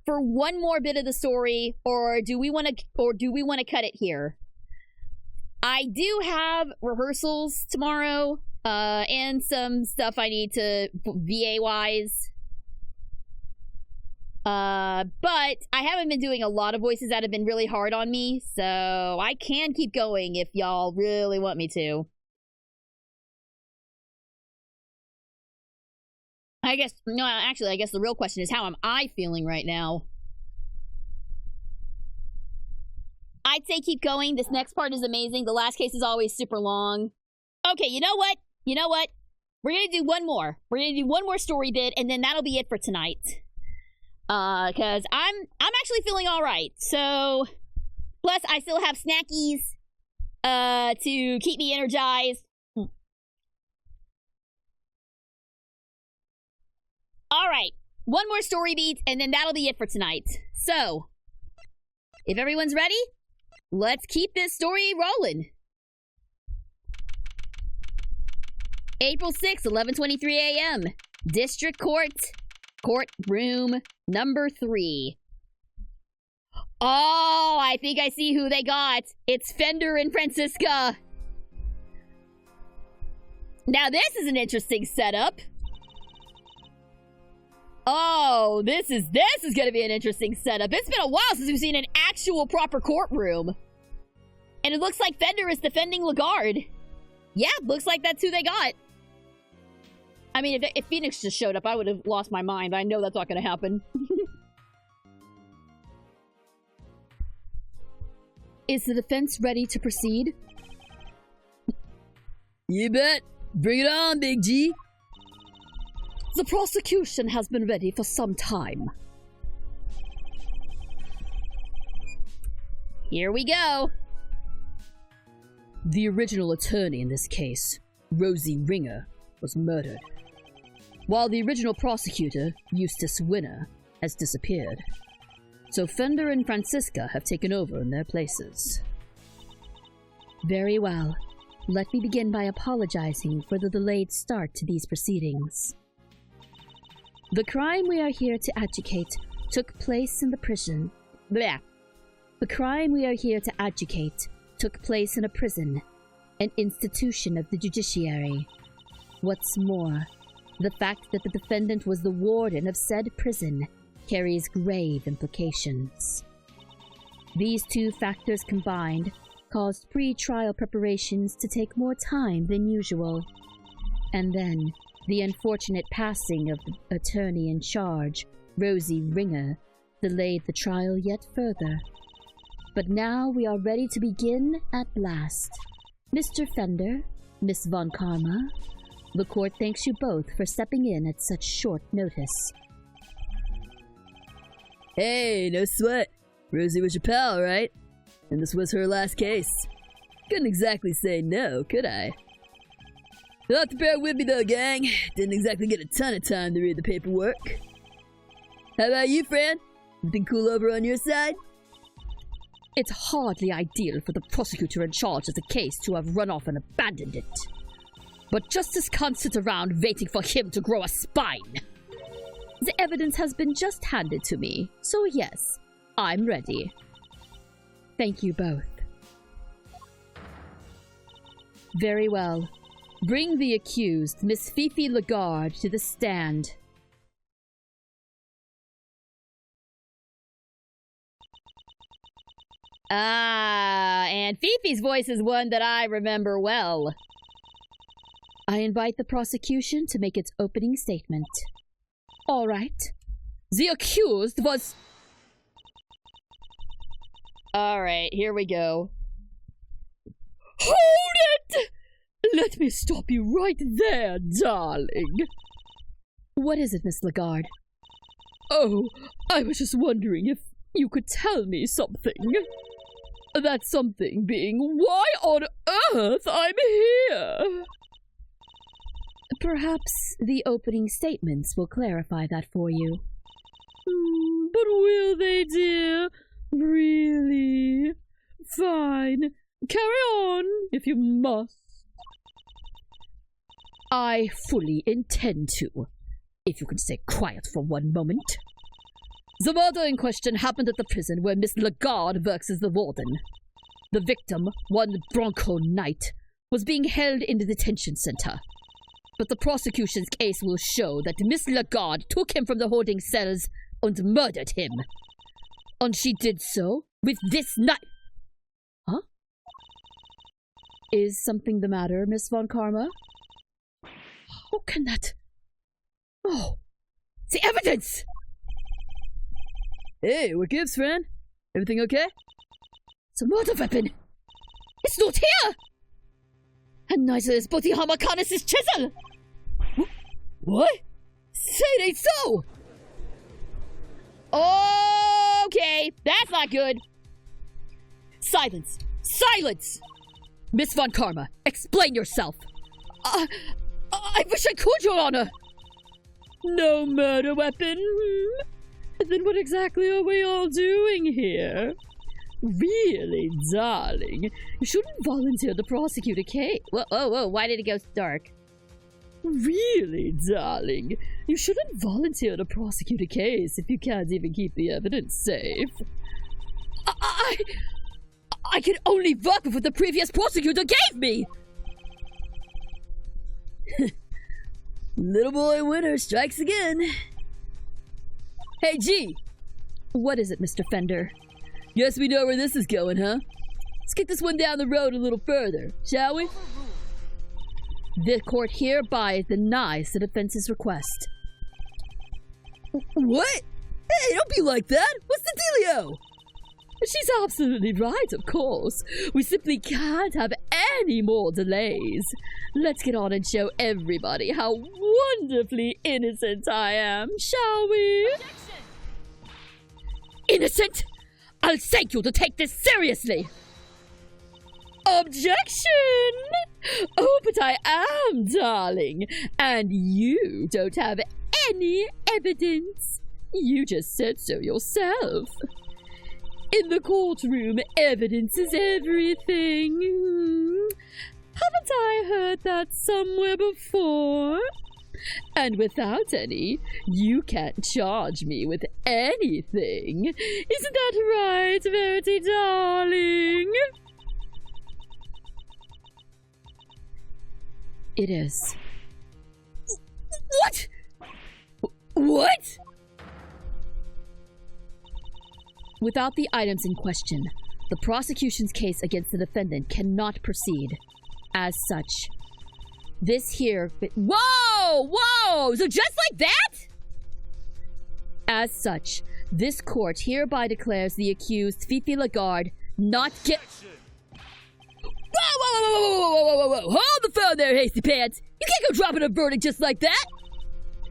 [SPEAKER 1] for one more bit of the story, or do we want to cut it here? I do have rehearsals tomorrow. And some stuff I need to VA-wise. But I haven't been doing a lot of voices that have been really hard on me, so I can keep going if y'all really want me to. I guess the real question is, how am I feeling right now? I'd say keep going. This next part is amazing. The last case is always super long. Okay, you know what? We're gonna do one more. We're gonna do one more story bit, and then that'll be it for tonight. Cause I'm actually feeling alright. So, plus I still have snackies, to keep me energized. Alright, one more story beat, and then that'll be it for tonight. So, if everyone's ready, let's keep this story rolling. April 6th, 11:23 a.m. District Court, courtroom number 3. Oh, I think I see who they got. It's Fender and Francisca. Now this is an interesting setup. Oh, this is gonna be an interesting setup. It's been a while since we've seen an actual proper courtroom. And it looks like Fender is defending Lagarde. Yeah, looks like that's who they got. I mean, if Phoenix just showed up, I would have lost my mind. I know that's not gonna happen.
[SPEAKER 2] Is the defense ready to proceed?
[SPEAKER 3] You bet. Bring it on, Big G.
[SPEAKER 2] The prosecution has been ready for some time.
[SPEAKER 1] Here we go.
[SPEAKER 2] The original attorney in this case, Rosie Ringer, was murdered, while the original prosecutor, Eustace Winner, has disappeared. So Fender and Francisca have taken over in their places. Very well. Let me begin by apologizing for the delayed start to these proceedings. The crime we are here to adjudicate took place in the prison. Blah. The crime we are here to adjudicate took place in a prison, an institution of the judiciary. What's more, the fact that the defendant was the warden of said prison carries grave implications. These two factors combined caused pre-trial preparations to take more time than usual. And then, the unfortunate passing of the attorney in charge, Rosie Ringer, delayed the trial yet further. But now we are ready to begin at last. Mr. Fender, Miss Von Karma, the court thanks you both for stepping in at such short notice.
[SPEAKER 3] Hey, no sweat. Rosie was your pal, right? And this was her last case. Couldn't exactly say no, could I? You'll have to bear with me though, gang. Didn't exactly get a ton of time to read the paperwork. How about you, Fran? Anything cool over on your side?
[SPEAKER 2] It's hardly ideal for the prosecutor in charge of the case to have run off and abandoned it. But justice can't sit around waiting for him to grow a spine. The evidence has been just handed to me, so yes, I'm ready. Thank you both. Very well. Bring the accused, Miss Fifi Lagarde, to the stand.
[SPEAKER 1] And Fifi's voice is one that I remember well.
[SPEAKER 2] I invite the prosecution to make its opening statement. All right. The accused was...
[SPEAKER 1] All right, here we go.
[SPEAKER 3] Hold it! Let me stop you right there, darling.
[SPEAKER 2] What is it, Miss Lagarde?
[SPEAKER 3] Oh, I was just wondering if you could tell me something. That something being why on earth I'm here.
[SPEAKER 2] Perhaps the opening statements will clarify that for you.
[SPEAKER 3] But will they, dear? Really? Fine. Carry on, if you must.
[SPEAKER 2] I fully intend to, if you can stay quiet for one moment. The murder in question happened at the prison where Miss Lagarde works as the warden. The victim, one Bronco Knight, was being held in the detention center
[SPEAKER 3] But the prosecution's case will show that Miss Lagarde took him from the holding cells and murdered him. And she did so with this knife. Huh? Is something the matter, Miss Von Karma? How can that... Oh, the evidence! Hey, what gives, friend? Everything okay? It's a murder weapon. It's not here! And neither is Botti Hamakanis' chisel! What? Say it ain't so!
[SPEAKER 1] Okay, that's not good.
[SPEAKER 3] Silence! Silence! Miss Von Karma, explain yourself. I wish I could, Your Honor. No murder weapon? Then what exactly are we all doing here? Really, darling, you shouldn't volunteer to prosecute a case.
[SPEAKER 1] Whoa, why did it go dark?
[SPEAKER 3] Really, darling, you shouldn't volunteer to prosecute a case if you can't even keep the evidence safe. I can only work with what the previous prosecutor gave me! Little boy winner strikes again. Hey, G! What is it, Mr. Fender? Guess we know where this is going, huh? Let's get this one down the road a little further, shall we? The court hereby denies the defense's request. What? Hey, don't be like that! What's the dealio? She's absolutely right, of course. We simply can't have any more delays. Let's get on and show everybody how wonderfully innocent I am, shall we? Objection! Innocent? I'll thank you to take this seriously. Objection! Oh, but I am, darling. And you don't have any evidence. You just said so yourself. In the courtroom, evidence is everything. Haven't I heard that somewhere before? And without any, you can't charge me with anything. Isn't that right, Verity, darling? It is. What? What? Without the items in question, the prosecution's case against the defendant cannot proceed. As such, this here... Whoa! So just like that? As such, this court hereby declares the accused Fifi Lagarde not Whoa! Hold the phone there, hasty pants! You can't go dropping a verdict just like that!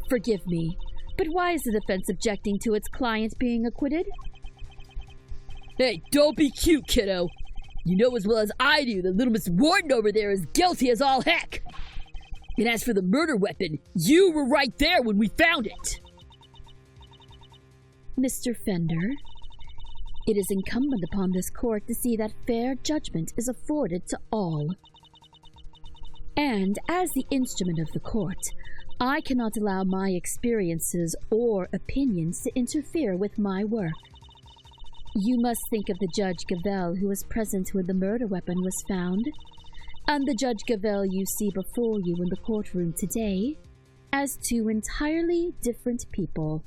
[SPEAKER 3] Forgive me, but why is the defense objecting to its client being acquitted? Hey, don't be cute, kiddo. You know as well as I do that little Miss Warden over there is guilty as all heck. And as for the murder weapon, you were right there when we found it. Mr. Fender, it is incumbent upon this court to see that fair judgment is afforded to all. And as the instrument of the court, I cannot allow my experiences or opinions to interfere with my work. You must think of the Judge Gavel who was present when the murder weapon was found, and the Judge Gavel you see before you in the courtroom today as two entirely different people.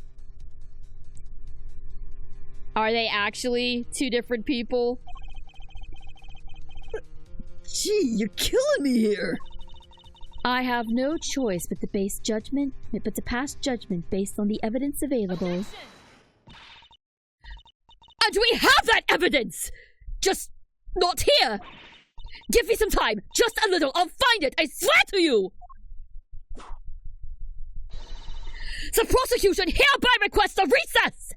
[SPEAKER 1] Are they actually two different people?
[SPEAKER 3] Gee, you're killing me here. I have no choice but to pass judgment based on the evidence available. And we have that evidence! Just not here! Give me some time, just a little, I'll find it, I swear to you! The prosecution hereby requests a recess!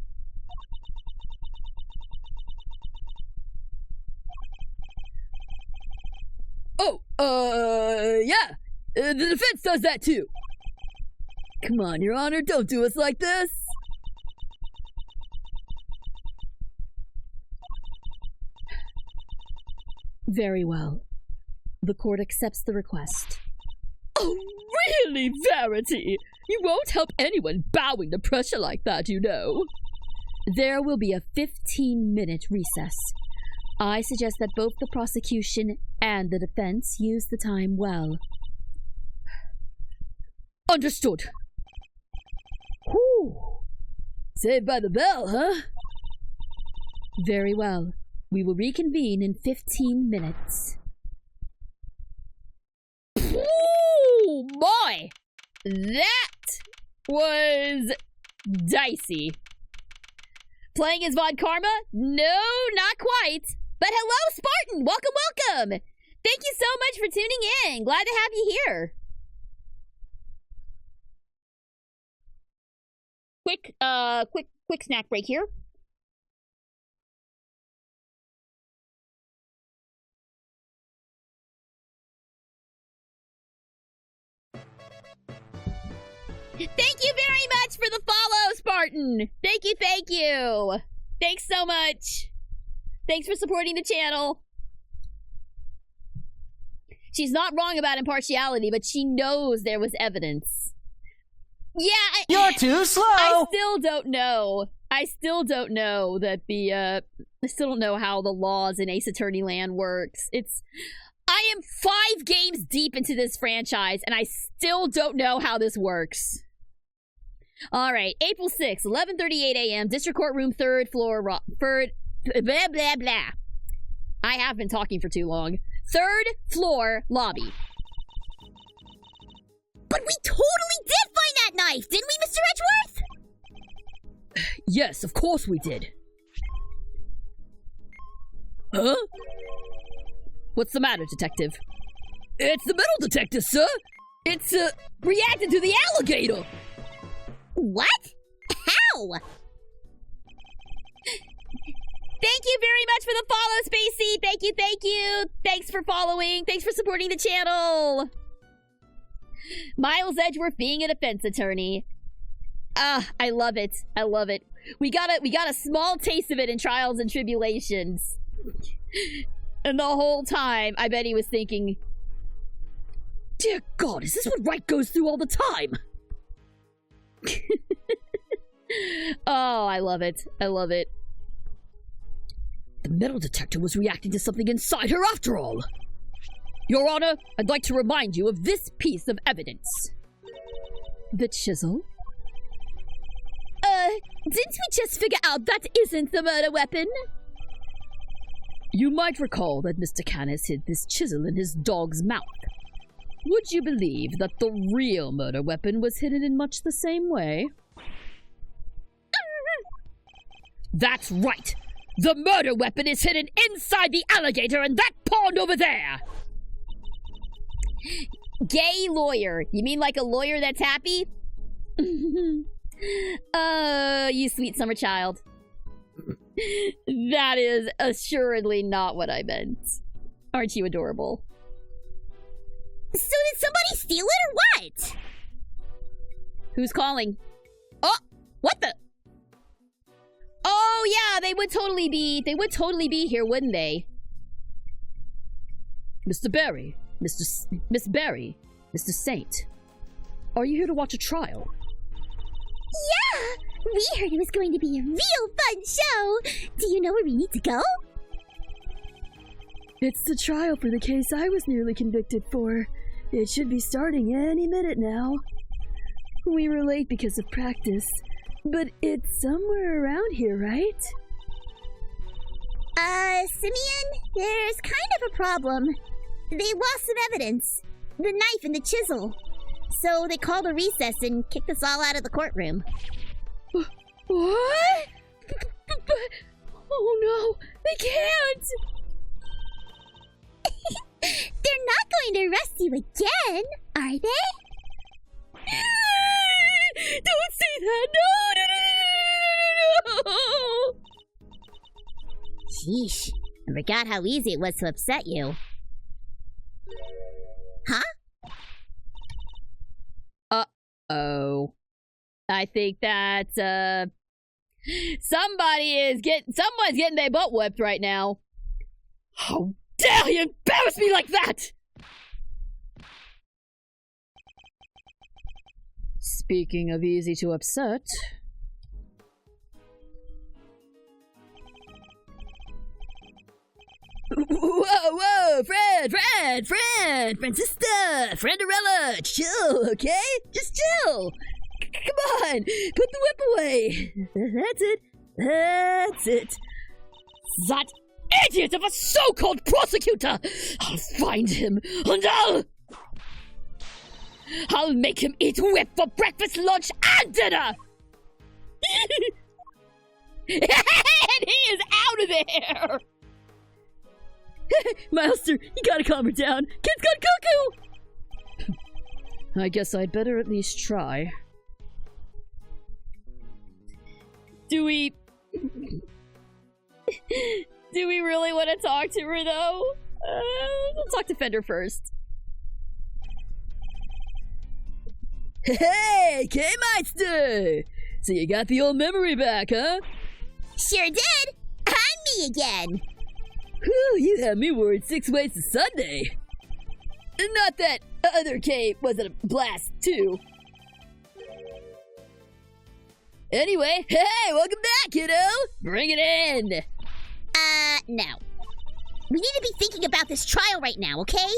[SPEAKER 3] Yeah. The defense does that too. Come on, Your Honor, don't do us like this. Very well. The court accepts the request. Oh, really, Verity? You won't help anyone bowing to pressure like that, you know. There will be a 15-minute recess. I suggest that both the prosecution and the defense use the time well. Understood. Whew. Saved by the bell, huh?
[SPEAKER 2] Very well. We will reconvene in 15 minutes.
[SPEAKER 1] Oh boy! That was dicey. Playing as Von Karma? No, not quite. But hello, Spartan! Welcome, welcome! Thank you so much for tuning in. Glad to have you here. Quick snack break here. Thank you very much for the follow, Spartan. Thank you, thank you. Thanks so much. Thanks for supporting the channel. She's not wrong about impartiality, but she knows there was evidence. Yeah,
[SPEAKER 8] You're too slow!
[SPEAKER 1] I still don't know. I still don't know that I still don't know how the laws in Ace Attorney Land works. I am 5 games deep into this franchise, and I still don't know how this works. All right, April 6th, 11:38 a.m., District Courtroom, 3rd floor, blah, blah, blah. I have been talking for too long. 3rd floor lobby.
[SPEAKER 6] But we totally did find that knife, didn't we, Mr. Edgeworth?
[SPEAKER 3] Yes, of course we did. Huh? What's the matter, detective? It's the metal detector, sir! It's, reacted to the alligator!
[SPEAKER 6] What? How?
[SPEAKER 1] Thank you very much for the follow, Spacey. Thank you, thank you. Thanks for following. Thanks for supporting the channel. Miles Edgeworth being a defense attorney. I love it. I love it. We got a small taste of it in Trials and Tribulations. And the whole time, I bet he was thinking,
[SPEAKER 3] dear God, is this what Wright goes through all the time?
[SPEAKER 1] oh, I love it. I love it.
[SPEAKER 3] The metal detector was reacting to something inside her after all. Your Honor, I'd like to remind you of this piece of evidence.
[SPEAKER 2] The chisel?
[SPEAKER 6] Didn't we just figure out that isn't the murder weapon?
[SPEAKER 3] You might recall that Mr. Canis hid this chisel in his dog's mouth. Would you believe that the real murder weapon was hidden in much the same way? That's right! The murder weapon is hidden inside the alligator in that pond over there!
[SPEAKER 1] Gay lawyer. You mean like a lawyer that's happy? You sweet summer child. That is assuredly not what I meant. Aren't you adorable?
[SPEAKER 6] So did somebody steal it or what?
[SPEAKER 1] Who's calling? Oh, what the? Oh yeah, they would totally be here, wouldn't they?
[SPEAKER 3] Mr. Barry, Miss Barry, Mr. Saint, are you here to watch a trial?
[SPEAKER 6] Yeah! We heard it was going to be a real fun show! Do you know where we need to go?
[SPEAKER 7] It's the trial for the case I was nearly convicted for. It should be starting any minute now. We were late because of practice, but it's somewhere around here, right?
[SPEAKER 6] Simeon, there's kind of a problem. They lost some evidence. The knife and the chisel. So they called a recess and kicked us all out of the courtroom.
[SPEAKER 7] What? Oh no, they can't!
[SPEAKER 6] They're not going to arrest you again, are they?
[SPEAKER 7] Don't say that! No!
[SPEAKER 6] Sheesh, I forgot how easy it was to upset you. Huh?
[SPEAKER 1] Uh-oh. I think that, someone's getting their butt whipped right now.
[SPEAKER 3] How dare you embarrass me like that! Speaking of easy to upset...
[SPEAKER 1] Whoa, whoa,
[SPEAKER 3] Francisca, Franderella, chill, okay? Just chill. Come on, put the whip away. That's it. That idiot of a so-called prosecutor! I'll find him, and I'll make him eat whip for breakfast, lunch, and dinner!
[SPEAKER 1] And he is out of there!
[SPEAKER 3] Milester, you gotta calm her down. Kid's gone cuckoo! I guess I'd better at least try.
[SPEAKER 1] Do we really want to talk to her, though? Let's talk to Fender first.
[SPEAKER 3] Hey, K-Meister! So you got the old memory back, huh?
[SPEAKER 6] Sure did. I'm me again.
[SPEAKER 3] Whew, you had me worried 6 ways to Sunday. Not that other K wasn't a blast, too. Anyway, hey, welcome back, kiddo! Bring it in!
[SPEAKER 6] No. We need to be thinking about this trial right now, okay?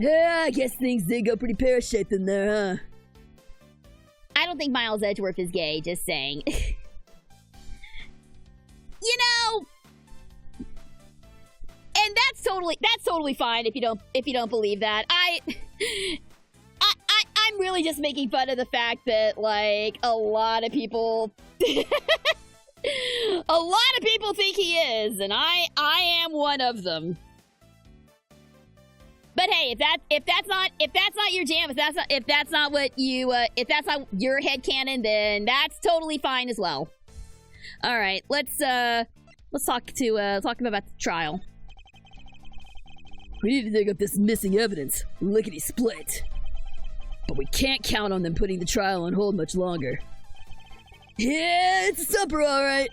[SPEAKER 3] Yeah, I guess things did go pretty pear-shaped in there, huh?
[SPEAKER 1] I don't think Miles Edgeworth is gay, just saying. You know, and that's totally fine if you don't believe that. I'm really just making fun of the fact that, like, a lot of people think he is, and I am one of them. But hey, if that's not your jam, if that's not your headcanon, then that's totally fine as well. All right, let's talk about the trial.
[SPEAKER 3] We need to dig up this missing evidence. Lickety split. But we can't count on them putting the trial on hold much longer. Yeah, it's a supper, all right.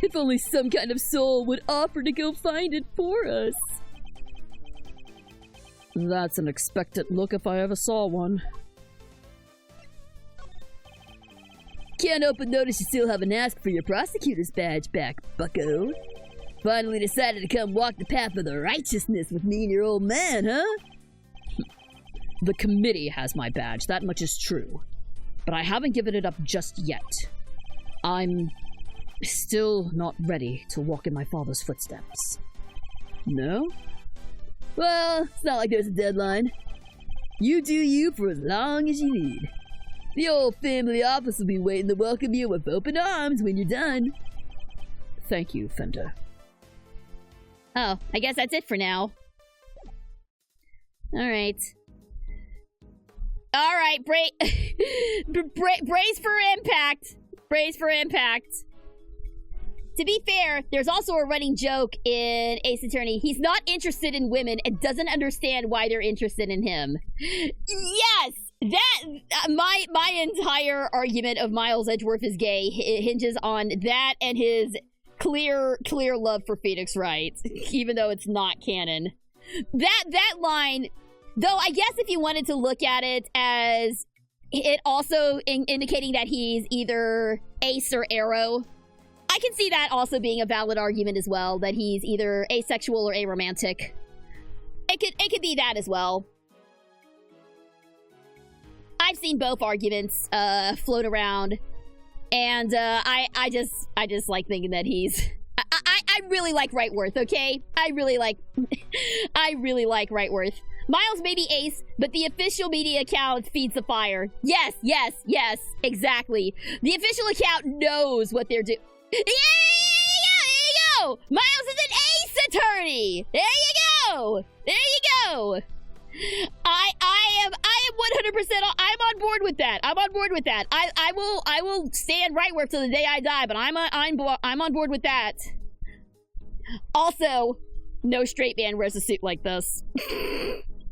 [SPEAKER 3] If only some kind of soul would offer to go find it for us. That's an expectant look if I ever saw one. Can't help but notice you still haven't asked for your prosecutor's badge back, bucko. Finally decided to come walk the path of the righteousness with me and your old man, huh? The committee has my badge, that much is true. But I haven't given it up just yet. I'm still not ready to walk in my father's footsteps. No? Well, it's not like there's a deadline. You do you for as long as you need. The old family office will be waiting to welcome you with open arms when you're done. Thank you, Fender.
[SPEAKER 1] Oh, I guess that's it for now. Alright, brace for impact. Brace for impact. To be fair, there's also a running joke in Ace Attorney. He's not interested in women and doesn't understand why they're interested in him. Yes! That my entire argument of Miles Edgeworth is gay hinges on that and his clear love for Phoenix Wright, even though it's not canon. That line, though, I guess if you wanted to look at it as it also indicating that he's either ace or arrow, I can see that also being a valid argument as well, that he's either asexual or aromantic. It could be that as well. I've seen both arguments float around, and I just like thinking that he's. I really like Wrightworth, okay? I really like Wrightworth. Miles may be ace, but the official media account feeds the fire. Yes, exactly. The official account knows what they're doing. Yeah, there you go! Miles is an ace attorney! There you go! I am 100%. I'm on board with that. I will stand Wrightworth till the day I die. But I'm on board with that. Also, no straight man wears a suit like this.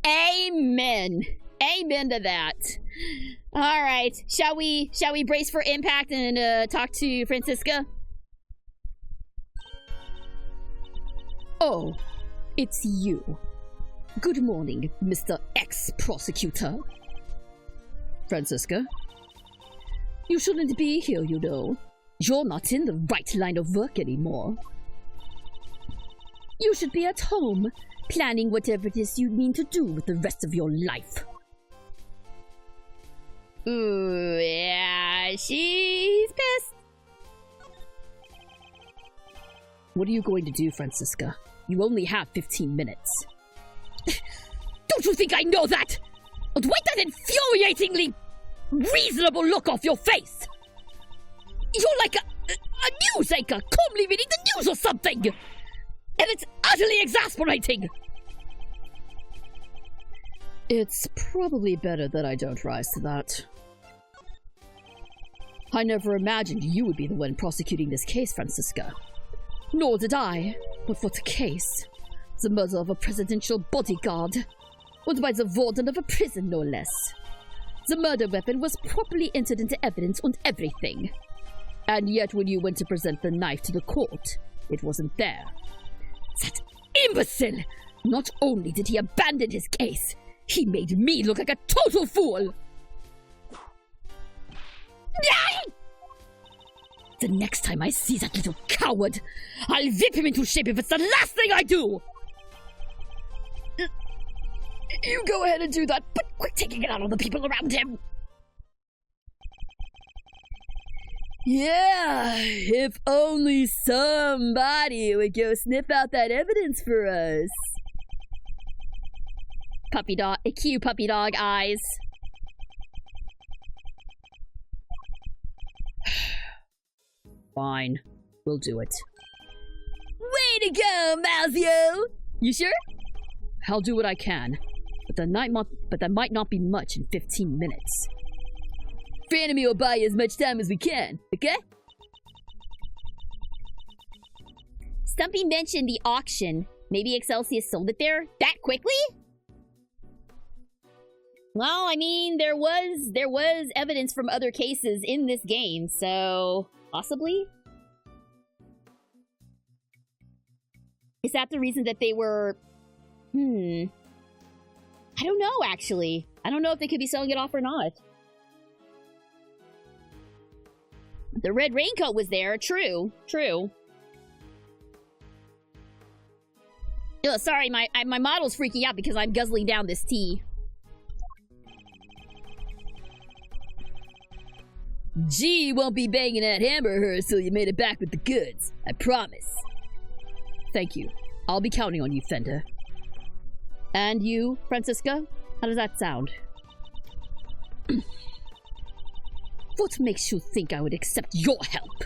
[SPEAKER 1] Amen to that. All right, shall we brace for impact and talk to Francisca?
[SPEAKER 3] Oh, it's you. Good morning, Mr. Ex-Prosecutor. Francisca? You shouldn't be here, you know. You're not in the right line of work anymore. You should be at home, planning whatever it is you need to do with the rest of your life.
[SPEAKER 1] Ooh, yeah, she's pissed.
[SPEAKER 3] What are you going to do, Francisca? You only have 15 minutes. Don't you think I know that? And wipe that infuriatingly reasonable look off your face! You're like a news anchor calmly reading the news or something! And it's utterly exasperating! It's probably better that I don't rise to that. I never imagined you would be the one prosecuting this case, Francisca. Nor did I. But what a case. The murder of a presidential bodyguard. And by the warden of a prison, no less. The murder weapon was properly entered into evidence and everything. And yet when you went to present the knife to the court, it wasn't there. That imbecile! Not only did he abandon his case, he made me look like a total fool! The next time I see that little coward, I'll whip him into shape if it's the last thing I do! You go ahead and do that, but quit taking it out on the people around him! Yeah, if only somebody would go sniff out that evidence for us. Puppy dog, cute puppy dog eyes. Fine, we'll do it. Way to go, Mazio! You sure? I'll do what I can, but that might not be much in 15 minutes. Franemy will buy you as much time as we can, okay?
[SPEAKER 1] Stumpy mentioned the auction. Maybe Excelsius sold it there that quickly? Well, I mean, there was evidence from other cases in this game, so possibly? Is that the reason that they were... I don't know, actually. I don't know if they could be selling it off or not. The red raincoat was there. True. True. Oh, sorry, my model's freaking out because I'm guzzling down this tea. G won't be banging that hammer of hers till you made it back with the goods. I promise. Thank you. I'll be counting on you, Fender. And you, Francisca? How does that sound? What makes you think I would accept your help?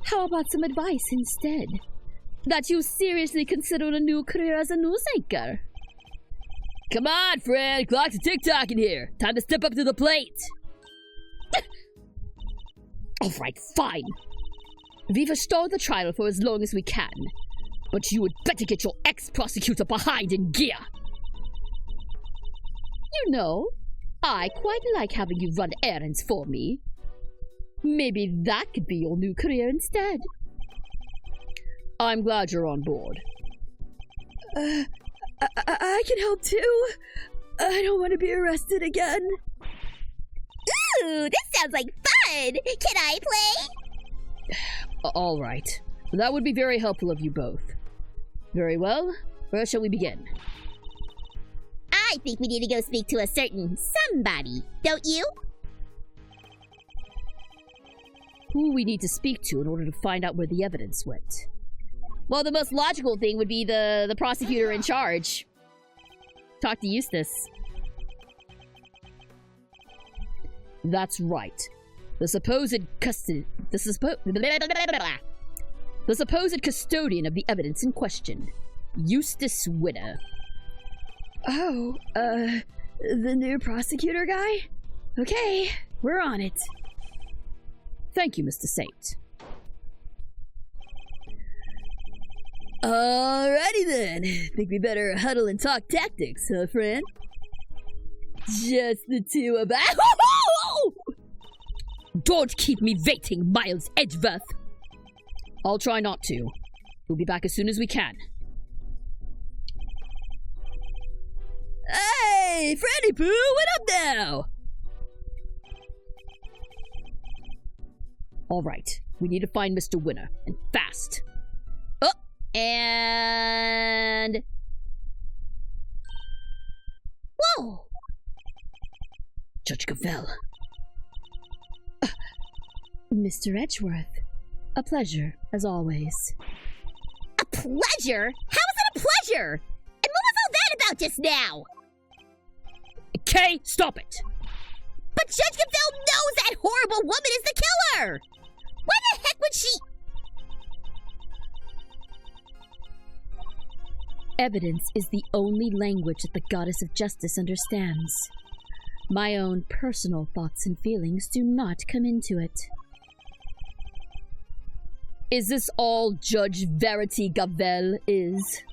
[SPEAKER 1] How about some advice instead? That you seriously consider a new career as a news anchor? Come on, friend. Clock's a tick-tocking here. Time to step up to the plate. Alright, fine. We've restored the trial for as long as we can. But you would better get your ex-prosecutor behind in gear. You know, I quite like having you run errands for me. Maybe that could be your new career instead. I'm glad you're on board. I can help too. I don't want to be arrested again.
[SPEAKER 5] Ooh, this sounds like fun! Can I play?
[SPEAKER 3] All right. That would be very helpful of you both. Very well. Where shall we begin?
[SPEAKER 5] I think we need to go speak to a certain somebody, don't you?
[SPEAKER 3] Who we need to speak to in order to find out where the evidence went?
[SPEAKER 1] Well, the most logical thing would be the prosecutor in charge. Talk to Eustace.
[SPEAKER 3] That's right. The supposed custodian of the evidence in question, Eustace Winner.
[SPEAKER 2] Oh, the new prosecutor guy? Okay, we're on it.
[SPEAKER 3] Thank you, Mr. Saint.
[SPEAKER 2] Alrighty then. Think we better huddle and talk tactics, huh, friend? Just the two of us.
[SPEAKER 3] Don't keep me waiting, Miles Edgeworth. I'll try not to. We'll be back as soon as we can.
[SPEAKER 2] Hey, Freddy Pooh, what up now?
[SPEAKER 3] All right, we need to find Mr. Winner, and fast.
[SPEAKER 1] And
[SPEAKER 3] Judge Cavell.
[SPEAKER 2] Mr. Edgeworth, a pleasure, as always.
[SPEAKER 6] A pleasure? How is it a pleasure? And what was all that about just now?
[SPEAKER 3] Kay, stop it!
[SPEAKER 6] But Judge Cavell knows that horrible woman is the killer! Why the heck would she...
[SPEAKER 2] Evidence is the only language that the Goddess of Justice understands. My own personal thoughts and feelings do not come into it.
[SPEAKER 3] Is this all Judge Verity Gavel is?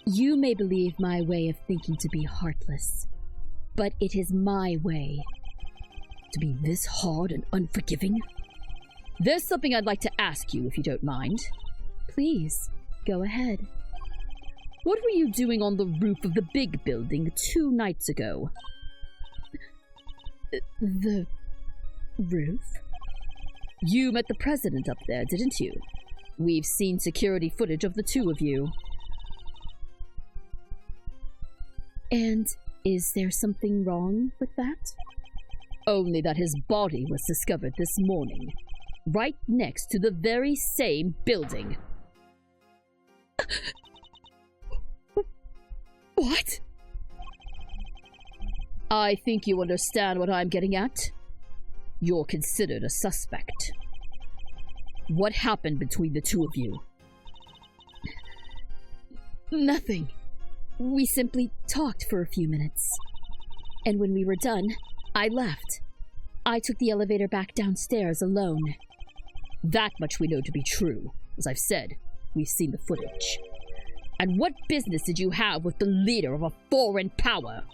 [SPEAKER 2] You may believe my way of thinking to be heartless, but it is my way.
[SPEAKER 3] To be this hard and unforgiving? There's something I'd like to ask you, if you don't mind.
[SPEAKER 2] Please, go ahead.
[SPEAKER 3] What were you doing on the roof of the big building 2 nights ago?
[SPEAKER 2] The roof?
[SPEAKER 3] You met the president up there, didn't you? We've seen security footage of the 2 of you.
[SPEAKER 2] And is there something wrong with that?
[SPEAKER 3] Only that his body was discovered this morning, right next to the very same building.
[SPEAKER 2] What?
[SPEAKER 3] I think you understand what I'm getting at. You're considered a suspect. What happened between the 2 of you?
[SPEAKER 2] Nothing. We simply talked for a few minutes. And when we were done, I left. I took the elevator back downstairs alone.
[SPEAKER 3] That much we know to be true. As I've said, we've seen the footage. And what business did you have with the leader of a foreign power?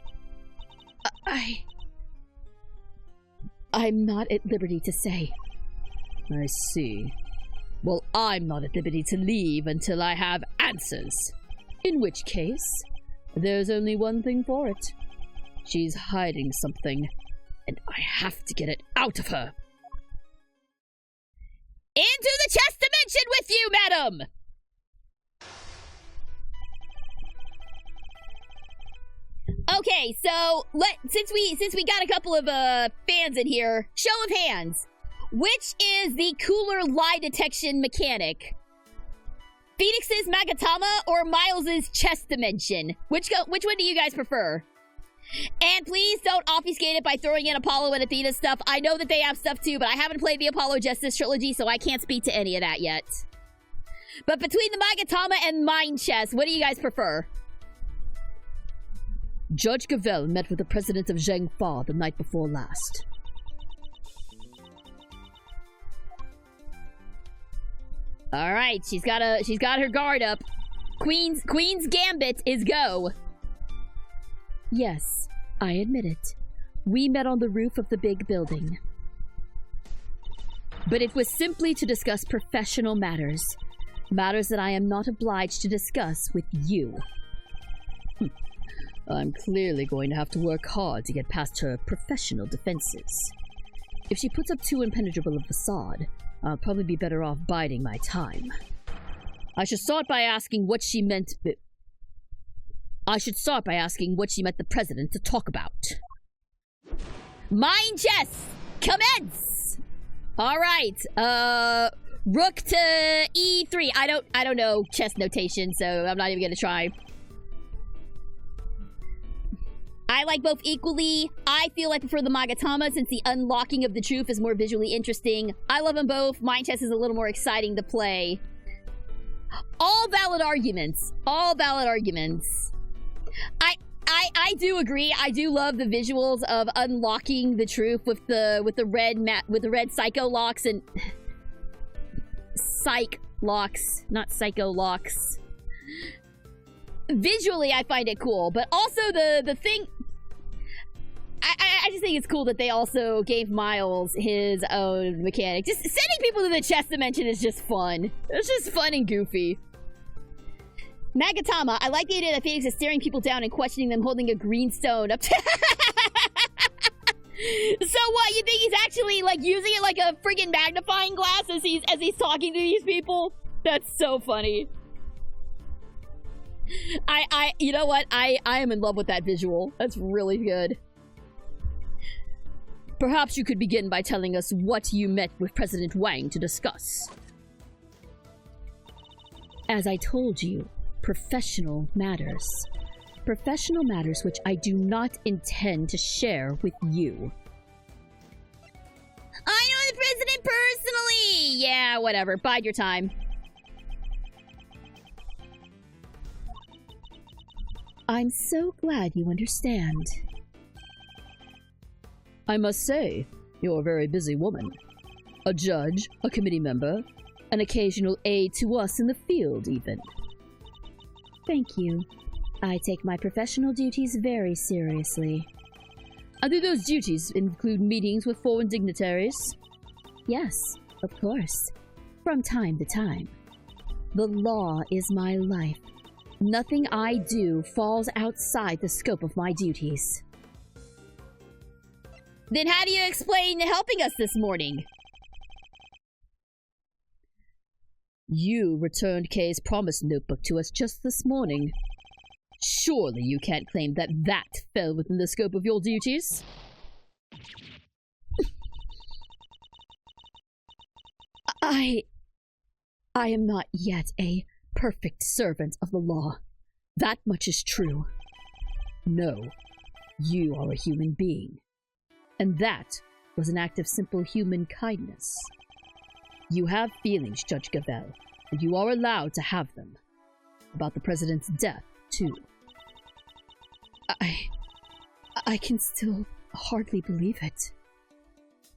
[SPEAKER 2] I'm not at liberty to say.
[SPEAKER 3] I see. Well, I'm not at liberty to leave until I have answers. In which case, there's only one thing for it. She's hiding something, and I have to get it out of her. Into the chess dimension with you, madam!
[SPEAKER 1] Okay, so since we got a couple of fans in here, show of hands. Which is the cooler lie detection mechanic? Phoenix's Magatama or Miles's chess dimension? Which one do you guys prefer? And please don't obfuscate it by throwing in Apollo and Athena stuff. I know that they have stuff too, but I haven't played the Apollo Justice trilogy, so I can't speak to any of that yet. But between the Magatama and Mind Chess, what do you guys prefer?
[SPEAKER 3] Judge Cavell met with the president of Zheng Fa the night before last.
[SPEAKER 1] All right, she's got her guard up. Queen's gambit is go.
[SPEAKER 2] Yes, I admit it. We met on the roof of the big building. But it was simply to discuss professional matters. Matters that I am not obliged to discuss with you.
[SPEAKER 3] I'm clearly going to have to work hard to get past her professional defenses. If she puts up too impenetrable a facade, I'll probably be better off biding my time. I should start by asking what she meant the president to talk about.
[SPEAKER 1] Mind chess! Commence! Alright, rook to e3. I don't know chess notation, so I'm not even gonna try. I like both equally. I feel I prefer the Magatama since the unlocking of the truth is more visually interesting. I love them both. Mind chess is a little more exciting to play. All valid arguments. All valid arguments. I do agree. I do love the visuals of unlocking the truth with the red psycho locks and psych locks, not psycho locks. Visually, I find it cool, but also the thing. I just think it's cool that they also gave Miles his own mechanic. Just sending people to the chess dimension is just fun. It's just fun and goofy. Magatama, I like the idea that Phoenix is staring people down and questioning them holding a green stone up to... So what, you think he's actually, like, using it like a friggin' magnifying glass as he's talking to these people? That's so funny. You know what? I am in love with that visual. That's really good.
[SPEAKER 2] Perhaps you could begin by telling us what you met with President Wang to discuss. As I told you, professional matters. Professional matters which I do not intend to share with you.
[SPEAKER 1] I know the president personally! Yeah, whatever. Bide your time.
[SPEAKER 2] I'm so glad you understand. I must say, you're a very busy woman. A judge, a committee member, an occasional aide to us in the field, even. Thank you. I take my professional duties very seriously. And do those duties include meetings with foreign dignitaries? Yes, of course. From time to time. The law is my life. Nothing I do falls outside the scope of my duties.
[SPEAKER 1] Then how do you explain helping us this morning?
[SPEAKER 2] You returned Kay's promise notebook to us just this morning. Surely you can't claim that that fell within the scope of your duties? I am not yet a perfect servant of the law. That much is true. No, you are a human being. And that was an act of simple human kindness. You have feelings, Judge Gavel, and you are allowed to have them. About the president's death, too. I can still hardly believe it.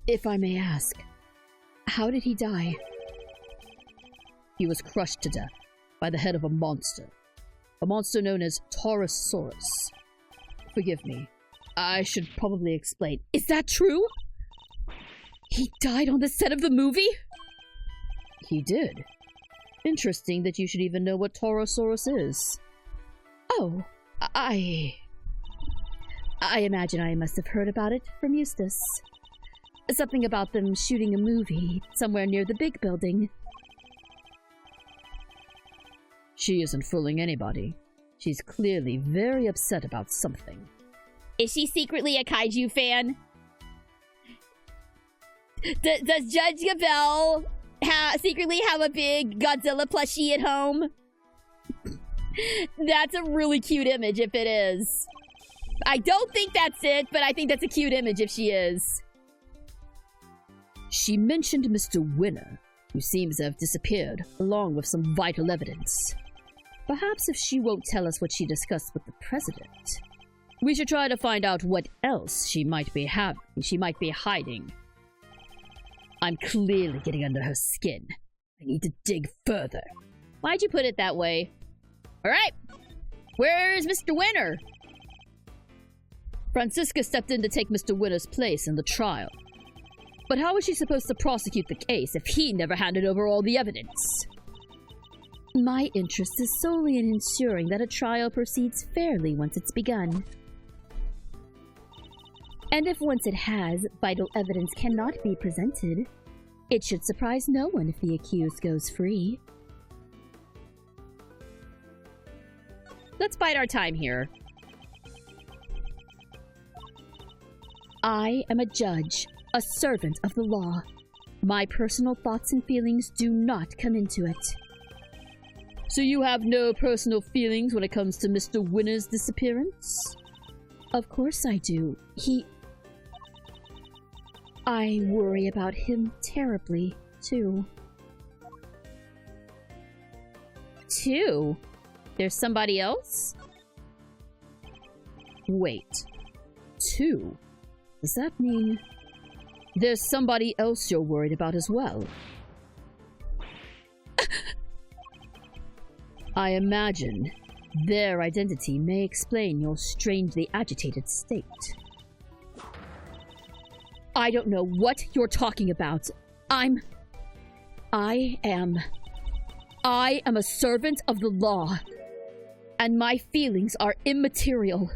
[SPEAKER 2] If I may ask, how did he die? He was crushed to death by the head of a monster known as Taurosaurus. Forgive me, I should probably explain. Is that true? He died on the set of the movie? He did. Interesting that you should even know what Taurosaurus is. Oh, I imagine I must have heard about it from Eustace. Something about them shooting a movie somewhere near the big building. She isn't fooling anybody. She's clearly very upset about something.
[SPEAKER 1] Is she secretly a kaiju fan? Does Judge Gavel secretly have a big Godzilla plushie at home? That's a really cute image if it is. I don't think that's it, but I think that's a cute image if she is.
[SPEAKER 2] She mentioned Mr. Winner, who seems to have disappeared, along with some vital evidence. Perhaps if she won't tell us what she discussed with the president, we should try to find out what else she might be hiding. I'm clearly getting under her skin. I need to dig further.
[SPEAKER 1] Why'd you put it that way? Alright, where's Mr. Winner?
[SPEAKER 2] Francisca stepped in to take Mr. Winner's place in the trial. But how was she supposed to prosecute the case if he never handed over all the evidence? My interest is solely in ensuring that a trial proceeds fairly once it's begun. And if once it has, vital evidence cannot be presented, it should surprise no one if the accused goes free.
[SPEAKER 1] Let's bide our time here.
[SPEAKER 2] I am a judge, a servant of the law. My personal thoughts and feelings do not come into it. So you have no personal feelings when it comes to Mr. Winner's disappearance? Of course I do. I worry about him terribly, too.
[SPEAKER 1] Two? There's somebody else?
[SPEAKER 2] Wait. Two? Does that mean there's somebody else you're worried about as well? I imagine their identity may explain your strangely agitated state. I don't know what you're talking about. I am a servant of the law, and my feelings are immaterial.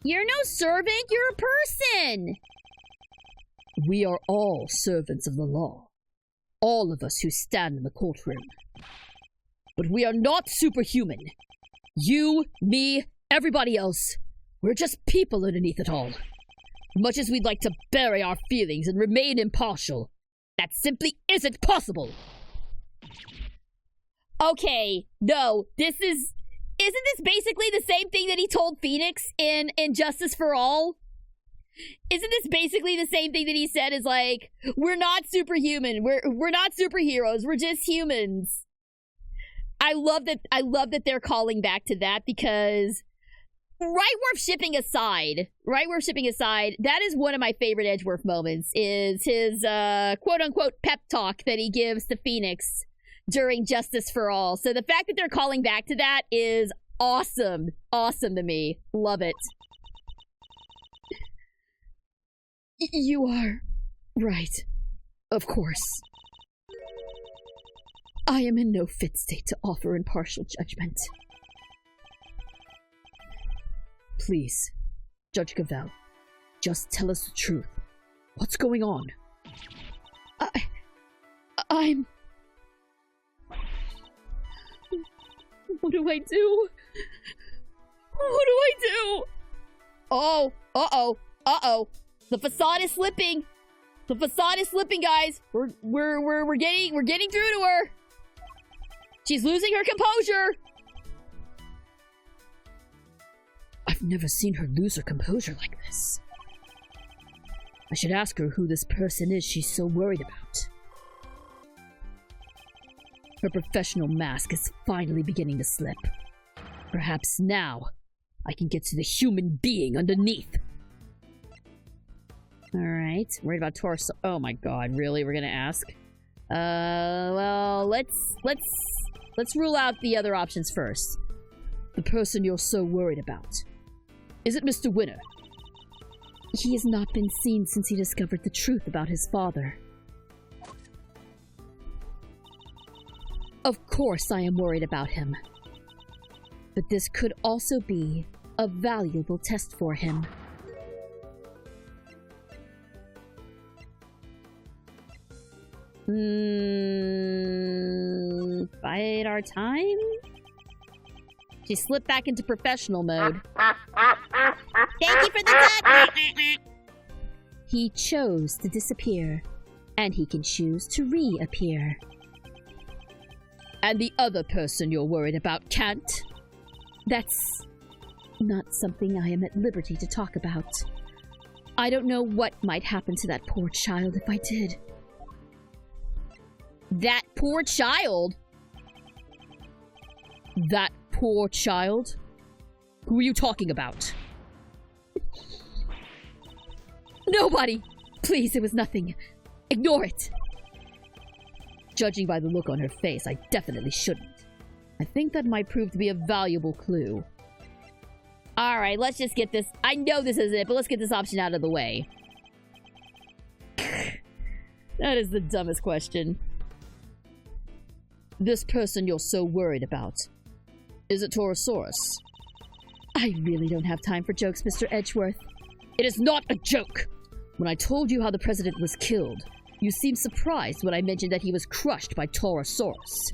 [SPEAKER 1] You're no servant, you're a person!
[SPEAKER 2] We are all servants of the law. All of us who stand in the courtroom. But we are not superhuman. You, me, everybody else.
[SPEAKER 3] We're just people underneath it all. Much as we'd like to bury our feelings and remain impartial, that simply isn't possible.
[SPEAKER 1] Okay, no, isn't this basically the same thing that he told Phoenix in Justice for All? Isn't this basically the same thing that he said is like, we're not superhuman, we're not superheroes, we're just humans. I love that they're calling back to that, because Rightworth shipping aside, that is one of my favorite Edgeworth moments, is his quote-unquote pep talk that he gives to Phoenix during Justice for All. So the fact that they're calling back to that is awesome. Awesome to me. Love it.
[SPEAKER 3] You are right. Of course. I am in no fit state to offer impartial judgment. Please, Judge Cavell, just tell us the truth. What's going on? I'm... What do I do? What do I do?
[SPEAKER 1] Oh, uh-oh. The facade is slipping. The facade is slipping, guys. We're getting through to her. She's losing her composure.
[SPEAKER 3] I've never seen her lose her composure like this. I should ask her who this person is she's so worried about. Her professional mask is finally beginning to slip. Perhaps now I can get to the human being underneath.
[SPEAKER 1] Alright, worried about torso. Oh my god, really? We're gonna ask? Well, let's rule out the other options first.
[SPEAKER 3] The person you're so worried about. Is it Mr. Winner?
[SPEAKER 2] He has not been seen since he discovered the truth about his father. Of course I am worried about him. But this could also be a valuable test for him.
[SPEAKER 1] Bide our time? She slipped back into professional mode.
[SPEAKER 6] Thank you for the duck.
[SPEAKER 2] He chose to disappear, and he can choose to reappear.
[SPEAKER 3] And the other person you're worried about can't?
[SPEAKER 2] That's not something I am at liberty to talk about. I don't know what might happen to that poor child if I did.
[SPEAKER 1] That poor child?
[SPEAKER 3] That poor child? Who are you talking about?
[SPEAKER 2] Nobody! Please, it was nothing. Ignore it.
[SPEAKER 3] Judging by the look on her face, I definitely shouldn't. I think that might prove to be a valuable clue.
[SPEAKER 1] Alright, let's just get this. I know this is it, but let's get this option out of the way. That is the dumbest question.
[SPEAKER 3] This person you're so worried about. Is it Taurosaurus?
[SPEAKER 2] I really don't have time for jokes, Mr. Edgeworth.
[SPEAKER 3] It is not a joke! When I told you how the president was killed, you seemed surprised when I mentioned that he was crushed by Taurosaurus.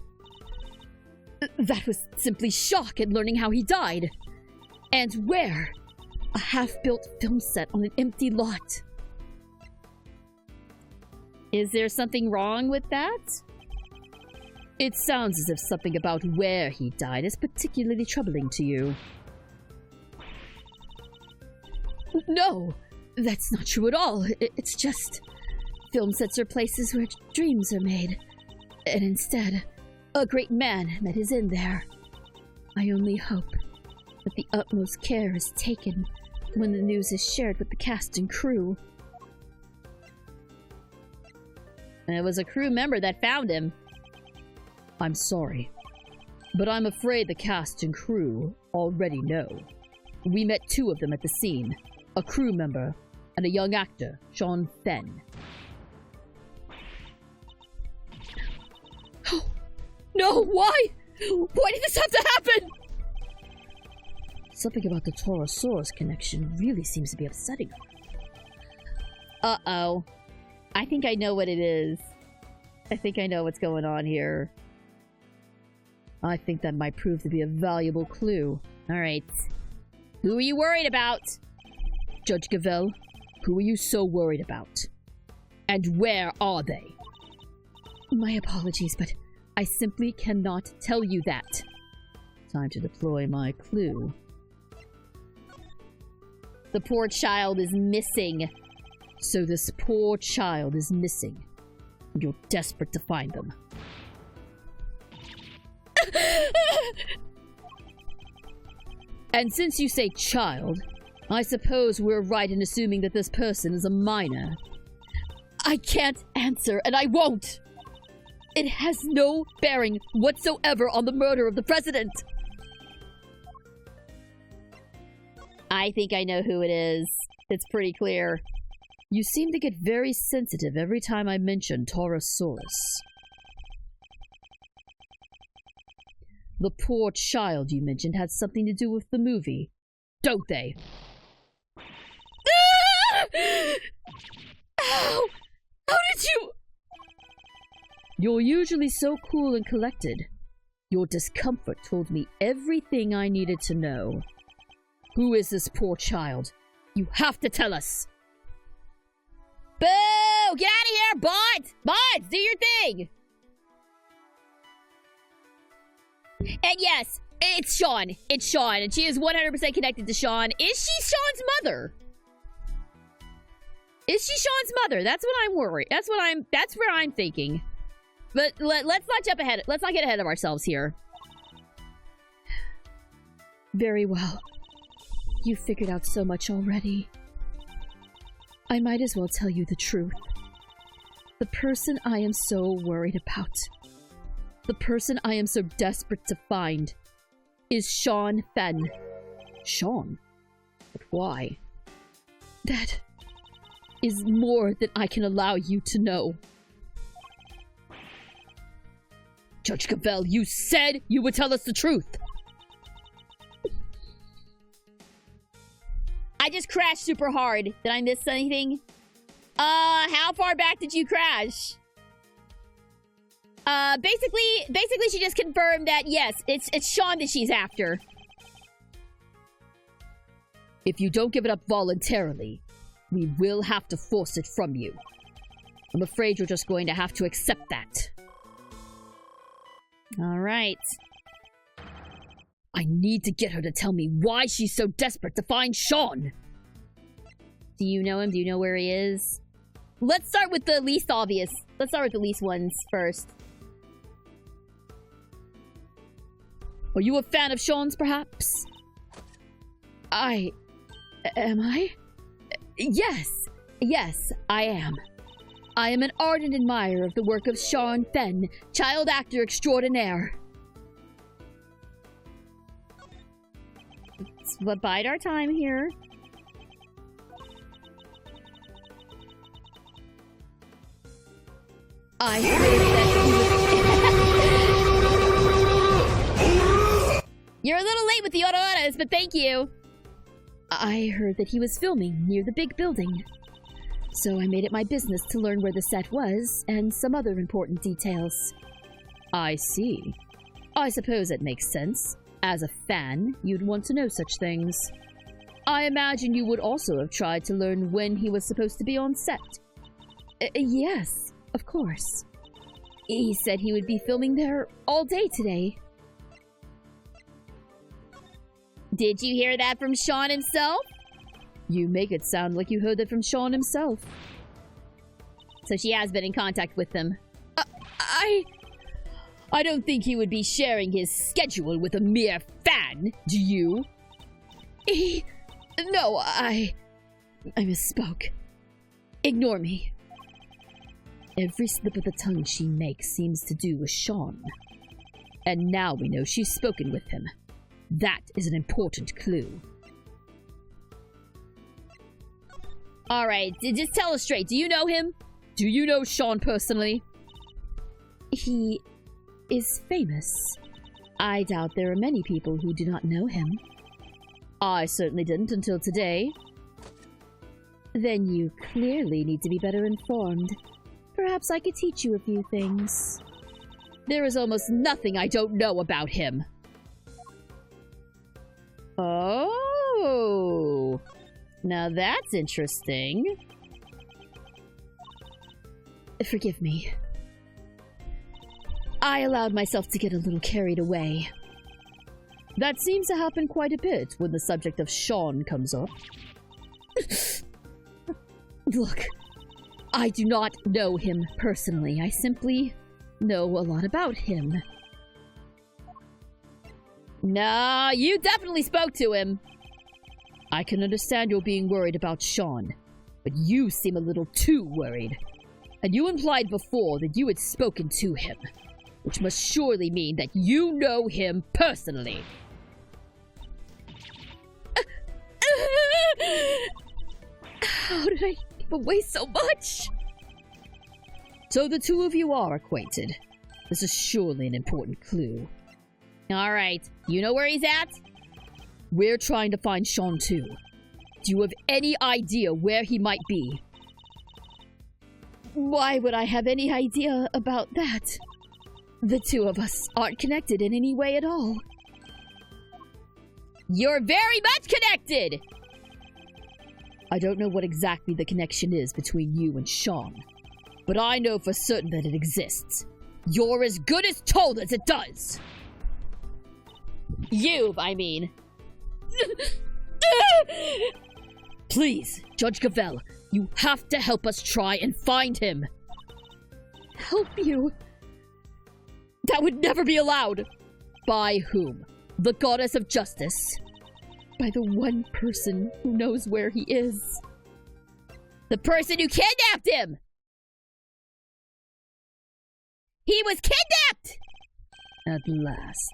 [SPEAKER 2] That was simply shock at learning how he died. And where? A half-built film set on an empty lot.
[SPEAKER 1] Is there something wrong with that?
[SPEAKER 3] It sounds as if something about where he died is particularly troubling to you.
[SPEAKER 2] No, that's not true at all. It's just... film sets are places where dreams are made. And instead, a great man met his end there. I only hope that the utmost care is taken when the news is shared with the cast and crew.
[SPEAKER 1] And it was a crew member that found him.
[SPEAKER 3] I'm sorry, but I'm afraid the cast and crew already know. We met two of them at the scene, a crew member and a young actor, Sean Fenn.
[SPEAKER 2] Oh, no, why? Why did this have to happen?
[SPEAKER 3] Something about the Taurosaurus connection really seems to be upsetting her.
[SPEAKER 1] Uh-oh. I think I know what it is. I think I know what's going on here.
[SPEAKER 3] I think that might prove to be a valuable clue.
[SPEAKER 1] Alright. Who are you worried about?
[SPEAKER 3] Judge Gavel, who are you so worried about? And where are they?
[SPEAKER 2] My apologies, but I simply cannot tell you that.
[SPEAKER 3] Time to deploy my clue.
[SPEAKER 1] The poor child is missing.
[SPEAKER 3] So this poor child is missing. You're desperate to find them. And since you say child, I suppose we're right in assuming that this person is a minor.
[SPEAKER 2] I can't answer, and I won't! It has no bearing whatsoever on the murder of the president!
[SPEAKER 1] I think I know who it is. It's pretty clear.
[SPEAKER 3] You seem to get very sensitive every time I mention Taurosaurus. The poor child you mentioned had something to do with the movie, don't they?
[SPEAKER 2] Ow! How did you...
[SPEAKER 3] You're usually so cool and collected. Your discomfort told me everything I needed to know. Who is this poor child? You have to tell us!
[SPEAKER 1] Boo! Get out of here, bots! Bots, do your thing! And yes, it's Sean. It's Sean, and she is 100% connected to Sean. Is she Sean's mother? Is she Sean's mother? That's what I'm worried. That's where I'm thinking. But let's not jump ahead. Let's not get ahead of ourselves here.
[SPEAKER 2] Very well. You figured out so much already. I might as well tell you the truth. The person I am so worried about, the person I am so desperate to find, is Sean Fenn.
[SPEAKER 3] Sean? But why?
[SPEAKER 2] That is more than I can allow you to know.
[SPEAKER 3] Judge Cavell, you said you would tell us the truth!
[SPEAKER 1] I just crashed super hard. Did I miss anything? How far back did you crash? Basically she just confirmed that, yes, it's Sean that she's after.
[SPEAKER 3] If you don't give it up voluntarily, we will have to force it from you. I'm afraid you're just going to have to accept that.
[SPEAKER 1] Alright.
[SPEAKER 3] I need to get her to tell me why she's so desperate to find Sean.
[SPEAKER 1] Do you know him? Do you know where he is? Let's start with the least obvious. Let's start with the least ones first.
[SPEAKER 3] Are you a fan of Sean's, perhaps?
[SPEAKER 2] Am I? Yes, I am. I am an ardent admirer of the work of Sean Fenn, child actor extraordinaire.
[SPEAKER 1] Let's bide our time here.
[SPEAKER 2] I heard that
[SPEAKER 1] You're a little late with the autos, but thank you.
[SPEAKER 2] I heard that he was filming near the big building. So I made it my business to learn where the set was and some other important details.
[SPEAKER 3] I see. I suppose it makes sense. As a fan, you'd want to know such things. I imagine you would also have tried to learn when he was supposed to be on set.
[SPEAKER 2] Yes, of course. He said he would be filming there all day today.
[SPEAKER 1] Did you hear that from Sean himself?
[SPEAKER 3] You make it sound like you heard that from Sean himself.
[SPEAKER 1] So she has been in contact with him.
[SPEAKER 3] I don't think he would be sharing his schedule with a mere fan, do you?
[SPEAKER 2] No, I misspoke. Ignore me.
[SPEAKER 3] Every slip of the tongue she makes seems to do with Sean. And now we know she's spoken with him. That is an important clue.
[SPEAKER 1] Alright, just tell us straight. Do you know him?
[SPEAKER 3] Do you know Sean personally?
[SPEAKER 2] He is famous. I doubt there are many people who do not know him.
[SPEAKER 3] I certainly didn't until today.
[SPEAKER 2] Then you clearly need to be better informed. Perhaps I could teach you a few things.
[SPEAKER 3] There is almost nothing I don't know about him.
[SPEAKER 1] Oh,
[SPEAKER 2] Now that's interesting. Forgive me. I allowed myself to get a little carried away. That seems to happen quite a bit when the subject of Sean comes up. Look, I do not know him personally. I simply know a lot about him. Nah, you definitely spoke to him. I can understand you're being worried about Sean, but you seem a little too worried. And you implied before that you had spoken to him, which must surely mean that you know him personally. How did I give away so much? So the two of you are acquainted. This is surely an important clue.
[SPEAKER 1] Alright, you know where he's at?
[SPEAKER 2] We're trying to find Sean too. Do you have any idea where he might be? Why would I have any idea about that? The two of us aren't connected in any way at all.
[SPEAKER 1] You're very much connected!
[SPEAKER 2] I don't know what exactly the connection is between you and Sean, but I know for certain that it exists. You're as good as told as it does!
[SPEAKER 1] I mean.
[SPEAKER 2] Please, Judge Cavell, you have to help us try and find him. Help you? That would never be allowed. By whom? The goddess of justice. By the one person who knows where he is.
[SPEAKER 1] The person who kidnapped him! He was kidnapped!
[SPEAKER 2] At last.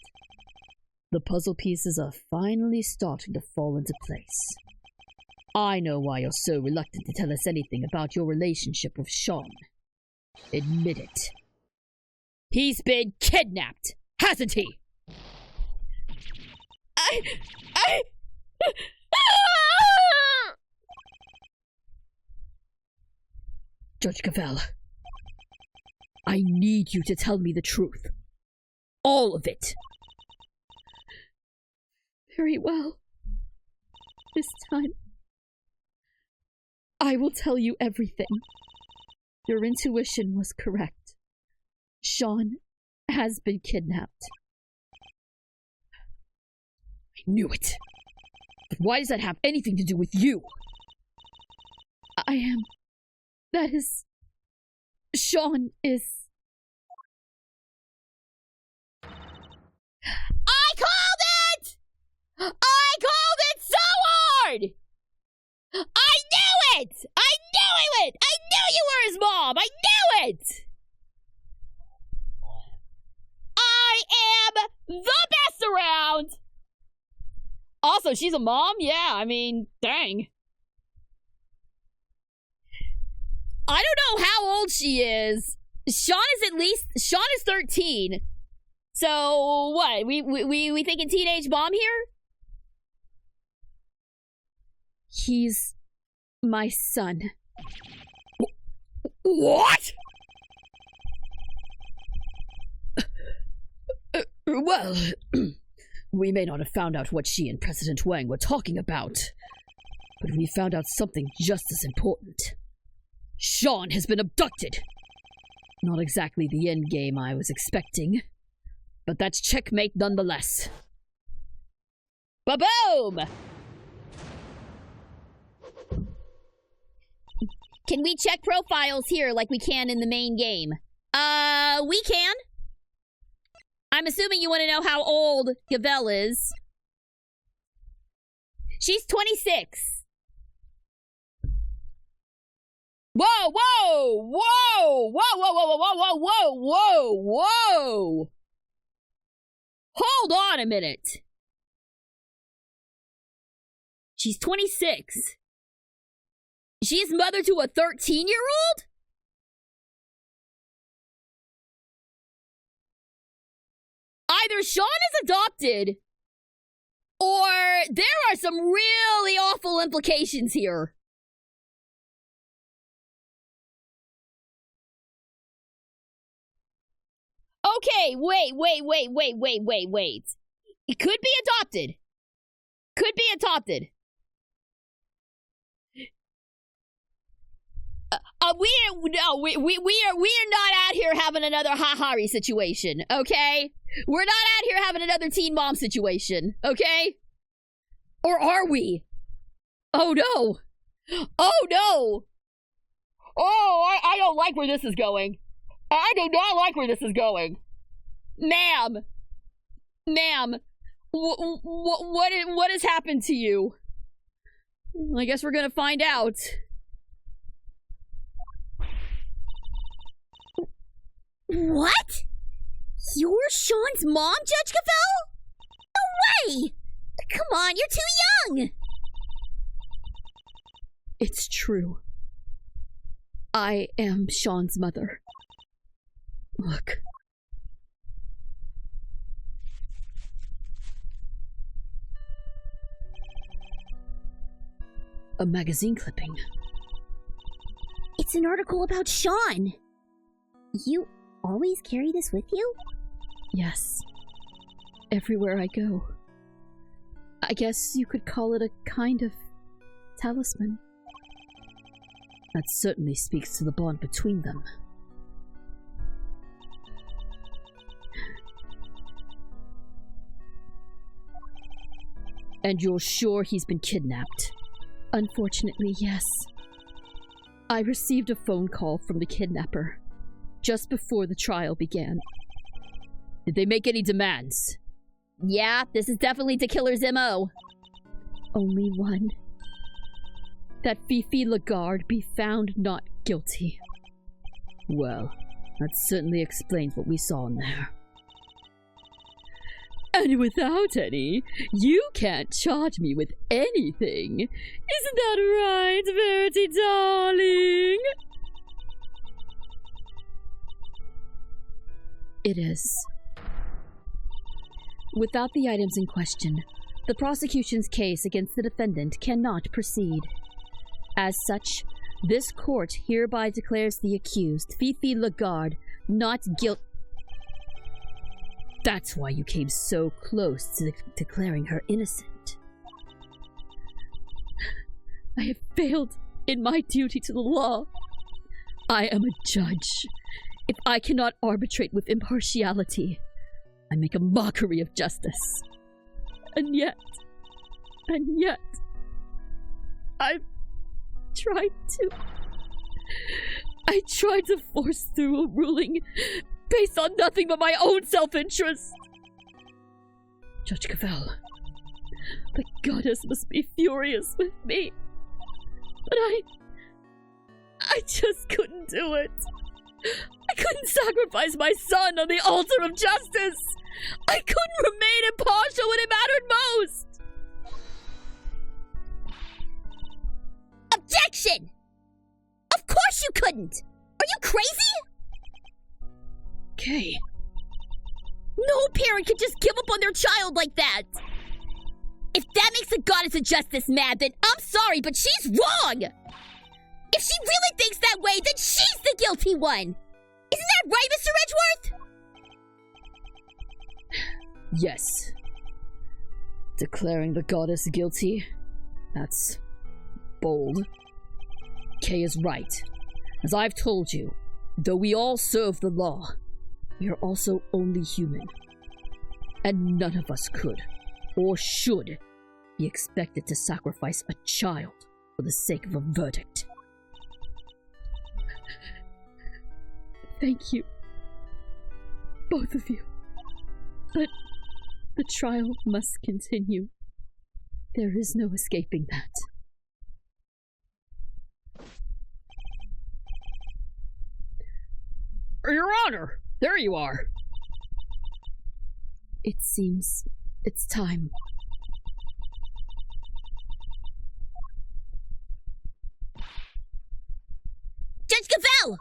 [SPEAKER 2] The puzzle pieces are finally starting to fall into place. I know why you're so reluctant to tell us anything about your relationship with Sean. Admit it. He's been kidnapped, hasn't he? Judge Cavell, I need you to tell me the truth. All of it. Very well. This time, I will tell you everything. Your intuition was correct. Sean has been kidnapped. I knew it. But why does that have anything to do with you? Sean is...
[SPEAKER 1] I called it! I called it so hard! I knew it! I knew it! I knew you were his mom! I knew it! I am the best around! Also, she's a mom? Yeah, I mean, dang. I don't know how old she is. Sean is 13. So, what? We thinking teenage mom here?
[SPEAKER 2] He's my son.
[SPEAKER 4] What?
[SPEAKER 2] Well, we may not have found out what she and President Wang were talking about, but we found out something just as important. Sean has been abducted. Not exactly the end game I was expecting, but that's checkmate nonetheless.
[SPEAKER 1] Ba-boom! Can we check profiles here like we can in the main game? We can. I'm assuming you want to know how old Gavelle is. She's 26. Whoa, whoa, whoa, whoa, whoa, whoa, whoa, whoa, whoa, whoa, whoa. Hold on a minute. She's 26. She's mother to a 13-year-old? Either Sean is adopted, or there are some really awful implications here. Okay, wait. It could be adopted. Could be adopted. We are not out here having another Hahari situation, okay? We're not out here having another Teen Mom situation, okay? Or are we? Oh no! Oh no! Oh, I don't like where this is going. I do not like where this is going. Ma'am, what has happened to you? I guess we're gonna find out.
[SPEAKER 5] What? You're Sean's mom, Judge Cavell? No way! Come on, you're too young!
[SPEAKER 1] It's true. I am Sean's mother. Look. A magazine clipping.
[SPEAKER 5] It's an article about Sean. You always carry this with you?
[SPEAKER 1] Yes. Everywhere I go. I guess you could call it a kind of talisman. That certainly speaks to the bond between them. And you're sure he's been kidnapped? Unfortunately, yes. I received a phone call from the kidnapper just before the trial began. Did they make any demands? Yeah, this is definitely the killer's MO. Only one. That Fifi Lagarde be found not guilty. Well, that certainly explains what we saw in there. And without any, you can't charge me with anything. Isn't that right, Verity darling? It is. Without the items in question, the prosecution's case against the defendant cannot proceed. As such, this court hereby declares the accused, Fifi Lagarde, not guilty. That's why you came so close to declaring her innocent. I have failed in my duty to the law. I am a judge. If I cannot arbitrate with impartiality, I make a mockery of justice. And yet, I've tried to force through a ruling based on nothing but my own self-interest. Judge Cavell, the goddess must be furious with me. But I just couldn't do it. I couldn't sacrifice my son on the altar of justice. I couldn't remain impartial when it mattered most.
[SPEAKER 5] Objection! Of course you couldn't! Are you crazy?
[SPEAKER 1] Okay.
[SPEAKER 5] No parent could just give up on their child like that! If that makes the goddess of justice mad, then I'm sorry, but she's wrong! If she really thinks that way, then she's the guilty one! Isn't that right, Mr. Edgeworth?
[SPEAKER 1] Yes. Declaring the goddess guilty? That's bold. Kay is right. As I've told you, though we all serve the law, we are also only human. And none of us could, or should, be expected to sacrifice a child for the sake of a verdict. Thank you. Both of you. But the trial must continue. There is no escaping that. Your Honor! There you are! It seems it's time.
[SPEAKER 5] Judge Cavell!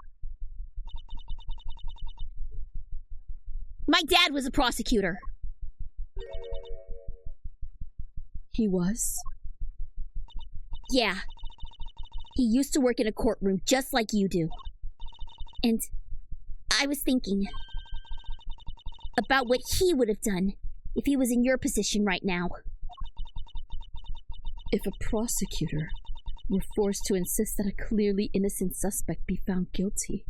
[SPEAKER 5] My dad was a prosecutor.
[SPEAKER 1] He was?
[SPEAKER 5] Yeah. He used to work in a courtroom just like you do. And I was thinking about what he would have done if he was in your position right now.
[SPEAKER 1] If a prosecutor
[SPEAKER 2] We're forced to insist that a clearly innocent suspect be found guilty.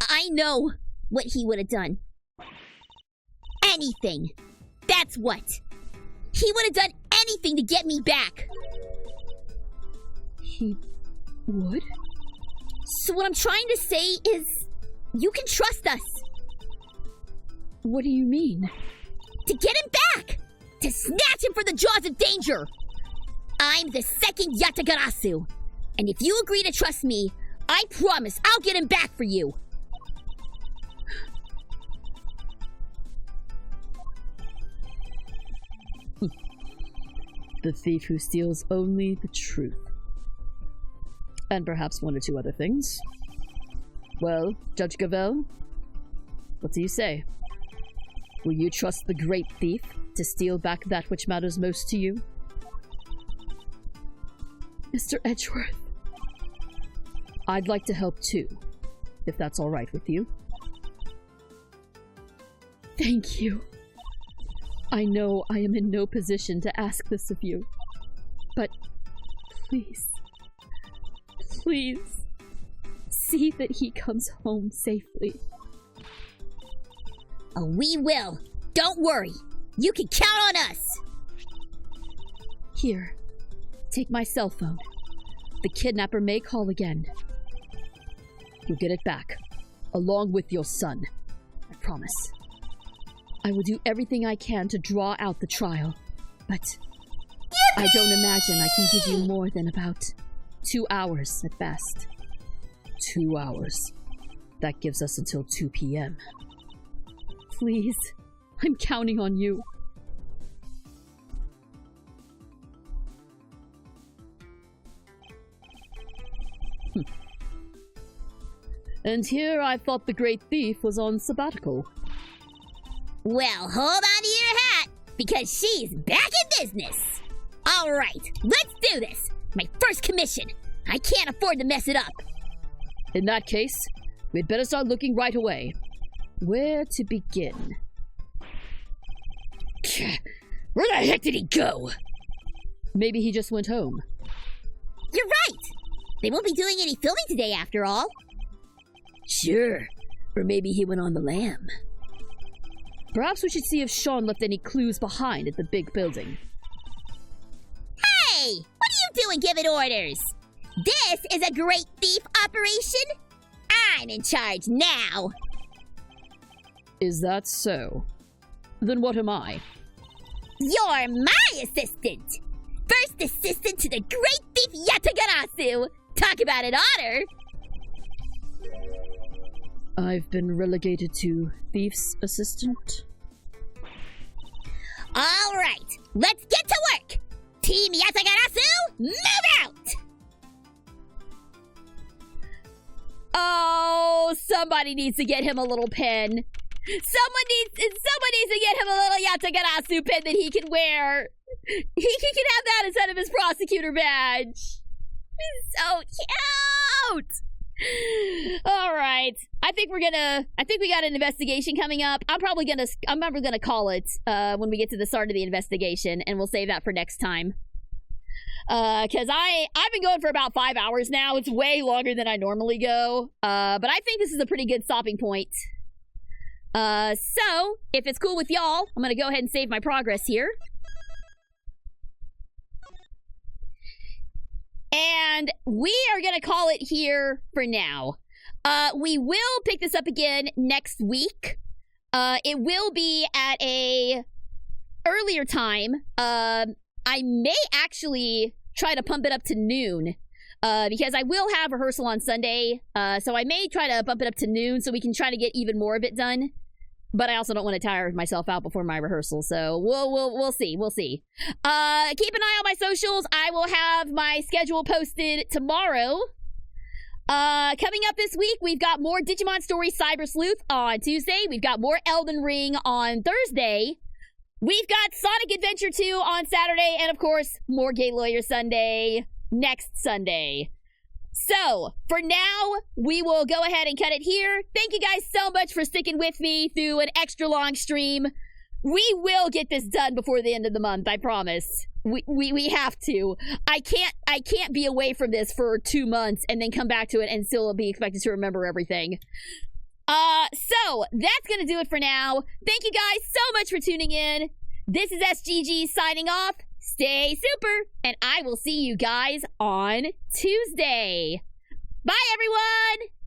[SPEAKER 5] I know what he would have done. Anything. That's what. He would have done anything to get me back.
[SPEAKER 2] He would?
[SPEAKER 5] So what I'm trying to say is, you can trust us.
[SPEAKER 2] What do you mean?
[SPEAKER 5] To get him back! To snatch him from the jaws of danger! I'm the second Yatagarasu. And if you agree to trust me, I promise I'll get him back for you.
[SPEAKER 2] The thief who steals only the truth. And perhaps one or two other things. Well, Judge Gavel, what do you say? Will you trust the great thief to steal back that which matters most to you? Mr. Edgeworth, I'd like to help too, if that's all right with you. Thank you. I know I am in no position to ask this of you, but please, please, see that he comes home safely.
[SPEAKER 5] Oh, we will. Don't worry. You can count on us.
[SPEAKER 2] Here, take my cell phone. The kidnapper may call again. You'll get it back, along with your son. I promise. I will do everything I can to draw out the trial, but I don't imagine I can give you more than about 2 hours at best. 2 hours. That gives us until 2 p.m. Please, I'm counting on you. And here I thought the great thief was on sabbatical.
[SPEAKER 5] Well, hold on to your hat, because she's back in business. All right, let's do this. My first commission. I can't afford to mess it up.
[SPEAKER 2] In that case, we'd better start looking right away. Where to begin?
[SPEAKER 3] Where the heck did he go?
[SPEAKER 2] Maybe he just went home.
[SPEAKER 5] You're right. They won't be doing any filming today after all.
[SPEAKER 3] Sure. Or maybe he went on the lam.
[SPEAKER 2] Perhaps we should see if Sean left any clues behind at the big building.
[SPEAKER 5] Hey! What are you doing giving orders? This is a great thief operation. I'm in charge now.
[SPEAKER 2] Is that so? Then what am I?
[SPEAKER 5] You're my assistant. First assistant to the great thief Yatagarasu. Talk about an honor.
[SPEAKER 2] I've been relegated to thief's assistant.
[SPEAKER 5] All right, let's get to work. Team Yatagarasu, move out.
[SPEAKER 1] Oh, somebody needs to get him a little pin. Someone needs to get him a little Yatagarasu pin that he can wear. He can have that instead of his prosecutor badge. He's so cute. All right. I think we got an investigation coming up. I'm probably gonna call it when we get to the start of the investigation, and we'll save that for next time. Cause I've been going for about 5 hours now. It's way longer than I normally go. But I think this is a pretty good stopping point. So if it's cool with y'all, I'm gonna go ahead and save my progress here. And we are going to call it here for now. We will pick this up again next week. It will be at a earlier time. I may actually try to pump it up to noon. Because I will have rehearsal on Sunday. So I may try to bump it up to noon so we can try to get even more of it done. But I also don't want to tire myself out before my rehearsal, so we'll see. Keep an eye on my socials. I will have my schedule posted tomorrow. Coming up this week, we've got more Digimon Story Cyber Sleuth on Tuesday. We've got more Elden Ring on Thursday. We've got Sonic Adventure 2 on Saturday, and of course, more Gay Lawyer Sunday next Sunday. So, for now, we will go ahead and cut it here. Thank you guys so much for sticking with me through an extra long stream. We will get this done before the end of the month, I promise. We have to. I can't be away from this for 2 months and then come back to it and still be expected to remember everything. So that's gonna do it for now. Thank you guys so much for tuning in. This is SGG signing off. Stay super, and I will see you guys on Tuesday. Bye, everyone!